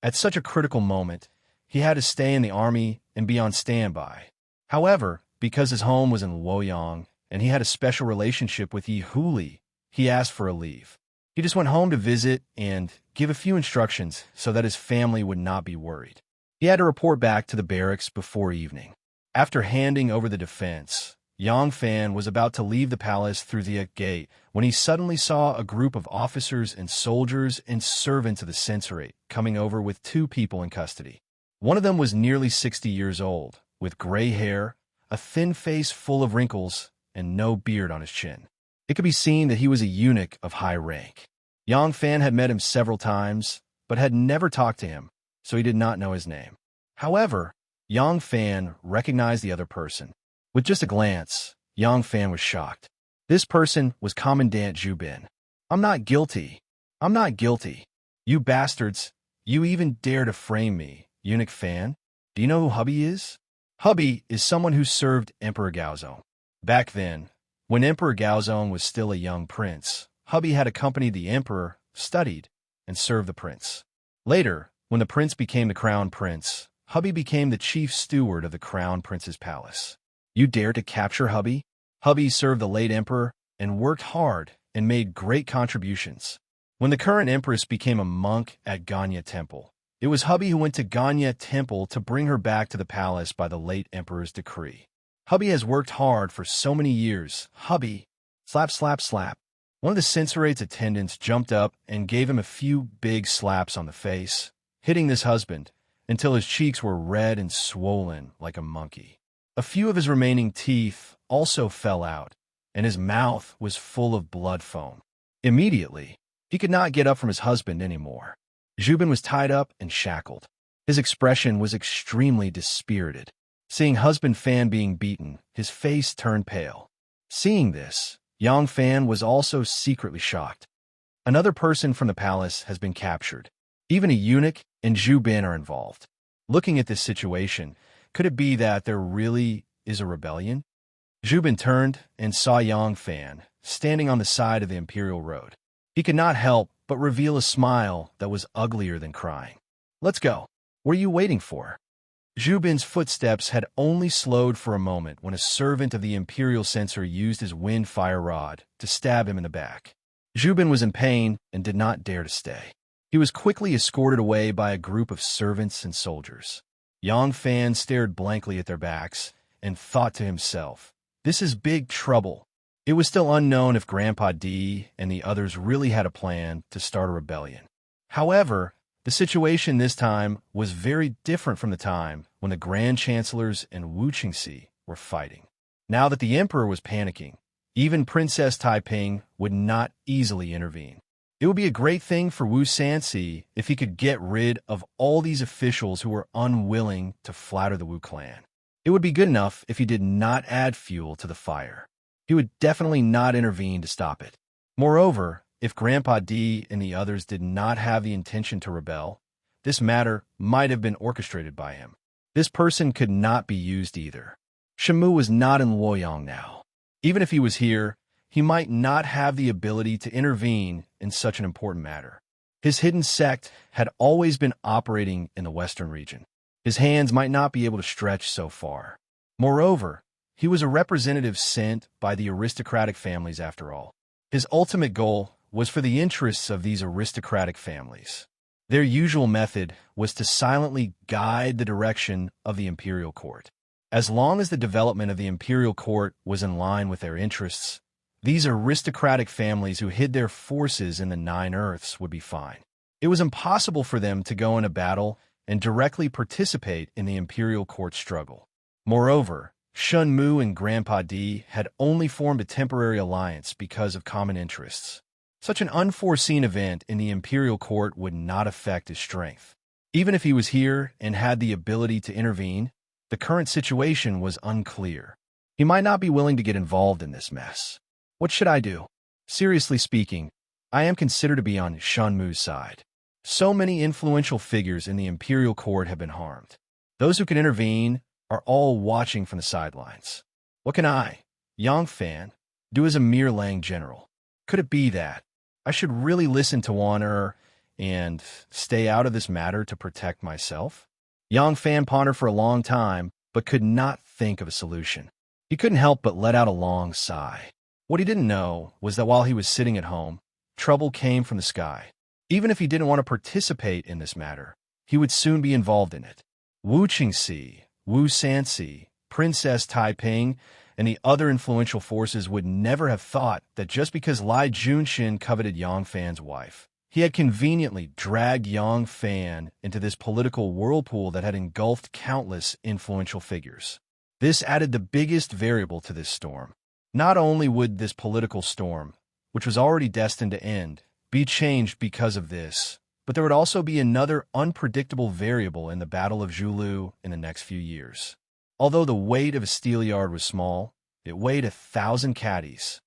At such a critical moment, he had to stay in the army and be on standby. However, because his home was in Luoyang and he had a special relationship with Yi Huli, he asked for a leave. He just went home to visit and give a few instructions so that his family would not be worried. He had to report back to the barracks before evening. After handing over the defense, Yang Fan was about to leave the palace through the gate when he suddenly saw a group of officers and soldiers and servants of the censorate coming over with 2 people in custody. One of them was nearly 60 years old, with gray hair, a thin face full of wrinkles, and no beard on his chin. It could be seen that he was a eunuch of high rank. Yang Fan had met him several times, but had never talked to him, so he did not know his name. However, Yang Fan recognized the other person. With just a glance, Yang Fan was shocked. This person was Commandant Zhu Bin. "I'm not guilty. I'm not guilty. You bastards, you even dare to frame me, Eunuch Fan? Do you know who Hubby is?" Hubby is someone who served Emperor Gaozong. Back then, when Emperor Gaozong was still a young prince, Hubby had accompanied the emperor, studied, and served the prince. Later, when the prince became the crown prince, Hubby became the chief steward of the crown prince's palace. You dare to capture Hubby? Hubby served the late emperor and worked hard and made great contributions. When the current empress became a monk at Ganya Temple, it was Hubby who went to Ganya Temple to bring her back to the palace by the late emperor's decree. Hubby has worked hard for so many years. Hubby, slap, slap, slap. One of the censorate's attendants jumped up and gave him a few big slaps on the face, hitting this husband until his cheeks were red and swollen like a monkey. A few of his remaining teeth also fell out, and his mouth was full of blood foam. Immediately, he could not get up from his husband anymore. Zhu Bin was tied up and shackled. His expression was extremely dispirited. Seeing husband Fan being beaten, his face turned pale. Seeing this, Yang Fan was also secretly shocked. Another person from the palace has been captured. Even a eunuch and Zhu Bin are involved. Looking at this situation, could it be that there really is a rebellion? Zhu Bin turned and saw Yang Fan standing on the side of the imperial road. He could not help but reveal a smile that was uglier than crying. "Let's go. What are you waiting for?" Zhu Bin's footsteps had only slowed for a moment when a servant of the imperial censor used his wind fire rod to stab him in the back. Zhu Bin was in pain and did not dare to stay. He was quickly escorted away by a group of servants and soldiers. Yang Fan stared blankly at their backs and thought to himself, "This is big trouble." It was still unknown if Grandpa D and the others really had a plan to start a rebellion. However, the situation this time was very different from the time when the Grand Chancellors and Wu Qingxi were fighting. Now that the Emperor was panicking, even Princess Taiping would not easily intervene. It would be a great thing for Wu Sanxi if he could get rid of all these officials who were unwilling to flatter the Wu clan. It would be good enough if he did not add fuel to the fire. he would definitely not intervene to stop it. Moreover, if Grandpa D and the others did not have the intention to rebel, this matter might have been orchestrated by him. This person could not be used either. Shamu was not in Luoyang now. Even if he was here, he might not have the ability to intervene in such an important matter. His hidden sect had always been operating in the western region. His hands might not be able to stretch so far. Moreover, he was a representative sent by the aristocratic families after all. His ultimate goal was for the interests of these aristocratic families. Their usual method was to silently guide the direction of the imperial court. As long as the development of the imperial court was in line with their interests, these aristocratic families who hid their forces in the Nine Earths would be fine. It was impossible for them to go into battle and directly participate in the imperial court struggle. Moreover, Shun Mu and Grandpa D had only formed a temporary alliance because of common interests. Such an unforeseen event in the imperial court would not affect his strength. Even if he was here and had the ability to intervene, the current situation was unclear. He might not be willing to get involved in this mess. What should I do? Seriously speaking, I am considered to be on Shun Mu's side. So many influential figures in the imperial court have been harmed. Those who can intervene are all watching from the sidelines. What can I, Yang Fan, do as a mere Lang general? Could it be that I should really listen to Wan and stay out of this matter to protect myself? Yang Fan pondered for a long time, but could not think of a solution. He couldn't help but let out a long sigh. What he didn't know was that while he was sitting at home, trouble came from the sky. Even if he didn't want to participate in this matter, he would soon be involved in it. Wu Qingxi, Wu Sanxi, Princess Taiping, and the other influential forces would never have thought that just because Lai Junxin coveted Yang Fan's wife, he had conveniently dragged Yang Fan into this political whirlpool that had engulfed countless influential figures. This added the biggest variable to this storm. Not only would this political storm, which was already destined to end, be changed because of this, but there would also be another unpredictable variable in the Battle of Zhulu in the next few years. Although the weight of a steelyard was small, it weighed 1,000 caddies.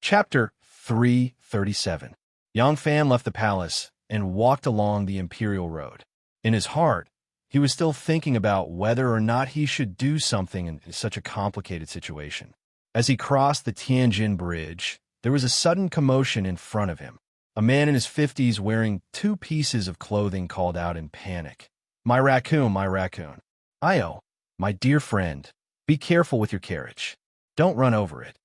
Chapter 337. Yang Fan left the palace and walked along the imperial road. In his heart, he was still thinking about whether or not he should do something in such a complicated situation. As he crossed the Tianjin Bridge, there was a sudden commotion in front of him. A man in his 50s wearing 2 pieces of clothing called out in panic. My raccoon, my raccoon. Io, my dear friend, be careful with your carriage. Don't run over it.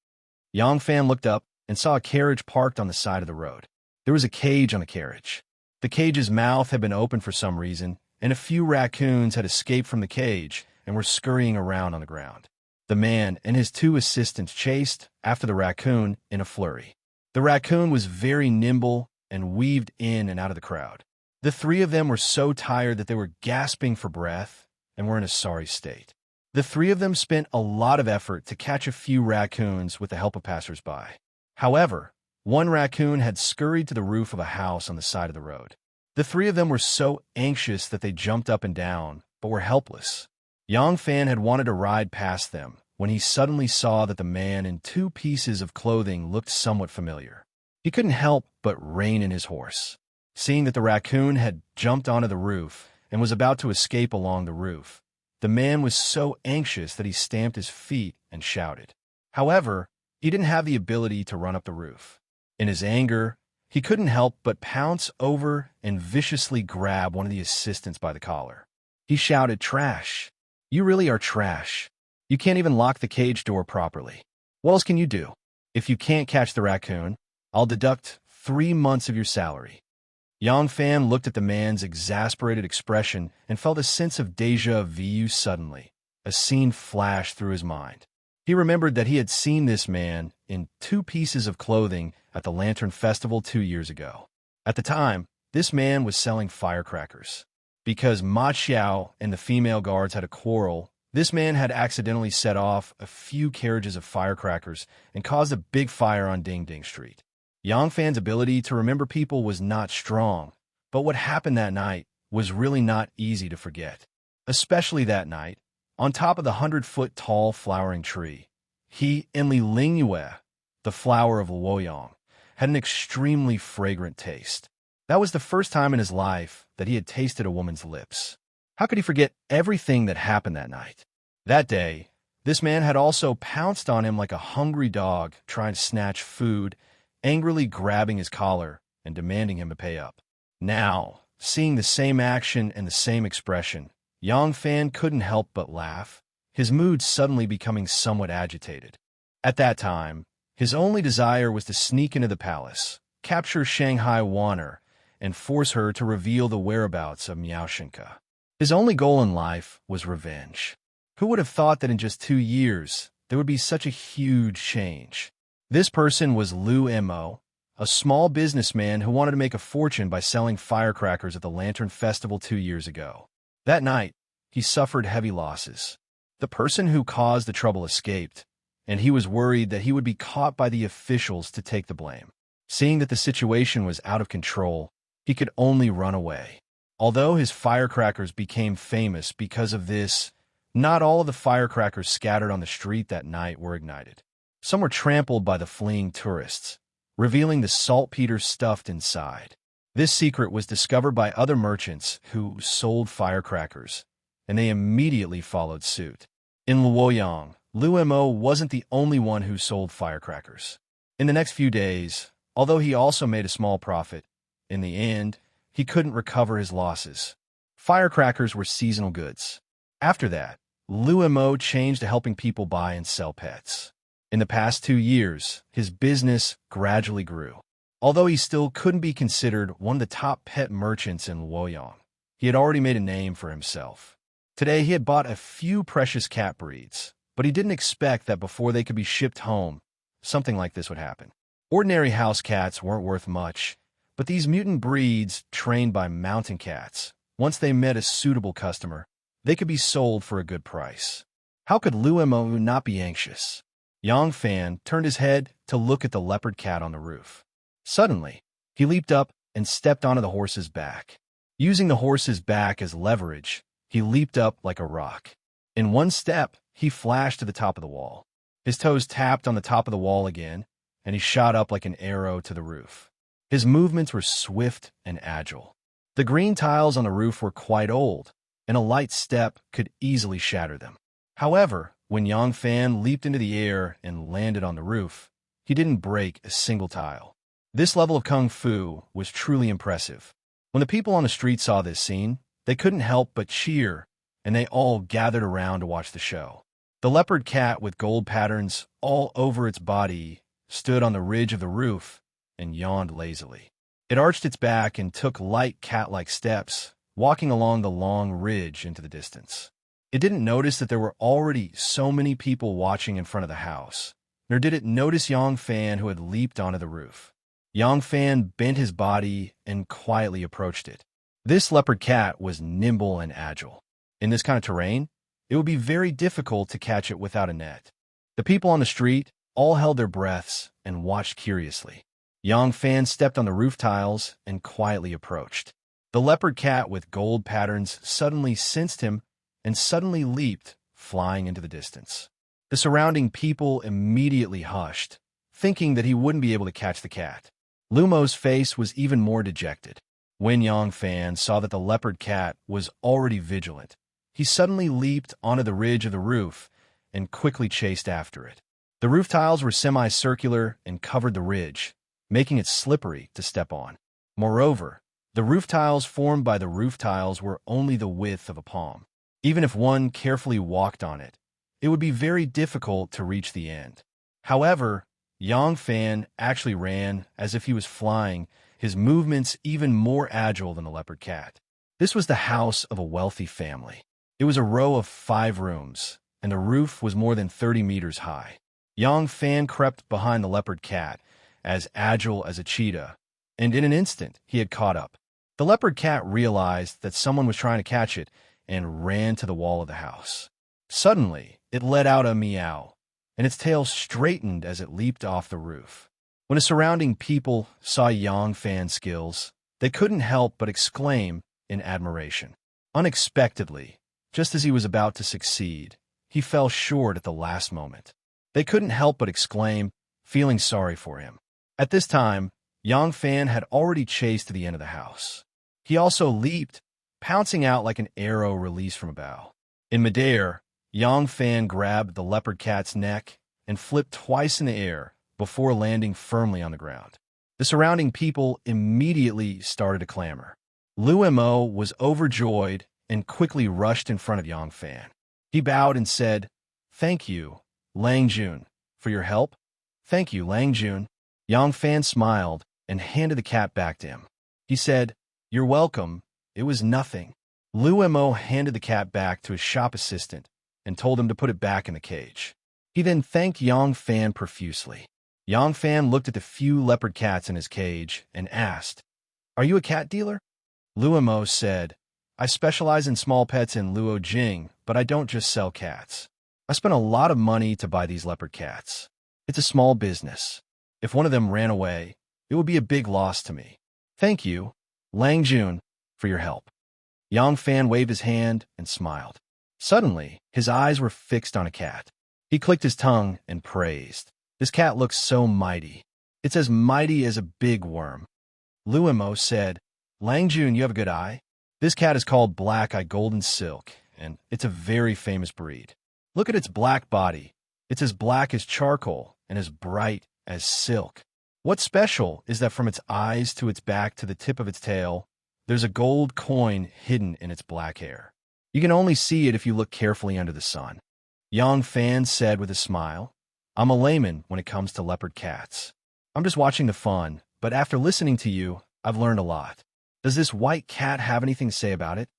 Yang Fan looked up and saw a carriage parked on the side of the road. There was a cage on the carriage. The cage's mouth had been open for some reason, and a few raccoons had escaped from the cage and were scurrying around on the ground. The man and his 2 assistants chased after the raccoon in a flurry. The raccoon was very nimble and weaved in and out of the crowd. The 3 of them were so tired that they were gasping for breath and were in a sorry state. The 3 of them spent a lot of effort to catch a few raccoons with the help of passers-by. However, one raccoon had scurried to the roof of a house on the side of the road. The 3 of them were so anxious that they jumped up and down, but were helpless. Yang Fan had wanted to ride past them when he suddenly saw that the man in 2 pieces of clothing looked somewhat familiar. He couldn't help but rein in his horse. Seeing that the raccoon had jumped onto the roof and was about to escape along the roof, the man was so anxious that he stamped his feet and shouted. However, he didn't have the ability to run up the roof. In his anger, he couldn't help but pounce over and viciously grab one of the assistants by the collar. He shouted, "Trash! You really are trash. You can't even lock the cage door properly. What else can you do? If you can't catch the raccoon, I'll deduct 3 months of your salary." Yang Fan looked at the man's exasperated expression and felt a sense of déjà vu suddenly. A scene flashed through his mind. He remembered that he had seen this man in 2 pieces of clothing at the Lantern Festival 2 years ago. At the time, this man was selling firecrackers. Because Ma Xiao and the female guards had a quarrel, this man had accidentally set off a few carriages of firecrackers and caused a big fire on Ding Ding Street. Yang Fan's ability to remember people was not strong, but what happened that night was really not easy to forget. Especially that night, on top of the 100-foot tall flowering tree, He and Li Lingyue, the flower of Luoyang, had an extremely fragrant taste. That was the first time in his life that he had tasted a woman's lips. How could he forget everything that happened that night? That day, this man had also pounced on him like a hungry dog trying to snatch food, angrily grabbing his collar and demanding him to pay up. Now, seeing the same action and the same expression, Yang Fan couldn't help but laugh, his mood suddenly becoming somewhat agitated. At that time, his only desire was to sneak into the palace, capture Shanghai Wanner, and force her to reveal the whereabouts of Miaoshenka. His only goal in life was revenge. Who would have thought that in just 2 years, there would be such a huge change? This person was Lu Mo, a small businessman who wanted to make a fortune by selling firecrackers at the Lantern Festival 2 years ago. That night, he suffered heavy losses. The person who caused the trouble escaped, and he was worried that he would be caught by the officials to take the blame. Seeing that the situation was out of control, he could only run away. Although his firecrackers became famous because of this, not all of the firecrackers scattered on the street that night were ignited. Some were trampled by the fleeing tourists, revealing the saltpeter stuffed inside. This secret was discovered by other merchants who sold firecrackers, and they immediately followed suit. In Luoyang, Lu Mo wasn't the only one who sold firecrackers. In the next few days, although he also made a small profit, in the end, he couldn't recover his losses. Firecrackers were seasonal goods. After that, Lu Mo changed to helping people buy and sell pets. In the past 2 years, his business gradually grew. Although he still couldn't be considered one of the top pet merchants in Luoyang, he had already made a name for himself. Today, he had bought a few precious cat breeds, but he didn't expect that before they could be shipped home, something like this would happen. Ordinary house cats weren't worth much, but these mutant breeds, trained by mountain cats, once they met a suitable customer, they could be sold for a good price. How could Lu Mo not be anxious? Yang Fan turned his head to look at the leopard cat on the roof. Suddenly, he leaped up and stepped onto the horse's back. Using the horse's back as leverage, he leaped up like a rock. In one step, he flashed to the top of the wall. His toes tapped on the top of the wall again, and he shot up like an arrow to the roof. His movements were swift and agile. The green tiles on the roof were quite old, and a light step could easily shatter them. However, when Yang Fan leaped into the air and landed on the roof, he didn't break a single tile. This level of kung fu was truly impressive. When the people on the street saw this scene, they couldn't help but cheer, and they all gathered around to watch the show. The leopard cat with gold patterns all over its body stood on the ridge of the roof and yawned lazily. It arched its back and took light cat-like steps, walking along the long ridge into the distance. It didn't notice that there were already so many people watching in front of the house, nor did it notice Yang Fan, who had leaped onto the roof. Yang Fan bent his body and quietly approached it. This leopard cat was nimble and agile. In this kind of terrain, it would be very difficult to catch it without a net. The people on the street all held their breaths and watched curiously. Yang Fan stepped on the roof tiles and quietly approached. The leopard cat with gold patterns suddenly sensed him and suddenly leaped, flying into the distance. The surrounding people immediately hushed, thinking that he wouldn't be able to catch the cat. Lumo's face was even more dejected. When Yang Fan saw that the leopard cat was already vigilant, he suddenly leaped onto the ridge of the roof and quickly chased after it. The roof tiles were semicircular and covered the ridge, making it slippery to step on. Moreover, the roof tiles formed by the roof tiles were only the width of a palm. Even if one carefully walked on it, it would be very difficult to reach the end. However, Yang Fan actually ran as if he was flying, his movements even more agile than the leopard cat. This was the house of a wealthy family. It was a row of 5 rooms, and the roof was more than 30 meters high. Yang Fan crept behind the leopard cat, as agile as a cheetah, and in an instant he had caught up. The leopard cat realized that someone was trying to catch it and ran to the wall of the house. Suddenly, it let out a meow, and its tail straightened as it leaped off the roof. When the surrounding people saw Yang Fan's skills, they couldn't help but exclaim in admiration. Unexpectedly, just as he was about to succeed, he fell short at the last moment. They couldn't help but exclaim, feeling sorry for him. At this time, Yang Fan had already chased to the end of the house. He also leaped, pouncing out like an arrow released from a bow. In midair, Yang Fan grabbed the leopard cat's neck and flipped twice in the air before landing firmly on the ground. The surrounding people immediately started to clamor. Lu Mo was overjoyed and quickly rushed in front of Yang Fan. He bowed and said, "Thank you, Lang Jun, for your help." "Thank you, Lang Jun." Yang Fan smiled and handed the cat back to him. He said, "You're welcome. It was nothing." Lu Mo handed the cat back to his shop assistant and told him to put it back in the cage. He then thanked Yang Fan profusely. Yang Fan looked at the few leopard cats in his cage and asked, "Are you a cat dealer?" Lu Mo said, "I specialize in small pets in Luo Jing, but I don't just sell cats. I spent a lot of money to buy these leopard cats. It's a small business. If one of them ran away, it would be a big loss to me. Thank you, Lang Jun, for your help." Yang Fan waved his hand and smiled. Suddenly, his eyes were fixed on a cat. He clicked his tongue and praised. "This cat looks so mighty. It's as mighty as a big worm." Lu Mo said, "Lang Jun, you have a good eye. This cat is called Black Eye Golden Silk, and it's a very famous breed. Look at its black body. It's as black as charcoal and as bright as silk. What's special is that from its eyes to its back to the tip of its tail, there's a gold coin hidden in its black hair. You can only see it if you look carefully under the sun." Yang Fan said with a smile, "I'm a layman when it comes to leopard cats. I'm just watching the fun, but after listening to you, I've learned a lot. Does this white cat have anything to say about it?"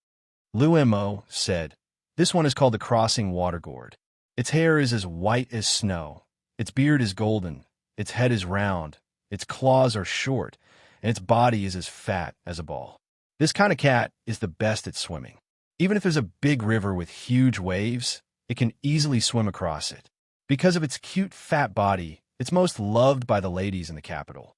Lu Mo said, "This one is called the Crossing Water Gourd. Its hair is as white as snow. Its beard is golden. Its head is round. Its claws are short, and its body is as fat as a ball. This kind of cat is the best at swimming. Even if there's a big river with huge waves, it can easily swim across it. Because of its cute fat body, it's most loved by the ladies in the capital."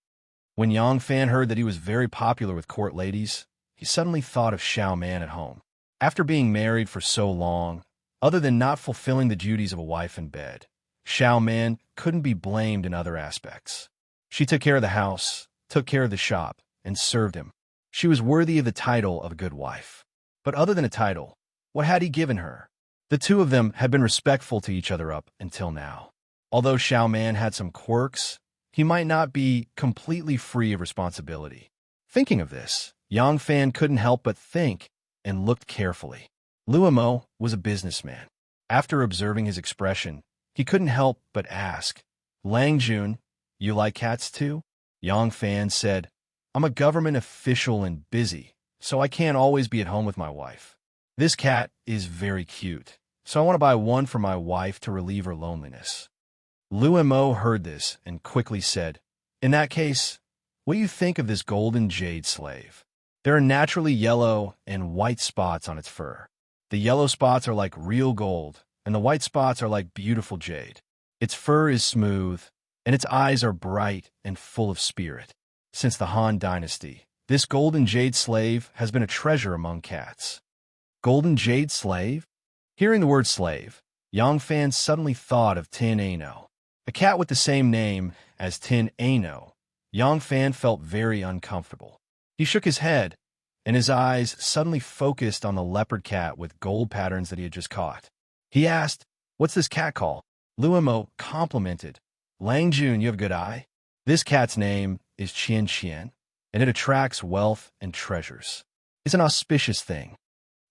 When Yang Fan heard that he was very popular with court ladies, he suddenly thought of Xiao Man at home. After being married for so long, other than not fulfilling the duties of a wife in bed, Xiao Man couldn't be blamed in other aspects. She took care of the house, took care of the shop, and served him. She was worthy of the title of a good wife. But other than a title, what had he given her? The two of them had been respectful to each other up until now. Although Xiao Man had some quirks, he might not be completely free of responsibility. Thinking of this, Yang Fan couldn't help but think and looked carefully. Lu Mo was a businessman. After observing his expression, he couldn't help but ask, "Lang Jun, you like cats too?" Yang Fan said, "I'm a government official and busy, so I can't always be at home with my wife. This cat is very cute, so I want to buy one for my wife to relieve her loneliness." Lu Mo heard this and quickly said, "In that case, what do you think of this golden jade slave? There are naturally yellow and white spots on its fur. The yellow spots are like real gold, and the white spots are like beautiful jade. Its fur is smooth, and its eyes are bright and full of spirit. Since the Han Dynasty, this golden jade slave has been a treasure among cats." Golden jade slave? Hearing the word slave, Yang Fan suddenly thought of Tin Ano, a cat with the same name as Tin Ano. Yang Fan felt very uncomfortable. He shook his head, and his eyes suddenly focused on the leopard cat with gold patterns that he had just caught. He asked, "What's this cat called?" Lu Mo complimented, "Lang Jun, you have a good eye. This cat's name is Qian Qian, and it attracts wealth and treasures. It's an auspicious thing."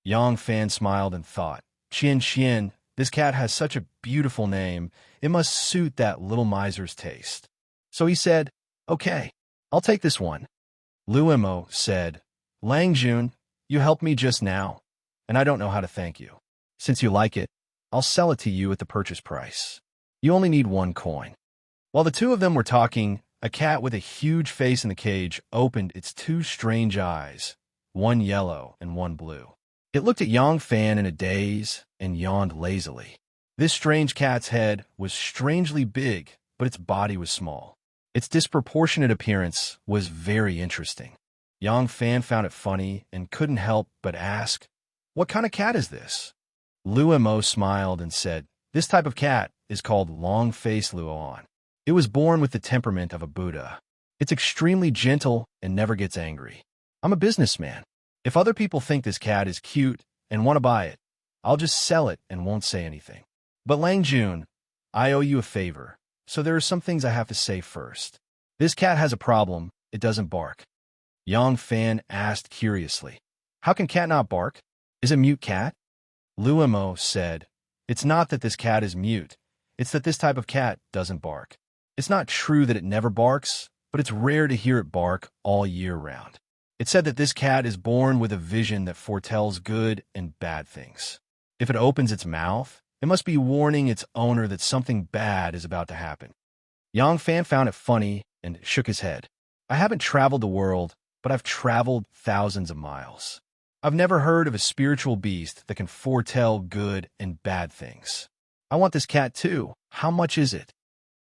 Yang Fan smiled and thought, "Qian Qian, this cat has such a beautiful name. It must suit that little miser's taste." So he said, "Okay, I'll take this one." Lu Mo said, "Lang Jun, you helped me just now, and I don't know how to thank you. Since you like it, I'll sell it to you at the purchase price. You only need 1 coin." While the two of them were talking, a cat with a huge face in the cage opened its 2 strange eyes, one yellow and one blue. It looked at Yang Fan in a daze and yawned lazily. This strange cat's head was strangely big, but its body was small. Its disproportionate appearance was very interesting. Yang Fan found it funny and couldn't help but ask, "What kind of cat is this?" Lu Mo smiled and said, "This type of cat is called long-faced luoan. It was born with the temperament of a Buddha. It's extremely gentle and never gets angry. I'm a businessman. If other people think this cat is cute and want to buy it, I'll just sell it and won't say anything. But Lang Jun, I owe you a favor, so there are some things I have to say first. This cat has a problem. It doesn't bark. Yang Fan asked curiously. How can cat not bark? Is it a mute cat? Luimo said, it's not that this cat is mute. It's that this type of cat doesn't bark. It's not true that it never barks, but it's rare to hear it bark all year round. It said that this cat is born with a vision that foretells good and bad things. If it opens its mouth, it must be warning its owner that something bad is about to happen. Yang Fan found it funny and shook his head. I haven't traveled the world, but I've traveled thousands of miles. I've never heard of a spiritual beast that can foretell good and bad things. I want this cat too. How much is it?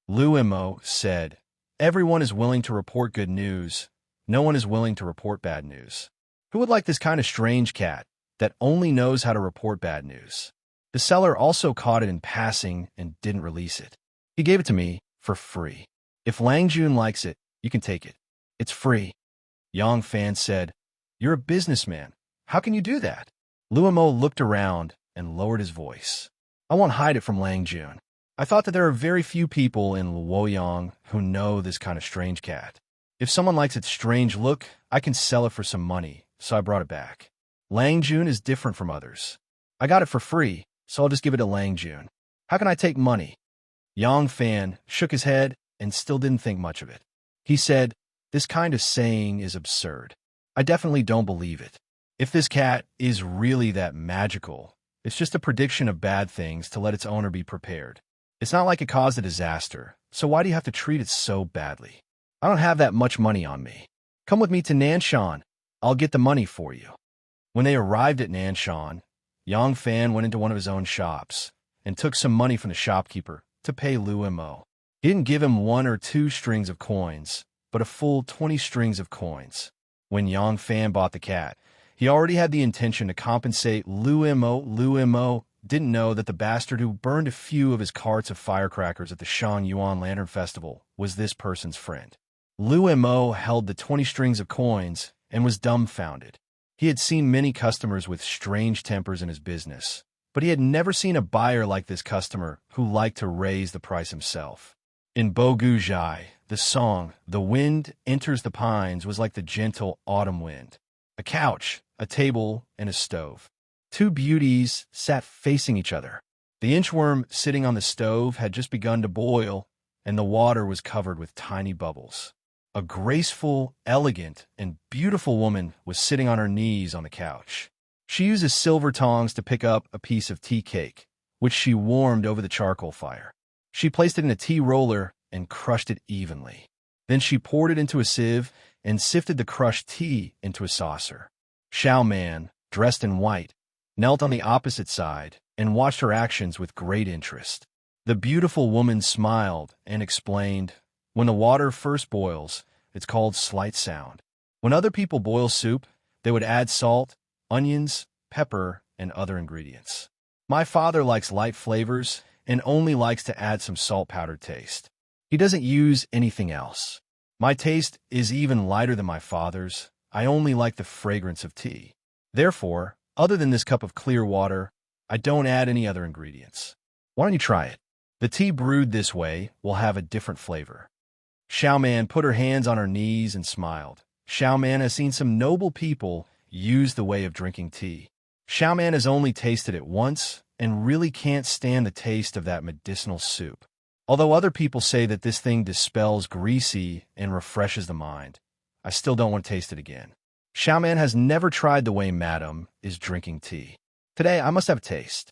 Luimo said, everyone is willing to report good news. No one is willing to report bad news. Who would like this kind of strange cat that only knows how to report bad news? The seller also caught it in passing and didn't release it. He gave it to me for free. If Lang Jun likes it, you can take it. It's free. Yang Fan said, you're a businessman. How can you do that? Luimo looked around and lowered his voice. I won't hide it from Lang Jun. I thought that there are very few people in Luoyang who know this kind of strange cat. If someone likes its strange look, I can sell it for some money, so I brought it back. Lang Jun is different from others. I got it for free, so I'll just give it to Lang Jun. How can I take money? Yang Fan shook his head and still didn't think much of it. He said, this kind of saying is absurd. I definitely don't believe it. If this cat is really that magical, it's just a prediction of bad things to let its owner be prepared. It's not like it caused a disaster, so why do you have to treat it so badly? I don't have that much money on me. Come with me to Nanshan. I'll get the money for you. When they arrived at Nanshan, Yang Fan went into one of his own shops and took some money from the shopkeeper to pay Luimo. He didn't give him 1 or 2 strings of coins, but a full 20 strings of coins. When Yang Fan bought the cat, he already had the intention to compensate Luimo. Luimo didn't know that the bastard who burned a few of his carts of firecrackers at the Shang Yuan Lantern Festival was this person's friend. Luimo held the 20 strings of coins and was dumbfounded. He had seen many customers with strange tempers in his business, but he had never seen a buyer like this customer who liked to raise the price himself. In Bogu Zhai, the song, The Wind Enters the Pines, was like the gentle autumn wind. A couch, a table, and a stove. 2 beauties sat facing each other. The inchworm sitting on the stove had just begun to boil, and the water was covered with tiny bubbles. A graceful, elegant, and beautiful woman was sitting on her knees on the couch. She uses silver tongs to pick up a piece of tea cake, which she warmed over the charcoal fire. She placed it in a tea roller and crushed it evenly. Then she poured it into a sieve and sifted the crushed tea into a saucer. Xiao Man, dressed in white, knelt on the opposite side and watched her actions with great interest. The beautiful woman smiled and explained, when the water first boils, it's called slight sound. When other people boil soup, they would add salt, onions, pepper, and other ingredients. My father likes light flavors and only likes to add some salt powder taste. He doesn't use anything else. My taste is even lighter than my father's. I only like the fragrance of tea. Therefore, other than this cup of clear water, I don't add any other ingredients. Why don't you try it? The tea brewed this way will have a different flavor. Xiao Man put her hands on her knees and smiled. Xiao Man has seen some noble people use the way of drinking tea. Xiao Man has only tasted it once and really can't stand the taste of that medicinal soup. Although other people say that this thing dispels greasy and refreshes the mind, I still don't want to taste it again. Xiao Man has never tried the way Madam is drinking tea. Today, I must have a taste.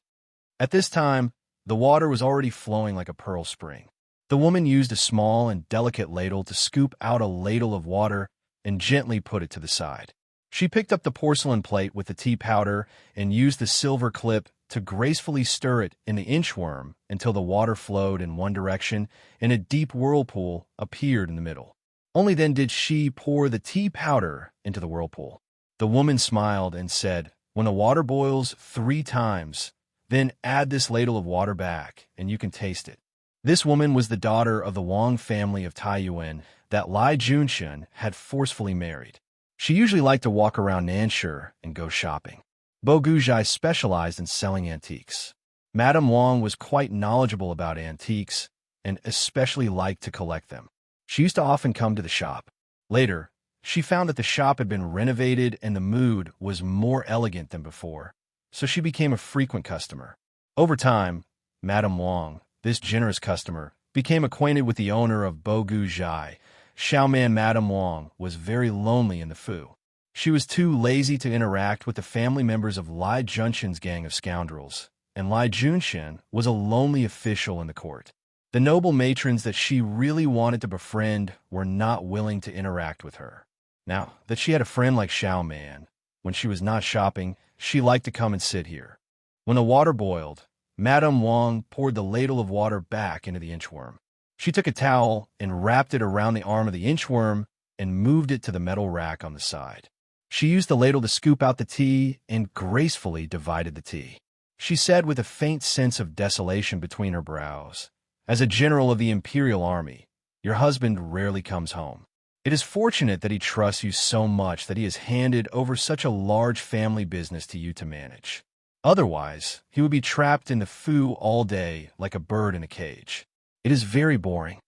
At this time, the water was already flowing like a pearl spring. The woman used a small and delicate ladle to scoop out a ladle of water and gently put it to the side. She picked up the porcelain plate with the tea powder and used the silver clip to gracefully stir it in the inchworm until the water flowed in one direction and a deep whirlpool appeared in the middle. Only then did she pour the tea powder into the whirlpool. The woman smiled and said, when the water boils 3 times, Then add this ladle of water back, and you can taste it. This woman was the daughter of the Wang family of Taiyuan that Lai Junshun had forcefully married. She usually liked to walk around Nanshi and go shopping. Bo Guzhai specialized in selling antiques. Madame Wang was quite knowledgeable about antiques and especially liked to collect them. She used to often come to the shop. Later, she found that the shop had been renovated and the mood was more elegant than before, so she became a frequent customer. Over time, Madame Wang, this generous customer, became acquainted with the owner of Bo Guzhai. Xiaoman Madame Wang was very lonely in the Fu. She was too lazy to interact with the family members of Lai Junshun's gang of scoundrels, and Lai Junshun was a lonely official in the court. The noble matrons that she really wanted to befriend were not willing to interact with her. Now that she had a friend like Xiaoman, when she was not shopping, she liked to come and sit here. When the water boiled, Madame Wang poured the ladle of water back into the inchworm. She took a towel and wrapped it around the arm of the inchworm and moved it to the metal rack on the side. She used the ladle to scoop out the tea and gracefully divided the tea. She said with a faint sense of desolation between her brows, "As a general of the Imperial Army, your husband rarely comes home. It is fortunate that he trusts you so much that he has handed over such a large family business to you to manage. Otherwise, he would be trapped in the Fu all day like a bird in a cage. It is very boring."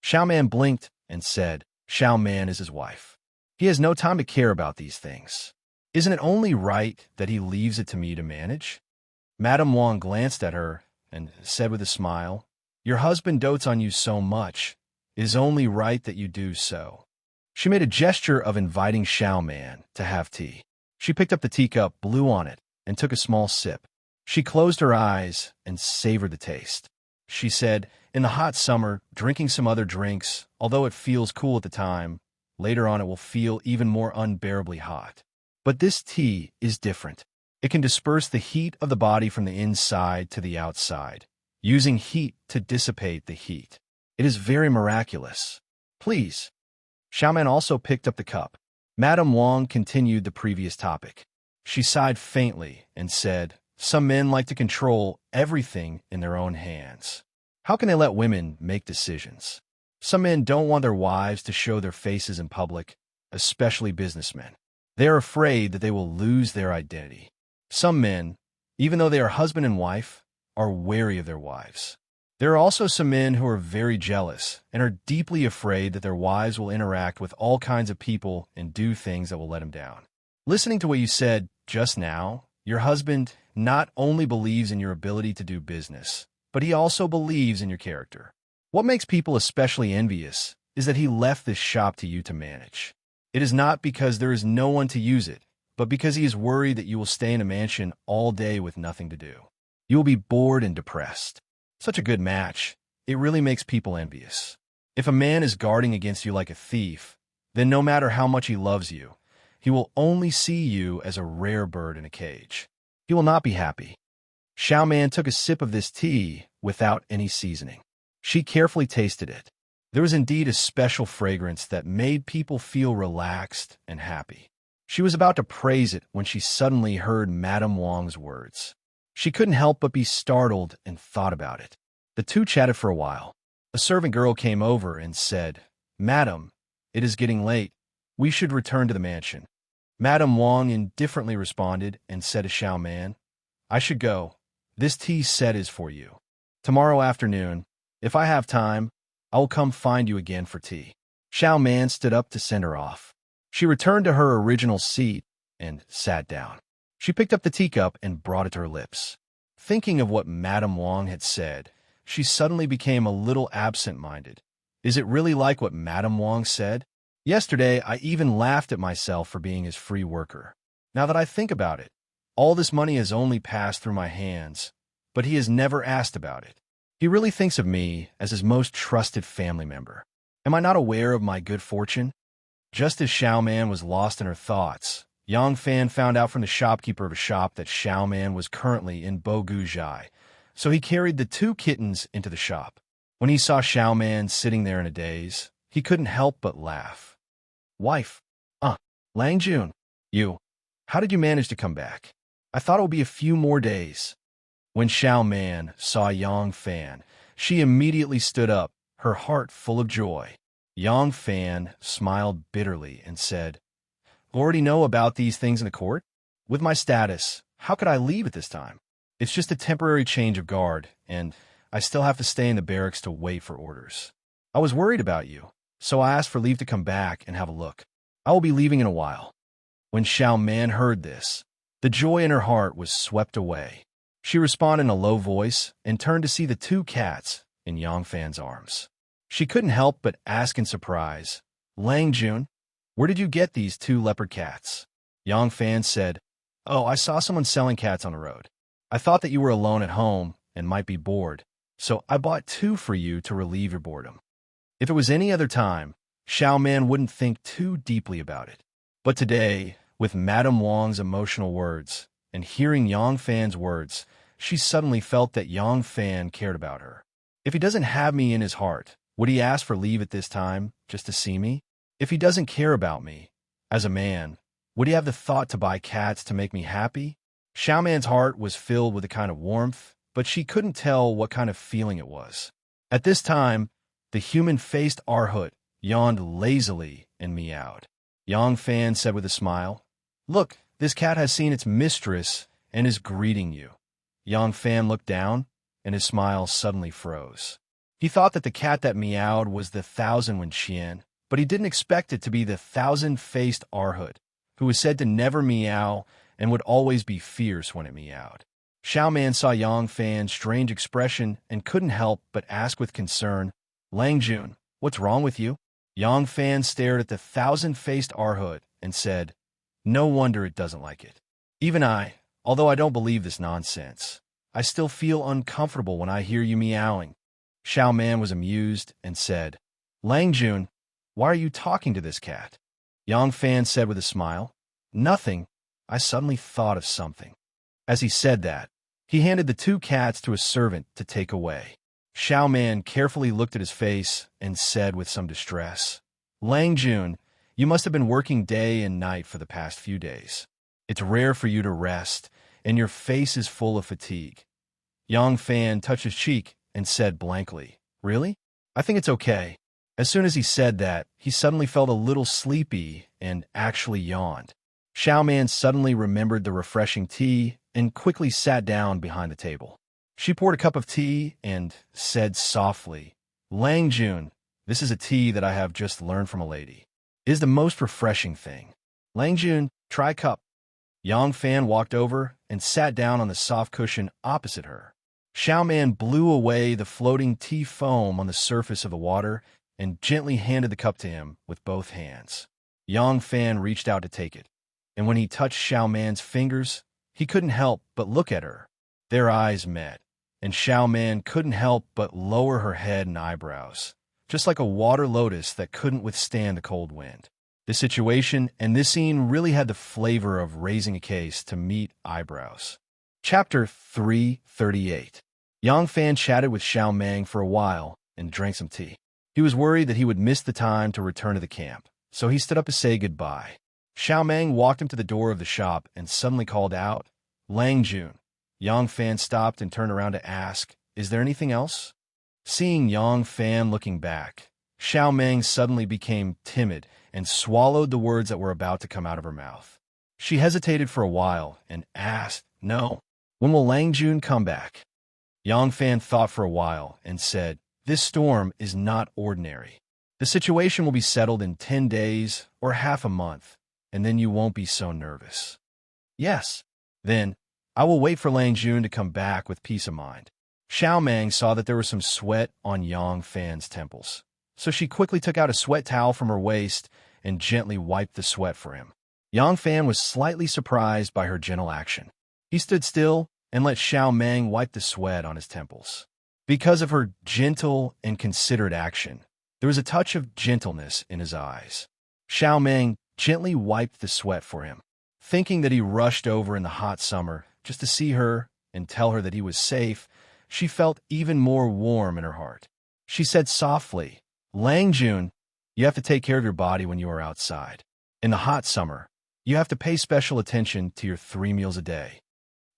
Xiaoman blinked and said, "Xiaoman is his wife. He has no time to care about these things. Isn't it only right that he leaves it to me to manage?" Madame Wang glanced at her and said with a smile, "Your husband dotes on you so much. It is only right that you do so." She made a gesture of inviting Xiaoman to have tea. She picked up the teacup, blew on it, and took a small sip. She closed her eyes and savored the taste. She said, "In the hot summer, drinking some other drinks, although it feels cool at the time, later on it will feel even more unbearably hot. But this tea is different. It can disperse the heat of the body from the inside to the outside, using heat to dissipate the heat. It is very miraculous. Please." Xiaoman also picked up the cup. Madame Wang continued the previous topic. She sighed faintly and said, "Some men like to control everything in their own hands. How can they let women make decisions? Some men don't want their wives to show their faces in public, especially businessmen. They are afraid that they will lose their identity. Some men, even though they are husband and wife, are wary of their wives. There are also some men who are very jealous and are deeply afraid that their wives will interact with all kinds of people and do things that will let them down. Listening to what you said just now, your husband not only believes in your ability to do business, but he also believes in your character. What makes people especially envious is that he left this shop to you to manage. It is not because there is no one to use it, but because he is worried that you will stay in a mansion all day with nothing to do. You will be bored and depressed. Such a good match. It really makes people envious. If a man is guarding against you like a thief, then no matter how much he loves you, he will only see you as a rare bird in a cage. He will not be happy." Xiaoman took a sip of this tea without any seasoning. She carefully tasted it. There was indeed a special fragrance that made people feel relaxed and happy. She was about to praise it when she suddenly heard Madame Wang's words. She couldn't help but be startled and thought about it. The two chatted for a while. A servant girl came over and said, "Madam, it is getting late. We should return to the mansion." Madame Wang indifferently responded and said to Xiaoman, "I should go. This tea set is for you. Tomorrow afternoon, if I have time, I will come find you again for tea." Xiaoman stood up to send her off. She returned to her original seat and sat down. She picked up the teacup and brought it to her lips. Thinking of what Madame Wang had said, she suddenly became a little absent-minded. Is it really like what Madame Wang said? Yesterday, I even laughed at myself for being his free worker. Now that I think about it, all this money has only passed through my hands, but he has never asked about it. He really thinks of me as his most trusted family member. Am I not aware of my good fortune? Just as Xiaoman was lost in her thoughts, Yang Fan found out from the shopkeeper of a shop that Xiaoman was currently in Bo Guzhai, so he carried the two kittens into the shop. When he saw Xiaoman sitting there in a daze, he couldn't help but laugh. "Wife, Lang Jun, how did you manage to come back? I thought it would be a few more days." When Xiao Man saw Yang Fan, she immediately stood up, her heart full of joy. Yang Fan smiled bitterly and said, "Already know about these things in the court? With my status, how could I leave at this time? It's just a temporary change of guard, and I still have to stay in the barracks to wait for orders. I was worried about you, so I asked for leave to come back and have a look. I will be leaving in a while." When Xiao Man heard this, the joy in her heart was swept away. She responded in a low voice and turned to see the two cats in Yang Fan's arms. She couldn't help but ask in surprise, "Lang Jun, where did you get these two leopard cats?" Yang Fan said, "Oh, I saw someone selling cats on the road. I thought that you were alone at home and might be bored, so I bought two for you to relieve your boredom." If it was any other time, Xiao Man wouldn't think too deeply about it. But today, with Madame Wang's emotional words and hearing Yang Fan's words, she suddenly felt that Yang Fan cared about her. If he doesn't have me in his heart, would he ask for leave at this time just to see me? If he doesn't care about me, as a man, would he have the thought to buy cats to make me happy? Xiao Man's heart was filled with a kind of warmth, but she couldn't tell what kind of feeling it was. At this time, the human-faced Arhut yawned lazily and meowed. Yang Fan said with a smile, "Look, this cat has seen its mistress and is greeting you." Yang Fan looked down, and his smile suddenly froze. He thought that the cat that meowed was the Thousand Wenxian, but he didn't expect it to be the thousand-faced Arhut, who was said to never meow and would always be fierce when it meowed. Xiao Man saw Yang Fan's strange expression and couldn't help but ask with concern, "Lang Jun, what's wrong with you?" Yang Fan stared at the thousand-faced Arhut and said, "No wonder it doesn't like it. Even I, although I don't believe this nonsense, I still feel uncomfortable when I hear you meowing." Xiao Man was amused and said, "Lang Jun, why are you talking to this cat?" Yang Fan said with a smile, "Nothing. I suddenly thought of something." As he said that, he handed the two cats to a servant to take away. Xiao Man carefully looked at his face and said with some distress, "Lang Jun, you must have been working day and night for the past few days. It's rare for you to rest, and your face is full of fatigue." Yang Fan touched his cheek and said blankly, "Really? I think it's okay." As soon as he said that, he suddenly felt a little sleepy and actually yawned. Xiao Man suddenly remembered the refreshing tea and quickly sat down behind the table. She poured a cup of tea and said softly, "Lang Jun, this is a tea that I have just learned from a lady. It is the most refreshing thing. Lang Jun, try a cup." Yang Fan walked over and sat down on the soft cushion opposite her. Xiao Man blew away the floating tea foam on the surface of the water and gently handed the cup to him with both hands. Yang Fan reached out to take it, and when he touched Xiao Man's fingers, he couldn't help but look at her. Their eyes met, and Xiao Man couldn't help but lower her head and eyebrows, just like a water lotus that couldn't withstand the cold wind. The situation and this scene really had the flavor of raising a case to meet eyebrows. Chapter 338. Yang Fan chatted with Xiao Man for a while and drank some tea. He was worried that he would miss the time to return to the camp, so he stood up to say goodbye. Xiao Man walked him to the door of the shop and suddenly called out, "Lang Jun." Yang Fan stopped and turned around to ask, "Is there anything else?" Seeing Yang Fan looking back, Xiao Man suddenly became timid and swallowed the words that were about to come out of her mouth. She hesitated for a while and asked, "No, when will Lang Jun come back?" Yang Fan thought for a while and said, "This storm is not ordinary. The situation will be settled in 10 days or half a month, and then you won't be so nervous." "Yes, then I will wait for Lang Jun to come back with peace of mind." Xiao Mang saw that there was some sweat on Yang Fan's temples, so she quickly took out a sweat towel from her waist and gently wiped the sweat for him. Yang Fan was slightly surprised by her gentle action. He stood still and let Xiao Mang wipe the sweat on his temples. Because of her gentle and considerate action, there was a touch of gentleness in his eyes. Xiao Mang gently wiped the sweat for him. Thinking that he rushed over in the hot summer just to see her and tell her that he was safe, she felt even more warm in her heart. She said softly, "Lang Jun, you have to take care of your body when you are outside. In the hot summer, you have to pay special attention to your 3 meals a day."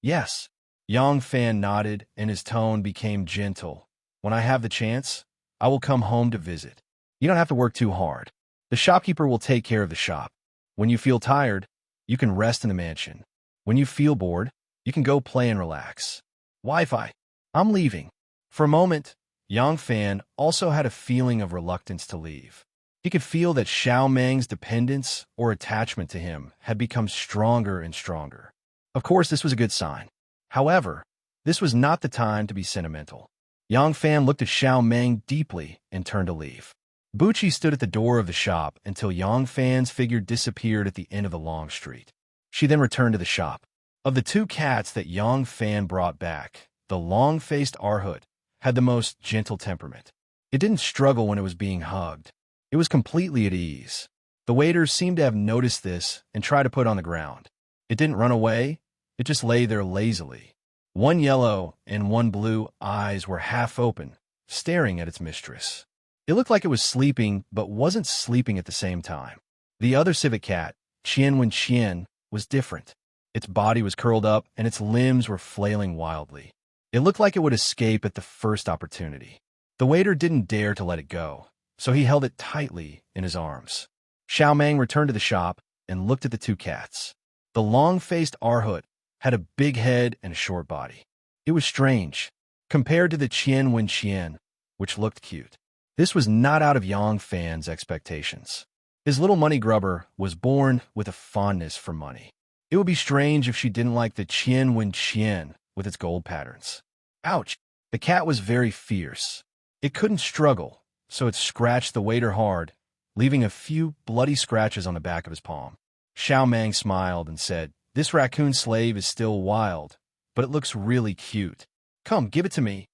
"Yes." Yang Fan nodded, and his tone became gentle. When I have the chance, I will come home to visit. You don't have to work too hard. The shopkeeper will take care of the shop. When you feel tired, you can rest in the mansion. When you feel bored, you can go play and relax. Wi-Fi. I'm leaving. For a moment, Yang Fan also had a feeling of reluctance to leave. He could feel that Xiao Meng's dependence or attachment to him had become stronger and stronger. Of course, this was a good sign. However, this was not the time to be sentimental. Yang Fan looked at Xiao Meng deeply and turned to leave. Bucci stood at the door of the shop until Yang Fan's figure disappeared at the end of the long street. She then returned to the shop. Of the two cats that Yang Fan brought back, the long-faced Arhut had the most gentle temperament. It didn't struggle when it was being hugged. It was completely at ease. The waiters seemed to have noticed this and tried to put it on the ground. It didn't run away. It just lay there lazily. One yellow and one blue eyes were half open, staring at its mistress. It looked like it was sleeping, but wasn't sleeping at the same time. The other civet cat, Qian Wen Qian, was different. Its body was curled up and its limbs were flailing wildly. It looked like it would escape at the first opportunity. The waiter didn't dare to let it go, so he held it tightly in his arms. Xiao Meng returned to the shop and looked at the two cats. The long-faced Arhut had a big head and a short body. It was strange, compared to the Qian Wen Qian, which looked cute. This was not out of Yang Fan's expectations. His little money grubber was born with a fondness for money. It would be strange if she didn't like the Qian Wen Qian with its gold patterns. Ouch! The cat was very fierce. It couldn't struggle, so it scratched the waiter hard, leaving a few bloody scratches on the back of his palm. Xiao Meng smiled and said, "This raccoon slave is still wild, but it looks really cute. Come, give it to me."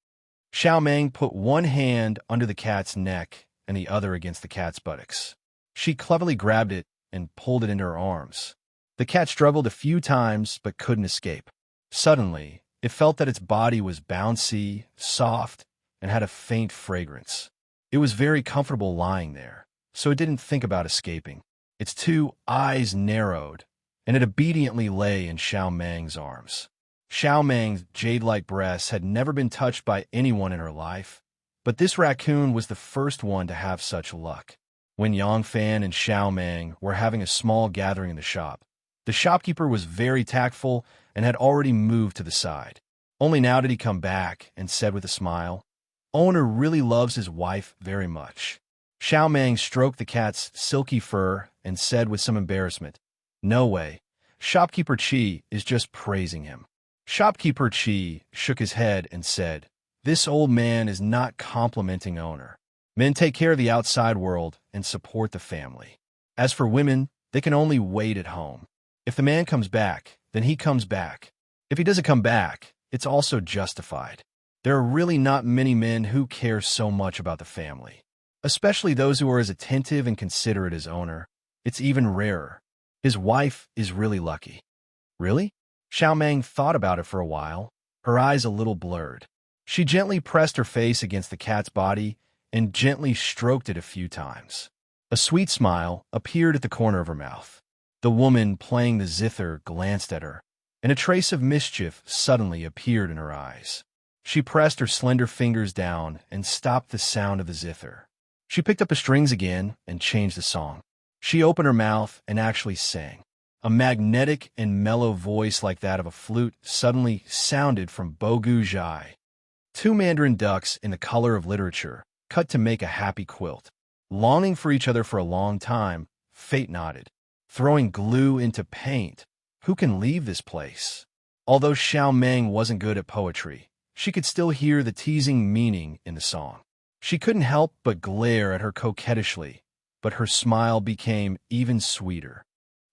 Xiao Meng put one hand under the cat's neck and the other against the cat's buttocks. She cleverly grabbed it and pulled it into her arms. The cat struggled a few times but couldn't escape. Suddenly, it felt that its body was bouncy, soft, and had a faint fragrance. It was very comfortable lying there, so it didn't think about escaping. Its two eyes narrowed, and it obediently lay in Xiao Meng's arms. Xiao Meng's jade-like breasts had never been touched by anyone in her life, but this raccoon was the first one to have such luck. When Yang Fan and Xiao Meng were having a small gathering in the shop, the shopkeeper was very tactful and had already moved to the side. Only now did he come back and said with a smile, "Owner really loves his wife very much." Xiao Meng stroked the cat's silky fur and said with some embarrassment, "No way. Shopkeeper Qi is just praising him." Shopkeeper Qi shook his head and said, "This old man is not complimenting owner. Men take care of the outside world and support the family. As for women, they can only wait at home. If the man comes back, then he comes back. If he doesn't come back, it's also justified. There are really not many men who care so much about the family, especially those who are as attentive and considerate as owner. It's even rarer. His wife is really lucky." "Really?" Xiao Meng thought about it for a while, her eyes a little blurred. She gently pressed her face against the cat's body and gently stroked it a few times. A sweet smile appeared at the corner of her mouth. The woman playing the zither glanced at her, and a trace of mischief suddenly appeared in her eyes. She pressed her slender fingers down and stopped the sound of the zither. She picked up the strings again and changed the song. She opened her mouth and actually sang. A magnetic and mellow voice like that of a flute suddenly sounded from Bogu Zhai. Two mandarin ducks in the color of literature, cut to make a happy quilt. Longing for each other for a long time, fate nodded. Throwing glue into paint. Who can leave this place? Although Xiao Meng wasn't good at poetry, she could still hear the teasing meaning in the song. She couldn't help but glare at her coquettishly, but her smile became even sweeter.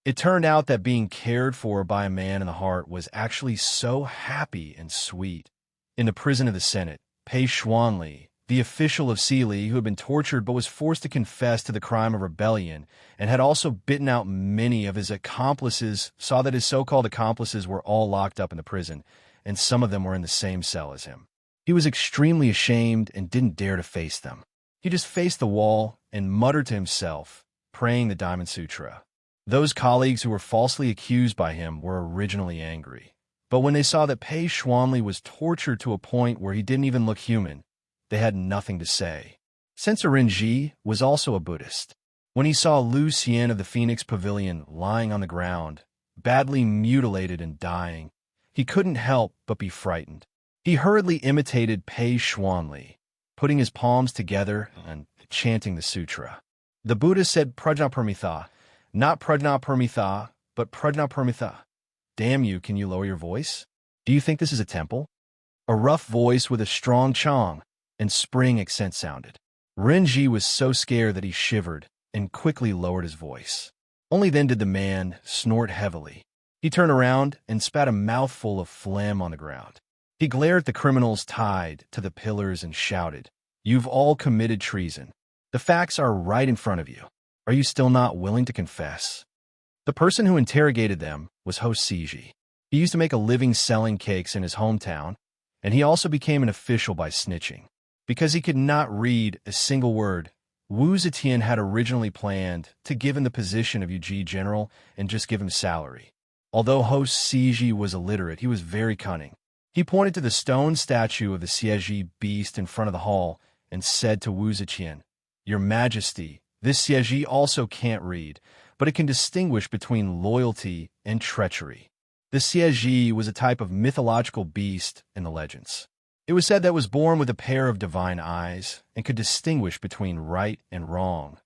It turned out that being cared for by a man in the heart was actually so happy and sweet. In the prison of the Senate, Pei Xuanli, the official of Xili who had been tortured but was forced to confess to the crime of rebellion and had also bitten out many of his accomplices, saw that his so-called accomplices were all locked up in the prison, and some of them were in the same cell as him. He was extremely ashamed and didn't dare to face them. He just faced the wall and muttered to himself, praying the Diamond Sutra. Those colleagues who were falsely accused by him were originally angry, But when they saw that Pei Xuanli was tortured to a point where he didn't even look human, they had nothing to say. Censor Renji was also a Buddhist. When he saw Lu Xian of the Phoenix Pavilion lying on the ground, badly mutilated and dying, he couldn't help but be frightened. He hurriedly imitated Pei Xuanli, putting his palms together and chanting the sutra. The Buddha said Prajnaparmitha, not Prajnaparmitha, but Prajnaparmitha. Damn you, can you lower your voice? Do you think this is a temple? A rough voice with a strong chong and spring accent sounded. Renji was so scared that he shivered and quickly lowered his voice. Only then did the man snort heavily. He turned around and spat a mouthful of phlegm on the ground. He glared at the criminals tied to the pillars and shouted, "You've all committed treason. The facts are right in front of you. Are you still not willing to confess?" The person who interrogated them was Ho Siji. He used to make a living selling cakes in his hometown, and he also became an official by snitching. Because he could not read a single word, Wu Zetian had originally planned to give him the position of UG general and just give him salary. Although Ho Siji was illiterate, he was very cunning. He pointed to the stone statue of the Sieji beast in front of the hall and said to Wu Zetian, "Your Majesty, this Sieji also can't read, but it can distinguish between loyalty and treachery." The Sieji was a type of mythological beast in the legends. It was said that it was born with a pair of divine eyes and could distinguish between right and wrong,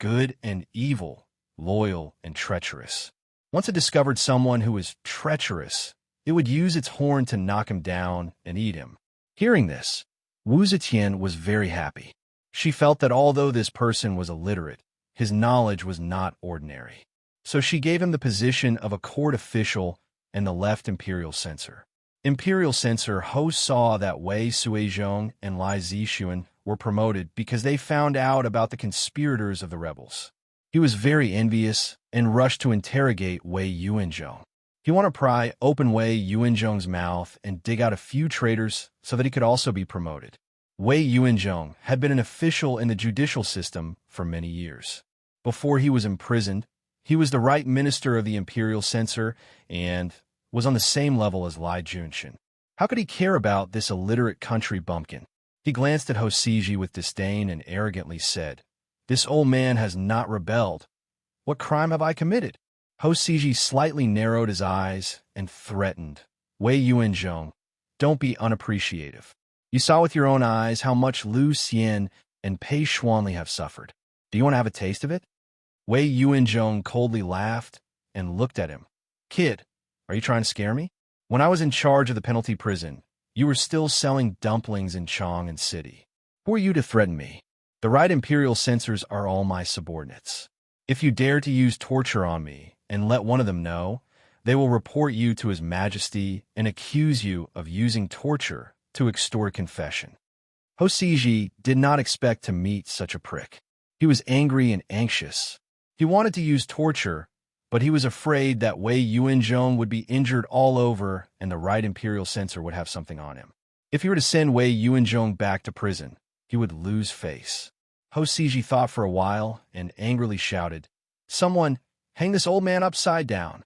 good and evil, loyal and treacherous. Once it discovered someone who was treacherous, it would use its horn to knock him down and eat him. Hearing this, Wu Zetian was very happy. She felt that although this person was illiterate, his knowledge was not ordinary. So she gave him the position of a court official and the left imperial censor. Imperial censor Ho saw that Wei Suizhong and Lai Zixuan were promoted because they found out about the conspirators of the rebels. He was very envious and rushed to interrogate Wei Yuanzhong. He wanted to pry open Wei Yuanzhong's mouth and dig out a few traitors so that he could also be promoted. Wei Yuanzhong had been an official in the judicial system for many years. Before he was imprisoned, he was the right minister of the imperial censor and was on the same level as Lai Junshin. How could he care about this illiterate country bumpkin? He glanced at Ho Siji with disdain and arrogantly said, "This old man has not rebelled. What crime have I committed?" Ho Siji slightly narrowed his eyes and threatened, "Wei Yuanzhong, don't be unappreciative. You saw with your own eyes how much Lu Xian and Pei Xuanli have suffered. Do you want to have a taste of it?" Wei Yuanzhong coldly laughed and looked at him. "Kid, are you trying to scare me? When I was in charge of the penalty prison, you were still selling dumplings in Chang'an City. Who are you to threaten me? The right imperial censors are all my subordinates. If you dare to use torture on me and let one of them know, they will report you to His Majesty and accuse you of using torture to extort confession." Ho Siji did not expect to meet such a prick. He was angry and anxious. He wanted to use torture, but he was afraid that Wei Yuanzhong would be injured all over and the right imperial censor would have something on him. If he were to send Wei Yuanzhong back to prison, he would lose face. Ho Siji thought for a while and angrily shouted, "Someone, hang this old man upside down."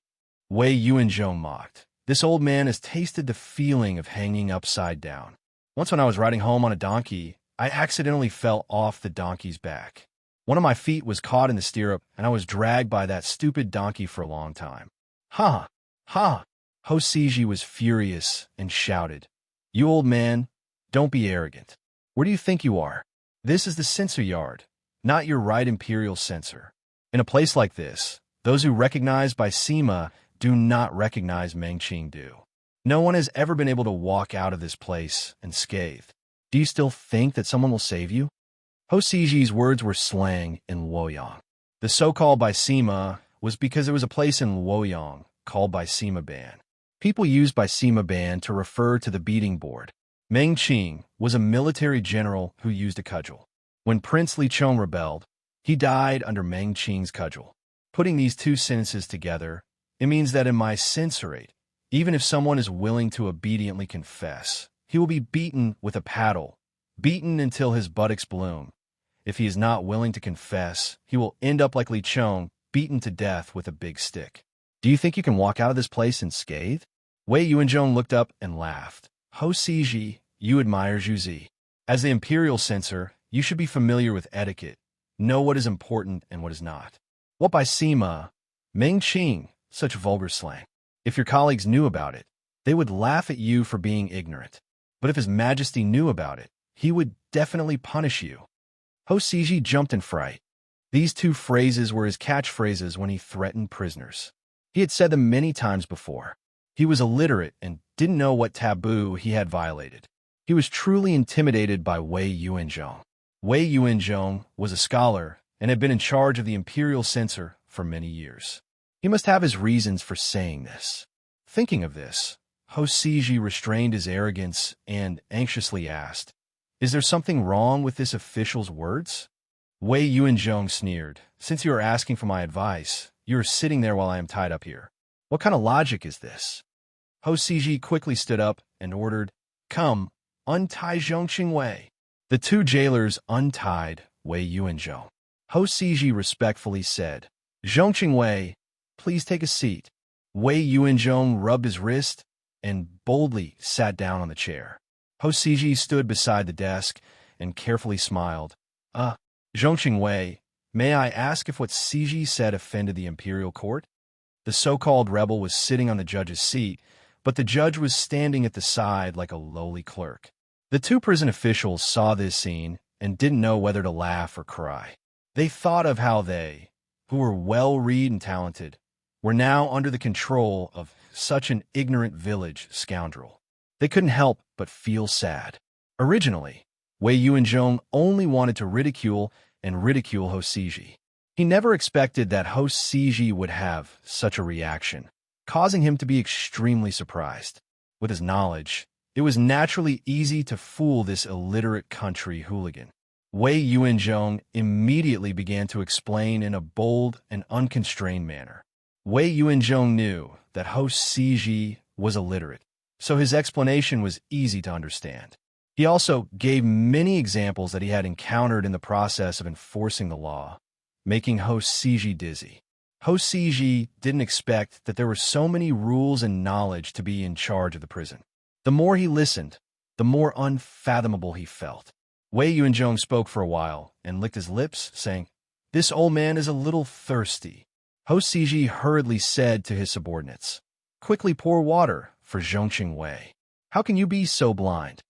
Wei Yuanzhong mocked, "This old man has tasted the feeling of hanging upside down. Once when I was riding home on a donkey, I accidentally fell off the donkey's back. One of my feet was caught in the stirrup, and I was dragged by that stupid donkey for a long time." "Ha! Ha!" Ho Siji was furious and shouted, "You old man, don't be arrogant. Where do you think you are? This is the censor yard, not your right imperial censor. In a place like this, those who recognize by Sima do not recognize Mengqing do. No one has ever been able to walk out of this place unscathed. Do you still think that someone will save you?" Ho Siji's words were slang in Luoyang. The so-called by Sima was because there was a place in Luoyang called by Sima Ban. People used by Sima Ban to refer to the beating board. Mengqing was a military general who used a cudgel. When Prince Lichong rebelled, he died under Mengqing's cudgel. Putting these two sentences together, it means that in my censorate, even if someone is willing to obediently confess, he will be beaten with a paddle, beaten until his buttocks bloom. If he is not willing to confess, he will end up like Lichong, beaten to death with a big stick. Do you think you can walk out of this place unscathed? Wei Yuanzhong looked up and laughed. Ho Siji, you admire Zhuzi. As the imperial censor, you should be familiar with etiquette, know what is important and what is not. What by Sima, Meng Qing, such vulgar slang. If your colleagues knew about it, they would laugh at you for being ignorant. But if His Majesty knew about it, he would definitely punish you. Ho Siji jumped in fright. These two phrases were his catchphrases when he threatened prisoners. He had said them many times before. He was illiterate and didn't know what taboo he had violated. He was truly intimidated by Wei Yuanzhong. Wei Yuanzhong was a scholar and had been in charge of the imperial censor for many years. He must have his reasons for saying this. Thinking of this, Ho Siji restrained his arrogance and anxiously asked, "Is there something wrong with this official's words?" Wei Yuanzhong sneered. "Since you are asking for my advice, you are sitting there while I am tied up here. What kind of logic is this?" Ho Siji quickly stood up and ordered, "Come, untie Zhongqing Wei." The two jailers untied Wei Yuanzhong. Ho Siji respectfully said, "Zhongqing Wei, please take a seat." Wei Yuanzhong rubbed his wrist and boldly sat down on the chair. Ho Siji stood beside the desk and carefully smiled. Zhongqing Wei, may I ask if what Siji said offended the imperial court?" The so-called rebel was sitting on the judge's seat, but the judge was standing at the side like a lowly clerk. The two prison officials saw this scene and didn't know whether to laugh or cry. They thought of how they, who were well-read and talented, were now under the control of such an ignorant village scoundrel. They couldn't help but feel sad. Originally, Wei Yuanzhong only wanted to ridicule Ho Siji. He never expected that Ho Siji would have such a reaction, causing him to be extremely surprised. With his knowledge, it was naturally easy to fool this illiterate country hooligan. Wei Yuanzhong immediately began to explain in a bold and unconstrained manner. Wei Yuanzhong knew that Ho Siji was illiterate, so his explanation was easy to understand. He also gave many examples that he had encountered in the process of enforcing the law, making Ho Siji dizzy. Ho Siji didn't expect that there were so many rules and knowledge to be in charge of the prison. The more he listened, the more unfathomable he felt. Wei Yuanzhong spoke for a while and licked his lips, saying, "This old man is a little thirsty." Ho Siji hurriedly said to his subordinates, "Quickly pour water for Zhongqing Wei. How can you be so blind?"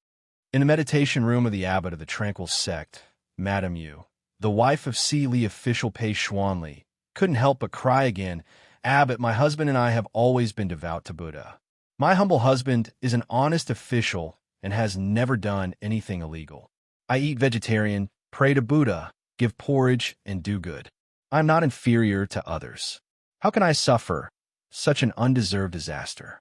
In the meditation room of the abbot of the tranquil sect, Madame Yu, the wife of Si Li official Pei Xuanli, couldn't help but cry again. "Abbot, my husband and I have always been devout to Buddha. My humble husband is an honest official and has never done anything illegal. I eat vegetarian, pray to Buddha, give porridge, and do good. I am not inferior to others. How can I suffer such an undeserved disaster?"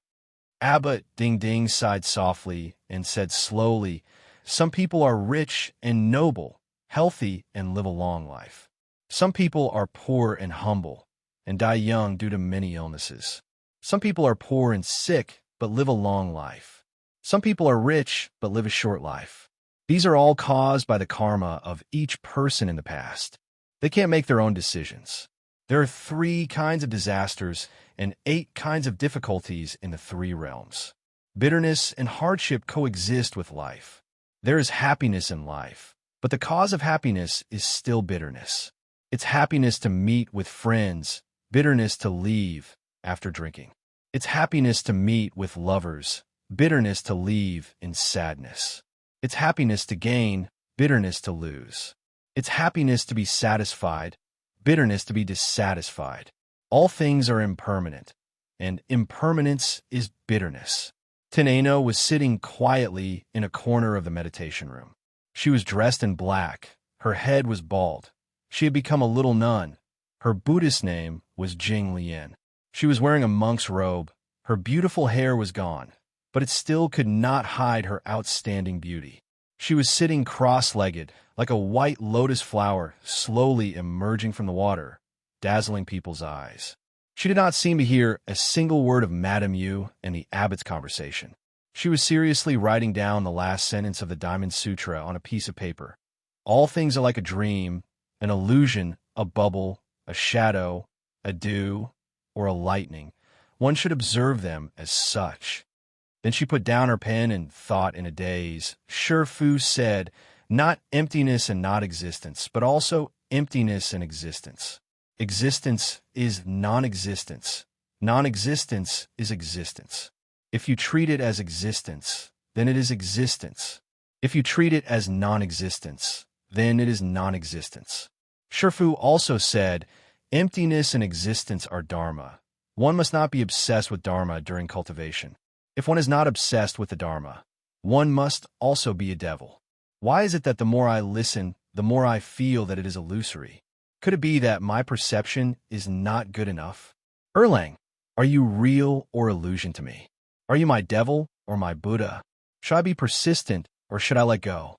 Abbot Ding Ding sighed softly and said slowly, "Some people are rich and noble, healthy, and live a long life. Some people are poor and humble, and die young due to many illnesses. Some people are poor and sick, but live a long life. Some people are rich, but live a short life. These are all caused by the karma of each person in the past. They can't make their own decisions. There are 3 kinds of disasters and 8 kinds of difficulties in the 3 realms. Bitterness and hardship coexist with life. There is happiness in life, but the cause of happiness is still bitterness. It's happiness to meet with friends, bitterness to leave after drinking. It's happiness to meet with lovers, bitterness to leave in sadness. It's happiness to gain, bitterness to lose. It's happiness to be satisfied, bitterness to be dissatisfied. All things are impermanent, and impermanence is bitterness. Teneno was sitting quietly in a corner of the meditation room. She was dressed in black. Her head was bald. She had become a little nun. Her Buddhist name was Jing Lian. She was wearing a monk's robe. Her beautiful hair was gone, but it still could not hide her outstanding beauty. She was sitting cross-legged, like a white lotus flower slowly emerging from the water, dazzling people's eyes. She did not seem to hear a single word of Madame Yu and the abbot's conversation. She was seriously writing down the last sentence of the Diamond Sutra on a piece of paper. All things are like a dream, an illusion, a bubble, a shadow, a dew, or a lightning. One should observe them as such. Then she put down her pen and thought in a daze. Fu said, not emptiness and not existence, but also emptiness and existence. Existence is non-existence. Non-existence is existence. If you treat it as existence, then it is existence. If you treat it as non-existence, then it is non-existence. Fu also said, emptiness and existence are dharma. One must not be obsessed with dharma during cultivation. If one is not obsessed with the dharma, one must also be a devil. Why is it that the more I listen, the more I feel that it is illusory? Could it be that my perception is not good enough? Erlang, are you real or illusion to me? Are you my devil or my Buddha? Should I be persistent or should I let go?